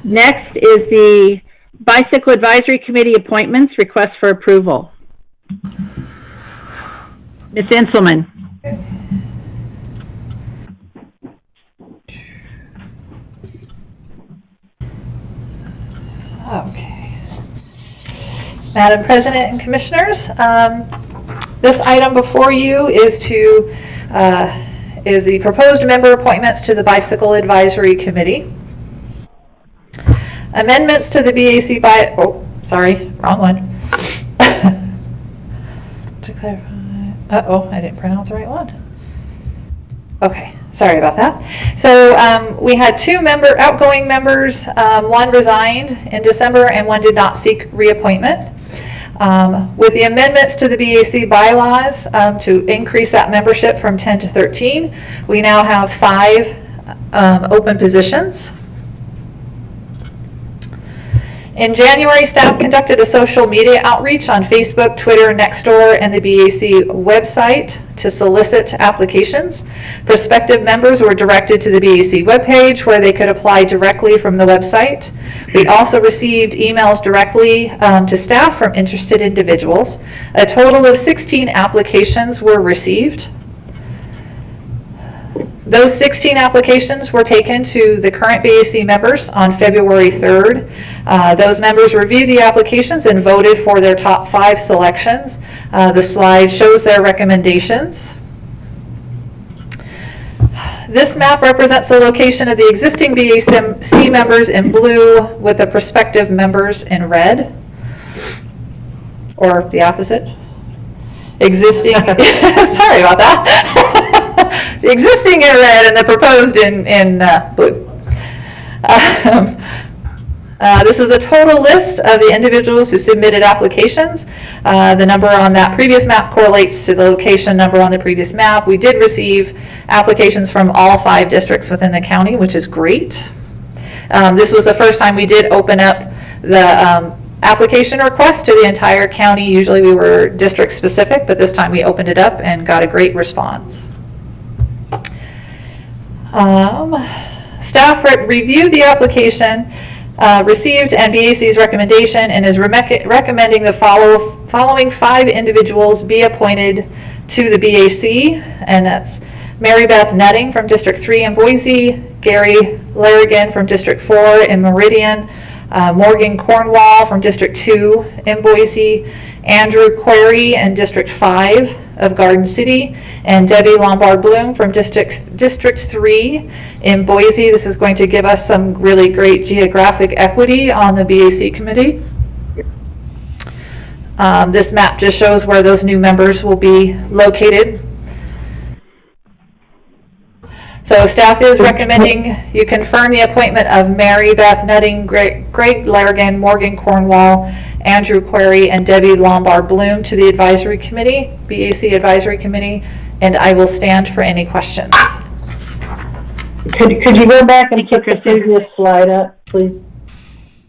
Next is the Bicycle Advisory Committee appointments, request for approval. Ms. Inselman. Okay. Madam President and Commissioners, this item before you is the proposed member appointments to the Bicycle Advisory Committee. Amendments to the BAC wrong one. To clarify, I didn't pronounce the right one. Okay, sorry about that. So we had two outgoing members, one resigned in December and one did not seek reappointment. With the amendments to the BAC bylaws to increase that membership from 10 to 13, we now have 5 open positions. In January, staff conducted a social media outreach on Facebook, Twitter, Nextdoor, and the BAC website to solicit applications. Prospective members were directed to the BAC webpage where they could apply directly from the website. We also received emails directly to staff from interested individuals. A total of 16 applications were received. Those 16 applications were taken to the current BAC members on February 3rd. Those members reviewed the applications and voted for their top 5 selections. The slide shows their recommendations. This map represents the location of the existing BAC members in blue with the prospective members in red. Or the opposite. Existing, sorry about that. The existing in red and the proposed in blue. This is a total list of the individuals who submitted applications. The number on that previous map correlates to the location number on the previous map. We did receive applications from all 5 districts within the county, which is great. This was the first time we did open up the application request to the entire county. Usually we were district specific, but this time we opened it up and got a great response. Staff reviewed the application, received NBAC's recommendation, and is recommending the following 5 individuals be appointed to the BAC, and that's Mary Beth Nutting from District 3 in Boise, Gary Larrigan from District 4 in Meridian, Morgan Cornwall from District 2 in Boise, Andrew Query in District 5 of Garden City, and Debbie Lombard-Bloom from District 3 in Boise. This is going to give us some really great geographic equity on the BAC committee. This map just shows where those new members will be located. So staff is recommending you confirm the appointment of Mary Beth Nutting, Greg Larrigan, Morgan Cornwall, Andrew Query, and Debbie Lombard Bloom to the advisory committee, BAC advisory committee, and I will stand for any questions. Could you go back and put the previous slide up, please?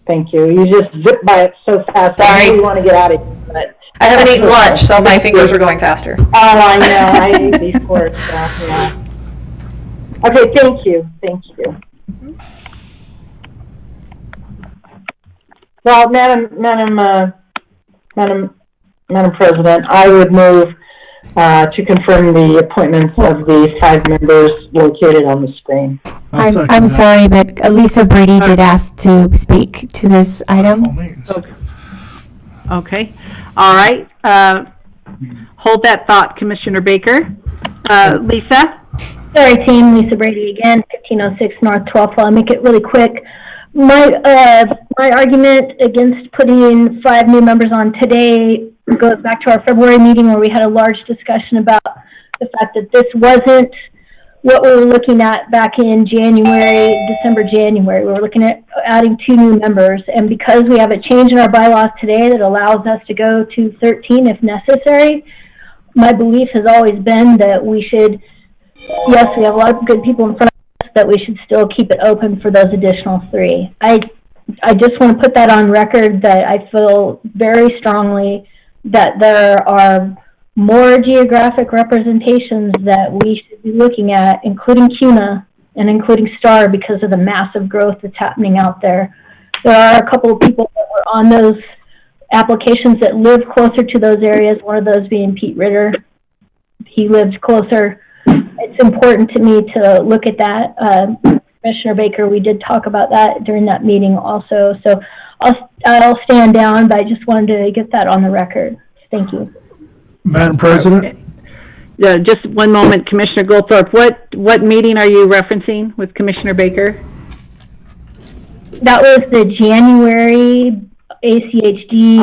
Thank you. You just zipped by it so fast. Sorry. I really want to get out of here, but I haven't eaten lunch, so my fingers are going faster. Oh, I know. I ate before stuff. Yeah. Okay. Thank you. Thank you. Well, Madam President, I would move to confirm the appointments of the 5 members located on the screen. I'm sorry, but Lisa Brady did ask to speak to this item. Okay. All right. Hold that thought, Commissioner Baker. Lisa? Sorry, team. Lisa Brady again, 1506 North 12th. I'll make it really quick. My argument against putting 5 new members on today goes back to our February meeting where we had a large discussion about the fact that this wasn't what we were looking at back in December, January. We were looking at adding 2 new members, and because we have a change in our bylaws today that allows us to go to 13 if necessary, my belief has always been that we should, yes, we have a lot of good people in front of us, that we should still keep it open for those additional 3. I just want to put that on record that I feel very strongly that there are more geographic representations that we should be looking at, including CUNA and including STAR, because of the massive growth that's happening out there. There are a couple of people that were on those applications that live closer to those areas, one of those being Pete Ritter. He lives closer. It's important to me to look at that. Commissioner Baker, we did talk about that during that meeting also. So I'll stand down, but I just wanted to get that on the record. Thank you. Madam President? Yeah, just one moment, Commissioner Goldthorpe. What meeting are you referencing with Commissioner Baker? That was the January ACHD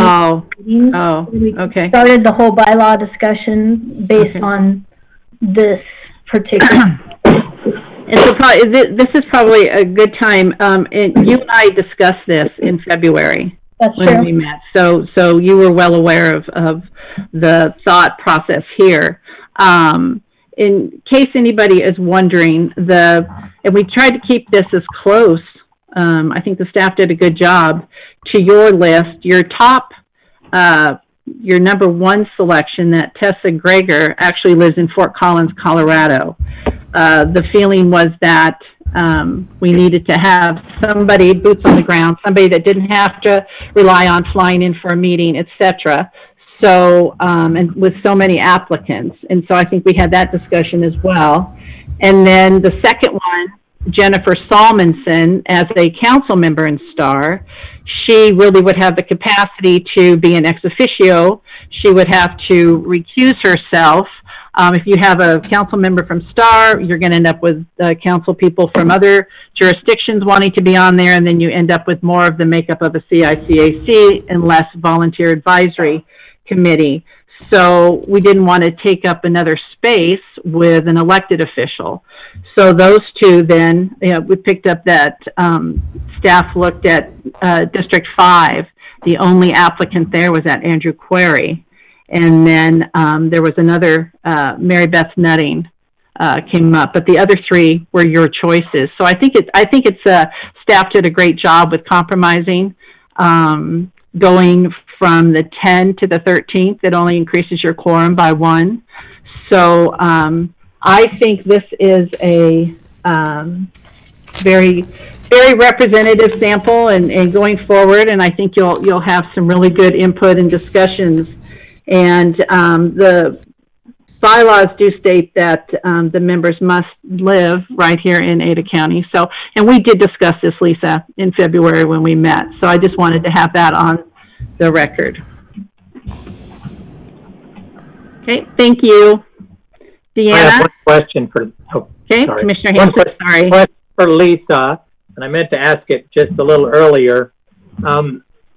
meeting. We okay. started the whole bylaw discussion based on this particular. And so this is probably a good time. And you and I discussed this in February. That's when true. we met. So you were well aware of the thought process here. In case anybody is wondering, and we tried to keep this as close. I think the staff did a good job to your list. Your top, your number 1 selection, that Tessa Greger, actually lives in Fort Collins, Colorado. The feeling was that we needed to have somebody, boots on the ground, somebody that didn't have to rely on flying in for a meeting, etc. So, and with so many applicants. And so I think we had that discussion as well. And then the second one, Jennifer Salmonson, as a council member in STAR, she really would have the capacity to be an ex officio. She would have to recuse herself. If you have a council member from STAR, you're going to end up with council people from other jurisdictions wanting to be on there, and then you end up with more of the makeup of a CICAC and less volunteer advisory committee. So we didn't want to take up another space with an elected official. So those 2 then, we picked up that staff looked at District 5. The only applicant there was that Andrew Query. And then there was another, Mary Beth Nutting came up, but the other 3 were your choices. So I think it's staff did a great job with compromising, going from the 10 to the 13th. It only increases your quorum by 1. So I think this is a very, very representative sample and going forward, and I think you'll have some really good input and discussions. And the bylaws do state that the members must live right here in Ada County. So, and we did discuss this, Lisa, in February when we met. So I just wanted to have that on the record. Okay, thank you. Deanna? I have one question for, Commissioner Hanson, sorry. Question for Lisa, and I meant to ask it just a little earlier.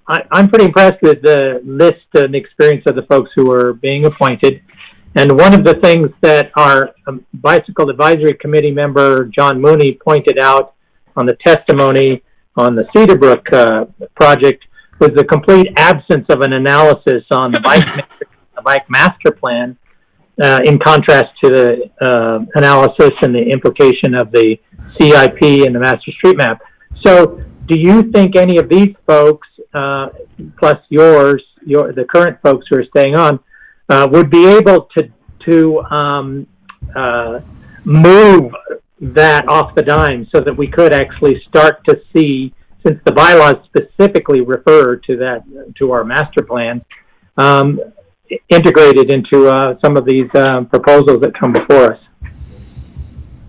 I'm pretty impressed with the list and experience of the folks who are being appointed. And one of the things that our Bicycle Advisory Committee member, John Mooney, pointed out on the testimony on the Cedarbrook project was the complete absence of an analysis on the bike master plan, in contrast to the analysis and the implication of the CIP and the master street map. So do you think any of these folks, plus the current folks who are staying on, would be able to move that off the dime so that we could actually start to see, since the bylaws specifically refer to our master plan, integrated into some of these proposals that come before us?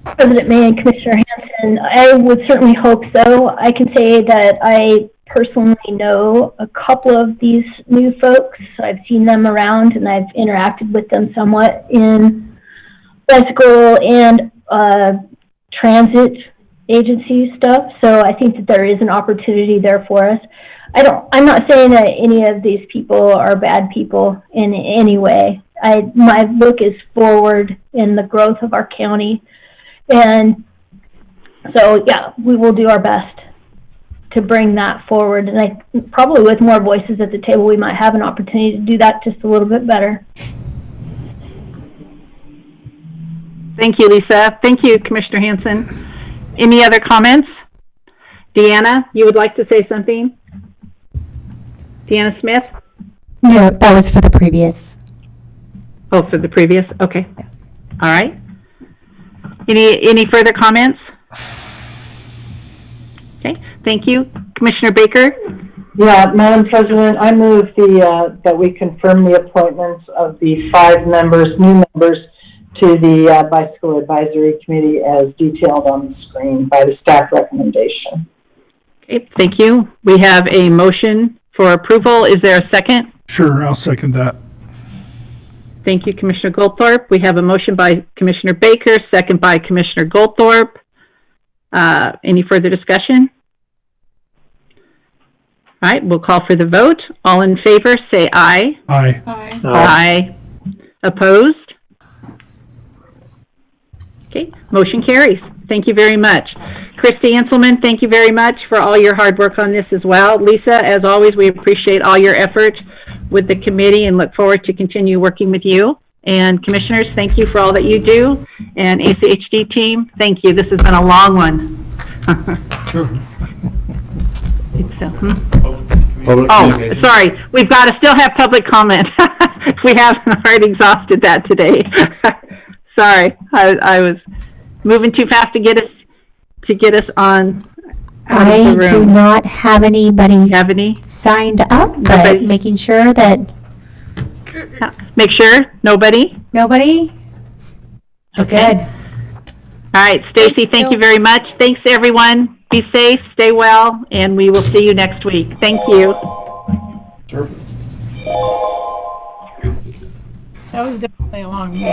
President May and Commissioner Hanson, I would certainly hope so. I can say that I personally know a couple of these new folks. I've seen them around and I've interacted with them somewhat in bicycle and transit agency stuff. So I think that there is an opportunity there for us. I'm not saying that any of these people are bad people in any way. My look is forward in the growth of our county. And so, yeah, we will do our best to bring that forward. And probably with more voices at the table, we might have an opportunity to do that just a little bit better. Thank you, Lisa. Thank you, Commissioner Hanson. Any other comments? Deanna, you would like to say something? Deanna Smith? No, that was for the previous. Oh, for the previous? Okay. All right. Any further comments? Okay, thank you. Commissioner Baker? Yeah, Madam President, I move that we confirm the appointments of the 5 new members to the Bicycle Advisory Committee as detailed on the screen by the staff recommendation. Okay, thank you. We have a motion for approval. Is there a second? Sure, I'll second that. Thank you, Commissioner Goldthorpe. We have a motion by Commissioner Baker, second by Commissioner Goldthorpe. Any further discussion? All right, we'll call for the vote. All in favor, say aye. Aye. Aye. Aye. Opposed? Okay, motion carries. Thank you very much. Christy Anselman, thank you very much for all your hard work on this as well. Lisa, as always, we appreciate all your effort with the committee and look forward to continue working with you. And commissioners, thank you for all that you do. And ACHD team, thank you. This has been a long one. Oh, sorry. We've got to still have public comment. We haven't already exhausted that today. Sorry, I was moving too fast to get us on. I do not have anybody signed up, but Nobody? making sure that Make sure nobody. Nobody. Okay. Good. All right, Stacy. Thank you very much. Thanks, everyone. Be safe, stay well, and we will see you next week. Thank you. That was definitely a long meeting.